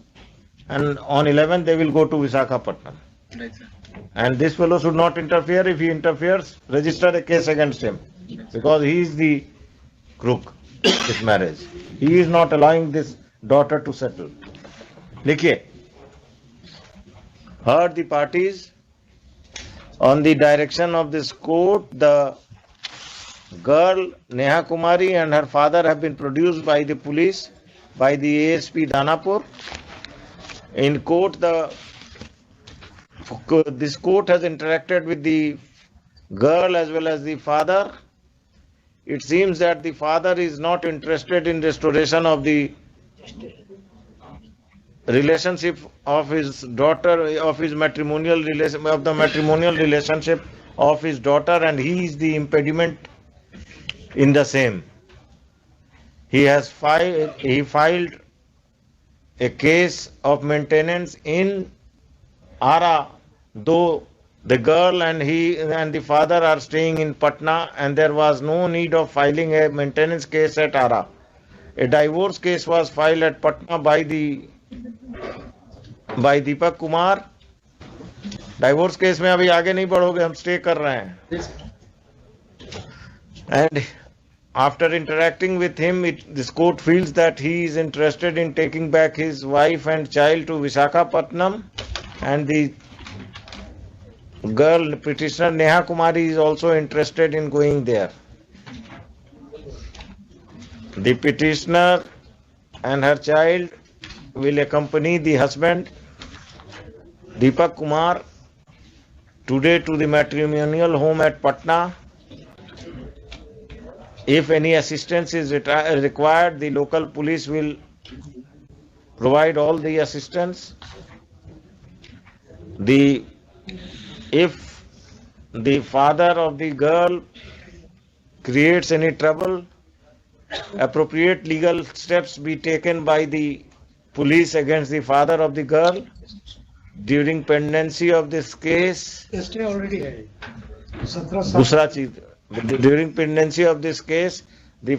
A: and on 11 they will go to Visakhapatnam.
V: Right, sir.
A: And this fellow should not interfere. If he interferes, register a case against him, because he is the crook this marriage. He is not allowing this daughter to settle. Likhiye, heard the parties. On the direction of this court, the girl Neha Kumari and her father have been produced by the police, by the ASP Danapur. In court, this court has interacted with the girl as well as the father. It seems that the father is not interested in restoration of the relationship of his daughter, of his matrimonial relation, of the matrimonial relationship of his daughter, and he is the impediment in the same. He filed a case of maintenance in Ara, though the girl and the father are staying in Patna, and there was no need of filing a maintenance case at Ara. A divorce case was filed at Patna by Deepak Kumar. Divorce case में अभी आगे नहीं बढ़ोगे, हम stay कर रहे हैं. And after interacting with him, this court feels that he is interested in taking back his wife and child to Visakhapatnam, and the girl petitioner Neha Kumari is also interested in going there. The petitioner and her child will accompany the husband Deepak Kumar today to the matrimonial home at Patna. If any assistance is required, the local police will provide all the assistance. If the father of the girl creates any trouble, appropriate legal steps be taken by the police against the father of the girl. During pendency of this case,
T: stay already है 17
A: दूसरा चीज, during pendency of this case, the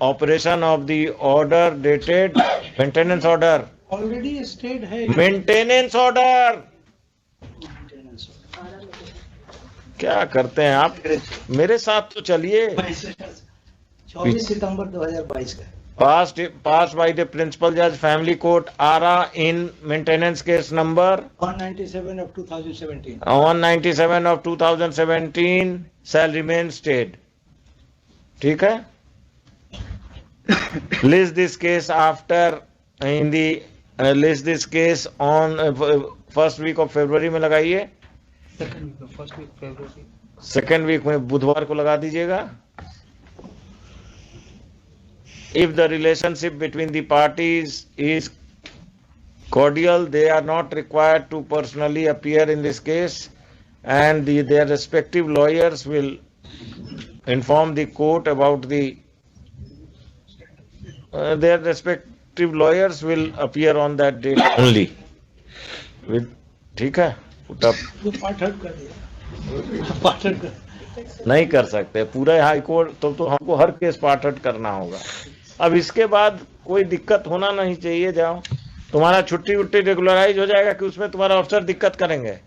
A: operation of the order dated maintenance order,
T: already stayed है
A: maintenance order. क्या करते हैं आप? मेरे साथ तो चलिए.
O: 24 सितंबर 2022 का
A: passed by the principal judge, family court, Ara, in maintenance case number
O: 197 of 2017.
A: 197 of 2017 shall remain stayed. ठीक है? List this case after list this case on first week of February में लगाइए. Second week में बुधवार को लगा दीजिएगा. If the relationship between the parties is cordial, they are not required to personally appear in this case, and their respective lawyers will inform the court about their respective lawyers will appear on that date only. ठीक है? Put up. नहीं कर सकते पूरा high court, तो हमको हर case पाठट करना होगा. अब इसके बाद कोई दिक्कत होना नहीं चाहिए. जाओ, तुम्हारा छुट्टी उट्टी रेगुलराइज हो जाएगा कि उसमें तुम्हारा अफसर दिक्कत करेंगे.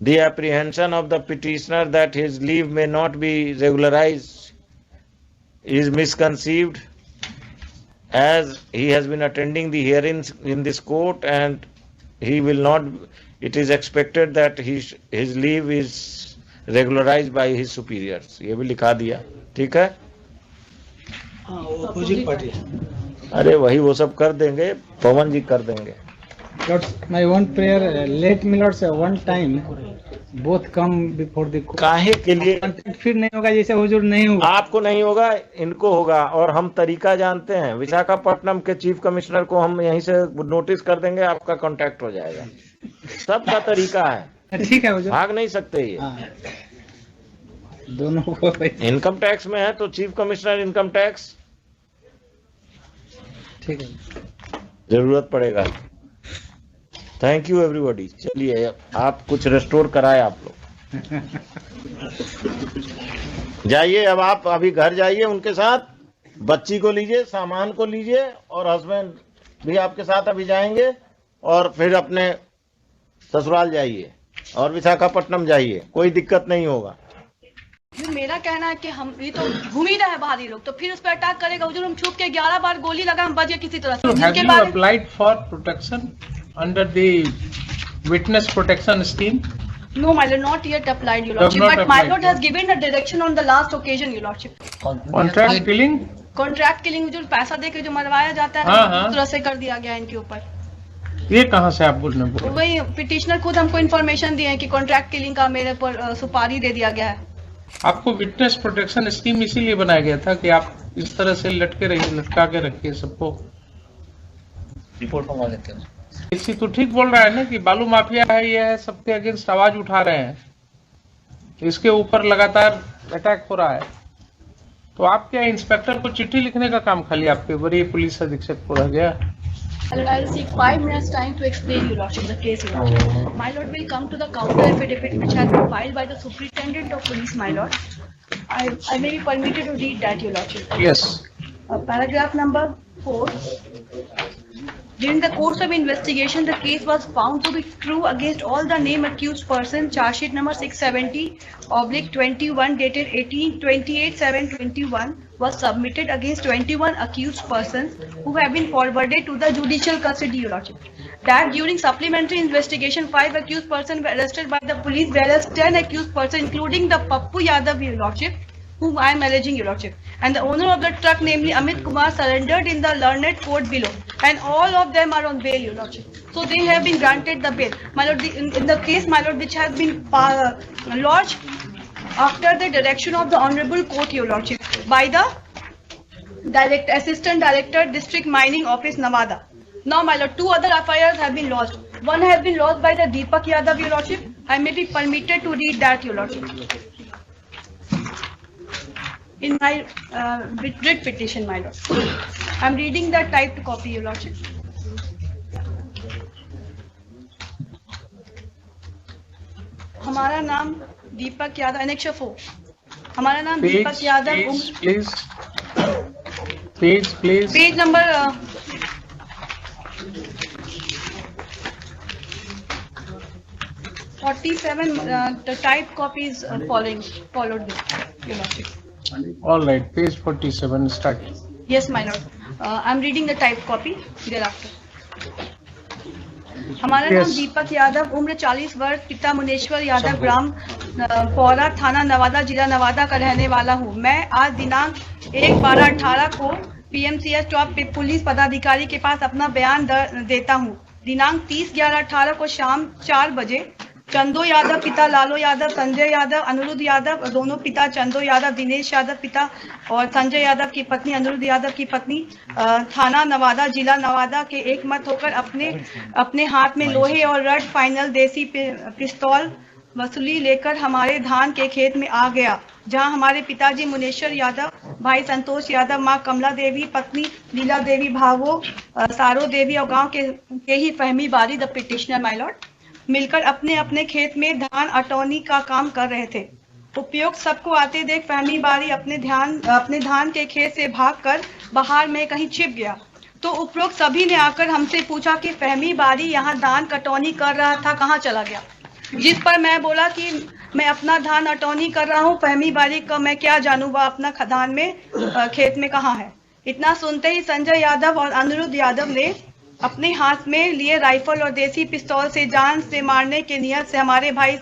A: The apprehension of the petitioner that his leave may not be regularized is misconceived, as he has been attending the hearings in this court and he will not. It is expected that his leave is regularized by his superiors. ये भी लिखा दिया. ठीक है?
O: Opposite party.
A: अरे वही वो सब कर देंगे, पवन जी कर देंगे.
P: My one prayer, let me Lord say one time both come before the court.
A: काहे के लिए?
P: फिर नहीं होगा जैसे हुजूर नहीं होगा.
A: आपको नहीं होगा, इनको होगा. और हम तरीका जानते हैं. विशाखापट्टनम के चीफ कमिश्नर को हम यहीं से नोटिस कर देंगे, आपका कांटेक्ट हो जाएगा. सबका तरीका है.
P: ठीक है हुजूर.
A: भाग नहीं सकते ये.
P: दोनों को
A: इनकम टैक्स में है तो चीफ कमिश्नर इनकम टैक्स.
P: ठीक है,
A: जरूरत पड़ेगा. Thank you everybody. चलिए, आप कुछ रेस्टोर कराए आप लोग. जाइए, अब आप अभी घर जाइए, उनके साथ बच्ची को लीजिए, सामान को लीजिए, और हस्बैंड भी आपके साथ अभी जाएंगे, और फिर अपने ससुराल जाइए और विशाखापट्टनम जाइए. कोई दिक्कत नहीं होगा.
S: मेरा कहना है कि हम ये तो घूम ही रहे हैं बाहरी लोग, तो फिर उस पर अटैक करेगा. जो हम छुप के 11 बार गोली लगा, हम बच गए किसी तरह से.
Q: Have you applied for protection under the witness protection scheme?
S: No, my lord, not yet applied, your lordship. But my lord has given a direction on the last occasion, your lordship.
Q: Contract killing?
S: Contract killing, जो पैसा दे के जो मरवाया जाता है, उस तरह से कर दिया गया इनके ऊपर.
Q: ये कहाँ से आप बोल रहे हैं?
S: वही पिटिशनर खुद हमको इन्फॉर्मेशन दिए हैं कि कॉन्ट्रैक्ट किलिंग का मेरे पर सुपारी दे दिया गया है.
Q: आपको विटनेस प्रोटेक्शन स्कीम इसीलिए बनाया गया था कि आप इस तरह से लटके रहिए, लटका के रखिए सबको.
O: रिपोर्ट मंगवा लेते हैं.
Q: इसी तो ठीक बोल रहा है ना कि बालू माफिया है, ये है, सबके अगेंस्ट आवाज उठा रहे हैं, इसके ऊपर लगातार अटैक हो रहा है. तो आप क्या इंस्पेक्टर को चिट्ठी लिखने का काम खाली आपके वरीय पुलिस अधीक्षक को रह गया?
S: I will seek 5 minutes time to explain, your lordship, the case, your lordship. My lord will come to the counter affidavit which has been filed by the superintendent of police, my lord. I may be permitted to read that, your lordship.
Q: Yes.
S: Paragraph number 4. During the course of investigation, the case was found to be true against all the named accused persons. Charge sheet number 670/21 dated 18/28/7/21 was submitted against 21 accused persons who have been forwarded to the judicial custody, your lordship. That during supplementary investigation, 5 accused persons were arrested by the police, whereas 10 accused persons, including the Pappu Yadav, your lordship, whom I am alleging, your lordship, and the owner of the truck, namely Amit Kumar, surrendered in the learned court below, and all of them are on bail, your lordship. So they have been granted the bail, my lord. In the case, my lord, which has been lodged after the direction of the Honorable Court, Your Lordship, by the Assistant Director, District Mining Office, Nevada. Now, my lord, two other FIRs have been lodged. One has been lodged by the Deepak Yadav, Your Lordship. I may be permitted to read that, Your Lordship. In my writ petition, my lord. I am reading the typed copy, Your Lordship. हमारा नाम Deepak Yadav, Annex 4. हमारा नाम Deepak Yadav.
Q: Please.
S: Page number 47. The typed copy is followed there, Your Lordship.
Q: All right, page 47, start.
S: Yes, my lord. I'm reading the typed copy thereafter. हमारा नाम दीपक यादव, उम्र 40 वर्ष, पिता मुनेश्वर यादव, ग्राम पौरा, थाना नवादा, जिला नवादा का रहने वाला हूँ। मैं आज दिनांक 1/12/18 को पीएमसीएच टॉप पुलिस पदाधिकारी के पास अपना बयान देता हूँ। दिनांक 30/11/18 को शाम 4 बजे चंदो यादव पिता लालो यादव, संजय यादव, अनिरुद्ध यादव, दोनों पिता चंदो यादव, दिनेश यादव पिता और संजय यादव की पत्नी, अनिरुद्ध यादव की पत्नी, थाना नवादा, जिला नवादा के एक मत होकर अपने हाथ में लोहे और रड फाइनल देसी पिस्तौल वसूली लेकर हमारे धान के खेत में आ गया, जहां हमारे पिताजी मुनेश्वर यादव, भाई संतोष यादव, मां कमला देवी, पत्नी लीला देवी, भावो सारो देवी और गांव के ही फहमी बारी द पिटिशनर माय लॉर्ड मिलकर अपने अपने खेत में धान अटौनी का काम कर रहे थे। उपयुक्त सबको आते देख फहमी बारी अपने धान के खेत से भागकर बाहर में कहीं छिप गया, तो उपरोक्त सभी ने आकर हमसे पूछा कि फहमी बारी यहाँ धान कटौनी कर रहा था, कहाँ चला गया। जिस पर मैं बोला कि मैं अपना धान अटौनी कर रहा हूँ, फहमी बारी का मैं क्या जानूं, वह अपना खदान में खेत में कहाँ है। इतना सुनते ही संजय यादव और अनिरुद्ध यादव ने अपने हाथ में लिए राइफल और देसी पिस्तौल से जान से मारने के नियत से हमारे भाई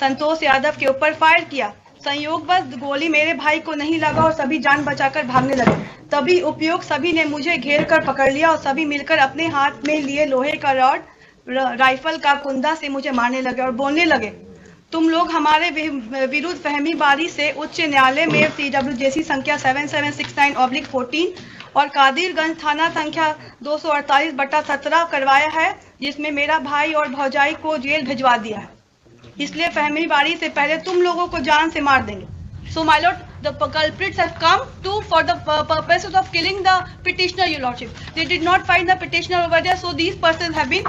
S: संतोष यादव के ऊपर फायर किया। संयोगवश गोली मेरे भाई को नहीं लगा और सभी जान बचाकर भागने लगे। तभी उपयुक्त सभी ने मुझे घेर कर पकड़ लिया और सभी मिलकर अपने हाथ में लिए लोहे का रॉड राइफल का कुंदा से मुझे मारने लगे और बोलने लगे, तुम लोग हमारे विरुद्ध फहमी बारी से उच्च न्यायालय में CWJC संख्या 7769/14 और कादिरगंज थाना संख्या 248/17 करवाया है, जिसमें मेरा भाई और भौजाई को जेल भिजवा दिया है। इसलिए फहमी बारी से पहले तुम लोगों को जान से मार देंगे। So my lord, the culprits have come for the purposes of killing the petitioner, your lordship. They did not find the petitioner over there, so these persons have been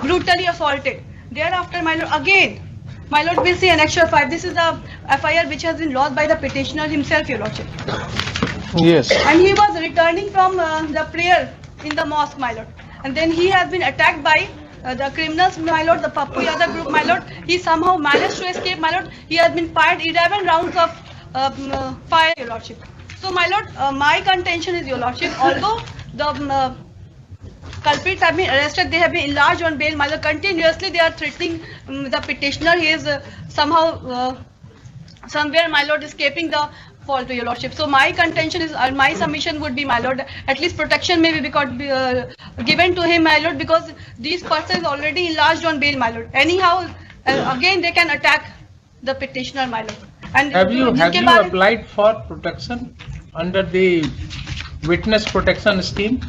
S: brutally assaulted. Thereafter, my lord, again, my lord will see Annexure 5. This is the FIR which has been lodged by the petitioner himself, your lordship.
Q: Yes.
S: And he was returning from the prayer in the mosque, my lord. And then he has been attacked by the criminals, my lord, the Pappu Yadav group, my lord. He somehow managed to escape, my lord. He has been fired 11 rounds of fire, your lordship. So, my lord, my contention is, your lordship, although the culprits have been arrested, they have been enlarged on bail, my lord. Continuously, they are threatening the petitioner. He is somehow, somewhere, my lord, escaping the fault to your lordship. So my contention is, my submission would be, my lord, at least protection may be given to him, my lord, because these persons already enlarged on bail, my lord. Anyhow, again they can attack the petitioner, my lord. And
Q: have you applied for protection under the witness protection scheme?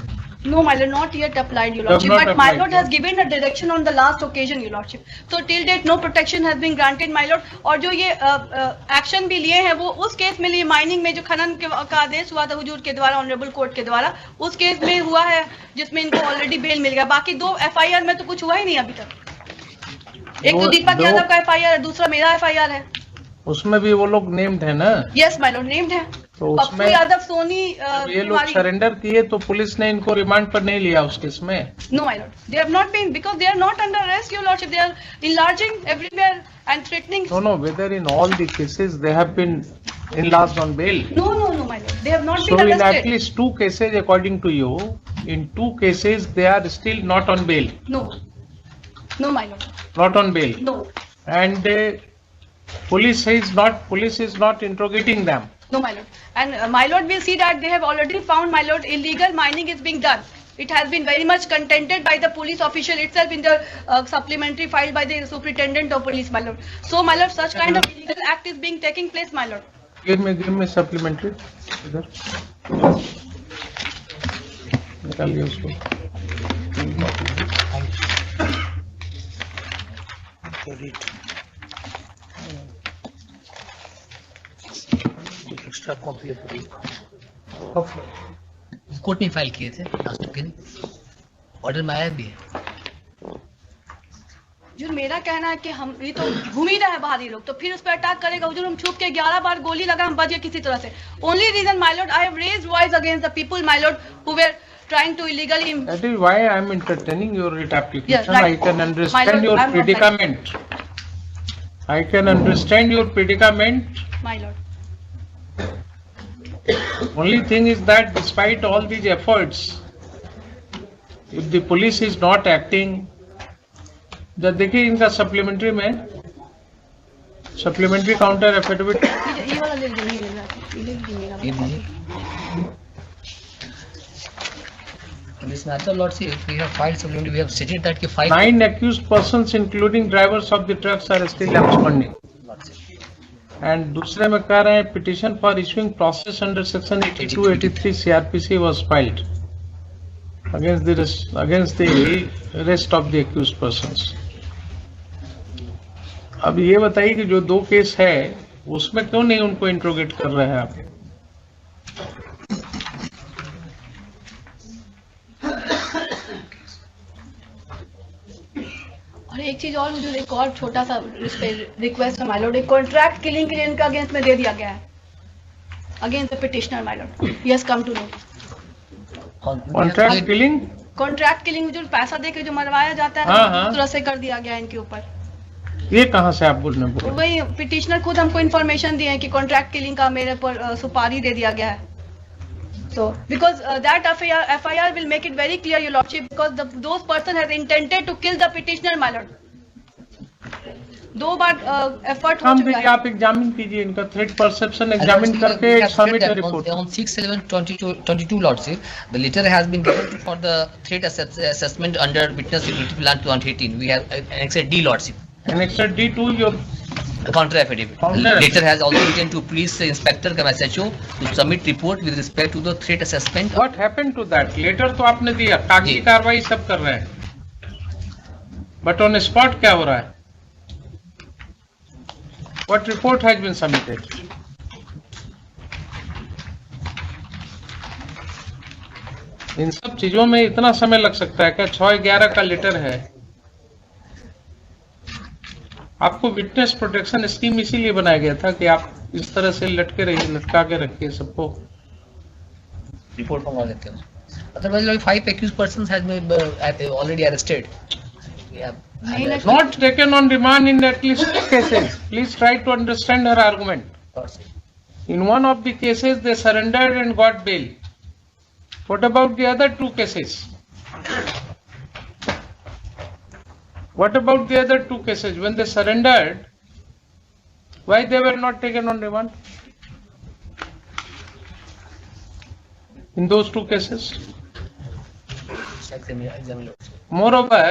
S: No, my lord, not yet applied, your lordship. But my lord has given a direction on the last occasion, your lordship. So till date, no protection has been granted, my lord. और जो ये action भी लिए हैं, वो उस case में लिए माइनिंग में जो खनन का आदेश हुआ था हुजूर के द्वारा, ऑनरेबल कोर्ट के द्वारा, उस केस में हुआ है, जिसमें इनको ऑलरेडी बेल मिल गया। बाकी दो FIR में तो कुछ हुआ ही नहीं अभी तक। एक तो दीपक यादव का FIR है, दूसरा मेरा FIR है।
Q: उसमें भी वो लोग नेम्ड है ना?
S: यस माय लॉर्ड, नेम्ड है।
Q: तो
S: पप्पू यादव, सोनी,
Q: ये लोग सरेंडर किए तो पुलिस ने इनको रिमांड पर नहीं लिया उस केस में?
S: No my lord, they have not been, because they are not under arrest, your lordship. They are enlarging everywhere and threatening.
Q: No, whether in all the cases they have been enlarged on bail?
S: No, my lord, they have not been
Q: arrested.
S: arrested.
Q: So in at least 2 cases, according to you, in 2 cases they are still not on bail?
S: No, my lord.
Q: Not on bail?
S: No.
Q: And police is not interrogating them?
S: No, my lord. And my lord will see that they have already found, my lord, illegal mining is being done. It has been very much contended by the police official itself in the supplementary filed by the superintendent of police, my lord. So, my lord, such kind of illegal act is being taking place, my lord.
Q: give me supplementary. इधर निकालिए उसको.
O: Extra copy court में file किए थे last के दिन, order में आया भी है.
S: जो मेरा कहना है कि हम ये तो घूम ही रहे हैं बाहरी लोग, तो फिर उस पर अटैक करेगा. जो हम छुप के 11 बार गोली लगा, हम बच गए किसी तरह से. Only reason my lord, I have raised voice against the people my lord who were trying to illegally.
Q: That is why I am entertaining your writ application.
S: Yes, right.
Q: I can understand
S: lord,
Q: your
S: I am
Q: predicament. I can understand your predicament.
S: My lord.
Q: Only thing is that despite all these efforts, if the police is not acting, जब देखिए इनका supplementary में supplementary counter affidavit
S: ये वाला ले लीजिए, ये ले लीजिए.
O: This matter, Lord, see, we have filed supplementary. We have stated that
Q: 9 accused persons, including drivers of the trucks, are still absconding. And दूसरे में कह रहे हैं petition for issuing process under section 82-83 CRPC was filed against the rest of the accused persons. अब ये बताइए कि जो 2 केस है उसमें क्यों नहीं उनको इंट्रोगेट कर रहे हैं आप?
S: और एक चीज और, मुझे एक और छोटा सा रिक्वेस्ट है माय लॉर्ड. एक कॉन्ट्रैक्ट किलिंग के लिए इनका अगेंस्ट में दे दिया गया है, against the petitioner my lord. He has come to know.
Q: Contract killing
S: जो पैसा दे के जो मरवाया जाता है, उस तरह से कर दिया गया इनके ऊपर.
Q: ये कहाँ से आप बोलने बोल?
S: वही पिटिशनर खुद हमको इन्फॉर्मेशन दिए हैं कि कॉन्ट्रैक्ट किलिंग का मेरे पर सुपारी दे दिया गया है. So, because that FIR will make it very clear, Your Lordship, because those person has intended to kill the petitioner, my lord. 2 bar effort हो चुका है.
Q: आप एग्जामिन कीजिए इनका थ्रेट परसेप्शन एग्जामिन करके submit report.
O: On 6/11/22, Lordship, the letter has been given for the threat assessment under Witness Security Plan 2018. We have annexed D, Lordship.
Q: Annexed D to your
O: counter affidavit. Letter has also written to Police Inspector SHO to submit report with respect to the threat assessment.
Q: What happened to that? Letter तो आपने दिया, कागजी कार्रवाई सब कर रहे हैं, but on spot क्या हो रहा है? What report has been submitted? इन सब चीजों में इतना समय लग सकता है क्या? 6/11 का लेटर है. आपको विटनेस प्रोटेक्शन स्कीम इसीलिए बनाया गया था कि आप इस तरह से लटके रहिए, लटका के रखिए सबको.
O: रिपोर्ट मंगवा लेते हैं. Otherwise, 5 accused persons has been already arrested.
Q: Not taken on remand in at least 2 cases. Please try to understand her argument. In one of the cases, they surrendered and got bail. What about the other 2 cases? What about the other 2 cases? When they surrendered, why they were not taken on remand? In those 2 cases? Moreover,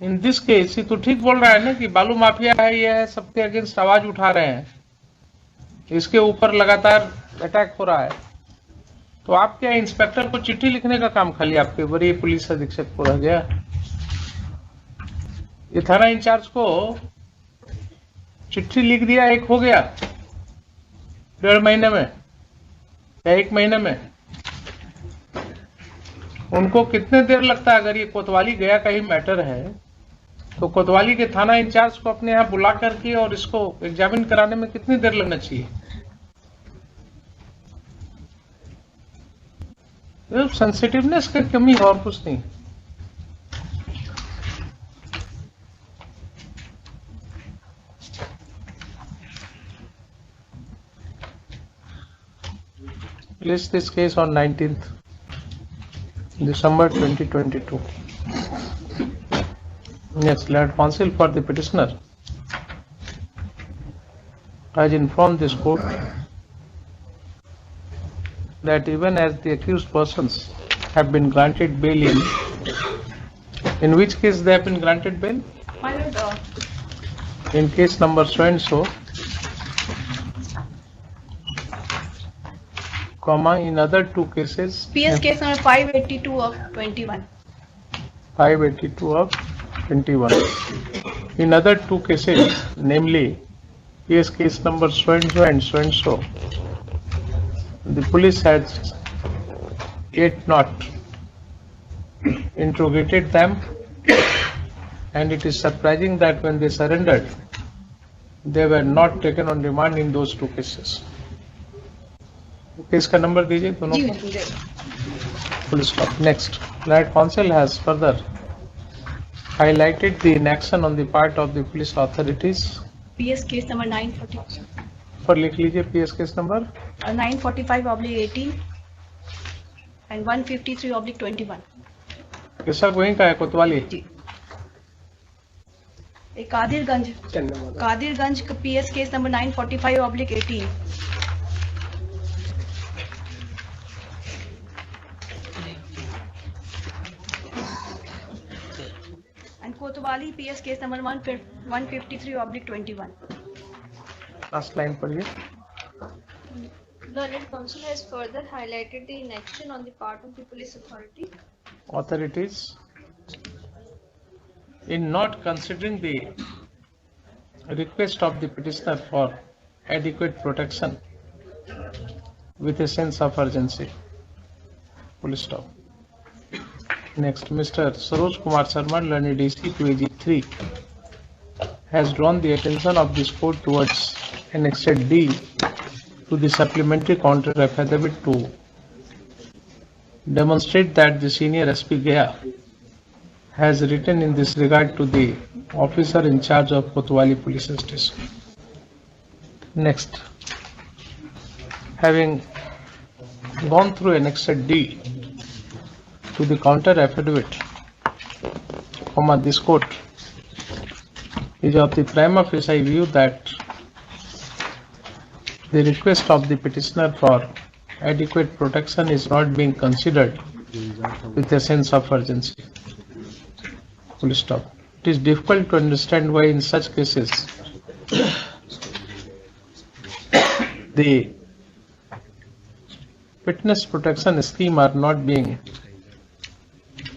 Q: in this case, ये तो ठीक बोल रहा है ना कि बालू mafia है, ये है, सबके अगेंस्ट आवाज उठा रहे हैं, इसके ऊपर लगातार अटैक हो रहा है. तो आप क्या इंस्पेक्टर को चिट्ठी लिखने का काम खाली आपके वरीय पुलिस अधीक्षक को रह गया? ये थाना इंचार्ज को चिट्ठी लिख दिया, एक हो गया 1.5 महीने में या 1 महीने में. उनको कितने देर लगता है? अगर ये कोतवाली गया का ही मैटर है तो कोतवाली के थाना इंचार्ज को अपने यहाँ बुला करके और इसको एग्जामिन कराने में कितनी देर लगना चाहिए? सेंसिटिवनेस की कमी और कुछ नहीं. Placed this case on 19th December 2022. Yes, Lord Counsel for the petitioner has informed this court that even as the accused persons have been granted bail in which case they have been granted bail?
S: My lord,
Q: In case number so and so, comma, in other two cases,
S: PS case number 582 of 21.
Q: 582 of 21. In other two cases, namely PS case number so and so, the police has yet not interrogated them, and it is surprising that when they surrendered, they were not taken on remand in those two cases. Case का number दीजिए दोनों को. Full stop. Next, Lord Counsel has further highlighted the inaction on the part of the police authorities.
S: PS case number 940.
Q: पर लिख लीजिए PS case number
S: 945/18 and 153/21.
Q: कैसा वहीं का है कोतवाली?
S: Kadirganj PS case number 945/18. And Kotwali PS case number 153/21.
Q: Last line पढ़िए.
G: The Learned Counsel has further highlighted the inaction on the part of the police
Q: authorities in not considering the request of the petitioner for adequate protection with a sense of urgency. Full stop. Next, Mr. Saroj Kumar Sharma, learned DC 2AG3, has drawn the attention of this court towards Annexure D to the supplementary counter affidavit to demonstrate that the senior SP Gaya has written in this regard to the officer in charge of Kotwali police station. Next, having gone through Annexure D to the counter affidavit, this court is of the prima facie view that the request of the petitioner for adequate protection is not being considered with a sense of urgency. Full stop. It is difficult to understand why in such cases the witness protection scheme are not being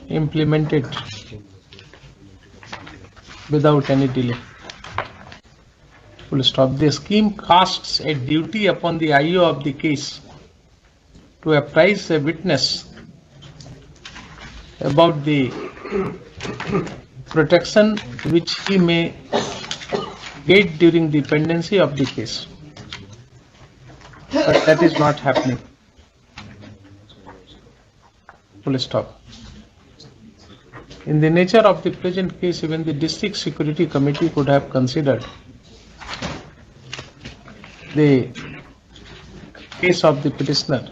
Q: implemented without any delay. Full stop. The scheme casts a duty upon the IO of the case to apprise a witness about the protection which he may get during the pendency of the case. But that is not happening. Full stop. In the nature of the present case, even the District Security Committee could have considered the case of the petitioner,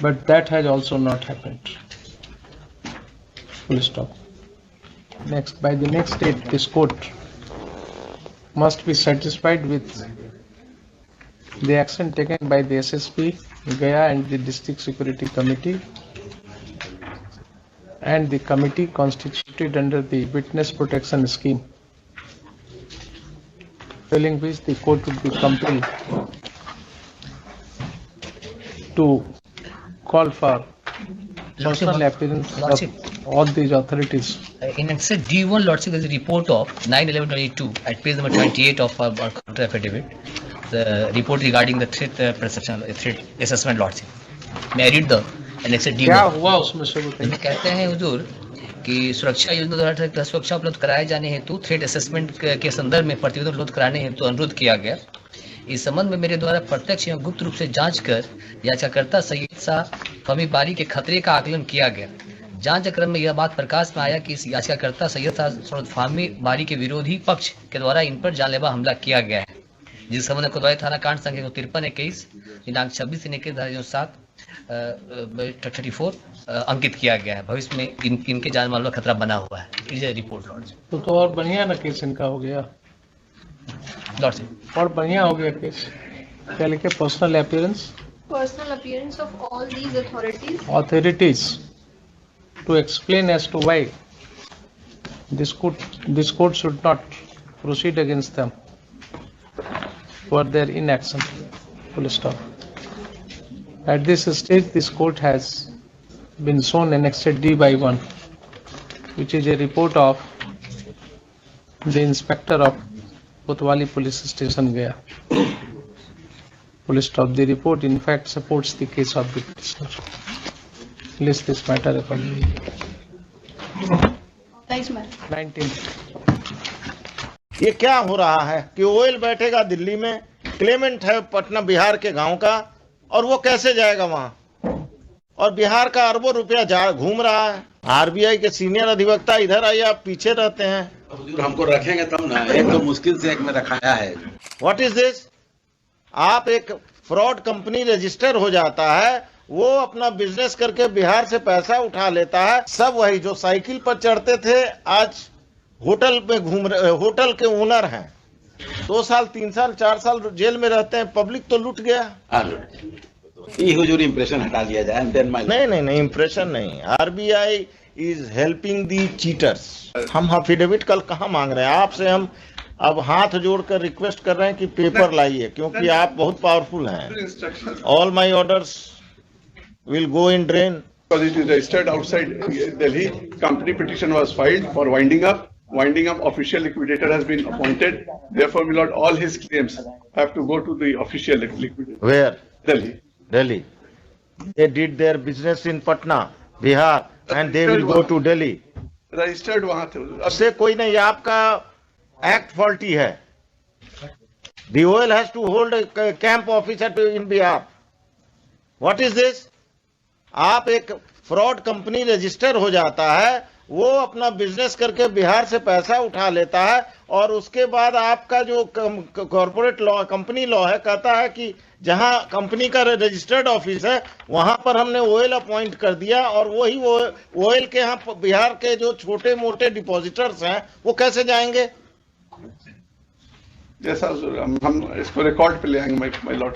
Q: but that has also not happened. Full stop. Next, by the next date, this court must be satisfied with the action taken by the SSP Gaya and the District Security Committee and the committee constituted under the witness protection scheme, failing which the court would be compelled to call for personal appearance of all these authorities.
O: In Annexure D1, Lordship, there is a report of 9/11/22 at page number 28 of our counter affidavit. The report regarding the threat perception, threat assessment, Lordship. May I read the Annexure D1?
Q: क्या हुआ उसमें से बताइए.
O: कहते हैं हुजूर कि सुरक्षा योजना द्वारा सुरक्षा उपलब्ध कराए जाने हेतु थ्रेट असेसमेंट के संदर्भ में प्रतिवेदन उपलब्ध कराने हेतु अनुरोध किया गया. इस संबंध में मेरे द्वारा प्रत्यक्ष एवं गुप्त रूप से जांच कर याचिकाकर्ता सैयद शाह फमी बारी के खतरे का आकलन किया गया. जांच क्रम में यह बात प्रकाश में आया कि इस याचिकाकर्ता सैयद शाह फामी बारी के विरोधी पक्ष के द्वारा इन पर जानलेवा हमला किया गया है, जिस संबंध में कोतवाली थाना कांड संख्या 53/21 दिनांक 26/21/34 अंकित किया गया है. भविष्य में इनके जान माल का खतरा बना हुआ है. Is a report Lord.
Q: तो और बढ़िया ना केस इनका हो गया
O: लॉर्ड,
Q: और बढ़िया हो गया केस. क्या लिखे? Personal appearance
G: personal appearance of all these
Q: authorities to explain as to why this court should not proceed against them for their inaction. Full stop. At this stage, this court has been shown annexed D by 1, which is a report of the inspector of Kotwali Police Station, Gaya. Full stop. The report, in fact, supports the case of the petitioner. List this matter accordingly. 19.
A: ये क्या हो रहा है कि OL बैठेगा दिल्ली में, Clement है पटना बिहार के गांव का, और वो कैसे जाएगा वहां? और बिहार का अरबों रुपया घूम रहा है। आरबीआई के सीनियर अधिवक्ता इधर आइए, आप पीछे रहते हैं।
R: हमको रखेंगे तब ना, एक तो मुश्किल से एक में रखाया है।
A: What is this? आप एक फ्रॉड कंपनी रजिस्टर हो जाता है, वो अपना बिजनेस करके बिहार से पैसा उठा लेता है। सब वही जो साइकिल पर चढ़ते थे आज होटल में घूम रहे, होटल के ओनर हैं, 2 साल 3 साल 4 साल जेल में रहते हैं। पब्लिक तो लूट गया।
R: ये हुजूर इंप्रेशन हटा दिया जाए।
A: नहीं, इंप्रेशन नहीं। RBI is helping the cheaters. हम अफिडेविट कल कहाँ मांग रहे हैं आपसे? हम अब हाथ जोड़कर रिक्वेस्ट कर रहे हैं कि पेपर लाइए, क्योंकि आप बहुत पावरफुल हैं। All my orders will go in drain.
U: Because it is registered outside Delhi, company petition was filed for winding up. Winding up, official liquidator has been appointed. Therefore, my lord, all his claims have to go to the official liquidator.
A: Where?
U: Delhi.
A: They did their business in Patna, Bihar, and they will go to Delhi.
U: Registered वहाँ थे।
A: उससे कोई नहीं, आपका act faulty है। The OL has to hold a camp office in Bihar. What is this? आप एक fraud company register हो जाता है, वो अपना बिजनेस करके बिहार से पैसा उठा लेता है, और उसके बाद आपका जो कॉर्पोरेट लॉ, कंपनी लॉ है, कहता है कि जहां कंपनी का रजिस्टर्ड ऑफिस है वहां पर हमने ओएल अपॉइंट कर दिया, और वही ओएल के यहाँ बिहार के जो छोटे मोटे डिपॉजिटर्स हैं वो कैसे जाएंगे?
U: जैसा हम इसको रिकॉर्ड पे ले आएंगे माय लॉर्ड।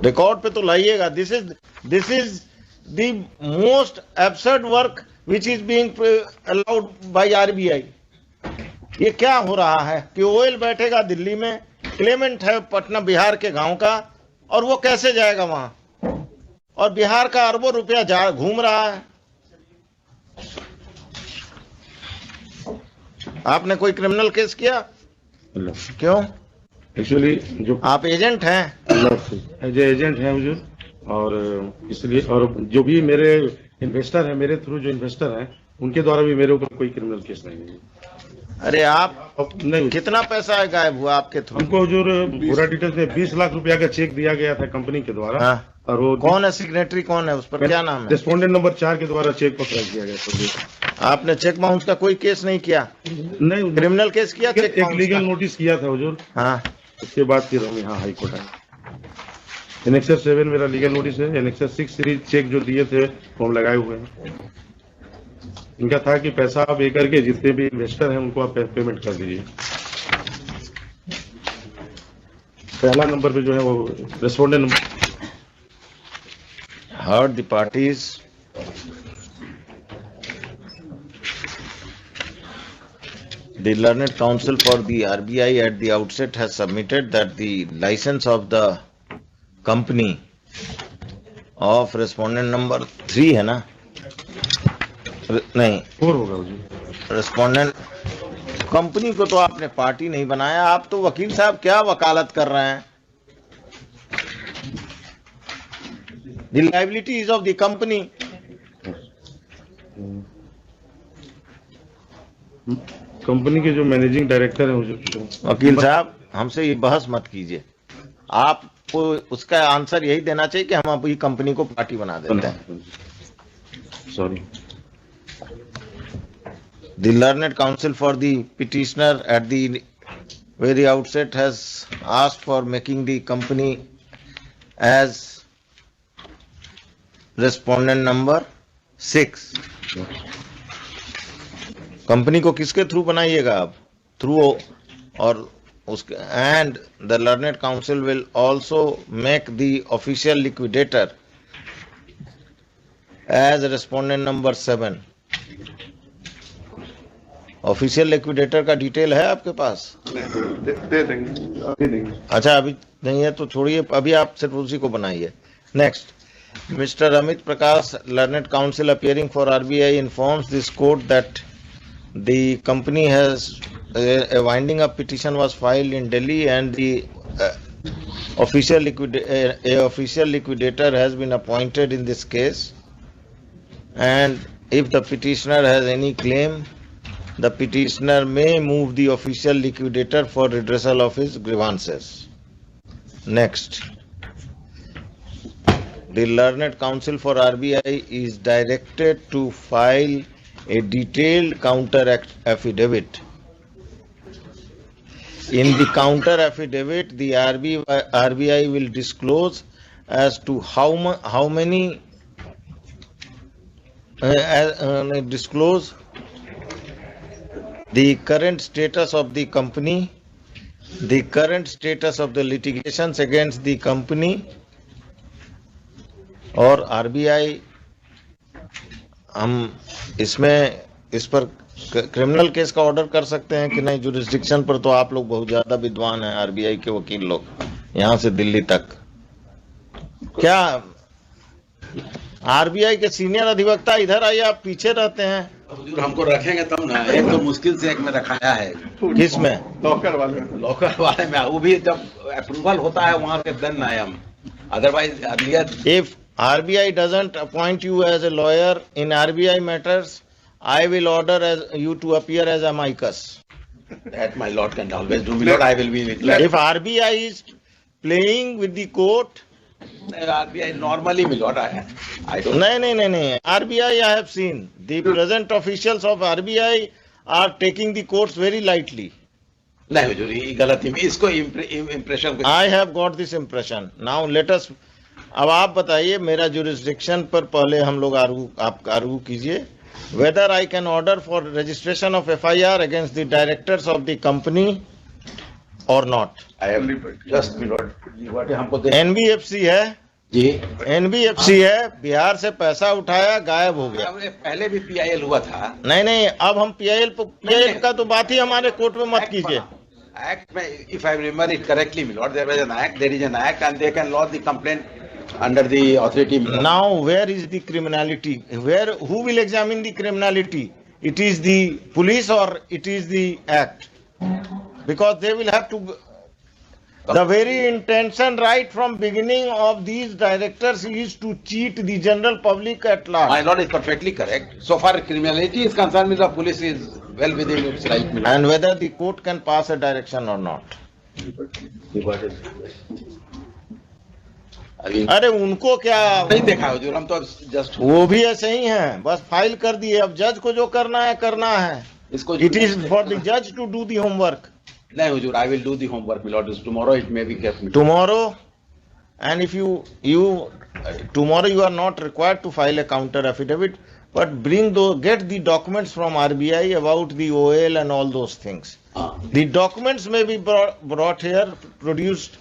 A: रिकॉर्ड पे तो लाइएगा। This is the most absurd work which is being allowed by RBI. ये क्या हो रहा है कि ओएल बैठेगा दिल्ली में, क्लेमेंट है पटना बिहार के गांव का, और वो कैसे जाएगा वहां? और बिहार का अरबों रुपया घूम रहा है। आपने कोई क्रिमिनल केस किया? क्यों?
W: एक्चुअली जो
A: आप एजेंट हैं?
W: एज एजेंट हैं हुजूर, और इसलिए, और जो भी मेरे इन्वेस्टर हैं, मेरे थ्रू जो इन्वेस्टर हैं, उनके द्वारा भी मेरे ऊपर कोई क्रिमिनल केस नहीं है।
A: अरे आप नहीं, कितना पैसा है गायब हुआ आपके थ्रू?
W: हमको हुजूर पूरा डिटेल्स में 20 लाख रुपया का चेक दिया गया था कंपनी के द्वारा।
A: हाँ। और वो कौन है सिग्नेटरी, कौन है उस पर, क्या नाम है?
W: रेस्पोंडेंट नंबर 4 के द्वारा चेक पकड़ा किया गया था।
A: आपने चेक बाउंस का कोई केस नहीं किया?
W: नहीं,
A: क्रिमिनल केस किया?
W: एक लीगल नोटिस किया था हुजूर।
A: हाँ,
W: उसके बाद फिर हम यहाँ हाई कोर्ट आए। एनेक्सर 7 मेरा लीगल नोटिस है। एनेक्सर 6 सीरीज चेक जो दिए थे वो हम लगाए हुए हैं। इनका था कि पैसा आप एक करके जितने भी इन्वेस्टर हैं उनको आप पेमेंट कर दीजिए। पहला नंबर पे जो है वो respondent number.
A: heard the parties the learned counsel for the RBI at the outset has submitted that the license of the company of respondent number 3 है ना? नहीं,
W: 4 होगा जी।
A: रेस्पोंडेंट कंपनी को तो आपने पार्टी नहीं बनाया। आप तो वकील साहब क्या वकालत कर रहे हैं? The liability is of the company.
W: Company के जो मैनेजिंग डायरेक्टर है
A: वकील साहब, हमसे ये बहस मत कीजिए। आपको उसका आंसर यही देना चाहिए कि हम अभी कंपनी को पार्टी बना देते हैं।
W: Sorry.
A: The learned counsel for the petitioner at the very outset has asked for making the company as respondent number 6. Company को किसके थ्रू बनाइएगा आप? थ्रू और and the learned council will also make the official liquidator as respondent number 7. Official liquidator का detail है आपके पास?
U: दे देंगे, अभी नहीं।
A: अच्छा, अभी नहीं है तो छोड़िए, अभी आप सिर्फ उसी को बनाइए। Next, mister Amit Prakash, learned council appearing for RBI informs this court that the company has a winding up petition was filed in Delhi and the official liquidator has been appointed in this case, and if the petitioner has any claim, the petitioner may move the official liquidator for redressal of his grievances. Next, the Learned Counsel for RBI is directed to file a detailed counter affidavit. In the counter affidavit, the RBI will disclose as to how many disclose the current status of the company, the current status of the litigations against the company, और RBI हम इसमें इस पर criminal case का order कर सकते हैं कि नहीं? जुरिस्डिक्शन पर तो आप लोग बहुत ज्यादा विद्वान हैं, आरबीआई के वकील लोग, यहां से दिल्ली तक। क्या आरबीआई के सीनियर अधिवक्ता इधर आइए, आप पीछे रहते हैं।
R: हुजूर हमको रखेंगे तब ना, एक तो मुश्किल से एक में रखाया है।
U: किस में? लॉकर वाले
R: में, वो भी जब अप्रूवल होता है वहां पे then I am, otherwise
A: if RBI doesn't appoint you as a lawyer in RBI matters, I will order you to appear as amicus.
R: That my lord can always do, my lord. I will be glad.
A: If RBI is playing with the court,
R: RBI normally, my lord, I don't.
A: No. RBI, I have seen the present officials of RBI are taking the courts very lightly.
R: नहीं हुजूर, ये गलत है, इसको impression।
A: I have got this impression. Now let us, अब आप बताइए, मेरा jurisdiction पर पहले हम लोग आप आर्गू कीजिए, whether I can order for registration of FIR against the directors of the company or not.
R: I am just, my lord, हमको
A: NBFC है
R: जी,
A: NBFC है, बिहार से पैसा उठाया, गायब हो गया।
R: पहले भी PIL हुआ था।
A: नहीं, अब हम PIL का तो बात ही हमारे कोर्ट में मत कीजिए।
R: Act में, if I remember it correctly, my lord, there is an act and they can lodge the complaint under the authority.
A: Now, where is the criminality? Who will examine the criminality? It is the police or it is the act? Because they will have to. The very intention right from beginning of these directors is to cheat the general public at large.
R: My lord is perfectly correct. So far criminality is concerned, the police is well within its right.
A: And whether the court can pass a direction or not. अरे उनको क्या
R: नहीं देखा हुजूर, हम तो just,
A: वो भी ऐसे ही हैं, बस फाइल कर दिए। अब जज को जो करना है
R: इसको,
A: इट इज फॉर द जज टू डू द होमवर्क।
R: नहीं हुजूर, I will do the homework, my lord. Tomorrow it may be kept.
A: Tomorrow, and if tomorrow you are not required to file a counter affidavit, but get the documents from RBI about the OL and all those things. The documents may be brought here, produced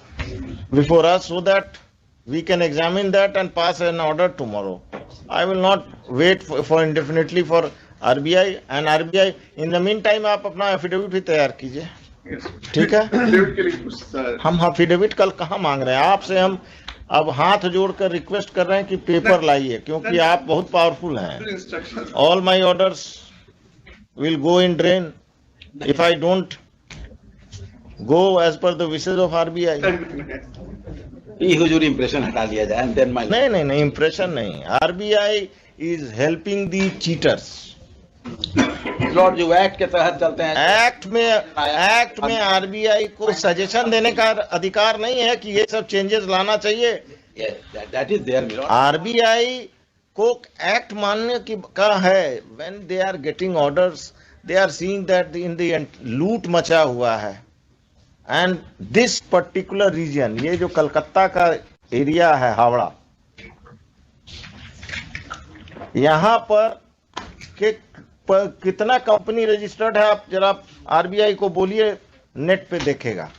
A: before us, so that we can examine that and pass an order tomorrow. I will not wait for indefinitely for RBI, and RBI in the meantime आप अपना affidavit भी तैयार कीजिए, ठीक है? हम affidavit कल कहाँ मांग रहे हैं आपसे, हम अब हाथ जोड़कर रिक्वेस्ट कर रहे हैं कि पेपर लाइए, क्योंकि आप बहुत पावरफुल हैं। All my orders will go in drain if I don't go as per the wishes of RBI.
R: हुजूर इंप्रेशन हटा लिया जाए, and then my
A: नहीं, इंप्रेशन नहीं। RBI is helping the cheaters.
R: Lord, जो एक्ट के तहत चलते हैं,
A: एक्ट में RBI को सजेशन देने का अधिकार नहीं है कि ये सब चेंजेस लाना चाहिए।
R: That is there, my lord.
A: RBI को एक्ट मानने का है। When they are getting orders, they are seeing that in the end लूट मचा हुआ है, and this particular region, ये जो कलकत्ता का एरिया है, हावड़ा, यहाँ पर कितना कंपनी रजिस्टर्ड है, आप जरा RBI को बोलिए, नेट पे देखेगा।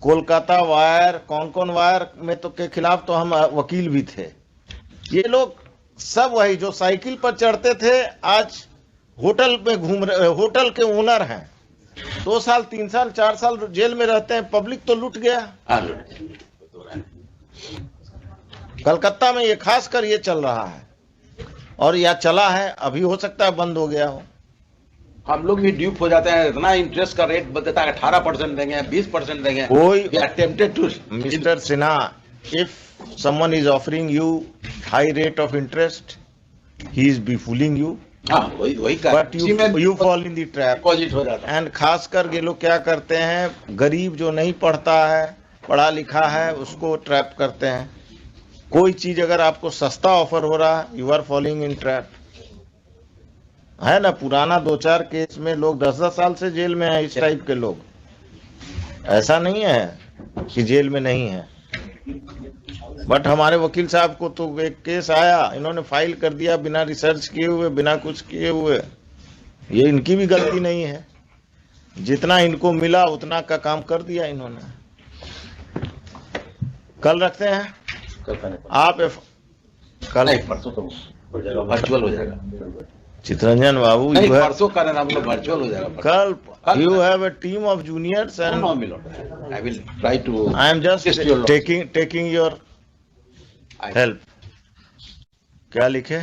A: कोलकाता वायर, कौन कौन वायर में तो के खिलाफ तो हम वकील भी थे। ये लोग सब वही जो साइकिल पर चढ़ते थे आज होटल में घूम रहे, होटल के ओनर हैं, 2 साल 3 साल 4 साल जेल में रहते हैं। पब्लिक तो लूट गया। कलकत्ता में ये खासकर ये चल रहा है और या चला है, अभी हो सकता है बंद हो गया हो।
R: हम लोग भी ड्यूप हो जाते हैं, इतना इंटरेस्ट का रेट बताता है 18% देंगे, 20% देंगे।
A: कोई
R: attempted to
A: mister Sinha, if someone is offering you high rate of interest, he is befuling you.
R: वही
A: but you fall in the trap.
R: Deposit हो जाता है।
A: एंड खासकर ये लोग क्या करते हैं, गरीब जो नहीं पढ़ता है, पढ़ा लिखा है, उसको ट्रैप करते हैं। कोई चीज अगर आपको सस्ता ऑफर हो रहा है, you are following in trap. है ना, पुराना 2-4 केस में लोग 10-10 साल से जेल में हैं, इस टाइप के लोग। ऐसा नहीं है कि जेल में नहीं है। बट हमारे वकील साहब को तो एक केस आया, इन्होंने फाइल कर दिया बिना रिसर्च किए हुए, बिना कुछ किए हुए। ये इनकी भी गलती नहीं है, जितना इनको मिला उतना का काम कर दिया इन्होंने। कल रखते हैं आप कल
R: परसों तो वर्चुअल हो जाएगा।
A: चितरंजन बाबू,
R: परसों का वर्चुअल हो जाएगा।
A: कल you have a team of juniors and
R: no, I will try to.
A: I am just taking your help. क्या लिखे?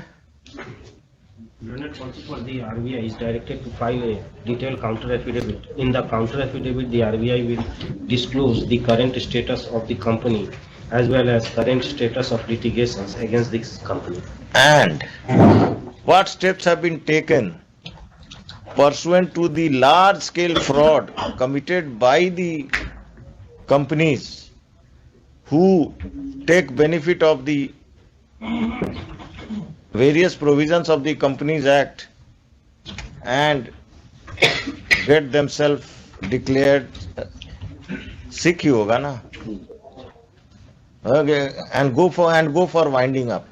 B: Unit counsel for the RBI is directed to file a detailed counter affidavit. In the counter affidavit, the RBI will disclose the current status of the company as well as current status of litigations against this company.
A: And what steps have been taken pursuant to the large-scale fraud committed by the companies who take benefit of the various provisions of the Companies Act and get themselves declared sick ही होगा ना, okay, and go for winding up,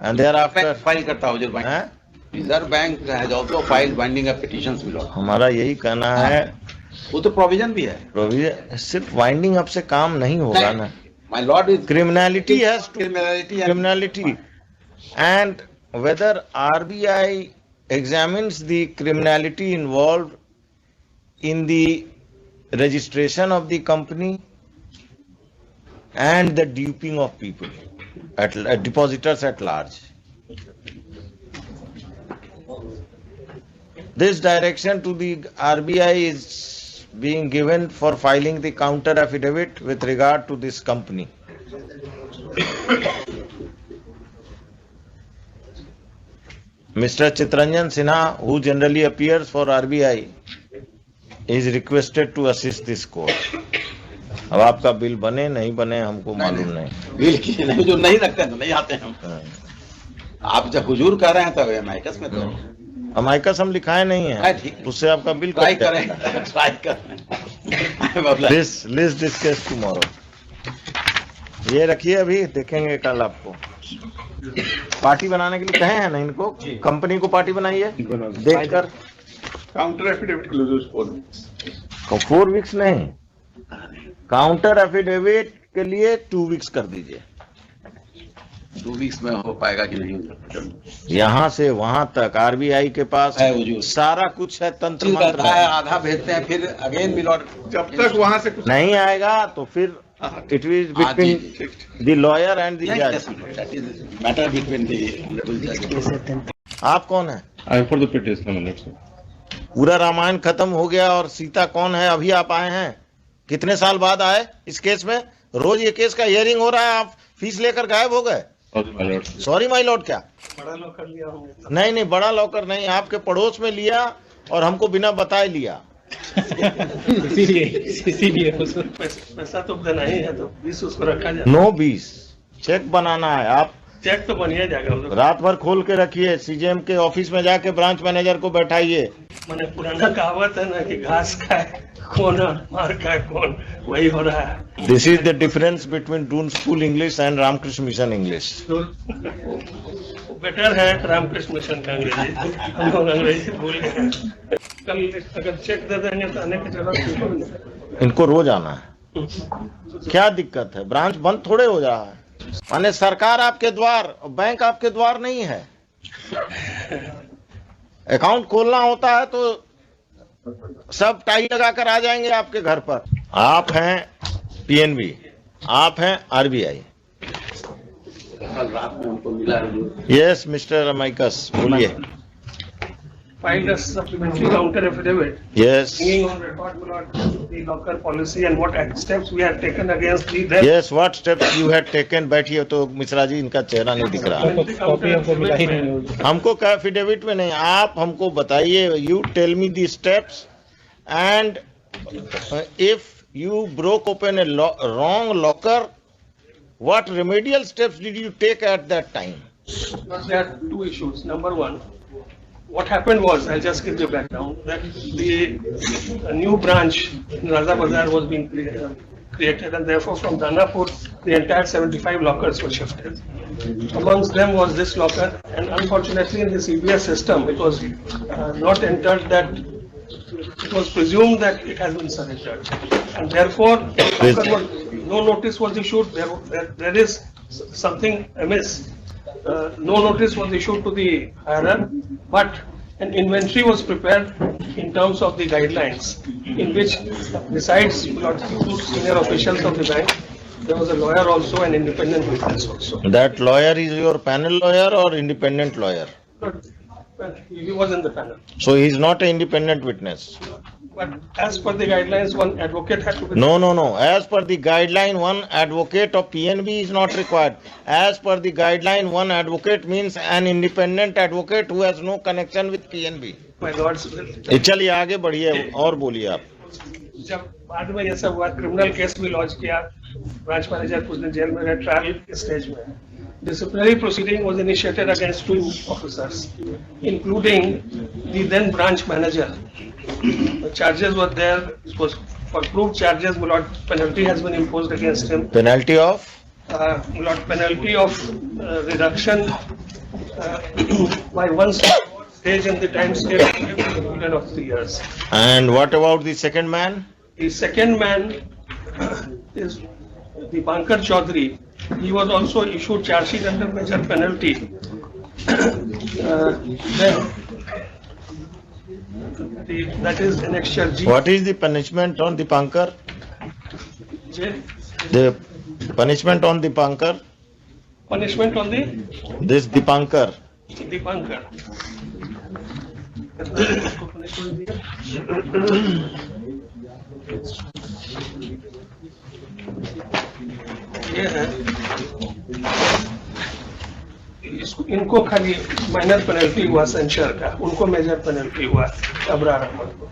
A: and thereafter
R: file करता हूँ bank. Reserve bank has also filed winding up petitions below.
A: हमारा यही कहना है,
R: वो तो प्रोविजन भी है।
A: प्रोविजन सिर्फ वाइंडिंग अप से काम नहीं होगा ना।
R: My Lord is
A: criminality has to criminality, and whether RBI examines the criminality involved in the registration of the company and the duping of people at depositors at large. This direction to the RBI is being given for filing the counter affidavit with regard to this company. Mr. Chitranjan Sinha, who generally appears for RBI, is requested to assist this court. अब आपका bill बने नहीं बने हमको मालूम नहीं।
R: Bill की नहीं, जो नहीं रखते हैं तो नहीं आते हैं हम। आप जब हुजूर कह रहे हैं तब एमआईकस में तो
A: अमाइकस हम लिखाए नहीं है, उससे आपका बिल
R: ट्राई करें।
A: List discuss tomorrow. ये रखिए, अभी देखेंगे कल आपको। पार्टी बनाने के लिए कहे हैं ना इनको, कंपनी को पार्टी बनाइए देखकर।
U: काउंटर एफिडेविट क्लोजेस
A: 4 वीक्स नहीं, काउंटर एफिडेविट के लिए 2 वीक्स कर दीजिए।
R: 2 वीक्स में हो पाएगा कि नहीं?
A: यहाँ से वहां तक आरबीआई के पास
R: है
A: सारा कुछ है, तंत्र मंत्र
R: है। आधा भेजते हैं, फिर अगेन मिलॉर्ड
U: जब तक वहां से कुछ
A: नहीं आएगा तो फिर it is between the lawyer and the जज,
R: मैटर बिटवीन द।
A: आप कौन है?
W: I M for the petitioner.
A: पूरा रामायण खत्म हो गया और सीता कौन है अभी आप आए हैं? कितने साल बाद आए इस केस में? रोज ये केस का हियरिंग हो रहा है, आप फीस लेकर गायब हो गए। Sorry my lord. क्या
U: बड़ा लॉकर लिया होगा?
A: नहीं, बड़ा लॉकर नहीं, आपके पड़ोस में लिया और हमको बिना बताए लिया।
U: इसीलिए पैसा तो देना ही है, तो 20 उसको रखा जाए।
A: नो 20 चेक बनाना है। आप
U: चेक तो बनिया जाएगा।
A: रात भर खोल के रखिए, सीजीएम के ऑफिस में जाके ब्रांच मैनेजर को बैठाइए,
H: मैंने पुराना कहावत है ना कि घास खाए कौन और मार खाए कौन, वही हो रहा है।
A: This is the difference between Doon School English and Ramakrishna Mission English.
H: Better है रामकृष्ण मिशन का अंग्रेजी, हम लोग अंग्रेजी भूल गए। कल अगर चेक दे देंगे तो आने की जरूरत नहीं।
A: इनको रोज आना है, क्या दिक्कत है? ब्रांच बंद थोड़े हो रहा है। माने सरकार आपके द्वार, बैंक आपके द्वार नहीं है। अकाउंट खोलना होता है तो सब टाई लगाकर आ जाएंगे आपके घर पर। आप हैं पीएनबी, आप हैं आरबीआई। यस मिस्टर अमाइकस, बोलिए।
H: Filed a supplementary counter affidavit.
A: Yes.
H: Bringing on record the locker policy and what steps we have taken against the then.
A: Yes, what steps you had taken? बैठिए तो मिश्रा जी, इनका चेहरा नहीं दिख रहा।
H: Copy हमको मिला ही नहीं।
A: हमको क्या एफिडेविट में नहीं, आप हमको बताइए। You tell me the steps and if you broke open a wrong locker, what remedial steps did you take at that time?
H: There are two issues. Number one, what happened was, I'll just give you background, that a new branch in Raza Bazar was being created, and therefore from Danapur, the entire 75 lockers were shifted. Amongst them was this locker, and unfortunately in the CBS system, it was not entered that it was presumed that it has been surrendered, and therefore no notice was issued. There is something amiss. No notice was issued to the hirer, but an inventory was prepared in terms of the guidelines, in which besides two senior officials of the bank, there was a lawyer also, an independent witness also.
A: That lawyer is your panel lawyer or independent lawyer?
H: He was in the panel.
A: So he is not an independent witness.
H: But as per the guidelines, one advocate had to be.
A: No. As per the guideline, one advocate of PNB is not required. As per the guideline, one advocate means an independent advocate who has no connection with PNB.
H: My Lord's will.
A: चलिए आगे बढ़िए और बोलिए आप।
H: जब बाद में ये सब हुआ, क्रिमिनल केस भी लॉन्च किया, ब्रांच मैनेजर कुछ दिन जेल में रहे, ट्रायल स्टेज में। Disciplinary proceeding was initiated against two officers, including the then branch manager. The charges were there. It was for proved charges. My lord, penalty has been imposed against him.
A: Penalty of?
H: My lord, penalty of reduction by one stage in the time scale of 3 years.
A: And what about the second man?
H: The second man is the Bankar Chaudhary. He was also issued charge sheet under major penalty. That is annexure G.
A: What is the punishment on the Bankar?
H: J.
A: The punishment on the Bankar?
H: Punishment on the?
A: This Dipankar.
H: Dipankar. ये है, इनको खाली minor penalty हुआ सेंचर का, उनको major penalty हुआ अबरार अहमद को।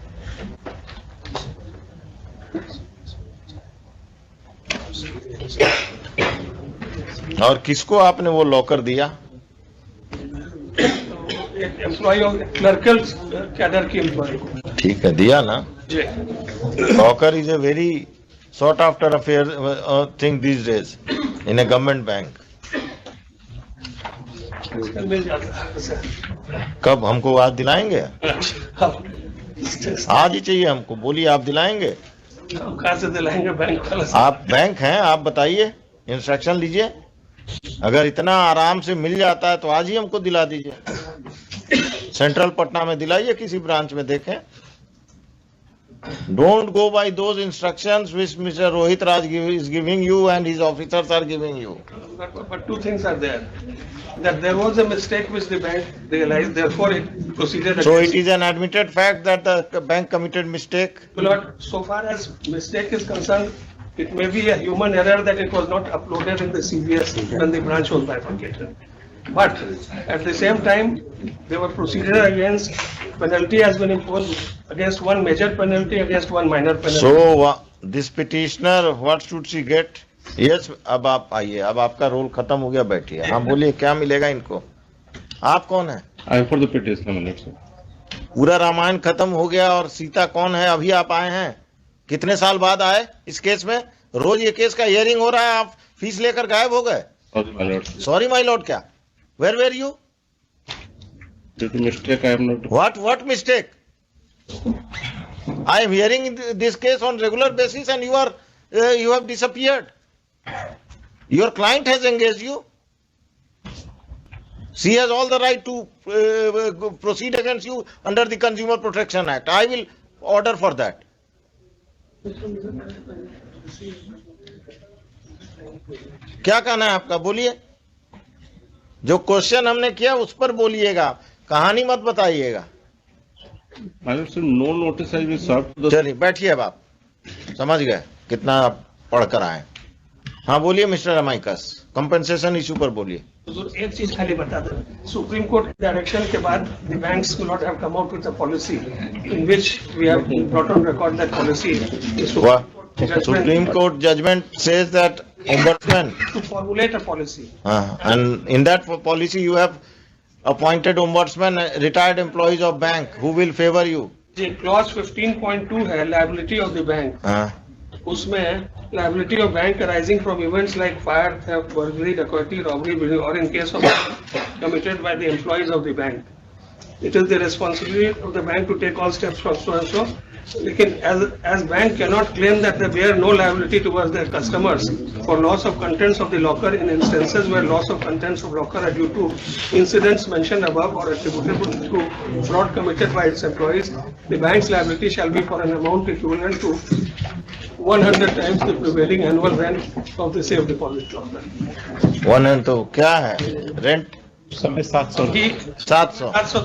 A: और किसको आपने वो लॉकर दिया?
H: एक एम्प्लॉय ऑफ क्लर्कल कैडर की एम्प्लॉय को।
A: ठीक है, दिया ना। Locker is a very sought after affair thing these days in a government bank. कब हमको आज दिलाएंगे? आज ही चाहिए हमको, बोलिए आप दिलाएंगे?
H: कहाँ से दिलाएंगे बैंक वाला?
A: आप बैंक हैं, आप बताइए, इंस्ट्रक्शन लीजिए। अगर इतना आराम से मिल जाता है तो आज ही हमको दिला दीजिए। सेंट्रल पटना में दिलाइए, किसी ब्रांच में देखें। Don't go by those instructions which Mr. Rohit Raj is giving you and his officers are giving you.
H: But two things are there. That there was a mistake which the bank realized, therefore it proceeded.
A: So it is an admitted fact that the bank committed mistake?
H: Lord, so far as mistake is concerned, it may be a human error that it was not uploaded in the CBS when the branch was bifurcated. But at the same time, they were proceeded against, penalty has been imposed against one major penalty, against one minor penalty.
A: So this petitioner, what should she get? Yes, अब आप आइए, अब आपका role खत्म हो गया, बैठिए। हाँ बोलिए, क्या मिलेगा इनको? आप कौन है?
W: I am for the petitioner, my lord, sir.
A: पूरा रामायण खत्म हो गया और सीता कौन है अभी आप आए हैं? कितने साल बाद आए इस केस में? रोज ये केस का हियरिंग हो रहा है, आप फीस लेकर गायब हो गए। सॉरी माय लॉर्ड क्या? Where were you?
W: Mistake I am not.
A: What mistake? I am hearing this case on regular basis and you have disappeared. Your client has engaged you. She has all the right to proceed against you under the Consumer Protection Act. I will order for that. क्या कहना है आपका? बोलिए। जो question हमने किया उस पर बोलिएगा, कहानी मत बताइएगा।
W: No notice I will serve.
A: चलिए बैठिए, अब आप समझ गए कितना आप पढ़कर आए। हाँ बोलिए मिस्टर अमाइकस, कंपनसेशन इशू पर बोलिए।
H: एक चीज खाली बता दें, सुप्रीम कोर्ट डायरेक्शन के बाद the banks will not have come out with a policy in which we have brought on record that policy is
A: Supreme Court judgment says that ombudsman
H: to formulate a policy.
A: And in that policy you have appointed ombudsman, retired employees of bank who will favor you.
H: जी clause 15.2 है liability of the bank. उसमें liability of bank arising from events like fire, theft, burglary, dacoity, robbery, or in case of committed by the employees of the bank. It is the responsibility of the bank to take all steps from so and so. लेकिन as bank cannot claim that they bear no liability towards their customers for loss of contents of the locker in instances where loss of contents of locker are due to incidents mentioned above or attributable to fraud committed by its employees. The bank's liability shall be for an amount equivalent to 100 times the prevailing annual rent of the safe deposit locker.
A: 100 तो क्या है? Rent
P: समय 700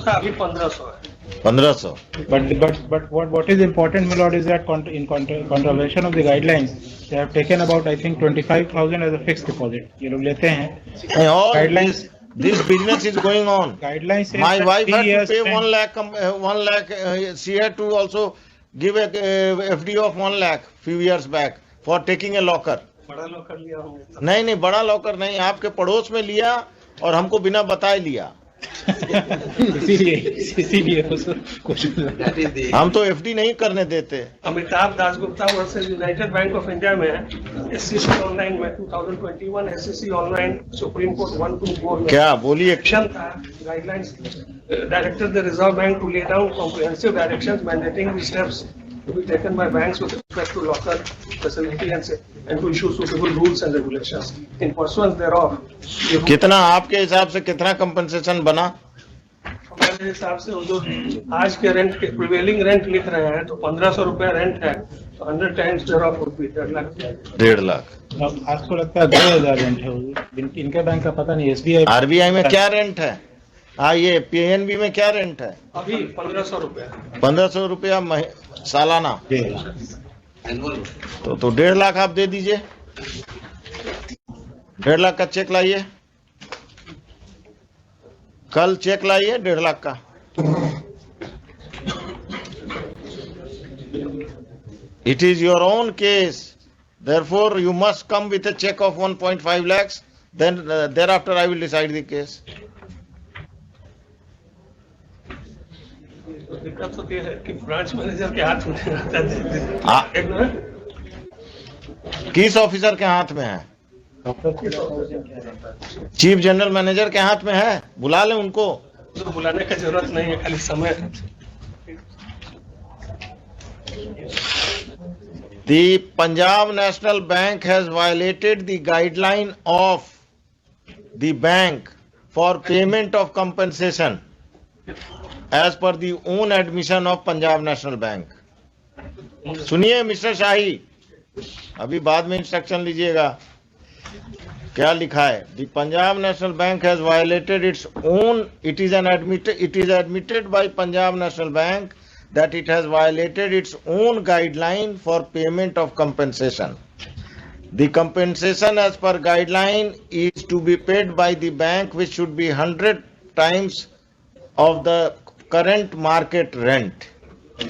H: था, अभी 1500 है।
A: 1500.
P: But what is important, my lord, is that in contravention of the guidelines, they have taken about I think 25,000 as a fixed deposit. ये लोग लेते हैं।
A: All
P: guidelines.
A: This business is going on.
P: Guidelines say
A: My
P: that
A: wife had to pay
P: spent.
A: 1 lakh. 1 lakh. She had to also give a FD of 1 lakh few years back for taking a locker.
H: बड़ा locker लिया हमने।
A: नहीं बड़ा locker नहीं, आपके पड़ोस में लिया और हमको बिना बताए लिया।
P: इसीलिए
A: हम तो एफडी नहीं करने देते।
H: Amitabh Dasgupta versus United bank of India में एससीसी ऑनलाइन में 2021 एससीसी ऑनलाइन सुप्रीम कोर्ट 124 में
A: क्या बोलिए?
H: एक्शन था guidelines directed the reserve bank to lay down comprehensive directions mandating the steps to be taken by banks with respect to locker facility and to issue suitable rules and regulations. In pursuance thereof,
A: कितना आपके हिसाब से कितना compensation बना?
H: हमारे हिसाब से जो आज के रेंट के प्रिवेलिंग रेंट लिख रहे हैं तो 1500 रुपया रेंट है, तो 100 times thereof would be 1.5 lakh.
A: 1.5 lakh.
P: आज को लगता है 2000 रेंट है। इनके बैंक का पता नहीं। एसबीआई
A: आरबीआई में क्या रेंट है? ये पीएनबी में क्या रेंट है?
H: अभी 1500 रुपया।
A: 1500 रुपया सालाना। तो 1.5 लाख आप दे दीजिए। 1.5 लाख का चेक लाइए, कल चेक लाइए 1.5 लाख का। It is your own case, therefore you must come with a check of 1.5 lakhs. Then thereafter I will decide the case.
H: दिक्कत होती है कि ब्रांच मैनेजर के हाथ में रहता है।
A: किस ऑफिसर के हाथ में है? चीफ जनरल मैनेजर के हाथ में है। बुला ले उनको।
H: तो बुलाने का जरूरत नहीं है, खाली समय।
A: The Punjab National Bank has violated the guideline of the bank for payment of compensation as per the own admission of Punjab National Bank. सुनिए मिस्टर शाही, अभी बाद में इंस्ट्रक्शन लीजिएगा। क्या लिखा है? The Punjab National Bank has violated its own. It is admitted by Punjab National Bank that it has violated its own guideline for payment of compensation. The compensation as per guideline is to be paid by the bank, which should be 100 times of the current market rent.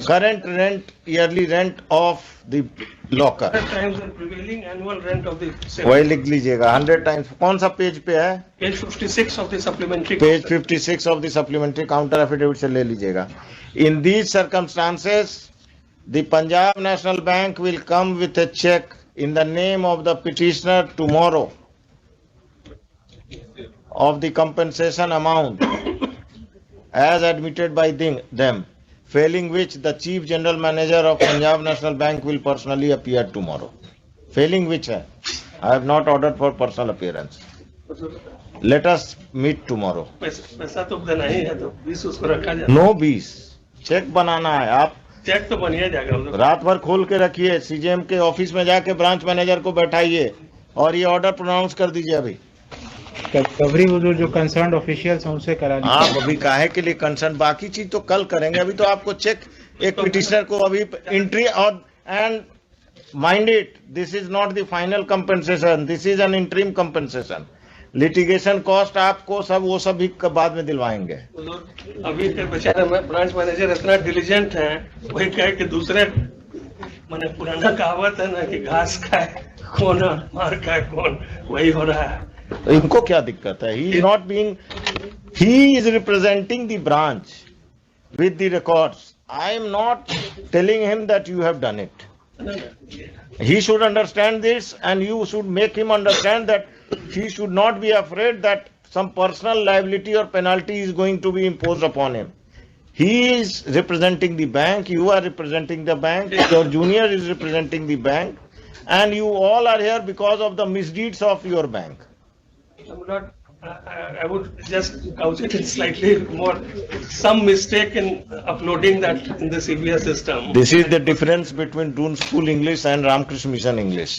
A: current rent, yearly rent of the locker.
H: 100 times the prevailing annual rent of the same.
A: वही लिख लीजिएगा 100 times. कौन सा page पे है?
H: Page 56 of the supplementary.
A: Page 56 of the supplementary counter affidavit से ले लीजिएगा. In these circumstances, the Punjab National Bank will come with a check in the name of the petitioner tomorrow of the compensation amount as admitted by them, failing which the Chief General Manager of Punjab National Bank will personally appear tomorrow. Failing which है? I have not ordered for personal appearance. Let us meet tomorrow.
H: पैसा तो देना ही है, तो 20 उसको रखा जाए.
A: No 20. Check बनाना है. आप
H: चेक तो बनिया जाएगा.
A: रात भर खोल के रखिए, सीजीएम के ऑफिस में जाके ब्रांच मैनेजर को बैठाइए और ये ऑर्डर प्रोनाउंस कर दीजिए. अभी
P: कवरी वो जो कंसर्न ऑफिशियल्स हैं उनसे करा लीजिए.
A: आप अभी काहे के लिए कंसर्न, बाकी चीज तो कल करेंगे. अभी तो आपको चेक एक पिटिशनर को अभी एंट्री और and mind it, this is not the final compensation, this is an interim compensation. Litigation cost आपको सब वो सब भी बाद में दिलवाएंगे.
H: अभी के बेचारा ब्रांच मैनेजर इतना डिलीजेंट है, वही कहे कि दूसरे मैंने पुराना कहावत है ना कि घास खाए कौन मार खाए कौन, वही हो रहा है.
A: इनको क्या दिक्कत है? He is not being, he is representing the branch with the records. I am not telling him that you have done it. He should understand this, and you should make him understand that he should not be afraid that some personal liability or penalty is going to be imposed upon him. He is representing the bank, you are representing the bank, your junior is representing the bank, and you all are here because of the misdeeds of your bank.
H: I would just couch it slightly more. Some mistake in uploading that in the CBS system.
A: This is the difference between Doon School English and Ramakrishna Mission English.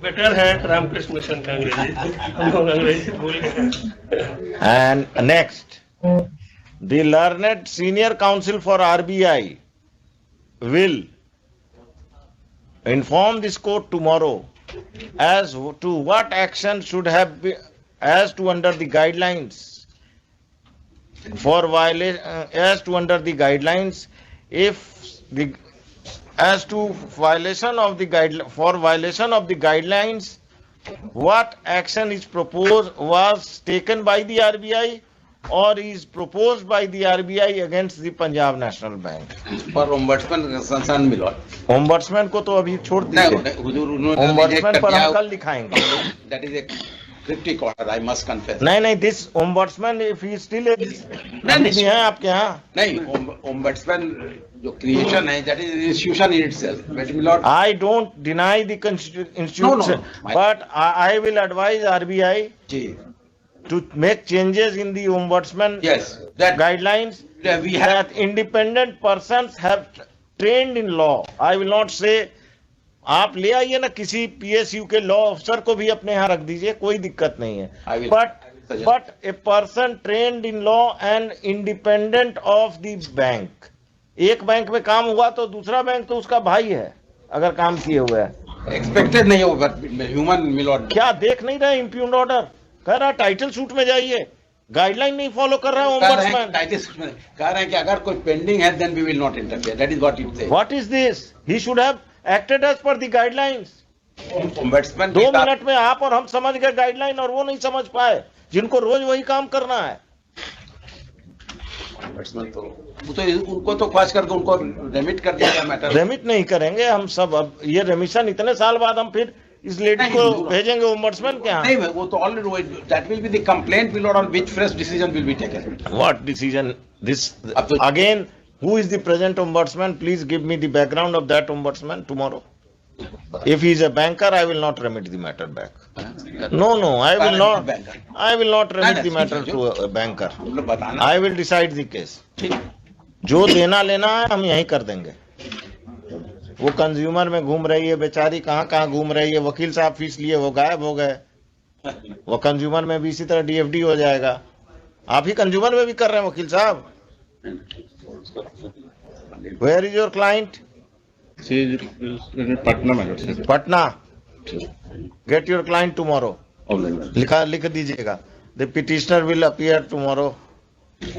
H: Better है Ramakrishna mission का अंग्रेजी, हम लोग अंग्रेजी भूल गए.
A: And next, the learned senior counsel for RBI will inform this court tomorrow as to what action should have been, as to under the guidelines for violation, as to under the guidelines, if the as to violation of the guideline, for violation of the guidelines, what action is proposed, was taken by the RBI or is proposed by the RBI against the Punjab National Bank.
R: For ombudsman concern मिलो.
A: Ombudsman को तो अभी छोड़ दीजिए. Ombudsman पर हम कल लिखाएंगे.
R: That is a cryptic order, I must confess.
A: नहीं, this ombudsman if he still नहीं है आपके यहाँ.
R: नहीं, ombudsman जो creation है, that is an institution in itself. But my lord,
A: I don't deny the institution, but I will advise RBI to make changes in the ombudsman guidelines that independent persons have trained in law. I will not say आप ले आइए ना किसी PSU के law अफसर को भी अपने यहाँ रख दीजिए, कोई दिक्कत नहीं है. But a person trained in law and independent of the bank. एक बैंक में काम हुआ तो दूसरा बैंक तो उसका भाई है अगर काम किए हुए है.
R: एक्सपेक्टेड नहीं होगा ह्यूमन मिलॉर्ड.
A: क्या देख नहीं रहे इम्प्यून्ड ऑर्डर? कह रहा टाइटल सूट में जाइए, गाइडलाइन नहीं फॉलो कर रहा है ओम्बड्समैन.
R: टाइटल सूट में कह रहे हैं कि अगर कोई पेंडिंग है then we will not interfere. That is what it says.
A: What is this? He should have acted as per the guidelines.
R: Ombudsman
A: 2 minute में आप और हम समझ गए गाइडलाइन और वो नहीं समझ पाए, जिनको रोज वही काम करना है.
R: तो उनको तो खास करके उनको रेमिट कर दिया मैटर.
A: रेमिट नहीं करेंगे हम सब. अब ये रेमिशन इतने साल बाद हम फिर इस लेडी को भेजेंगे ओम्बड्समैन के यहाँ.
R: नहीं, वो तो already that will be the complaint will on which fresh decision will be taken.
A: What decision? This again, who is the present ombudsman? Please give me the background of that ombudsman tomorrow. If he is a banker, I will not remit the matter back. No, I will not. I will not remit the matter to a banker. I will decide the case. जो देना लेना है हम यहीं कर देंगे. वो consumer में घूम रही है बेचारी, कहाँ घूम रही है. वकील साहब फीस लिए वो गायब हो गए. वो कंज्यूमर में भी इसी तरह DFD हो जाएगा. आप ही कंज्यूमर में भी कर रहे हैं वकील साहब. Where is your client? Patna. Get your client tomorrow. लिख दीजिएगा. The petitioner will appear tomorrow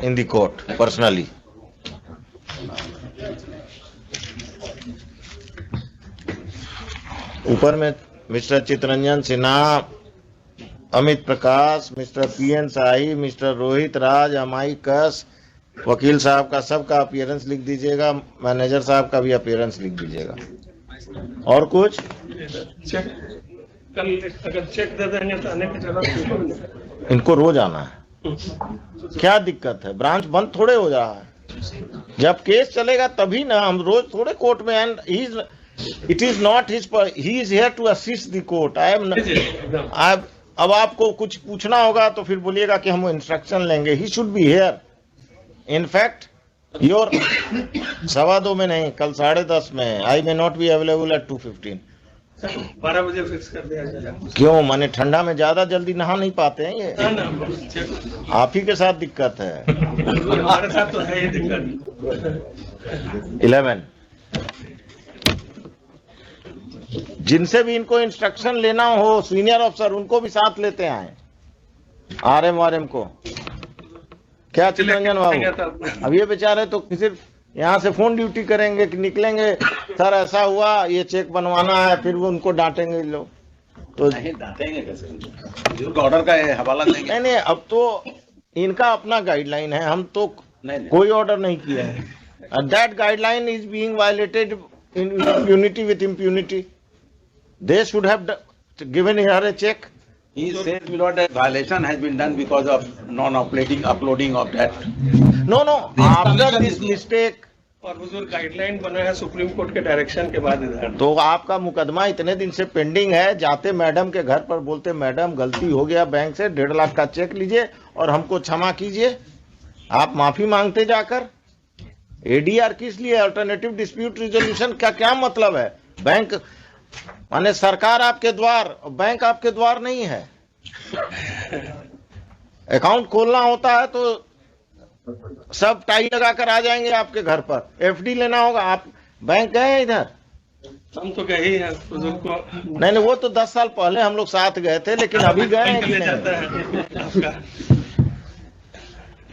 A: in the court personally. ऊपर में मिस्टर चितरंजन सिन्हा, अमित प्रकाश, मिस्टर पीएन शाही, मिस्टर रोहित राज, अमाई कस, वकील साहब का सबका अपीयरेंस लिख दीजिएगा, मैनेजर साहब का भी अपीयरेंस लिख दीजिएगा। और कुछ
H: चेक कल अगर चेक दे देंगे तो आने की जरूरत नहीं।
A: इनको रोज आना है, क्या दिक्कत है? ब्रांच बंद थोड़े हो रहा है, जब केस चलेगा तभी ना, हम रोज थोड़े कोर्ट में। And it is not his, he is here to assist the court. अब आपको कुछ पूछना होगा तो फिर बोलिएगा कि हम इंस्ट्रक्शन लेंगे। He should be here. In fact your 2:15 में नहीं, कल 10:30 में। I may not be available at 2:15।
H: 12 बजे फिक्स कर दिया जाएगा।
A: क्यों? माने ठंडा में ज्यादा जल्दी नहा नहीं पाते हैं ये? आप ही के साथ दिक्कत है।
H: हमारे साथ तो है ही दिक्कत।
A: 11 जिनसे भी इनको इंस्ट्रक्शन लेना हो, सीनियर ऑफिसर, उनको भी साथ लेते आए। आरएम को क्या चितरंजन बाबू, अब ये बेचारे तो किसी यहाँ से फोन ड्यूटी करेंगे कि निकलेंगे, सर ऐसा हुआ, ये चेक बनवाना है, फिर वो उनको डांटेंगे लोग। तो
R: नहीं डांटेंगे कैसे? ऑर्डर का हवाला देंगे।
A: नहीं, अब तो इनका अपना गाइडलाइन है, हम तो कोई ऑर्डर नहीं किया है। That guideline is being violated in impunity with impunity. They should have given her a check.
R: He says, my lord, that violation has been done because of uploading of that.
A: No, after this mistake.
H: और वो जो guideline बना है supreme court के direction के बाद इधर।
A: तो आपका मुकदमा इतने दिन से पेंडिंग है, जाते मैडम के घर पर बोलते मैडम गलती हो गया, बैंक से 1.5 लाख का चेक लीजिए और हमको क्षमा कीजिए। आप माफी मांगते जाकर। एडीआर किस लिए? अल्टरनेटिव डिस्प्यूट रिजोल्यूशन का क्या मतलब है? बैंक माने सरकार आपके द्वार, बैंक आपके द्वार नहीं है। अकाउंट खोलना होता है तो सब टाई लगाकर आ जाएंगे आपके घर पर। एफडी लेना होगा, आप बैंक गए हैं इधर?
H: हम तो गए ही हैं को।
A: नहीं, वो तो 10 साल पहले हम लोग साथ गए थे, लेकिन अभी गए हैं कि नहीं?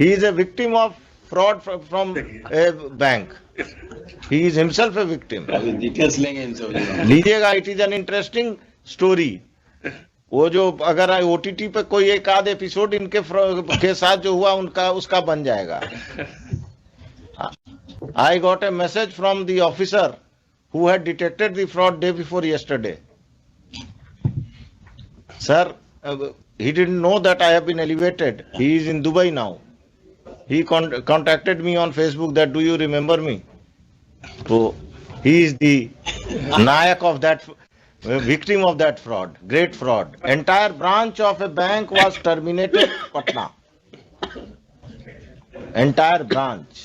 A: He is a victim of fraud from A bank. He is himself a victim.
R: Details लेंगे इनसे,
A: लीजिएगा। It is an interesting story. वो जो अगर ओटीटी पे कोई एक आध एपिसोड इनके के साथ जो हुआ उनका, उसका बन जाएगा। I got a message from the officer who had detected the fraud day before yesterday. Sir, he didn't know that I have been elevated. He is in Dubai now. He contacted me on Facebook that, do you remember me? So he is the nayak of that, victim of that fraud, great fraud. Entire branch of a bank was terminated, Patna. Entire branch.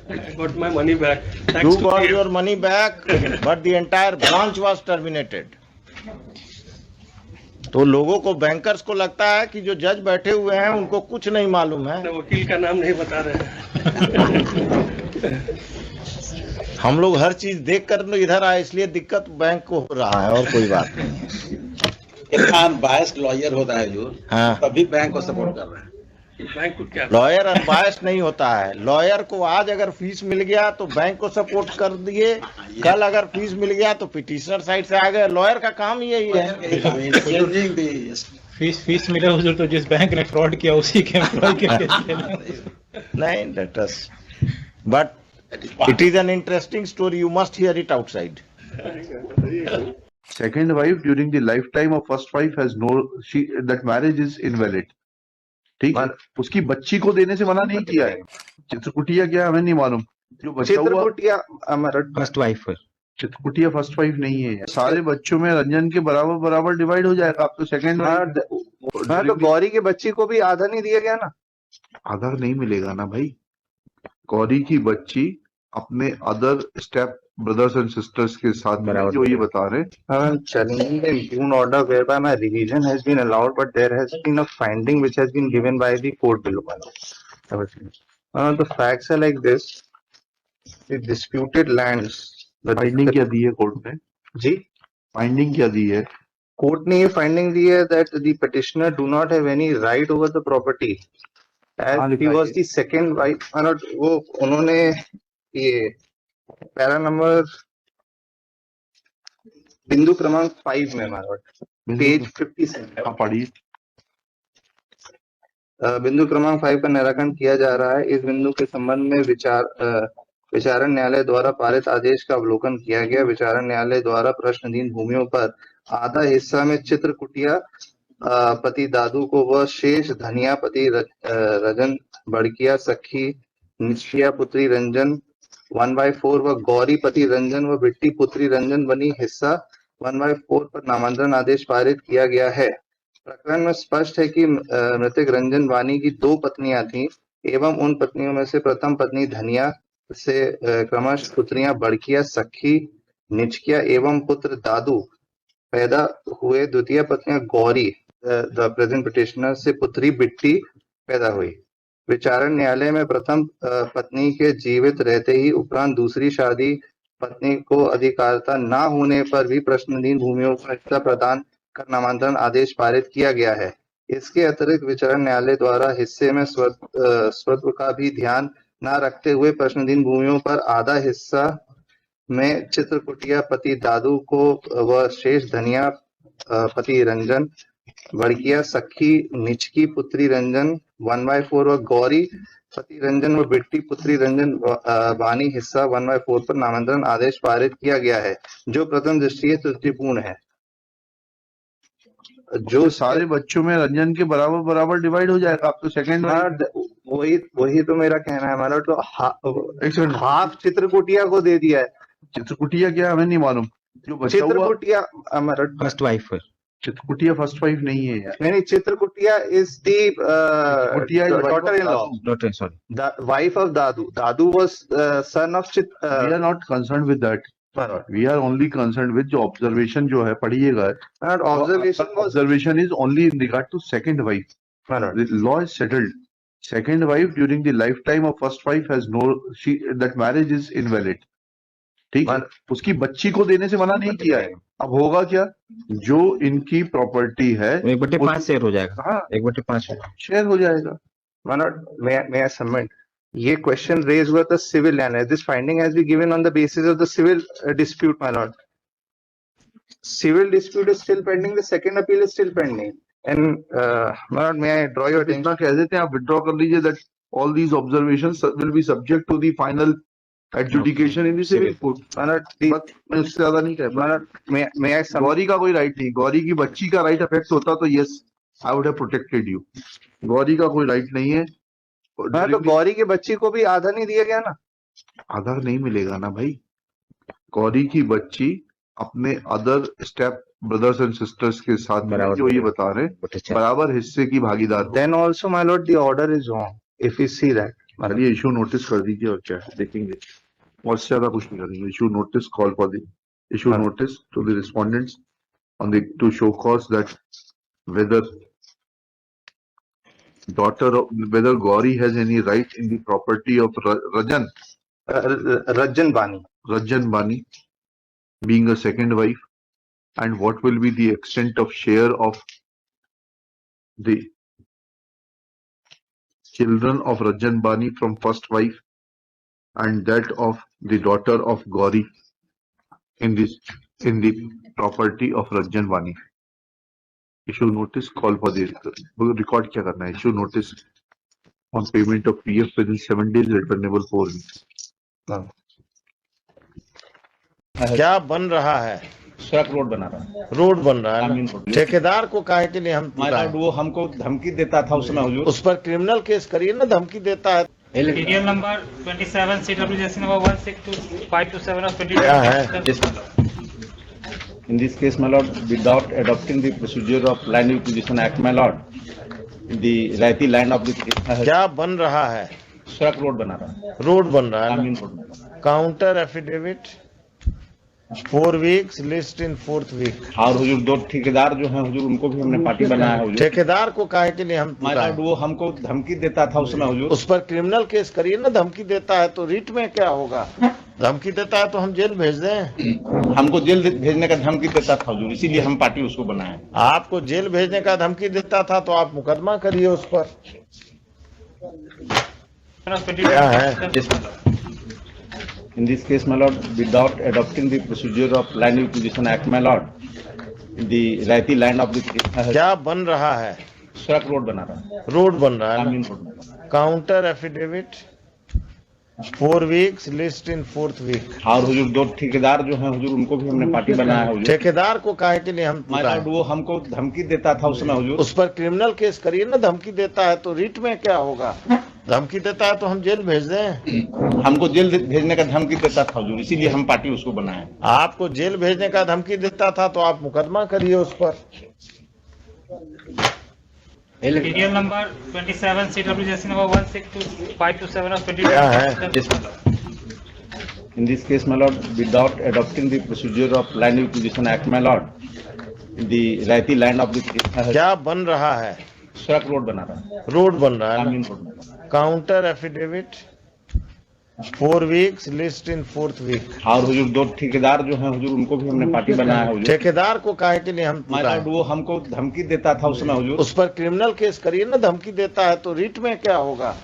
H: I got my money back.
A: You got your money back, but the entire branch was terminated. तो लोगों को, bankers को लगता है कि जो जज बैठे हुए हैं उनको कुछ नहीं मालूम है।
H: वकील का नाम नहीं बता रहे हैं।
A: हम लोग हर चीज देख कर इधर आए, इसलिए दिक्कत बैंक को हो रहा है, और कोई बात नहीं है।
R: एक अनबायस्ड लॉयर होता है जो,
A: हाँ,
R: तभी बैंक को सपोर्ट कर रहा है।
H: बैंक को क्या?
A: लॉयर अनबायस्ड नहीं होता है। लॉयर को आज अगर फीस मिल गया तो बैंक को सपोर्ट कर दिए, कल अगर फीस मिल गया तो पिटिशनर साइड से आ गए। लॉयर का काम यही है।
P: फीस मिले हुजूर तो जिस बैंक ने फ्रॉड किया उसी के एम्प्लॉय के
A: नहीं, let us, but it is an interesting story. You must hear it outside.
D: Second wife during the lifetime of first wife has no, that marriage is invalid. ठीक है, उसकी बच्ची को देने से मना नहीं किया है। चित्रकुटिया क्या हमें नहीं मालूम, जो बच्चा हुआ
B: चित्रकुटिया हमारा फर्स्ट वाइफ है।
D: चित्रकुटिया फर्स्ट वाइफ नहीं है। सारे बच्चों में रंजन के बराबर बराबर डिवाइड हो जाएगा। आप तो सेकंड वाइफ।
B: हाँ, तो गौरी के बच्ची को भी आधा नहीं दिया गया ना?
D: आधा नहीं मिलेगा ना भाई। गौरी की बच्ची अपने other step brothers and sisters के साथ जो ये बता रहे
B: challenging the impugned order whereby my revision has been allowed, but there has been a finding which has been given by the court below. The facts are like this: the disputed lands.
D: Finding क्या दी है court ने?
B: जी,
D: finding क्या दी है?
B: Court ने ये finding दी है that the petitioner do not have any right over the property as he was the second wife. वो उन्होंने ये पैरा नंबर
I: बिंदु क्रमांक 5 में माय लॉर्ड, पेज 57
D: पढ़िए।
I: बिंदु क्रमांक 5 का निराकरण किया जा रहा है। इस बिंदु के संबंध में विचारण न्यायालय द्वारा पारित आदेश का अवलोकन किया गया। विचारण न्यायालय द्वारा प्रश्नाधीन भूमियों पर आधा हिस्सा में चित्र कुटिया पति दादू को व शेष धनिया पति रजन बड़किया सखी निष्किया पुत्री रंजन 1/4 व गौरी पति रंजन व बिट्टी पुत्री रंजन बनी हिस्सा 1/4 पर नामांतरण आदेश पारित किया गया है। प्रकरण में स्पष्ट है कि मृतक रंजन वानी की 2 पत्नियां थीं एवं उन पत्नियों में से प्रथम पत्नी धनिया से क्रमशः पुत्रियां बड़किया सखी निचकिया एवं पुत्र दादू पैदा हुए। द्वितीय पत्नी गौरी द प्रेजेंट पिटिशनर से पुत्री बिट्टी पैदा हुई। विचारण न्यायालय में प्रथम पत्नी के जीवित रहते ही उपरांत दूसरी शादी पत्नी को अधिकारता न होने पर भी प्रश्नाधीन भूमियों का हिस्सा प्रदान कर नामांतरण आदेश पारित किया गया है। इसके अतिरिक्त विचारण न्यायालय द्वारा हिस्से में स्वत्व का भी ध्यान न रखते हुए प्रश्नाधीन भूमियों पर आधा हिस्सा में चित्रकुटिया पति दादू को व शेष धनिया पति रंजन बड़किया सखी निचकी पुत्री रंजन 1/4 व गौरी पति रंजन व बिट्टी पुत्री रंजन वानी हिस्सा 1/4 पर नामांतरण आदेश पारित किया गया है, जो प्रथम दृष्टि त्रुटिपूर्ण है।
D: जो सारे बच्चों में रंजन के बराबर बराबर डिवाइड हो जाएगा। आप तो सेकंड
I: वही तो मेरा कहना है हमारा। तो हाफ चित्रकुटिया को दे दिया है।
D: चित्रकुटिया क्या हमें नहीं मालूम। जो बच्चा
I: चित्रकुटिया हमारा
J: फर्स्ट वाइफ है।
D: चित्रकुटिया फर्स्ट वाइफ नहीं है यार।
I: नहीं, Chitrakutiya is the daughter in law,
J: sorry,
I: wife of Dadu. Dadu was son of
D: we are not concerned with that. We are only concerned with जो observation जो है पढ़िएगा। Observation is only in regard to second wife. The law is settled. Second wife during the lifetime of first wife has no, that marriage is invalid. ठीक है, उसकी बच्ची को देने से मना नहीं किया है। अब होगा क्या, जो इनकी प्रॉपर्टी है
J: 1/5 शेयर हो जाएगा।
D: हाँ,
J: 1/5
I: शेयर हो जाएगा। मैं सबमिट ये क्वेश्चन रेज हुआ था civil and this finding has been given on the basis of the civil dispute my lord. Civil dispute is still pending. The second appeal is still pending. And my lord, may I draw your attention?
D: इतना कह देते हैं, आप withdraw कर लीजिए that all these observations will be subject to the final adjudication in the civil court. मैं उससे ज्यादा नहीं कह पाया। गौरी का कोई राइट नहीं, गौरी की बच्ची का राइट अफेक्ट होता तो yes, I would have protected you. Gauri का कोई राइट नहीं है।
I: तो गौरी की बच्ची को भी आधा नहीं दिया गया ना?
D: आधा नहीं मिलेगा ना भाई। गौरी की बच्ची अपने other step brothers and sisters के साथ जो ये बता रहे हैं बराबर हिस्से की भागीदार।
I: Then also my lord, the order is wrong. If we see that.
D: ये इशू नोटिस कर दीजिए और क्या है देखेंगे, और से ज्यादा कुछ नहीं करेंगे। Issue notice, call for the issue notice to the respondents on the to show cause that whether whether Gauri has any right in the property of
I: Rajan
D: Bani being a second wife, and what will be the extent of share of the children of Rajan Bani from first wife and that of the daughter of Gauri in the property of Rajan Bani. Issue notice, call for the record क्या करना है? Issue notice on payment of PF within 7 days, returnable 4 weeks.
A: क्या बन रहा है?
L: सड़क road बना रहा है,
A: रोड बन रहा है। ठेकेदार को काहे के लिए हम
L: वो हमको धमकी देता था उसमें हुजूर।
A: उस पर क्रिमिनल केस करिए ना, धमकी देता है।
F: TDM number 27 CWJC number 162-527 of 20.
A: क्या है?
L: In this case, my lord, without adopting the procedure of Land Acquisition Act, my lord, the Raiti land of the
A: क्या बन रहा है?
L: सड़क रोड बना रहा है,
A: रोड बन रहा है। काउंटर एफिडेविट 4 weeks, लिस्ट इन 4th week.
L: और हुजूर 2 ठेकेदार जो हैं हुजूर, उनको भी हमने पार्टी बनाया है हुजूर।
A: ठेकेदार को काहे के लिए हम
L: वो हमको धमकी देता था उसमें हुजूर।
A: उस पर क्रिमिनल केस करिए ना, धमकी देता है तो रिट में क्या होगा? धमकी देता है तो हम जेल भेज दें?
L: हमको जेल भेजने का धमकी देता था हुजूर, इसीलिए हम पार्टी उसको बनाए।
A: आपको जेल भेजने का धमकी देता था तो आप मुकदमा करिए उस पर। क्या है?
L: In this case, my lord, without adopting the procedure of Land Acquisition Act, my lord, the Raiti land of the
A: क्या बन रहा है?
L: सड़क रोड बना रहा है,
A: रोड बन रहा है
L: ग्रामीण
A: ना?
L: रोड बना रहा
A: काउंटर एफिडेविट 4 weeks, लिस्ट इन 4th week।
L: है। और हुजूर दो ठेकेदार जो हैं हुजूर उनको भी हमने पार्टी बनाया है हुजूर।
A: ठेकेदार को काहे के लिए हम
L: माय लॉर्ड वो हमको धमकी देता था उस समय हुजूर।
A: उस पर क्रिमिनल केस करिए ना। धमकी देता है तो रिट में क्या होगा? धमकी देता है तो हम जेल भेज दें?
L: हमको जेल भेजने का धमकी देता था हुजूर, इसीलिए हम पार्टी उसको बनाए।
A: आपको जेल भेजने का धमकी देता था तो आप मुकदमा करिए उस पर।
F: Serial number 27 CWJC number 1625227 of 22.
A: क्या है?
L: In this case, my lord, without adopting the procedure of Land Acquisition Act, my lord, the Raiti land of the
A: क्या बन रहा है?
L: सड़क रोड बना रहा है,
A: रोड बन रहा है
L: ग्रामीण
A: ना?
L: रोड बना रहा है।
A: काउंटर एफिडेविट 4 weeks, लिस्ट इन 4th week।
L: और हुजूर दो ठेकेदार जो हैं हुजूर उनको भी हमने पार्टी बनाया है हुजूर।
A: ठेकेदार को काहे के लिए हम
L: माय लॉर्ड वो हमको धमकी देता था उस समय हुजूर।
A: उस पर क्रिमिनल केस करिए ना। धमकी देता है तो रिट में क्या होगा?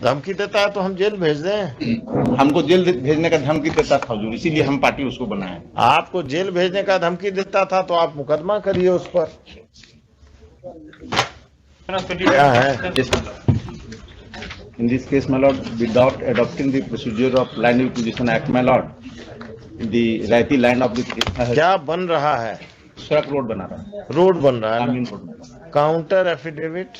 A: धमकी देता है तो हम जेल भेज दें?
L: हमको जेल भेजने का धमकी देता था हुजूर, इसीलिए हम पार्टी उसको बनाए।
A: आपको जेल भेजने का धमकी देता था तो आप मुकदमा करिए उस पर। क्या है?
L: In this case, my lord, without adopting the procedure of Land Acquisition Act, my lord, the Raiti land of the
A: क्या बन रहा है?
L: सड़क रोड बना रहा है,
A: रोड बन रहा है
L: ग्रामीण
A: ना?
L: रोड बना रहा है।
A: काउंटर एफिडेविट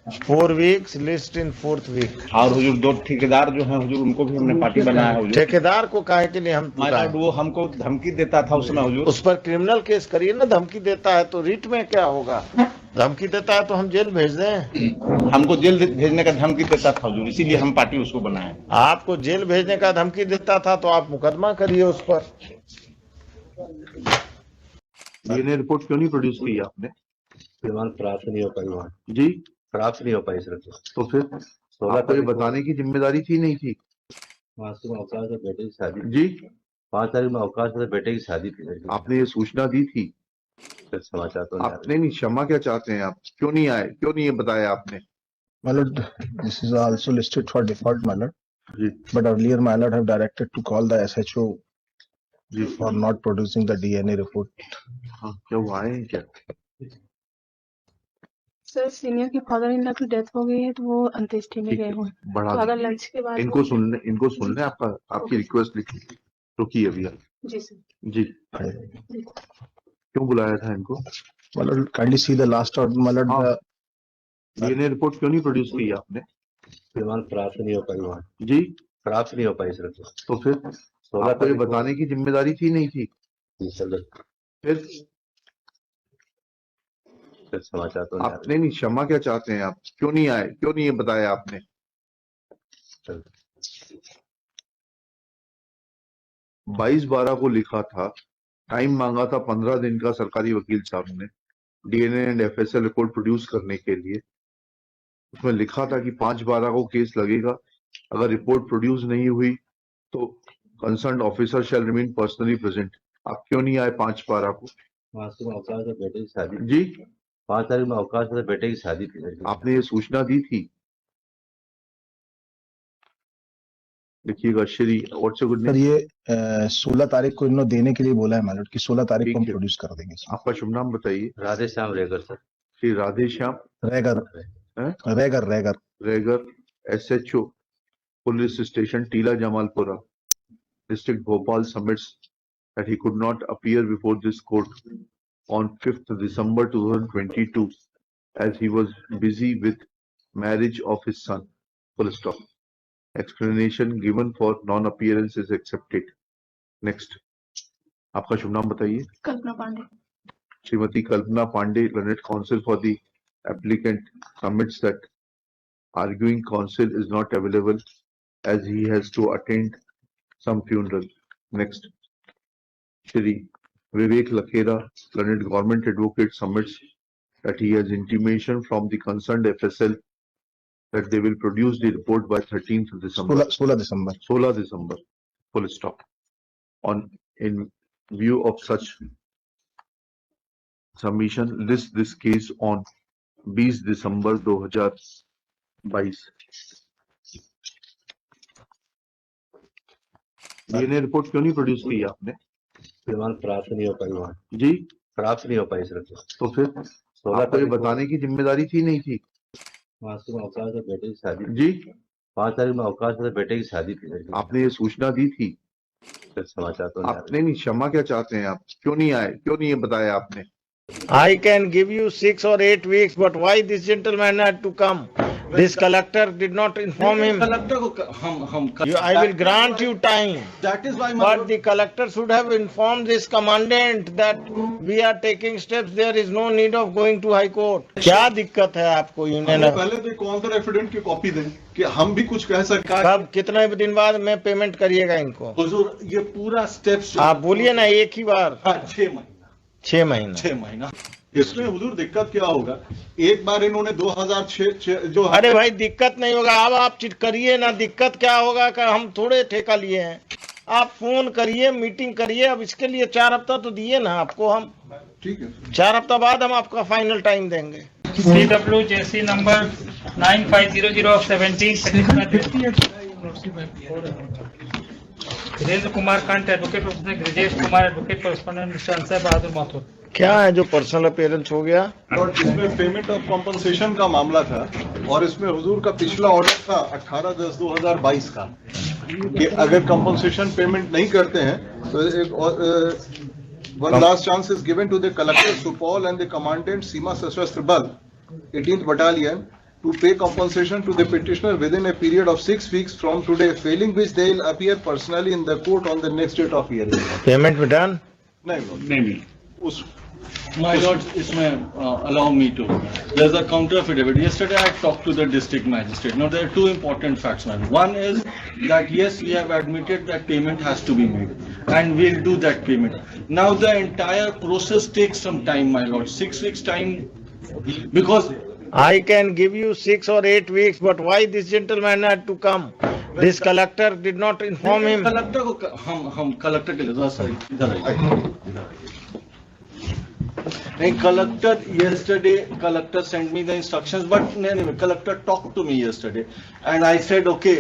A: 4 weeks, लिस्ट इन 4th week।
L: और हुजूर दो ठेकेदार जो हैं हुजूर उनको भी हमने पार्टी बनाया है हुजूर।
A: ठेकेदार को काहे के लिए हम
L: माय लॉर्ड वो हमको धमकी देता था उस समय हुजूर।
A: उस पर क्रिमिनल केस करिए ना। धमकी देता है तो रिट में क्या होगा? धमकी देता है तो हम जेल भेज दें?
L: हमको जेल भेजने का धमकी देता था हुजूर, इसीलिए हम पार्टी उसको बनाए।
A: आपको जेल भेजने का धमकी देता था तो आप मुकदमा करिए उस पर।
D: डीएनए रिपोर्ट क्यों नहीं प्रोड्यूस की आपने?
J: प्राप्त नहीं हो पाई वहाँ,
D: जी
J: प्राप्त नहीं हो पाई सर।
D: तो फिर आपको ये बताने की जिम्मेदारी थी नहीं थी?
J: 5 में अवकाश में बेटे की शादी,
D: जी
J: 5 तारीख में अवकाश में बेटे की शादी थी सर।
D: आपने ये सूचना दी थी?
J: समाचार तो
D: आपने नहीं, क्षमा क्या चाहते हैं आप? क्यों नहीं आए? क्यों नहीं ये बताया आपने?
C: My lord, this is also listed for default, my lord.
D: Ji
C: But earlier, my lord have directed to call the SHO for not producing the DNA report.
D: हाँ, क्या वो आए हैं क्या?
K: सर सीनियर के फादर इन लॉ की death हो गई है तो वो अंत्येष्टि में
D: ठीक
K: गए
D: है,
K: हुए हैं।
D: बढ़ा
K: तो अगर
D: दीजिए।
K: लंच के बाद
D: इनको सुन ले आपका, आपकी रिक्वेस्ट लिखी रुकी अभी आप।
K: जी सर
D: जी
K: जी।
D: क्यों बुलाया था इनको?
C: My lord, kindly see the last order, my lord.
D: हाँ।
C: The
D: डीएनए रिपोर्ट क्यों नहीं प्रोड्यूस की आपने?
J: प्राप्त नहीं हो पाई वहाँ,
D: जी
J: प्राप्त नहीं हो पाई सर।
D: तो फिर आपको ये बताने की जिम्मेदारी थी नहीं थी? फिर
J: समाचार तो
D: आपने नहीं, क्षमा क्या चाहते हैं आप? क्यों नहीं आए? क्यों नहीं ये बताया आपने? 22/12 को लिखा था, टाइम मांगा था 15 दिन का सरकारी वकील साहब ने DNA and FSL report produce करने के लिए। उसमें लिखा था कि 5/12 को केस लगेगा। अगर रिपोर्ट प्रोड्यूस नहीं हुई तो concern officer shall remain personally present. आप क्यों नहीं आए 5/12 को?
J: 5 में अवकाश में बेटे की शादी,
D: जी
J: 5 तारीख में अवकाश में बेटे की शादी थी सर।
D: आपने ये सूचना दी थी? देखिएगा श्री और से गुड
C: सर ये 16 तारीख को इन्होंने देने के लिए बोला है, my lord, कि 16 तारीख को हम प्रोड्यूस कर देंगे।
D: आपका शुभ नाम बताइए।
J: Radhe Shyam Regar sir.
D: Shri Radhe Shyam
C: Regar Regar Regar
D: Regar SHO police station Tila Jamalpura district Bhopal submits that he could not appear before this court on 5th December 2022 as he was busy with marriage of his son. Full stop. Explanation given for non-appearance is accepted. Next. आपका शुभ नाम बताइए।
K: कल्पना पांडे।
D: श्रीमती कल्पना Pandey, learned counsel for the applicant, submits that arguing counsel is not available as he has to attend some funeral. Next. Shri Vivek Lakhera, learned government advocate, submits that he has intimation from the concerned FSL that they will produce the report by 13th December.
C: 16 December.
D: 16 December. Full stop. In view of such submission, list this case on 20 December 2022। DNA report क्यों नहीं produce की आपने?
J: श्रीमान प्राप्त नहीं हो पाई वहाँ,
D: जी,
J: प्राप्त नहीं हो पाई सुरक्षा।
D: तो फिर
J: 16
D: आपको ये
J: तारीख को
D: बताने की जिम्मेदारी थी नहीं थी?
J: 5 को अवकाश से बेटे की शादी,
D: जी,
J: 5 तारीख में अवकाश से बेटे की शादी थी सर।
D: आपने ये सूचना दी थी?
J: सर समाचार तो नहीं आ
D: आपने नहीं, क्षमा क्या चाहते हैं आप? क्यों नहीं आए? क्यों नहीं ये बताया आपने?
A: I can give you 6 or 8 weeks, but why this gentleman had to come? This collector did not inform him.
E: Collector को हम
A: I will grant you time,
E: That is why
A: but the collector should have informed this commandant that we are taking steps. There is no need of going to High Court. क्या दिक्कत है आपको union?
U: पहले तो counter affidavit की copy दें कि हम भी कुछ कह सकते।
A: कब, कितने दिन बाद में पेमेंट करिएगा इनको?
E: हुजूर ये पूरा स्टेप्स
A: आप बोलिए ना एक ही बार।
E: 6 महीना
A: 6
U: महीना। इसमें हुजूर दिक्कत क्या होगा? एक बार इन्होंने 2006 जो
A: अरे भाई दिक्कत नहीं होगा, अब आप चिट करिए ना, दिक्कत क्या होगा कि हम थोड़े ठेका लिए हैं। आप फोन करिए, मीटिंग करिए, अब इसके लिए 4 हफ्ता तो दिए ना आपको हम।
U: ठीक है,
A: 4 हफ्ता बाद हम आपका फाइनल टाइम देंगे।
F: CWJC number 9500 of 17 Virendra Kumar Kanth, advocate professor Brijesh Kumar, advocate correspondent mister Ansar Bahadur Mathur.
A: क्या है जो पर्सनल अपीयरेंस हो गया?
U: और इसमें पेमेंट ऑफ कॉम्पनसेशन का मामला था और इसमें हुजूर का पिछला ऑर्डर था 18/10/2022 का कि अगर कॉम्पनसेशन पेमेंट नहीं करते हैं तो एक one last chance is given to the collector Supal and the commandant Seema Sashastra Bal 18th Battalion to pay compensation to the petitioner within a period of 6 weeks from today, failing which they will appear personally in the court on the next date of hearing.
A: Payment में done?
U: नहीं उस
E: My lord, allow me to. There's a counter affidavit. Yesterday I talked to the district magistrate. Now there are two important facts, my lord. One is that yes, we have admitted that payment has to be made, and we'll do that payment. Now the entire process takes some time, my lord. 6 weeks time, because
A: I can give you 6 or 8 weeks, but why this gentleman had to come? This collector did not inform him.
E: Collector को हम collector के लिए sir इधर आइए। नहीं, collector sent me the instructions, but anyway, collector talked to me yesterday, and I said, okay,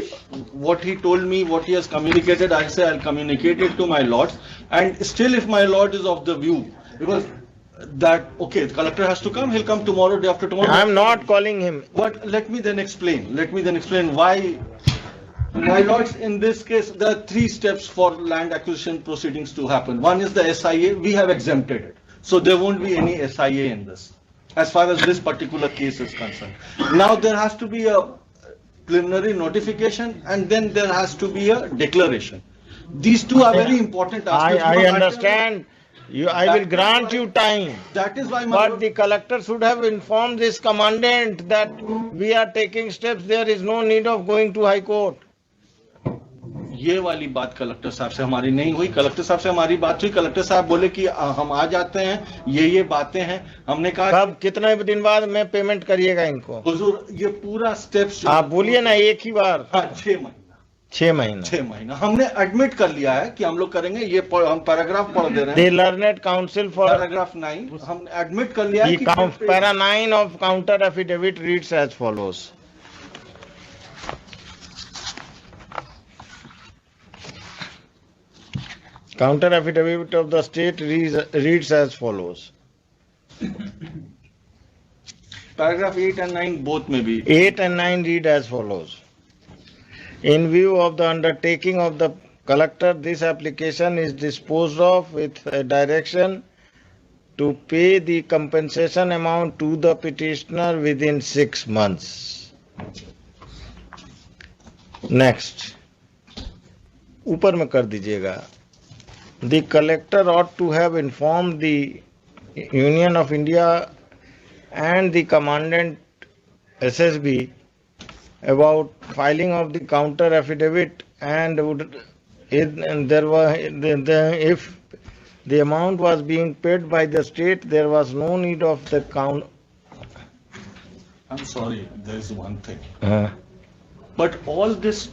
E: what he told me, what he has communicated, I say I'll communicate it to my lords, and still if my lord is of the view, because that, okay, the collector has to come, he'll come tomorrow, day after tomorrow.
A: I'm not calling him.
E: But let me then explain why. My lords, in this case, there are 3 steps for land acquisition proceedings to happen. One is the SIA, we have exempted it. So there won't be any SIA in this, as far as this particular case is concerned. Now there has to be a preliminary notification and then there has to be a declaration. These two are very important aspects.
A: I understand. I will grant you time.
E: That is why
A: but the collector should have informed this commandant that we are taking steps. There is no need of going to High Court.
E: ये वाली बात collector साहब से हमारी नहीं हुई। Collector साहब से हमारी बात हुई, कलेक्टर साहब बोले कि हम आ जाते हैं, ये बातें हैं। हमने कहा
A: कब, कितने दिन बाद में पेमेंट करिएगा इनको?
E: हुजूर ये पूरा स्टेप्स
A: आप बोलिए ना एक ही बार।
E: 6 महीना हमने एडमिट कर लिया है कि हम लोग करेंगे। ये हम पैराग्राफ पढ़ दे रहे हैं।
A: The Learned Counsel for
E: paragraph 9 हम एडमिट कर लिया है कि
A: para 9 of counter affidavit reads as follows. Counter affidavit of the state reads as follows.
E: Paragraph 8 and 9 both may be.
A: 8 and 9 read as follows. In view of the undertaking of the collector, this application is disposed of with a direction to pay the compensation amount to the petitioner within 6 months. Next. ऊपर में कर दीजिएगा. The collector ought to have informed the Union of India and the commandant SSB about filing of the counter affidavit, and if the amount was being paid by the state, there was no need of the count.
E: I'm sorry, there is one thing. But all this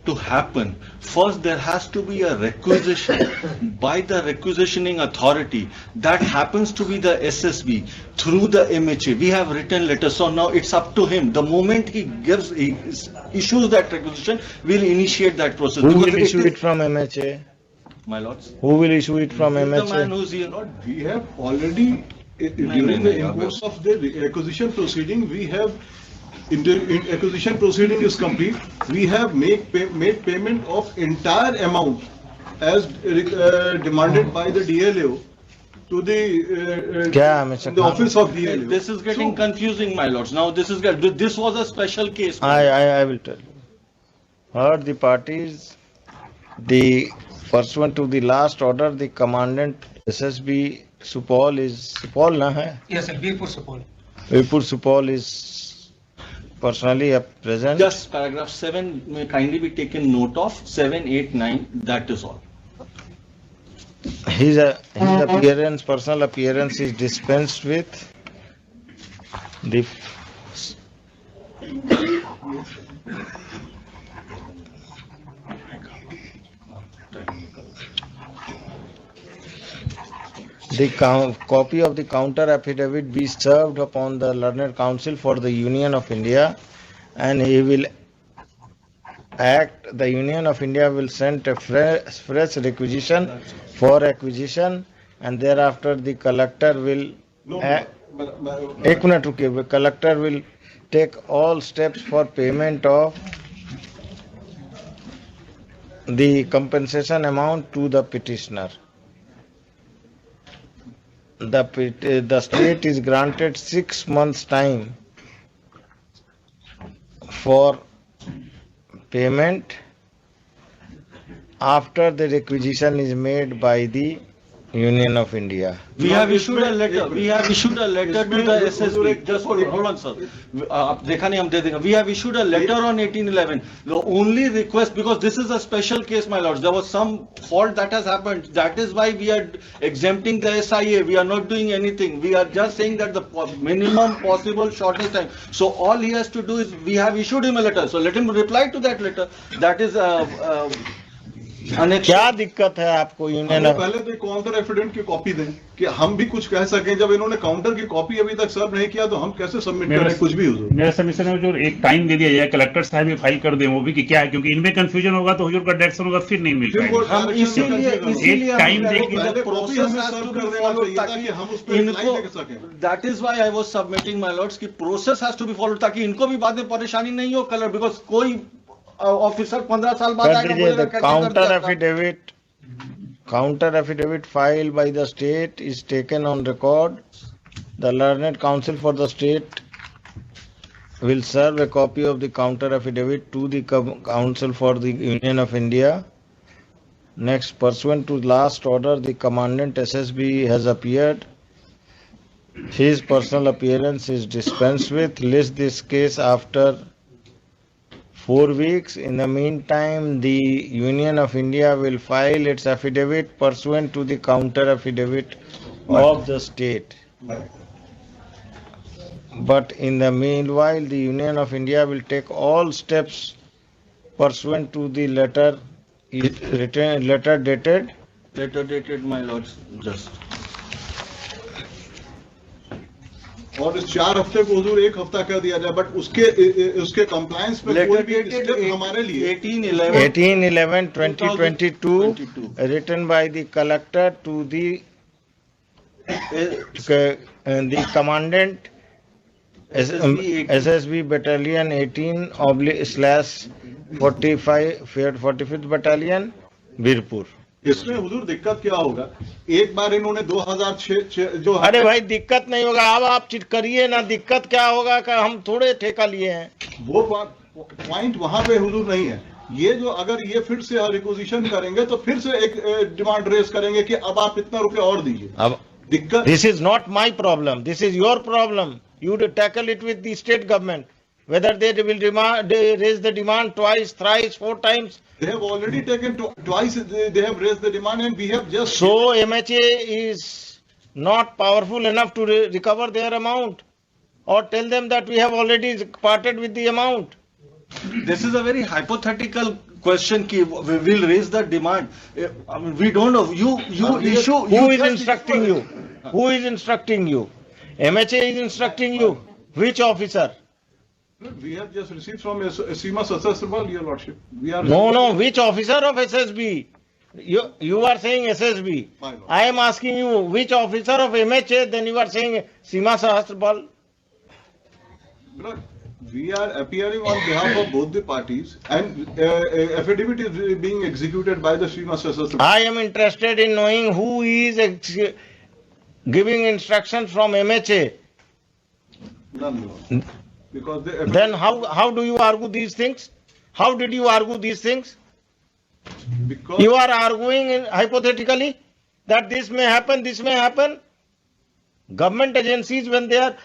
E: to happen, first there has to be a requisition by the requisitioning authority. That happens to be the SSB through the MHA. We have written letters, so now it's up to him. The moment he issues that requisition, we'll initiate that process.
A: Who
E: Because
A: will issue it from MHA?
E: My lords.
A: Who will issue it from
E: The man
A: MHA?
E: who's here.
L: We have already, during the course of the acquisition proceeding, we have, in acquisition proceeding is complete, we have made payment of entire amount as demanded by the DLO to the office of DLO.
E: This is getting confusing, my lords. Now this was a special case.
A: I will tell you. Heard the parties, the pursuant to the last order, the commandant SSB Supol is Supol na hai?
F: Yes, sir. Birpur Supol.
A: Birpur Supol is personally present.
E: Just paragraph 7 may kindly be taken note of. 7, 8, 9. That is all.
A: His appearance, personal appearance is dispensed with. The copy of the counter affidavit be served upon the learned counsel for the Union of India, and he will act. The Union of India will send a fresh requisition for acquisition, and thereafter the collector will collector will take all steps for payment of the compensation amount to the petitioner. The state is granted 6 months time for payment after the requisition is made by the Union of India.
E: We have issued a letter. We have issued a letter to the SSB. Just hold on, sir. देखा नहीं हम दे देंगे. We have issued a letter on 1811. The only request, because this is a special case, my lords. There was some fault that has happened. That is why we are exempting the SIA. We are not doing anything. We are just saying that the minimum possible shortest time. So all he has to do is, we have issued him a letter. So let him reply to that letter. That is
A: क्या दिक्कत है आपको union?
L: पहले तो counter affidavit की copy दें कि हम भी कुछ कह सकें. जब इन्होंने काउंटर की कॉपी अभी तक सर्व नहीं किया तो हम कैसे सबमिट करें कुछ भी? हुजूर
M: मेरा सबमिशन है जो एक टाइम दे दिया जाए, कलेक्टर साहब ये फाइल कर दें, वो भी कि क्या है, क्योंकि इनमें कंफ्यूजन होगा तो हुजूर का डायरेक्शन होगा फिर नहीं मिल पाएगा.
E: हम इसीलिए
M: एक टाइम
E: देंगे process has to be followed ताकि हम उस पे अप्लाई कर सकें. That is why I was submitting my lords की process has to be followed ताकि इनको भी बाद में परेशानी नहीं हो कलर, बिकॉज कोई ऑफिसर 15 साल बाद आएगा.
A: Counter affidavit filed by the state is taken on record. The learned counsel for the state will serve a copy of the counter affidavit to the counsel for the Union of India. Next, pursuant to last order, the commandant SSB has appeared. His personal appearance is dispensed with. List this case after 4 weeks. In the meantime, the Union of India will file its affidavit pursuant to the counter affidavit of the state. But in the meanwhile, the Union of India will take all steps pursuant to the letter dated.
E: Letter dated, my lords, just.
L: और इस 4 हफ्ते को हुजूर 1 हफ्ता कर दिया जाए, but उसके compliance पे कोई भी स्टेप हमारे लिए
A: 18/11/2022 written by the collector to the commandant SSB battalion 18/45th battalion Birpur.
L: इसमें हुजूर दिक्कत क्या होगा? एक बार इन्होंने 2006 जो,
A: अरे भाई दिक्कत नहीं होगा, अब आप करिए ना. दिक्कत क्या होगा कि हम थोड़े ठेका लिए हैं.
L: वो पॉइंट वहां पे हुजूर नहीं है. ये जो अगर ये फिर से रिक्विजिशन करेंगे तो फिर से एक डिमांड रेस करेंगे कि अब आप इतना रुपए और दीजिए. अब दिक्कत, this is not my problem, this is your problem. You tackle it with the state government. Whether they will raise the demand twice, thrice, 4 times.
U: They have already taken twice, they have raised the demand and we have just...
A: So MHA is not powerful enough to recover their amount, or tell them that we have already parted with the amount.
E: This is a very hypothetical question. Ki we will raise the demand. I mean, we don't know. You issue.
A: Who is instructing you? Who is instructing you? MHA is instructing you. Which officer?
L: We have just received from Seema Sasasrabal, Your Lordship. We are
A: No. Which officer of SSB? You are saying SSB. I am asking you which officer of MHA. Then you are saying Seema Sahasrabal.
L: Look, we are appearing on behalf of both the parties, and affidavit is being executed by the Seema Sasasrabal.
A: I am interested in knowing who is giving instructions from MHA.
L: None, because
A: Then how do you argue these things? How did you argue these things?
L: Because
A: You are arguing hypothetically that this may happen, this may happen. Government agencies, when they are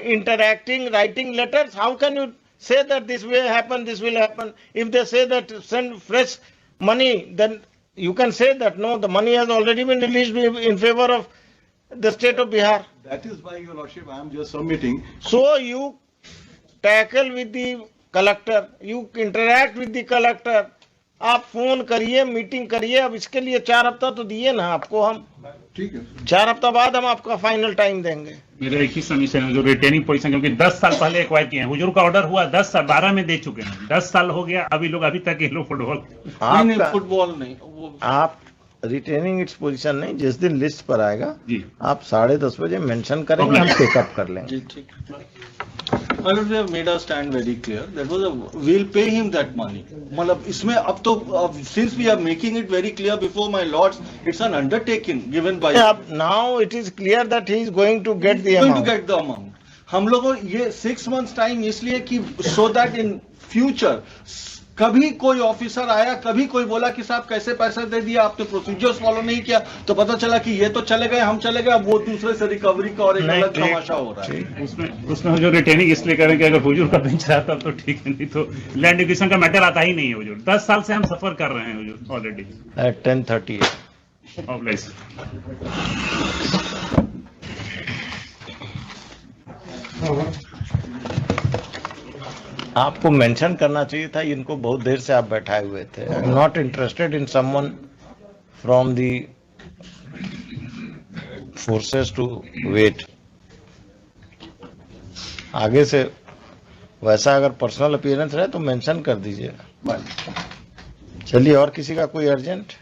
A: interacting, writing letters, how can you say that this will happen, this will happen? If they say that send fresh money, then you can say that no, the money has already been released in favor of the state of Bihar.
L: that is why, Your Lordship, I am just submitting.
A: So you tackle with the collector, you interact with the collector. आप phone करिए, meeting करिए. अब इसके लिए 4 हफ्ता तो दिए ना आपको हम.
L: ठीक है.
A: 4 हफ्ता बाद हम आपका फाइनल टाइम देंगे.
M: मेरा एक ही सबमिशन है जो रिटेनिंग पोजीशन, क्योंकि 10 साल पहले एक्वायर किए हैं. हुजूर का ऑर्डर हुआ 10 साल 12 में दे चुके हैं. 10 साल हो गया, अभी तक ये लोग फुटबॉल
E: फुटबॉल नहीं.
A: आप रिटेनिंग इट्स पोजीशन नहीं, जिस दिन लिस्ट पर आएगा
M: जी
A: आप 10:30 बजे मेंशन करेंगे, हम पिकअप कर लेंगे.
E: My lord, we have made our stand very clear. That was we'll pay him that money. मतलब इसमें अब तो since we are making it very clear before my lords, it's an undertaking given by.
A: Now it is clear that he is going to get the amount.
E: Going to get the amount. हम लोगों ये 6 months time इसलिए कि so that in future कभी कोई officer आया, कभी कोई बोला कि साहब कैसे पैसा दे दिया, आपने प्रोसीजर्स फॉलो नहीं किया, तो पता चला कि ये तो चले गए, हम चले गए, अब वो दूसरे से रिकवरी का और एक अलग तमाशा हो रहा है.
M: उसमें जो रिटेनिंग इसलिए करें कि अगर हुजूर का बेंच रहता तो ठीक है, नहीं तो लैंड एक्विजिशन का मैटर आता ही नहीं है. हुजूर 10 साल से हम सफर कर रहे हैं हुजूर ऑलरेडी.
A: At 10:30. आपको मेंशन करना चाहिए था. इनको बहुत देर से आप बैठाए हुए थे. I am not interested in someone from the forces to wait. आगे से वैसा अगर पर्सनल अपीयरेंस रहे तो मेंशन कर दीजिएगा. चलिए, और किसी का कोई अर्जेंट?